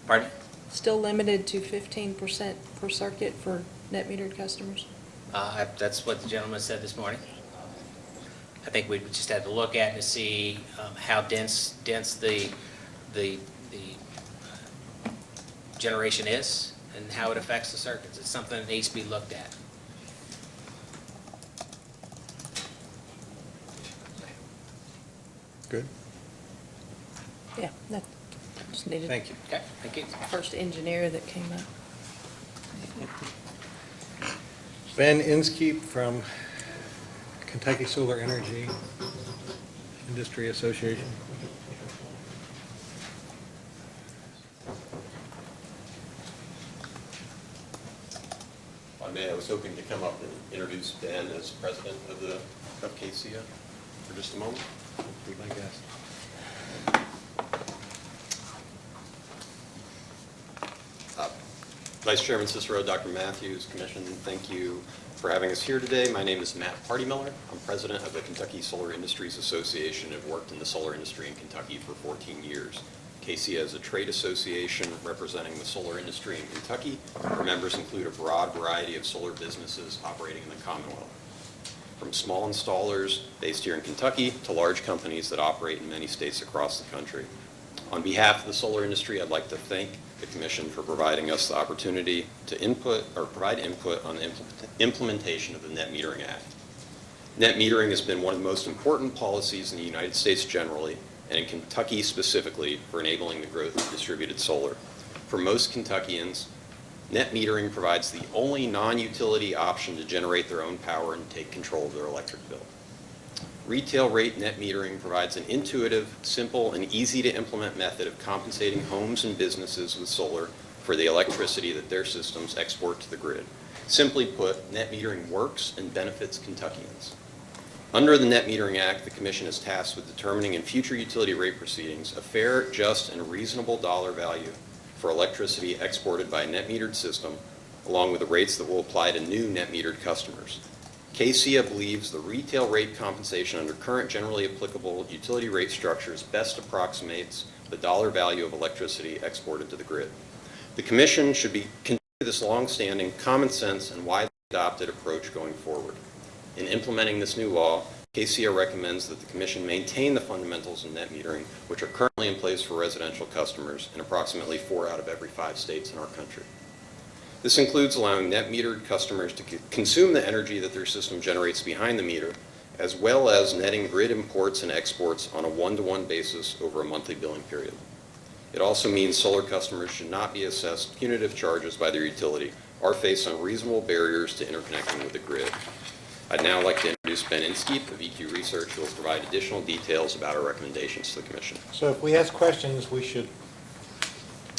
Pardon? Still limited to 15% per circuit for net metered customers? That's what the gentleman said this morning. I think we would just have to look at to see how dense the generation is and how it affects the circuits. It's something that needs to be looked at. Good. Yeah, that just needed. Thank you. Okay, thank you. First engineer that came up. Ben Inskeep from Kentucky Solar Energy Industry Association. I was hoping to come up and introduce Ben as president of KCA for just a moment. Be my guest. Vice Chairman Cicero, Dr. Matthews, Commission, thank you for having us here today. My name is Matt Partymiller. I'm president of the Kentucky Solar Industries Association. I've worked in the solar industry in Kentucky for 14 years. KCA is a trade association representing the solar industry in Kentucky. Our members include a broad variety of solar businesses operating in the Commonwealth, from small installers based here in Kentucky to large companies that operate in many states across the country. On behalf of the solar industry, I'd like to thank the Commission for providing us the opportunity to provide input on the implementation of the Net Metering Act. Net metering has been one of the most important policies in the United States generally, and in Kentucky specifically, for enabling the growth of distributed solar. For most Kentuckians, net metering provides the only non-utility option to generate their own power and take control of their electric bill. Retail rate net metering provides an intuitive, simple, and easy-to-implement method of compensating homes and businesses with solar for the electricity that their systems export to the grid. Simply put, net metering works and benefits Kentuckians. Under the Net Metering Act, the Commission is tasked with determining in future utility rate proceedings a fair, just, and reasonable dollar value for electricity exported by a net metered system, along with the rates that will apply to new net metered customers. KCEA believes the retail rate compensation under current generally applicable utility rate structures best approximates the dollar value of electricity exported to the grid. The Commission should continue this long-standing, common sense, and widely adopted approach going forward. In implementing this new law, KCEA recommends that the Commission maintain the fundamentals in net metering, which are currently in place for residential customers in approximately 4 out of every 5 states in our country. This includes allowing net metered customers to consume the energy that their system generates behind the meter, as well as netting grid imports and exports on a one-to-one basis over a monthly billing period. It also means solar customers should not be assessed punitive charges by their utility or face unreasonable barriers to interconnecting with the grid. I'd now like to introduce Ben Inskeep of EQ Research, who will provide additional details about our recommendations to the Commission. So if we ask questions, we should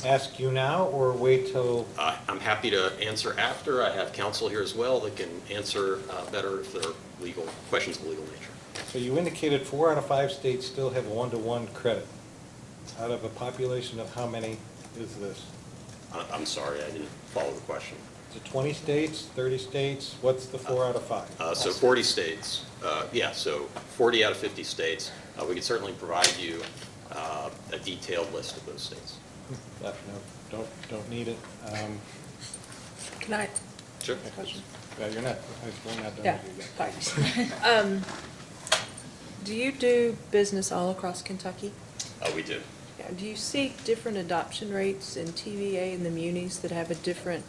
ask you now or wait till? I'm happy to answer after. I have counsel here as well that can answer better if there are questions of legal nature. So you indicated 4 out of 5 states still have a one-to-one credit. Out of a population of how many is this? I'm sorry, I didn't follow the question. Is it 20 states, 30 states? What's the 4 out of 5? So 40 states. So 40 out of 50 states. We could certainly provide you a detailed list of those states. No, don't need it. Can I? Sure. Yeah, you're not, we're not done Yeah, with you yet. thanks. Do you do business all across Kentucky? We do. Yeah, do you see different adoption rates in TVA and the munis that have a different?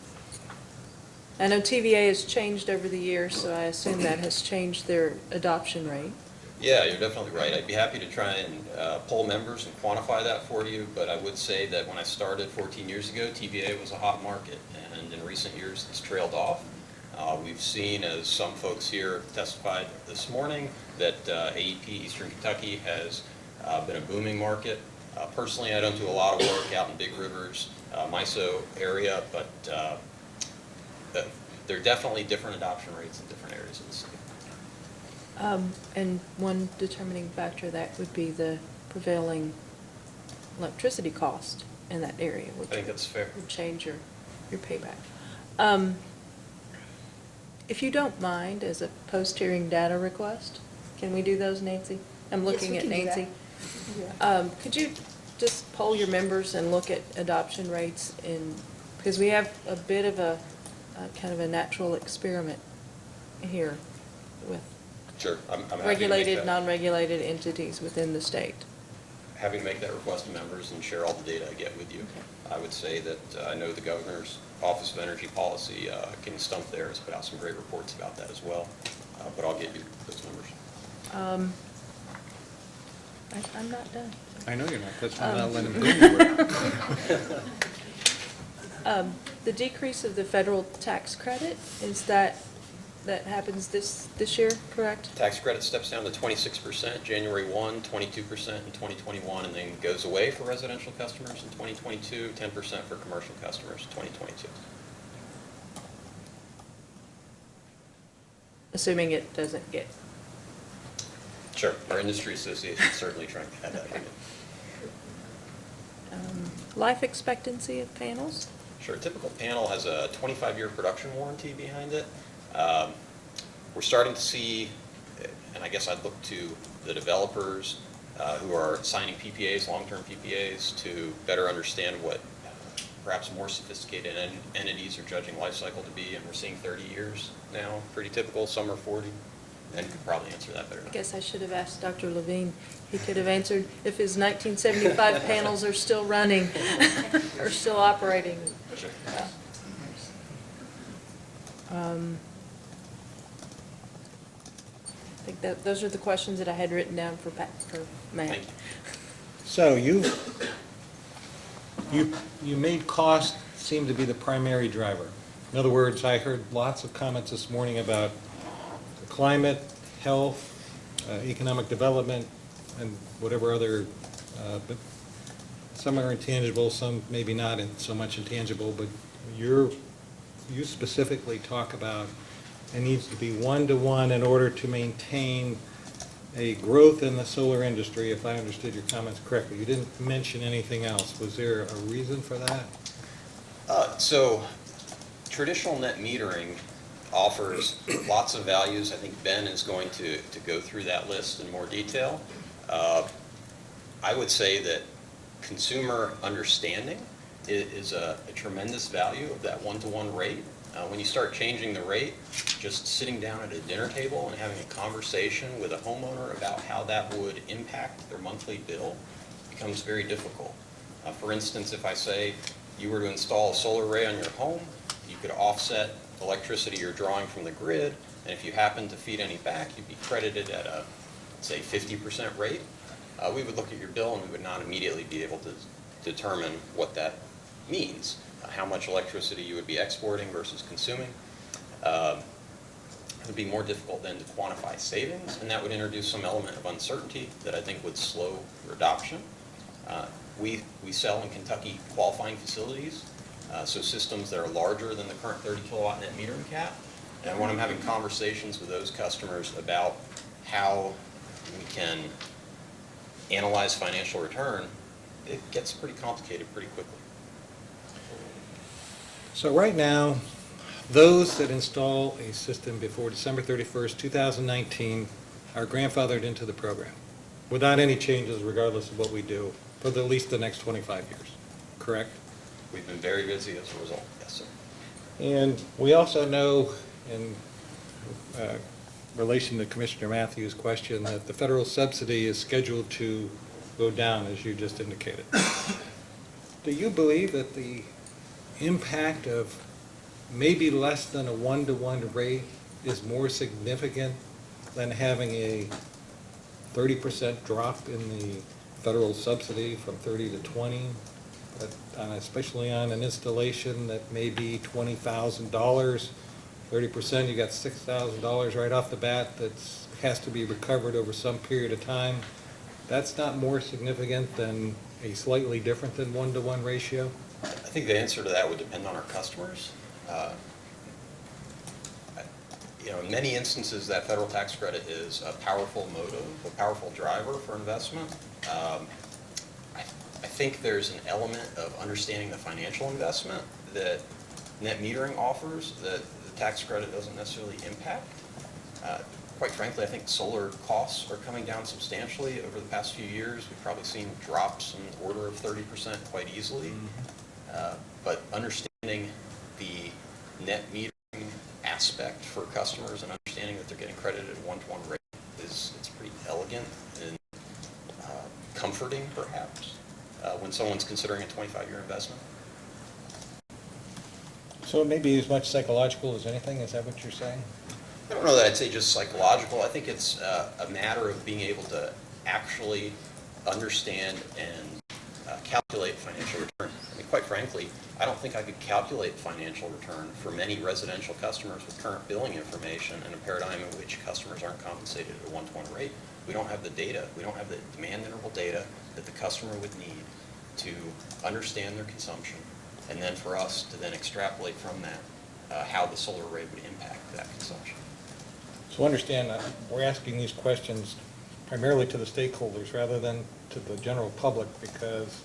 I know TVA has changed over the years, so I assume that has changed their adoption rate. Yeah, you're definitely right. I'd be happy to try and poll members and quantify that for you, but I would say that when I started 14 years ago, TVA was a hot market, and in recent years it's trailed off. We've seen, as some folks here testified this morning, that AEP Eastern Kentucky has been a booming market. Personally, I don't do a lot of work out in Big Rivers, MISO area, but there are definitely different adoption rates in different areas of the city. And one determining factor that would be the prevailing electricity cost in that area, which I think that's fair. would change your payback. If you don't mind, as a post-hearing data request, can we do those, Nancy? I'm looking we at can do that. Nancy. Could you just poll your members and look at adoption rates because we have a bit of a kind of a natural experiment here with Sure, I'm happy to make regulated, that. non-regulated entities within the state. Happy to make that request to members and share all the data I get with you. I would say that I know the Governor's Office of Energy Policy, Kenny Stump there, has put out some great reports about that as well, but I'll get you those numbers. I'm not done. I know you're not, that's why I'm not letting them go anywhere. The decrease of the federal tax credit, is that happens this year, correct? Tax credit steps down to 26%, January 1, 22% in 2021, and then goes away for residential customers in 2022, 10% for commercial customers in 2022. Assuming it doesn't get. Sure, our industry association is certainly trying to have that in. Life expectancy of panels? Sure, a typical panel has a 25-year production warranty behind it. We're starting to see, and I guess I'd look to the developers who are signing PPAs, long-term PPAs, to better understand what perhaps more sophisticated entities are judging life cycle to be, and we're seeing 30 years now, pretty typical, some are 40. Ben could probably answer that better. I guess I should have asked Dr. Levine. He could have answered if his 1975 panels are still running, or still operating. Sure. I think that those are the questions that I had written down for Matt. Thank you. So you made cost seem to be the primary driver. In other words, I heard lots of comments this morning about climate, health, economic development, and whatever other, but some are intangible, some maybe not so much intangible, but you specifically talk about it needs to be one-to-one in order to maintain a growth in the solar industry, if I understood your comments correctly. You didn't mention anything else. Was there a reason for that? So traditional net metering offers lots of values. I think Ben is going to go through that list in more detail. I would say that consumer understanding is a tremendous value of that one-to-one rate. When you start changing the rate, just sitting down at a dinner table and having a conversation with a homeowner about how that would impact their monthly bill becomes very difficult. For instance, if I say you were to install a solar array on your home, you could offset electricity you're drawing from the grid, and if you happen to feed any back, you'd be credited at a, say, 50% rate. We would look at your bill and we would not immediately be able to determine what that means, how much electricity you would be exporting versus consuming. It would be more difficult then to quantify savings, and that would introduce some element of uncertainty that I think would slow your adoption. We sell in Kentucky qualifying facilities, so systems that are larger than the current 30 kilowatt net metering cap. And when I'm having conversations with those customers about how we can analyze financial return, it gets pretty complicated pretty quickly. So right now, those that install a system before December 31st, 2019 are grandfathered into the program without any changes regardless of what we do for at least the next 25 years, correct? We've been very busy as a result, yes, sir. And we also know, in relation to Commissioner Matthews' question, that the federal subsidy is scheduled to go down, as you just indicated. Do you believe that the impact of maybe less than a one-to-one rate is more significant than having a 30% drop in the federal subsidy from 30 to 20? Especially on an installation that may be $20,000, 30%, you got $6,000 right off the bat that has to be recovered over some period of time. That's not more significant than a slightly different than one-to-one ratio? I think the answer to that would depend on our customers. In many instances, that federal tax credit is a powerful motive, a powerful driver for investment. I think there's an element of understanding the financial investment that net metering offers that the tax credit doesn't necessarily impact. Quite frankly, I think solar costs are coming down substantially over the past few years. We've probably seen drops in the order of 30% quite easily. But understanding the net metering aspect for customers and understanding that they're getting credited at one-to-one rate it's pretty elegant and comforting, perhaps, when someone's considering a 25-year investment. So it may be as much psychological as anything, is that what you're saying? I don't know that I'd say just psychological. I think it's a matter of being able to actually understand and calculate financial return. I mean, quite frankly, I don't think I could calculate financial return for many residential customers with current billing information in a paradigm in which customers aren't compensated at a one-to-one rate. We don't have the data. We don't have the demand interval data that the customer would need to understand their consumption, and then for us to then extrapolate from that how the solar array would impact that consumption. So understand, we're asking these questions primarily to the stakeholders rather than to the general public, because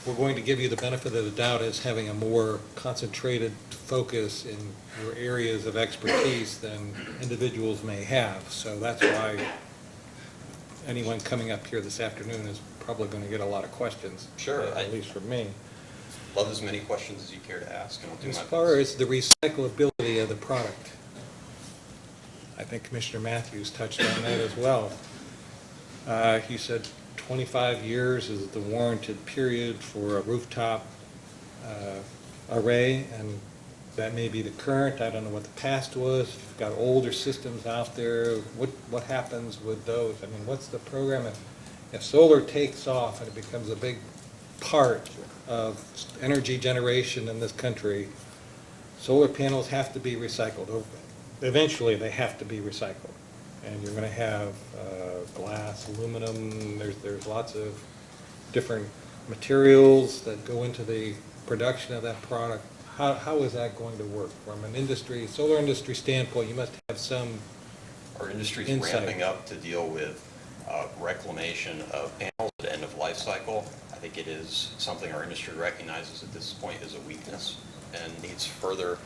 we're going to give you the benefit of the doubt as having a more concentrated focus in your areas of expertise than individuals may have. So that's why anyone coming up here this afternoon is probably going to get a lot of questions. Sure. At least from me. Love as many questions as you care to ask, and I'll do my As best. far as the recyclability of the product, I think Commissioner Matthews touched on that as well. He said 25 years is the warranted period for a rooftop array, and that may be the current. I don't know what the past was. If you've got older systems out there, what happens with those? I mean, what's the program? If solar takes off and it becomes a big part of energy generation in this country, solar panels have to be recycled. Eventually, they have to be recycled. And you're going to have glass, aluminum, there's lots of different materials that go into the production of that product. How is that going to work? From an industry, solar industry standpoint, you must have some Our industry's insight. ramping up to deal with reclamation of panels at end of life cycle. I think it is something our industry recognizes at this point as a weakness and needs further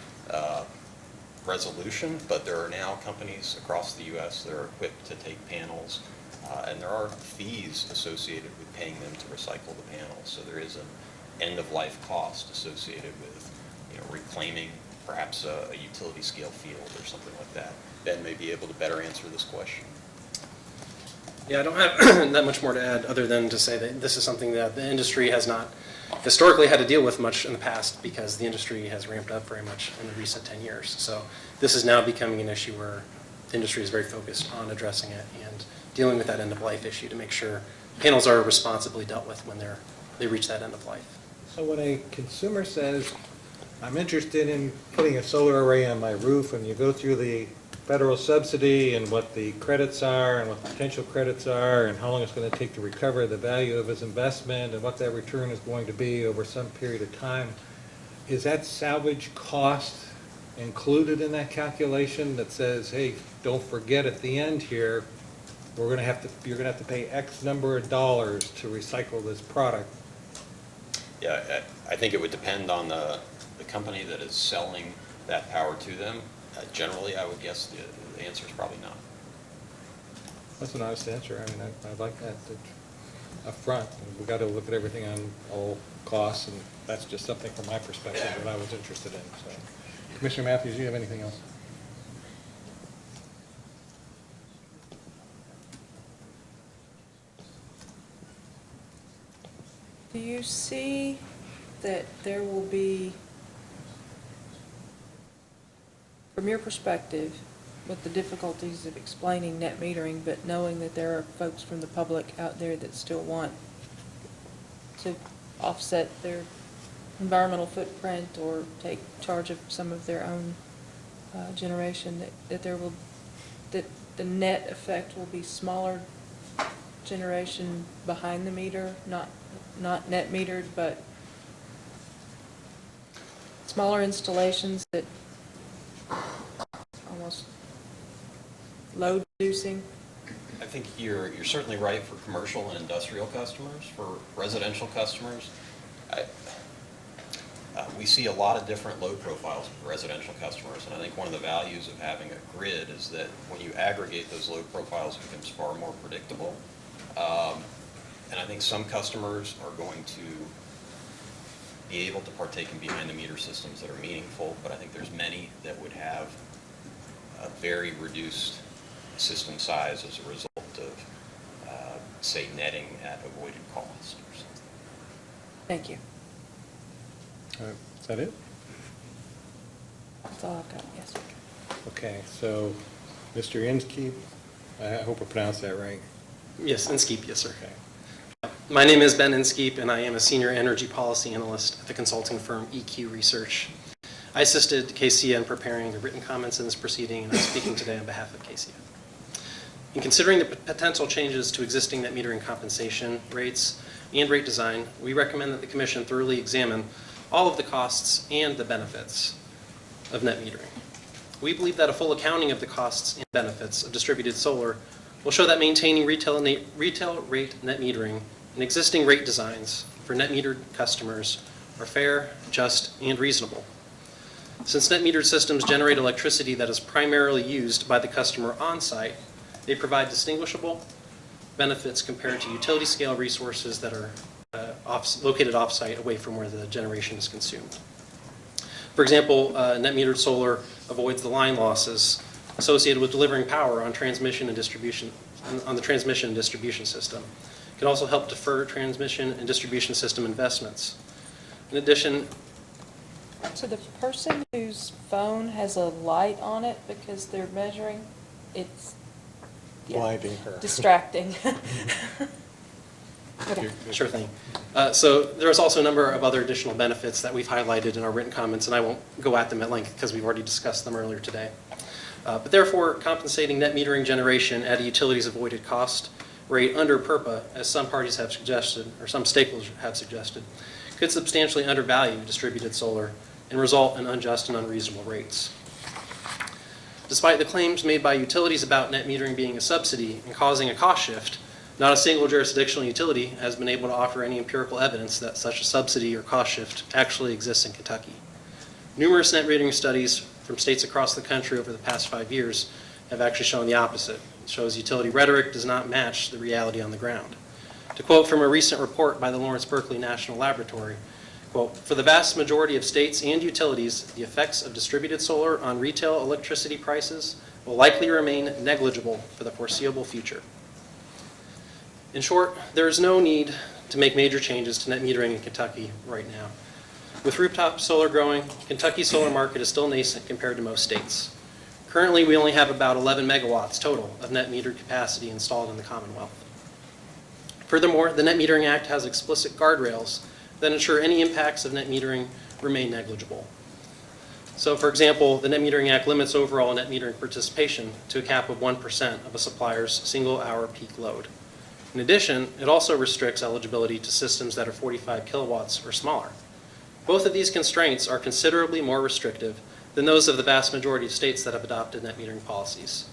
resolution, but there are now companies across the U.S. that are equipped to take panels, and there are fees associated with paying them to recycle the panels. So there is an end-of-life cost associated with, reclaiming perhaps a utility scale field or something like that. Ben may be able to better answer this question. Yeah, I don't have that much more to add other than to say that this is something that the industry has not historically had to deal with much in the past because the industry has ramped up very much in the recent 10 years. So this is now becoming an issue where the industry is very focused on addressing it and dealing with that end-of-life issue to make sure panels are responsibly dealt with when they reach that end of life. So when a consumer says, I'm interested in putting a solar array on my roof, and you go through the federal subsidy and what the credits are and what the potential credits are and how long it's going to take to recover the value of his investment and what that return is going to be over some period of time, is that salvage cost included in that calculation that says, hey, don't forget at the end here, you're going to have to pay X number of dollars to recycle this product? Yeah, I think it would depend on the company that is selling that power to them. Generally, I would guess the answer is probably not. That's an honest answer. I mean, I like that up front. We've got to look at everything on all costs, and that's just something from my perspective that I was interested in. So, Commissioner Matthews, do you have anything else? Do you see that there will be, from your perspective, with the difficulties of explaining net metering, but knowing that there are folks from the public out there that still want to offset their environmental footprint or take charge of some of their own generation, that the net effect will be smaller generation behind the meter, not net metered, but smaller installations that almost load reducing? I think you're certainly right for commercial and industrial customers. For residential customers, we see a lot of different load profiles for residential customers, and I think one of the values of having a grid is that when you aggregate those load profiles, it becomes far more predictable. And I think some customers are going to be able to partake in behind-the-meter systems that are meaningful, but I think there's many that would have a very reduced system size as a result of, say, netting at avoided cost or something. Thank you. Is that it? That's all I've got, yes. Okay, so Mr. Inskeep, I hope I pronounced that right. Yes, Inskeep, yes, sir. Okay. My name is Ben Inskeep, and I am a senior energy policy analyst at the consulting firm EQ Research. I assisted KCIA in preparing the written comments in this proceeding, and I'm speaking today on behalf of KCIA. In considering the potential changes to existing net metering compensation rates and rate design, we recommend that the Commission thoroughly examine all of the costs and the benefits of net metering. We believe that a full accounting of the costs and benefits of distributed solar will show that maintaining retail rate net metering and existing rate designs for net metered customers are fair, just, and reasonable. Since net metered systems generate electricity that is primarily used by the customer on-site, they provide distinguishable benefits compared to utility scale resources that are located off-site away from where the generation is consumed. For example, net metered solar avoids the line losses associated with delivering power on transmission and distribution, on the transmission and distribution system. It can also help defer transmission and distribution system investments. In addition, So the person whose phone has a light on it because they're measuring, it's Blinding her. distracting. Okay. Sure thing. So there's also a number of other additional benefits that we've highlighted in our written comments, and I won't go at them at length because we've already discussed them earlier today. But therefore, compensating net metering generation at a utilities avoided cost rate under PURPA, as some parties have suggested, or some stakeholders have suggested, could substantially undervalue distributed solar and result in unjust and unreasonable rates. Despite the claims made by utilities about net metering being a subsidy and causing a cost shift, Not a single jurisdictional utility has been able to offer any empirical evidence that such a subsidy or cost shift actually exists in Kentucky. Numerous net metering studies from states across the country over the past 5 years have actually shown the opposite. It shows utility rhetoric does not match the reality on the ground. To quote from a recent report by the Lawrence Berkeley National Laboratory, quote, "For the vast majority of states and utilities, the effects of distributed solar on retail electricity prices will likely remain negligible for the foreseeable future." In short, there is no need to make major changes to net metering in Kentucky right now. With rooftop solar growing, Kentucky's solar market is still nascent compared to most states. Currently, we only have about 11 megawatts total of net metered capacity installed in the Commonwealth. Furthermore, the Net Metering Act has explicit guardrails that ensure any impacts of net metering remain negligible. So, for example, the Net Metering Act limits overall net metering participation to a cap of 1% of a supplier's single-hour peak load. In addition, it also restricts eligibility to systems that are 45 kilowatts or smaller. Both of these constraints are considerably more restrictive than those of the vast majority of states that have adopted net metering policies,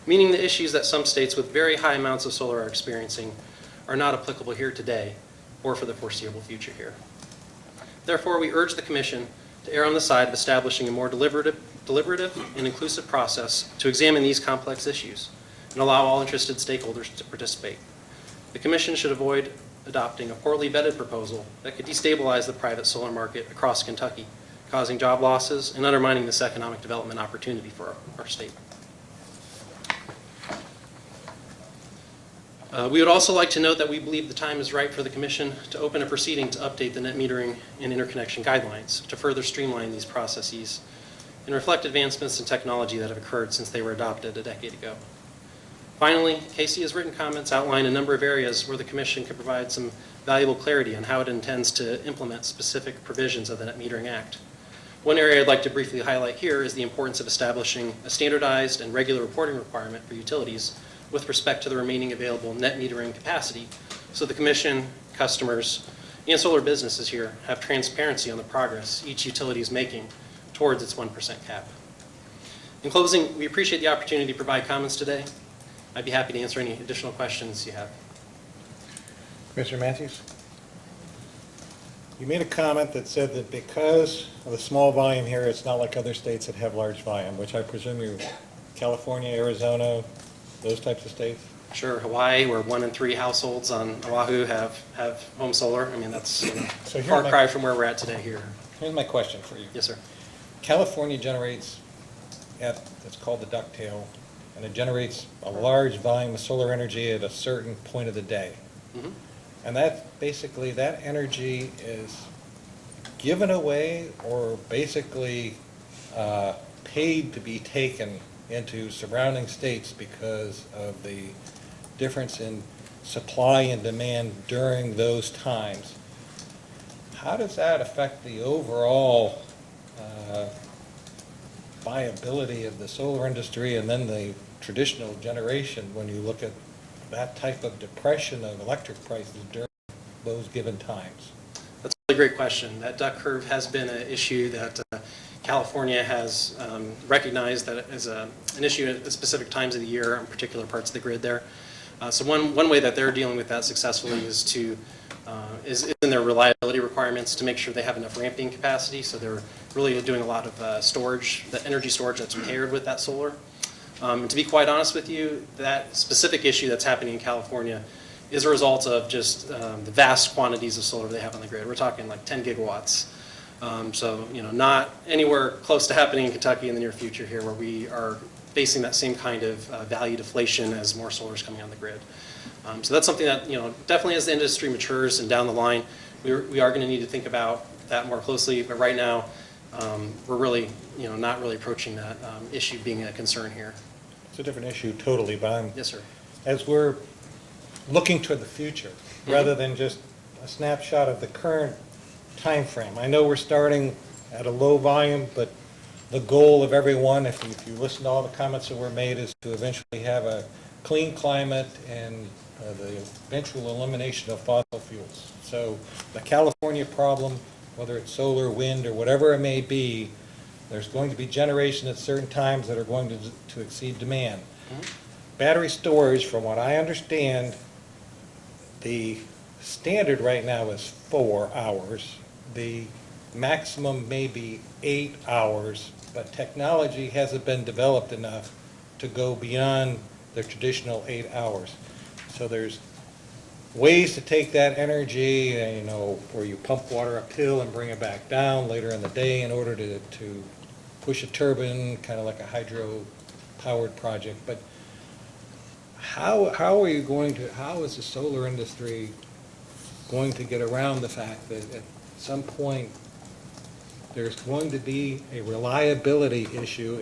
meaning the issues that some states with very high amounts of solar are experiencing are not applicable here today or for the foreseeable future here. Therefore, we urge the Commission to err on the side of establishing a more deliberative and inclusive process to examine these complex issues and allow all interested stakeholders to participate. The Commission should avoid adopting a poorly vetted proposal that could destabilize the private solar market across Kentucky, causing job losses and undermining this economic development opportunity for our state. We would also like to note that we believe the time is right for the Commission to open a proceeding to update the net metering and interconnection guidelines to further streamline these processes and reflect advancements in technology that have occurred since they were adopted a decade ago. Finally, KC's written comments outline a number of areas where the Commission could provide some valuable clarity on how it intends to implement specific provisions of the Net Metering Act. One area I'd like to briefly highlight here is the importance of establishing a standardized and regular reporting requirement for utilities with respect to the remaining available net metering capacity, so the Commission, customers, and solar businesses here have transparency on the progress each utility is making towards its 1% cap. In closing, we appreciate the opportunity to provide comments today. I'd be happy to answer any additional questions you have. Commissioner Matthews? You made a comment that said that because of the small volume here, it's not like other states that have large volume, which I presume you're California, Arizona, those types of states? Sure, Hawaii, where 1 in 3 households on Oahu have home solar. I mean, that's a far cry from where we're at today here. Here's my question for you. Yes, sir. California generates, it's called the ducktail, and it generates a large volume of solar energy at a certain point of the day. Mm-hmm. And that, basically, that energy is given away or basically paid to be taken into surrounding states because of the difference in supply and demand during those times. How does that affect the overall viability of the solar industry and then the traditional generation when you look at that type of depression of electric prices during those given times? That's a really great question. That duck curve has been an issue that California has recognized that as an issue at specific times of the year on particular parts of the grid there. So one way that they're dealing with that successfully is in their reliability requirements to make sure they have enough ramping capacity. So they're really doing a lot of storage, the energy storage that's paired with that solar. And to be quite honest with you, that specific issue that's happening in California is a result of just the vast quantities of solar they have on the grid. We're talking like 10 gigawatts. So, not anywhere close to happening in Kentucky in the near future here where we are facing that same kind of value deflation as more solar is coming on the grid. So that's something that, definitely as the industry matures and down the line, we are going to need to think about that more closely. But right now, we're really, not really approaching that issue being a concern here. It's a different issue totally, but Yes, sir. as we're looking toward the future, rather than just a snapshot of the current time frame. I know we're starting at a low volume, but the goal of everyone, if you listen to all the comments that were made, is to eventually have a clean climate and the eventual elimination of fossil fuels. So the California problem, whether it's solar, wind, or whatever it may be, there's going to be generation at certain times that are going to exceed demand. Battery storage, from what I understand, The standard right now is 4 hours. The maximum may be 8 hours, but technology hasn't been developed enough to go beyond the traditional 8 hours. So there's ways to take that energy, where you pump water uphill and bring it back down later in the day in order to push a turbine, kind of like a hydro-powered project. But how is the solar industry going to get around the fact that at some point there's going to be a reliability issue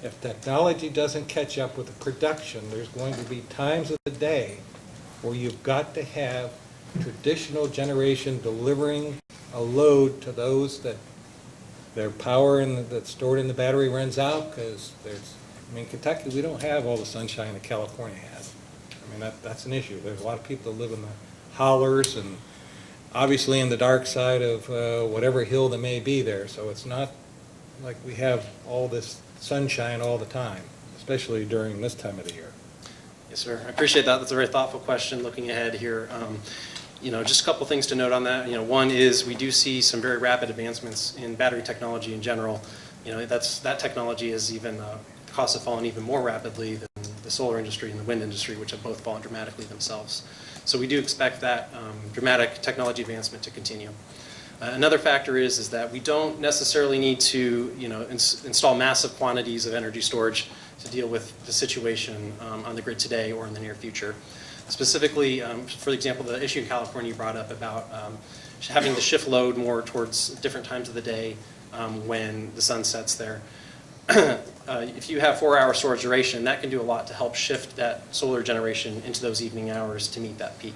if technology doesn't catch up with the production? There's going to be times of the day where you've got to have traditional generation delivering a load to those that their power that's stored in the battery runs out, because Kentucky, we don't have all the sunshine that California has. That's an issue. There's a lot of people that live in the hollers and obviously in the dark side of whatever hill that may be there. So it's not like we have all this sunshine all the time, especially during this time of the year. Yes, sir. I appreciate that. That's a very thoughtful question looking ahead here. Just a couple things to note on that. One is we do see some very rapid advancements in battery technology in general. That technology has even, costs have fallen even more rapidly than the solar industry and the wind industry, which have both fallen dramatically themselves. So we do expect that dramatic technology advancement to continue. Another factor is that we don't necessarily need to install massive quantities of energy storage to deal with the situation on the grid today or in the near future. Specifically, for example, the issue in California you brought up about having to shift load more towards different times of the day when the sun sets there. If you have 4-hour storage duration, that can do a lot to help shift that solar generation into those evening hours to meet that peak.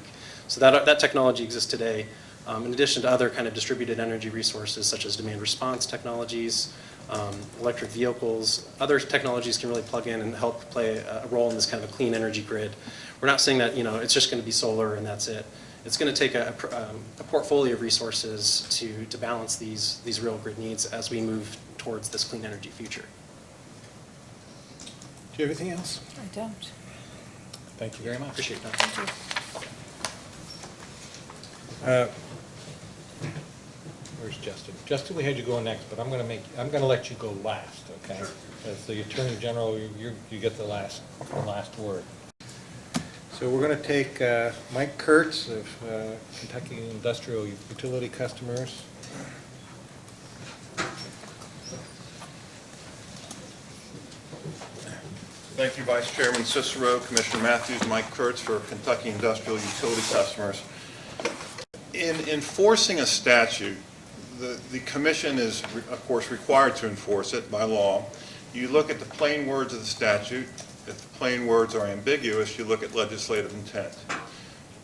So that technology exists today, in addition to other kind of distributed energy resources such as demand response technologies, electric vehicles. Other technologies can really plug in and help play a role in this kind of a clean energy grid. We're not saying that it's just going to be solar and that's it. It's going to take a portfolio of resources to balance these real grid needs as we move towards this clean energy future. Do you have anything else? I don't. Thank you very much. Appreciate that. Thank you. Where's Justin? Justin, we had you go next, but I'm going to let you go last, okay? As the Attorney General, you get the last word. So we're going to take Mike Kurtz of Kentucky Industrial Utility Customers. Thank you, Vice Chairman Cicero, Commissioner Matthews, Mike Kurtz for Kentucky Industrial Utility Customers. In enforcing a statute, the commission is, of course, required to enforce it by law. You look at the plain words of the statute. If the plain words are ambiguous, you look at legislative intent.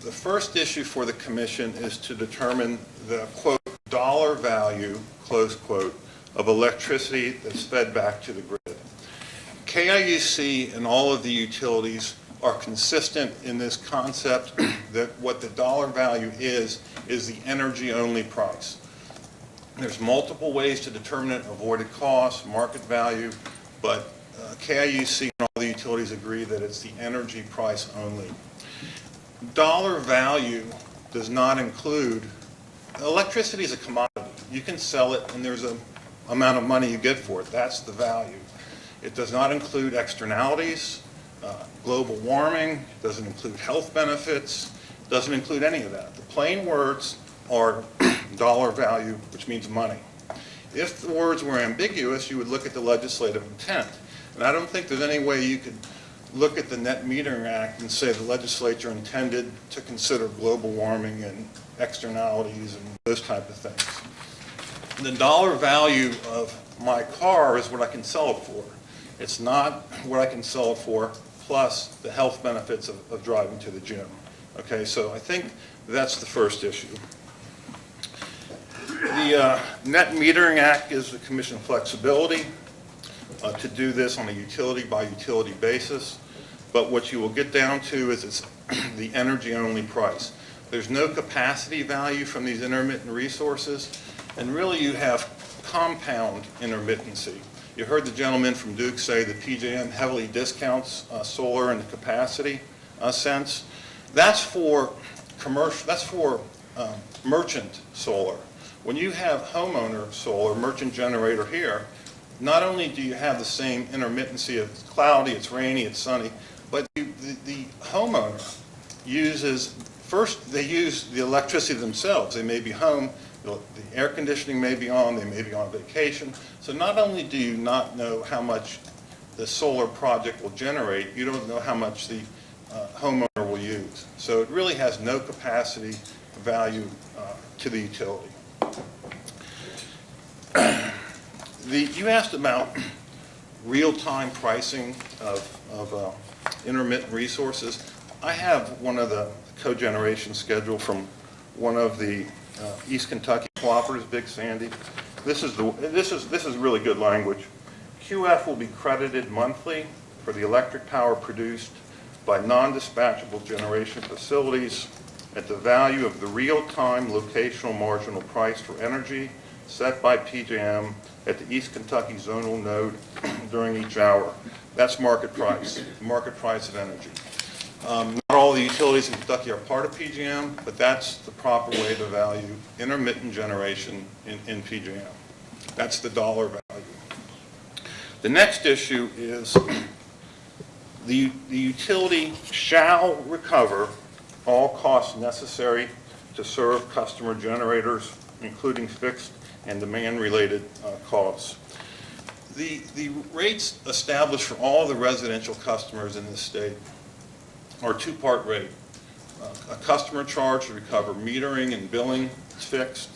The first issue for the commission is to determine the, quote, dollar value, close quote, of electricity that's fed back to the grid. KIUC and all of the utilities are consistent in this concept that what the dollar value is the energy-only price. There's multiple ways to determine it: avoided cost, market value, but KIUC and all the utilities agree that it's the energy price only. Dollar value does not include, electricity is a commodity. You can sell it and there's an amount of money you get for it. That's the value. It does not include externalities, global warming, doesn't include health benefits, doesn't include any of that. The plain words are dollar value, which means money. If the words were ambiguous, you would look at the legislative intent. And I don't think there's any way you could look at the Net Metering Act and say the legislature intended to consider global warming and externalities and those type of things. The dollar value of my car is what I can sell it for. It's not what I can sell it for plus the health benefits of driving to the gym. Okay, so I think that's the first issue. The Net Metering Act gives the commission flexibility to do this on a utility-by-utility basis, but what you will get down to is it's the energy-only price. There's no capacity value from these intermittent resources, and really you have compound intermittency. You heard the gentleman from Duke say that PJM heavily discounts solar in the capacity sense. That's for commercial, that's for merchant solar. When you have homeowner solar, merchant generator here, not only do you have the same intermittency of it's cloudy, it's rainy, it's sunny, but the homeowner uses, first they use the electricity themselves. They may be home, the air conditioning may be on, they may be on vacation. So not only do you not know how much the solar project will generate, you don't know how much the homeowner will use. So it really has no capacity value to the utility. You asked about real-time pricing of intermittent resources. I have one of the cogeneration schedule from one of the East Kentucky cooperatives, Big Sandy. This is really good language. QF will be credited monthly for the electric power produced by non-dispatchable generation facilities at the value of the real-time locational marginal price for energy set by PJM at the East Kentucky zonal node during each hour. That's market price of energy. Not all the utilities in Kentucky are part of PJM, but that's the proper way to value intermittent generation in PJM. That's the dollar value. The next issue is the utility shall recover all costs necessary to serve customer generators, including fixed and demand-related costs. The rates established for all the residential customers in this state are a two-part rate. A customer charge to recover metering and billing is fixed,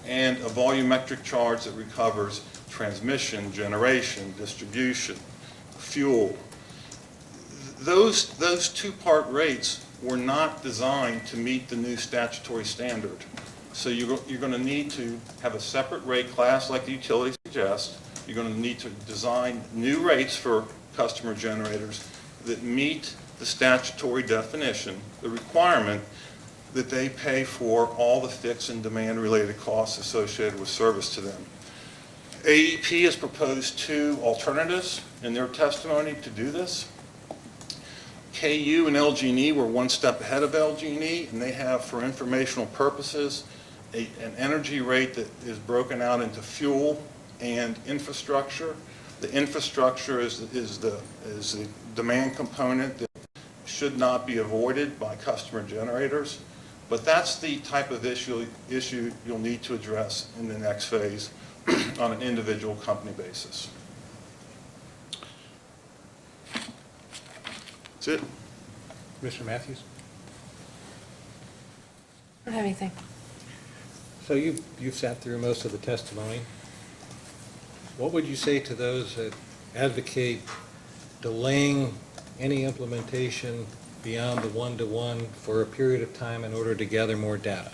and a volumetric charge that recovers transmission, generation, distribution, fuel. Those two-part rates were not designed to meet the new statutory standard. So you're going to need to have a separate rate class like the utility suggests. You're going to need to design new rates for customer generators that meet the statutory definition, the requirement that they pay for all the fixed and demand-related costs associated with service to them. AEP has proposed two alternatives in their testimony to do this. KU and LG&E were one step ahead of LG&E, and they have, for informational purposes, an energy rate that is broken out into fuel and infrastructure. The infrastructure is the demand component that should not be avoided by customer generators. But that's the type of issue you'll need to address in the next phase on an individual company basis. That's it. Commissioner Matthews? I don't have anything. So you've sat through most of the testimony. What would you say to those that advocate delaying any implementation beyond the one-to-one for a period of time in order to gather more data?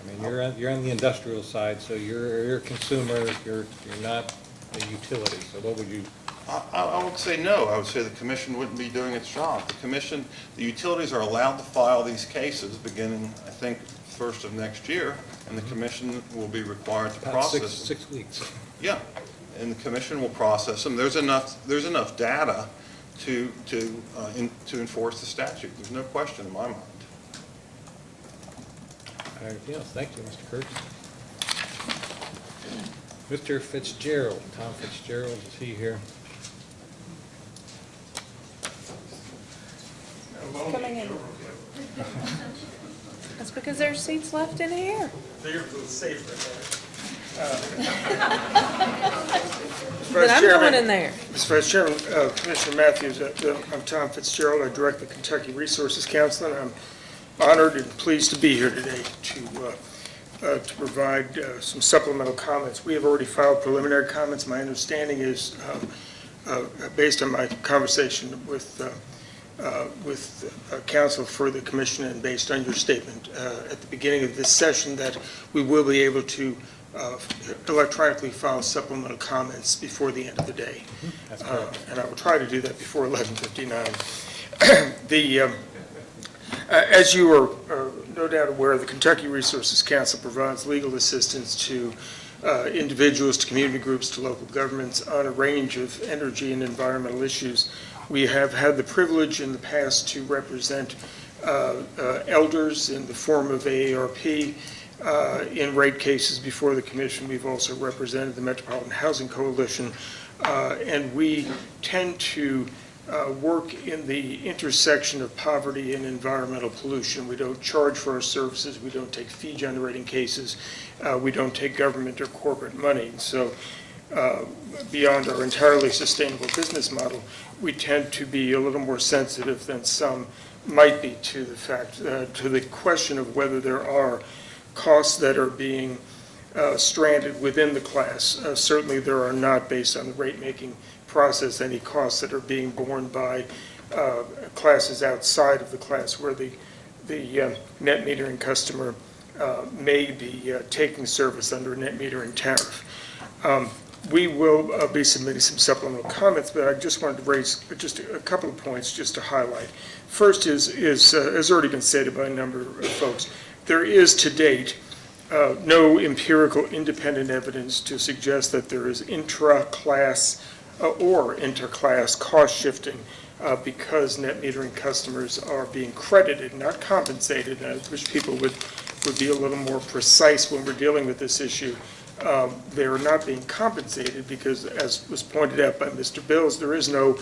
I mean, you're on the industrial side, so you're a consumer, you're not a utility. So what would you? I would say no. I would say the commission wouldn't be doing its job. The utilities are allowed to file these cases beginning, I think, 1st of next year, and the commission will be required to process them. 6 weeks. Yeah, and the commission will process them. There's enough data to enforce the statute. There's no question in my mind. Anything else? Thank you, Mr. Kurtz. Mr. Fitzgerald, Tom Fitzgerald, is he here? Coming in. That's because there's seats left in here. Figured it was safer But I'm going in there. Mr. Vice Chairman, Commissioner Matthews, I'm Tom Fitzgerald. I direct the Kentucky Resources Council, and I'm honored and pleased to be here today to provide some supplemental comments. We have already filed preliminary comments. My understanding is, based on my conversation with counsel for the commission and based on your statement at the beginning of this session, that we will be able to electronically file supplemental comments before the end of the day. That's correct. And I will try to do that before 11:59. As you are no doubt aware, the Kentucky Resources Council provides legal assistance to individuals, to community groups, to local governments on a range of energy and environmental issues. We have had the privilege in the past to represent elders in the form of AARP. In rate cases before the commission, we've also represented the Metropolitan Housing Coalition, and we tend to work in the intersection of poverty and environmental pollution. We don't charge for our services, we don't take fee-generating cases, we don't take government or corporate money. So beyond our entirely sustainable business model, we tend to be a little more sensitive than some might be to the fact, to the question of whether there are costs that are being stranded within the class. Certainly there are not, based on the rate-making process, any costs that are being borne by classes outside of the class where the net metering customer may be taking service under a net metering tariff. We will be submitting some supplemental comments, but I just wanted to raise just a couple of points just to highlight. First is has already been stated by a number of folks, there is to date no empirical independent evidence to suggest that there is intra-class or interclass cost shifting because net metering customers are being credited, not compensated. And I wish people would be a little more precise when we're dealing with this issue. They are not being compensated because, as was pointed out by Mr. Bills, there is no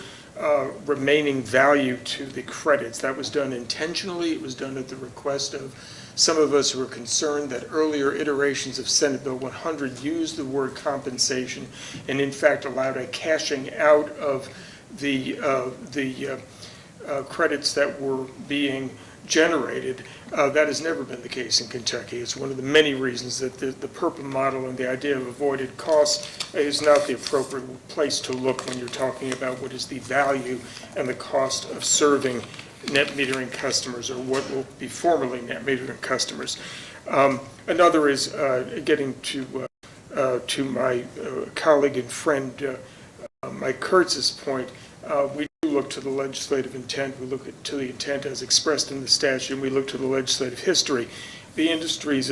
remaining value to the credits. That was done intentionally. It was done at the request of some of us who were concerned that earlier iterations of Senate Bill 100 used the word compensation and in fact allowed a cashing out of the credits that were being generated. That has never been the case in Kentucky. It's one of the many reasons that the PURPA model and the idea of avoided costs is not the appropriate place to look when you're talking about what is the value and the cost of serving net metering customers, or what will be formerly net metering customers. Another is getting to my colleague and friend Mike Kurtz's point. We do look to the legislative intent. We look to the intent as expressed in the statute, and we look to the legislative history. The utilities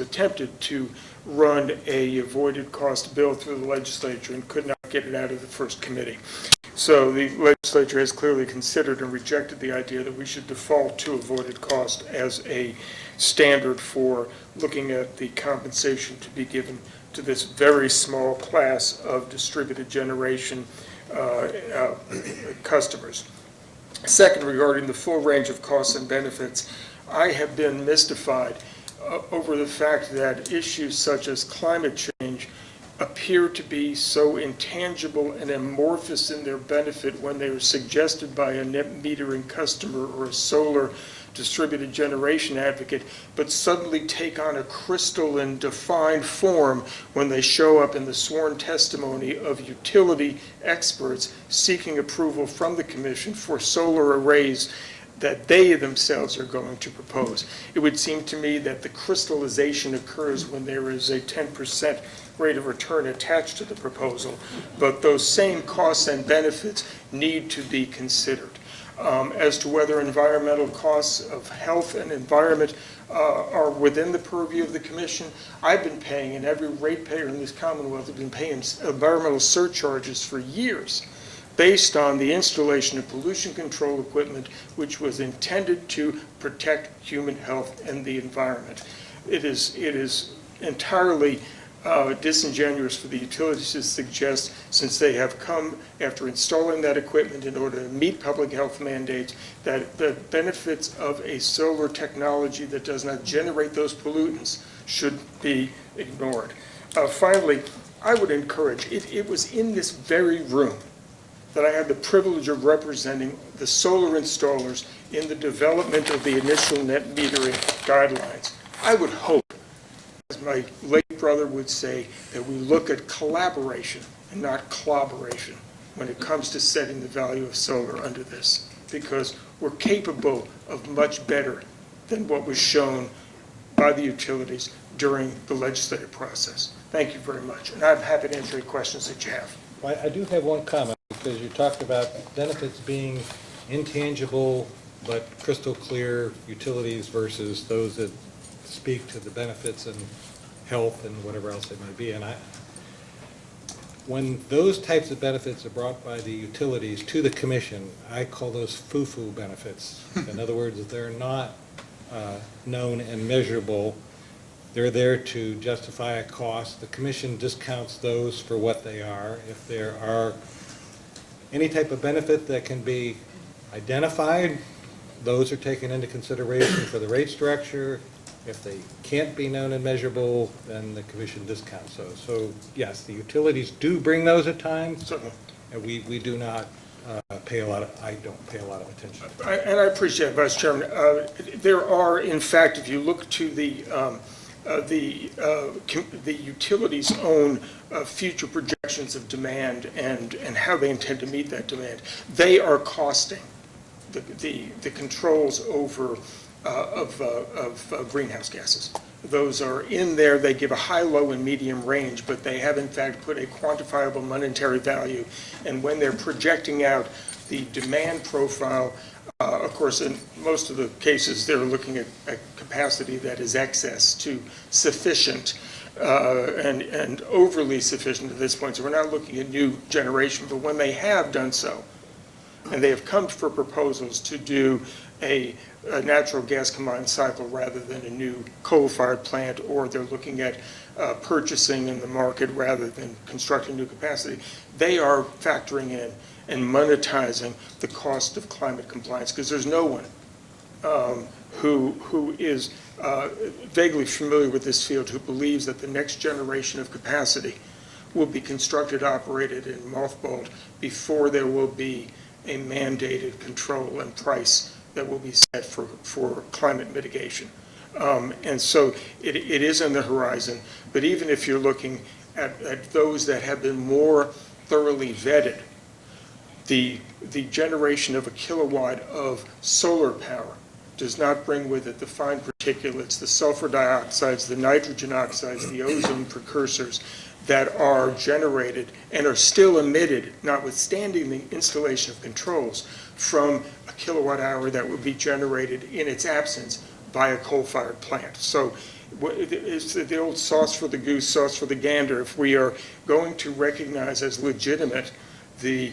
attempted to run a avoided cost bill through the legislature and could not get it out of the first committee. So the legislature has clearly considered and rejected the idea that we should default to avoided cost as a standard for looking at the compensation to be given to this very small class of distributed generation customers. Second, regarding the full range of costs and benefits, I have been mystified over the fact that issues such as climate change appear to be so intangible and amorphous in their benefit when they are suggested by a net metering customer or a solar distributed generation advocate, but suddenly take on a crystalline defined form when they show up in the sworn testimony of utility experts seeking approval from the commission for solar arrays that they themselves are going to propose. It would seem to me that the crystallization occurs when there is a 10% rate of return attached to the proposal, but those same costs and benefits need to be considered. As to whether environmental costs of health and environment are within the purview of the commission, I've been paying, and every ratepayer in this Commonwealth has been paying environmental surcharges for years based on the installation of pollution control equipment which was intended to protect human health and the environment. It is entirely disingenuous for the utilities to suggest, since they have come after installing that equipment in order to meet public health mandates, that the benefits of a solar technology that does not generate those pollutants should be ignored. Finally, I would encourage, it was in this very room that I had the privilege of representing the solar installers in the development of the initial net metering guidelines. I would hope, as my late brother would say, that we look at collaboration and not collaboration when it comes to setting the value of solar under this, because we're capable of much better than what was shown by the utilities during the legislative process. Thank you very much, and I'm happy to answer any questions that you have. Well, I do have one comment, because you talked about benefits being intangible but crystal clear utilities versus those that speak to the benefits and health and whatever else it might be. And when those types of benefits are brought by the utilities to the commission, I call those foo-foo benefits. In other words, they're not known and measurable. They're there to justify a cost. The commission discounts those for what they are. If there are any type of benefit that can be identified, those are taken into consideration for the rate structure. If they can't be known and measurable, then the commission discounts those. So yes, the utilities do bring those at times. Certainly. And we do not pay a lot of, I don't pay a lot of attention. And I appreciate it, Vice Chairman. There are, in fact, if you look to the utilities' own future projections of demand and how they intend to meet that demand, they are costing the controls over of greenhouse gases. Those are in there. They give a high, low, and medium range, but they have in fact put a quantifiable monetary value. And when they're projecting out the demand profile, of course, in most of the cases, they're looking at capacity that is excess to sufficient and overly sufficient at this point. So we're not looking at new generation, but when they have done so, and they have come for proposals to do a natural gas combined cycle rather than a new coal-fired plant, or they're looking at purchasing in the market rather than constructing new capacity, they are factoring in and monetizing the cost of climate compliance, because there's no one who is vaguely familiar with this field who believes that the next generation of capacity will be constructed, operated, and mothballed before there will be a mandated control and price that will be set for climate mitigation. And so it is on the horizon, but even if you're looking at those that have been more thoroughly vetted, the generation of a kilowatt of solar power does not bring with it the fine particulates, the sulfur dioxides, the nitrogen oxides, the ozone precursors that are generated and are still emitted, notwithstanding the installation of controls, from a kilowatt hour that would be generated in its absence by a coal-fired plant. So it's the old sauce for the goose, sauce for the gander. If we are going to recognize as legitimate the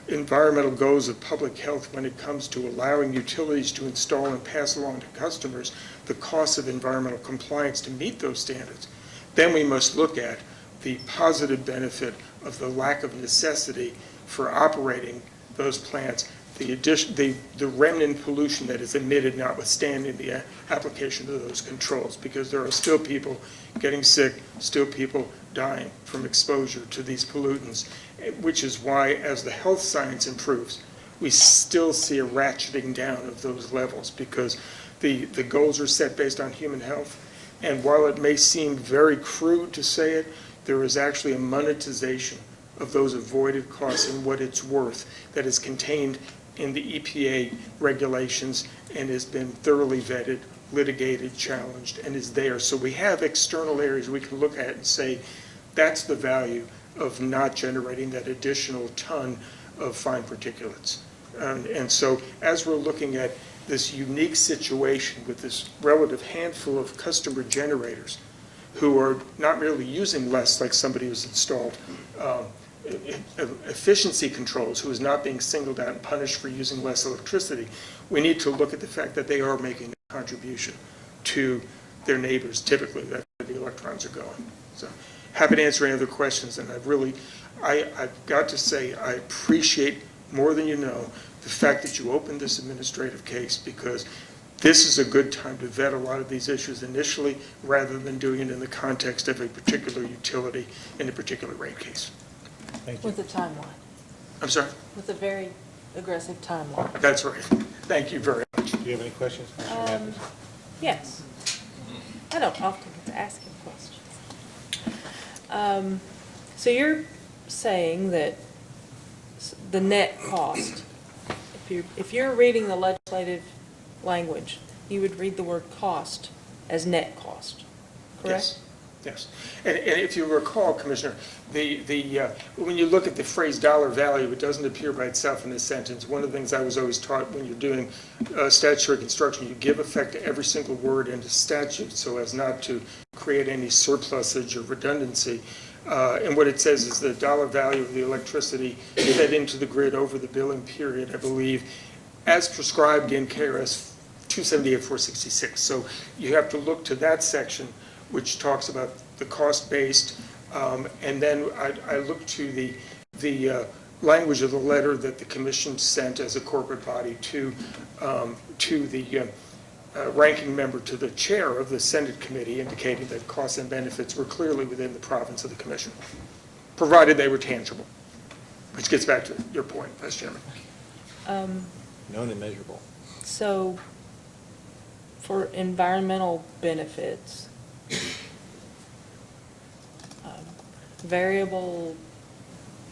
environmental goals of public health when it comes to allowing utilities to install and pass along to customers the cost of environmental compliance to meet those standards, then we must look at the positive benefit of the lack of necessity for operating those plants, the remnant pollution that is emitted notwithstanding the application of those controls, because there are still people getting sick, still people dying from exposure to these pollutants, which is why, as the health science improves, we still see a ratcheting down of those levels, because the goals are set based on human health. And while it may seem very crude to say it, there is actually a monetization of those avoided costs and what it's worth that is contained in the EPA regulations and has been thoroughly vetted, litigated, challenged, and is there. So we have external areas we can look at and say, that's the value of not generating that additional ton of fine particulates. And so as we're looking at this unique situation with this relative handful of customer generators who are not merely using less like somebody who's installed efficiency controls, who is not being singled out and punished for using less electricity, we need to look at the fact that they are making a contribution to their neighbors. Typically, that's where the electrons are going. So happy to answer any other questions, and I've got to say, I appreciate more than you know the fact that you opened this administrative case, because this is a good time to vet a lot of these issues initially rather than doing it in the context of a particular utility in a particular rate case. Thank you. With a timeline, I'm sorry? with a very aggressive timeline. That's right. Thank you very much. Do you have any questions, Commissioner Matthews? Yes. I don't often get to ask him questions. So you're saying that the net cost, if you're reading the legislative language, you would read the word cost as net cost, correct? Yes. And if you recall, Commissioner, when you look at the phrase dollar value, it doesn't appear by itself in this sentence. One of the things I was always taught when you're doing statutory construction, you give effect to every single word in the statute so as not to create any surplusage or redundancy. And what it says is the dollar value of the electricity fed into the grid over the billing period, I believe, as prescribed in KRS 278-466. So you have to look to that section, which talks about the cost-based, and then I look to the language of the letter that the commission sent as a corporate body to the ranking member, to the chair of the Senate committee, indicating that costs and benefits were clearly within the province of the commission, provided they were tangible, which gets back to your point, Vice Chairman. Known and measurable. So for environmental benefits, variable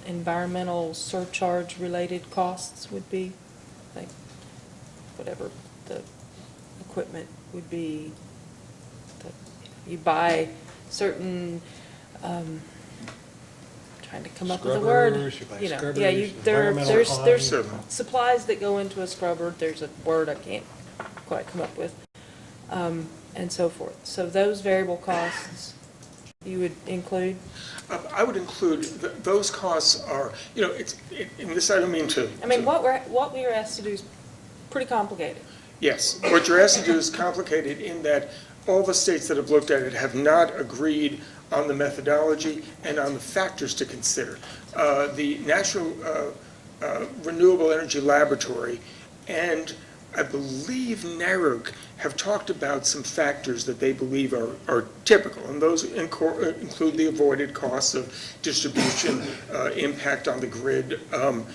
environmental surcharge-related costs would be, like, whatever the equipment would be. You buy certain, trying to come up with a word. Scrubbers, you buy You know, scrubbers, yeah, environmental there's costs. supplies that go into a scrubber. There's a word I can't quite come up with, and so forth. So those variable costs you would include? I would include, those costs are, you know, and this I don't mean to. I mean, what we were asked to do is pretty complicated. Yes, what you're asked to do is complicated in that all the states that have looked at it have not agreed on the methodology and on the factors to consider. The National Renewable Energy Laboratory and I believe NARUC have talked about some factors that they believe are typical, and those include the avoided costs of distribution, impact on the grid, and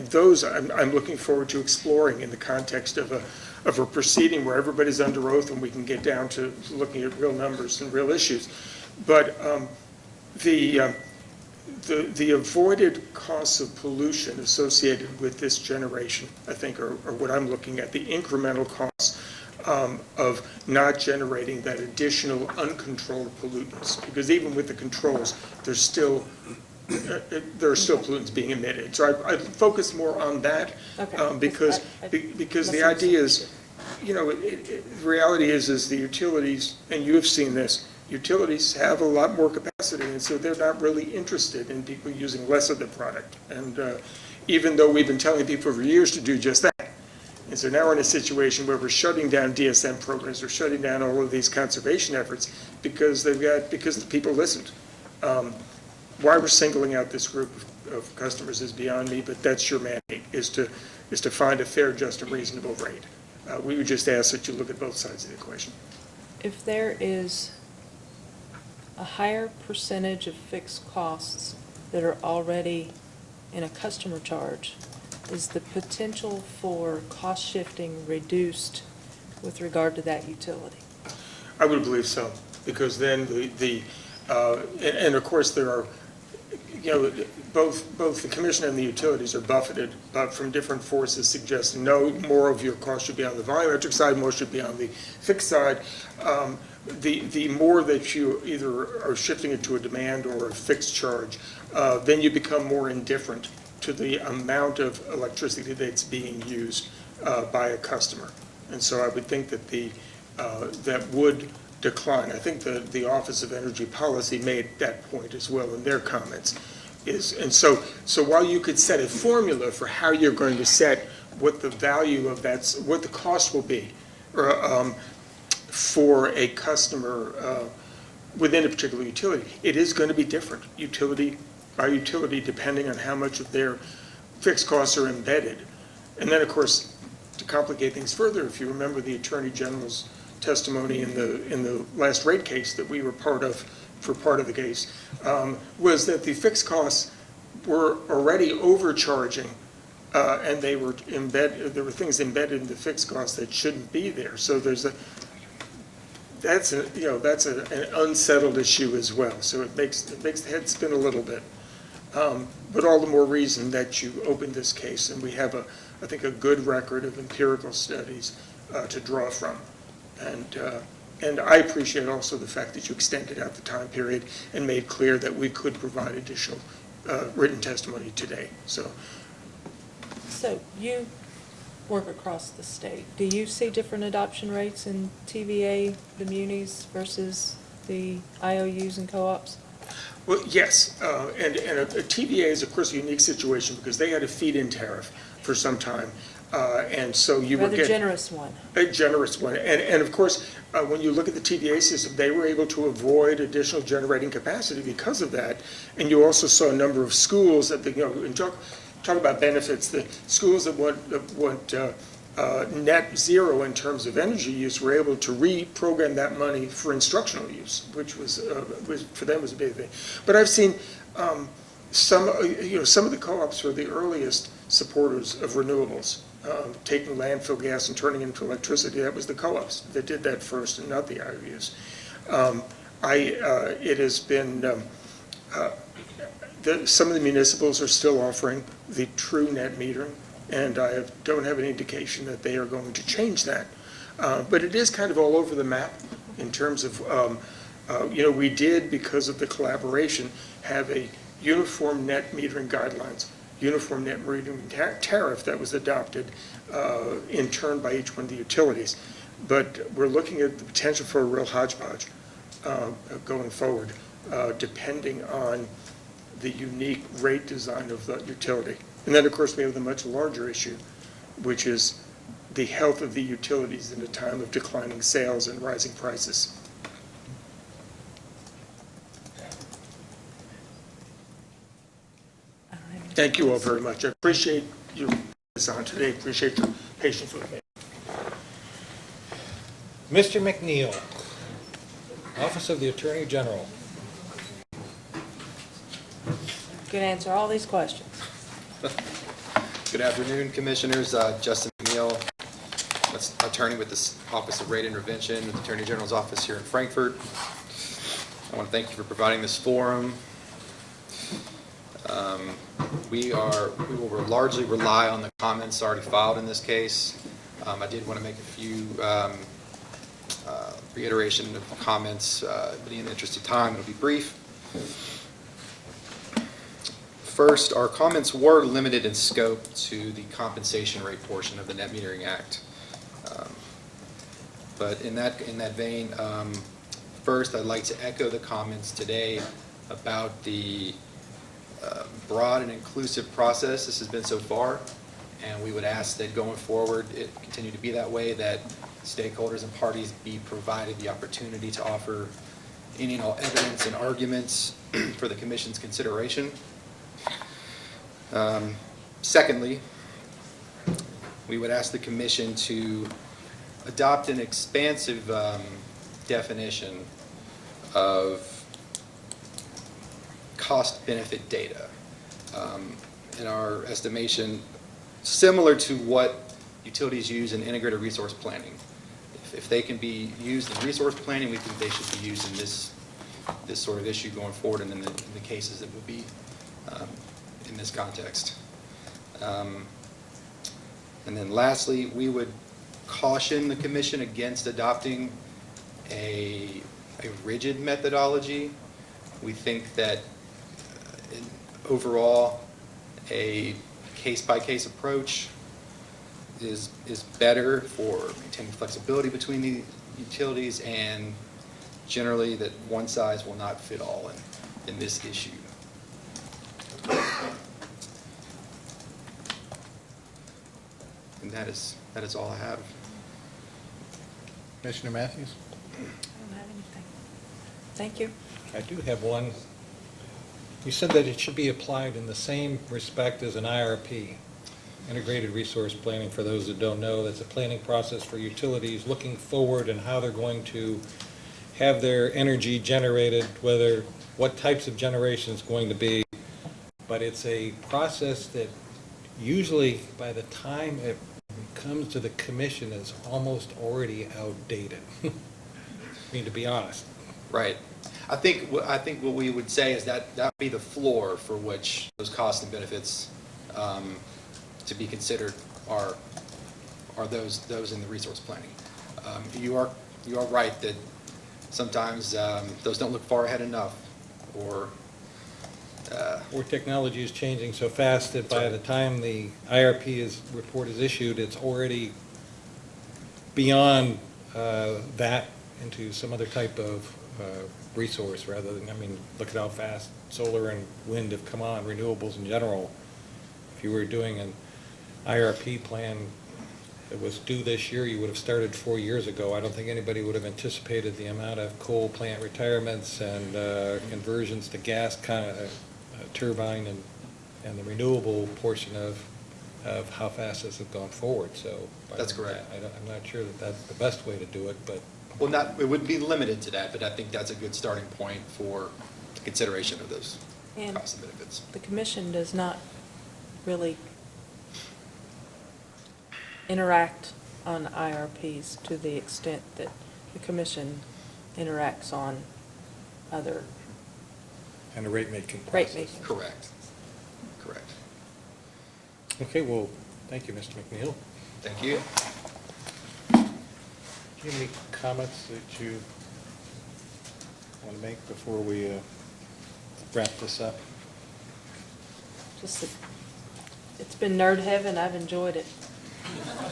those I'm looking forward to exploring in the context of a proceeding where everybody's under oath and we can get down to looking at real numbers and real issues. But the avoided costs of pollution associated with this generation, I think, are what I'm looking at, the incremental costs of not generating that additional uncontrolled pollutants. Because even with the controls, there are still pollutants being emitted. So I focus more on that because the idea is, you know, the reality is the utilities, and you have seen this, utilities have a lot more capacity, and so they're not really interested in people using less of the product. And even though we've been telling people for years to do just that. And so now we're in a situation where we're shutting down DSM programs, we're shutting down all of these conservation efforts because the people listened. Why we're singling out this group of customers is beyond me, but that's your mandate, is to find a fair, just, and reasonable rate. We would just ask that you look at both sides of the equation. If there is a higher percentage of fixed costs that are already in a customer charge, is the potential for cost shifting reduced with regard to that utility? I would believe so, because then and of course there are, you know, both the commission and the utilities are buffeted from different forces suggesting no, more of your cost should be on the volumetric side, more should be on the fixed side. The more that you either are shifting it to a demand or a fixed charge, then you become more indifferent to the amount of electricity that's being used by a customer. And so I would think that that would decline. I think the Office of Energy Policy made that point as well in their comments. So while you could set a formula for how you're going to set what the value of what the cost will be, for a customer within a particular utility, it is going to be different, utility by utility, depending on how much of their fixed costs are embedded. And then, of course, to complicate things further, if you remember the Attorney General's testimony in the last rate case that we were part of the case, was that the fixed costs were already overcharging, and there were things embedded in the fixed costs that shouldn't be there. So that's an unsettled issue as well. So it makes the head spin a little bit. But all the more reason that you open this case, and we have I think a good record of empirical studies to draw from. And I appreciate also the fact that you extended out the time period and made clear that we could provide additional written testimony today. So you work across the state. Do you see different adoption rates in TVA, the munis versus the IOUs and co-ops? Well, yes, and a TVA is, of course, a unique situation because they had a feed-in tariff for some time, and so you would Rather get... generous one. A generous one. And of course, when you look at the TVA system, they were able to avoid additional generating capacity because of that. And you also saw a number of schools that, and talk about benefits, the schools that went net zero in terms of energy use were able to reprogram that money for instructional use, which was for them was a big thing. But I've seen some of the co-ops were the earliest supporters of renewables. Taking landfill gas and turning it into electricity, that was the co-ops that did that first and not the IOUs. It has been, some of the municipals are still offering the true net metering, and I don't have any indication that they are going to change that. But it is kind of all over the map in terms of, we did, because of the collaboration, have a uniform net metering guidelines, uniform net metering tariff that was adopted in turn by each one of the utilities. But we're looking at the potential for a real hodgepodge going forward, depending on the unique rate design of the utility. And then, of course, we have the much larger issue, which is the health of the utilities in a time of declining sales and rising prices. Thank you all very much. I appreciate your on today. Appreciate your patience with me. Mr. McNeil, Office of the Attorney General. Can answer all these questions. Good afternoon, Commissioners. Justin McNeil, attorney with the Office of Rate Intervention with the Attorney General's office here in Frankfurt. I want to thank you for providing this forum. We will largely rely on the comments already filed in this case. I did want to make a few reiteration of the comments, but in the interest of time, it'll be brief. First, our comments were limited in scope to the compensation rate portion of the Net Metering Act. But in that vein, first, I'd like to echo the comments today about the broad and inclusive process this has been so far, and we would ask that going forward it continue to be that way, that stakeholders and parties be provided the opportunity to offer any and all evidence and arguments for the Commission's consideration. Secondly, we would ask the Commission to adopt an expansive definition of cost-benefit data. In our estimation, similar to what utilities use in integrated resource planning. If they can be used in resource planning, we think they should be used in this sort of issue going forward and in the cases that would be in this context. And then lastly, we would caution the Commission against adopting a rigid methodology. We think that overall, a case-by-case approach is better for maintaining flexibility between the utilities, and generally that one size will not fit all in this issue. And that is all I have. Commissioner Matthews? I don't have anything. Thank you. I do have one. You said that it should be applied in the same respect as an IRP, Integrated Resource Planning. For those that don't know, that's a planning process for utilities looking forward and how they're going to have their energy generated, what types of generation is going to be. But it's a process that usually by the time it comes to the Commission is almost already outdated. I mean, to be honest. Right. I think what we would say is that would be the floor for which those costs and benefits to be considered are those in the resource planning. You are right that sometimes those don't look far ahead enough, or technology is changing so fast that by the time the IRP report is issued, it's already beyond that into some other type of resource rather than, I mean, look at how fast solar and wind have come on, renewables in general. If you were doing an IRP plan that was due this year, you would have started 4 years ago. I don't think anybody would have anticipated the amount of coal plant retirements and conversions to gas turbine and the renewable portion of how fast this has gone forward, so. That's correct. I'm not sure that that's the best way to do it, but. Well, it wouldn't be limited to that, but I think that's a good starting point for consideration of those And costs and benefits. the commission does not really interact on IRPs to the extent that the commission interacts on other And a rate-making process. rate-making. Correct. Correct. Okay, well, thank you, Mr. McNeil. Thank you. Do you have any comments that you want to make before we wrap this up? Just that it's been nerd heaven, I've enjoyed it.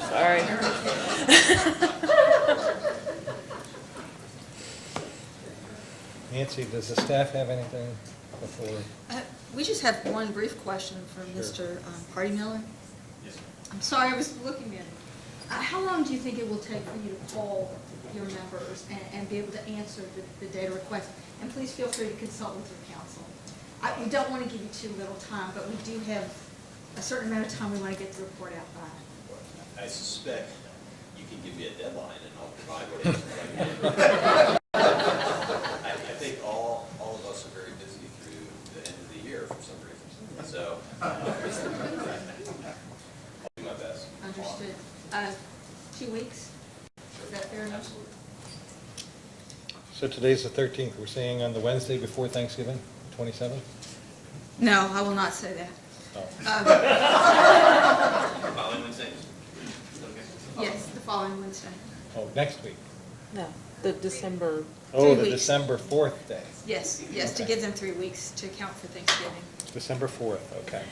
Sorry. Nancy, does the staff have anything before? We just have one brief question for Mr. Party Miller. I'm sorry, I was looking at it. How long do you think it will take for you to poll your members and be able to answer the data request? And please feel free to consult with your counsel. We don't want to give you too little time, but we do have a certain amount of time we want to get the report out by. I suspect you can give me a deadline and I'll provide whatever. I think all of us are very busy through the end of the year for some reason. So I'll do my best. Understood. 2 weeks? Is that fair enough? So today's the 13th. We're saying on the Wednesday before Thanksgiving, 27th? No, I will not say that. Following Wednesday? Yes, the following Wednesday. Oh, next week. No, the December. Oh, 3 the weeks. December 4th day. Yes, yes, to give them 3 weeks to account for Thanksgiving. December 4th, okay.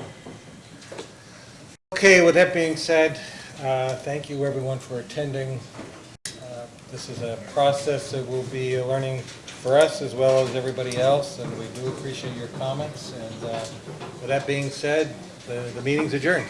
Okay, with that being said, thank you everyone for attending. This is a process that will be a learning for us as well as everybody else, and we do appreciate your comments. And with that being said, the meeting's adjourned.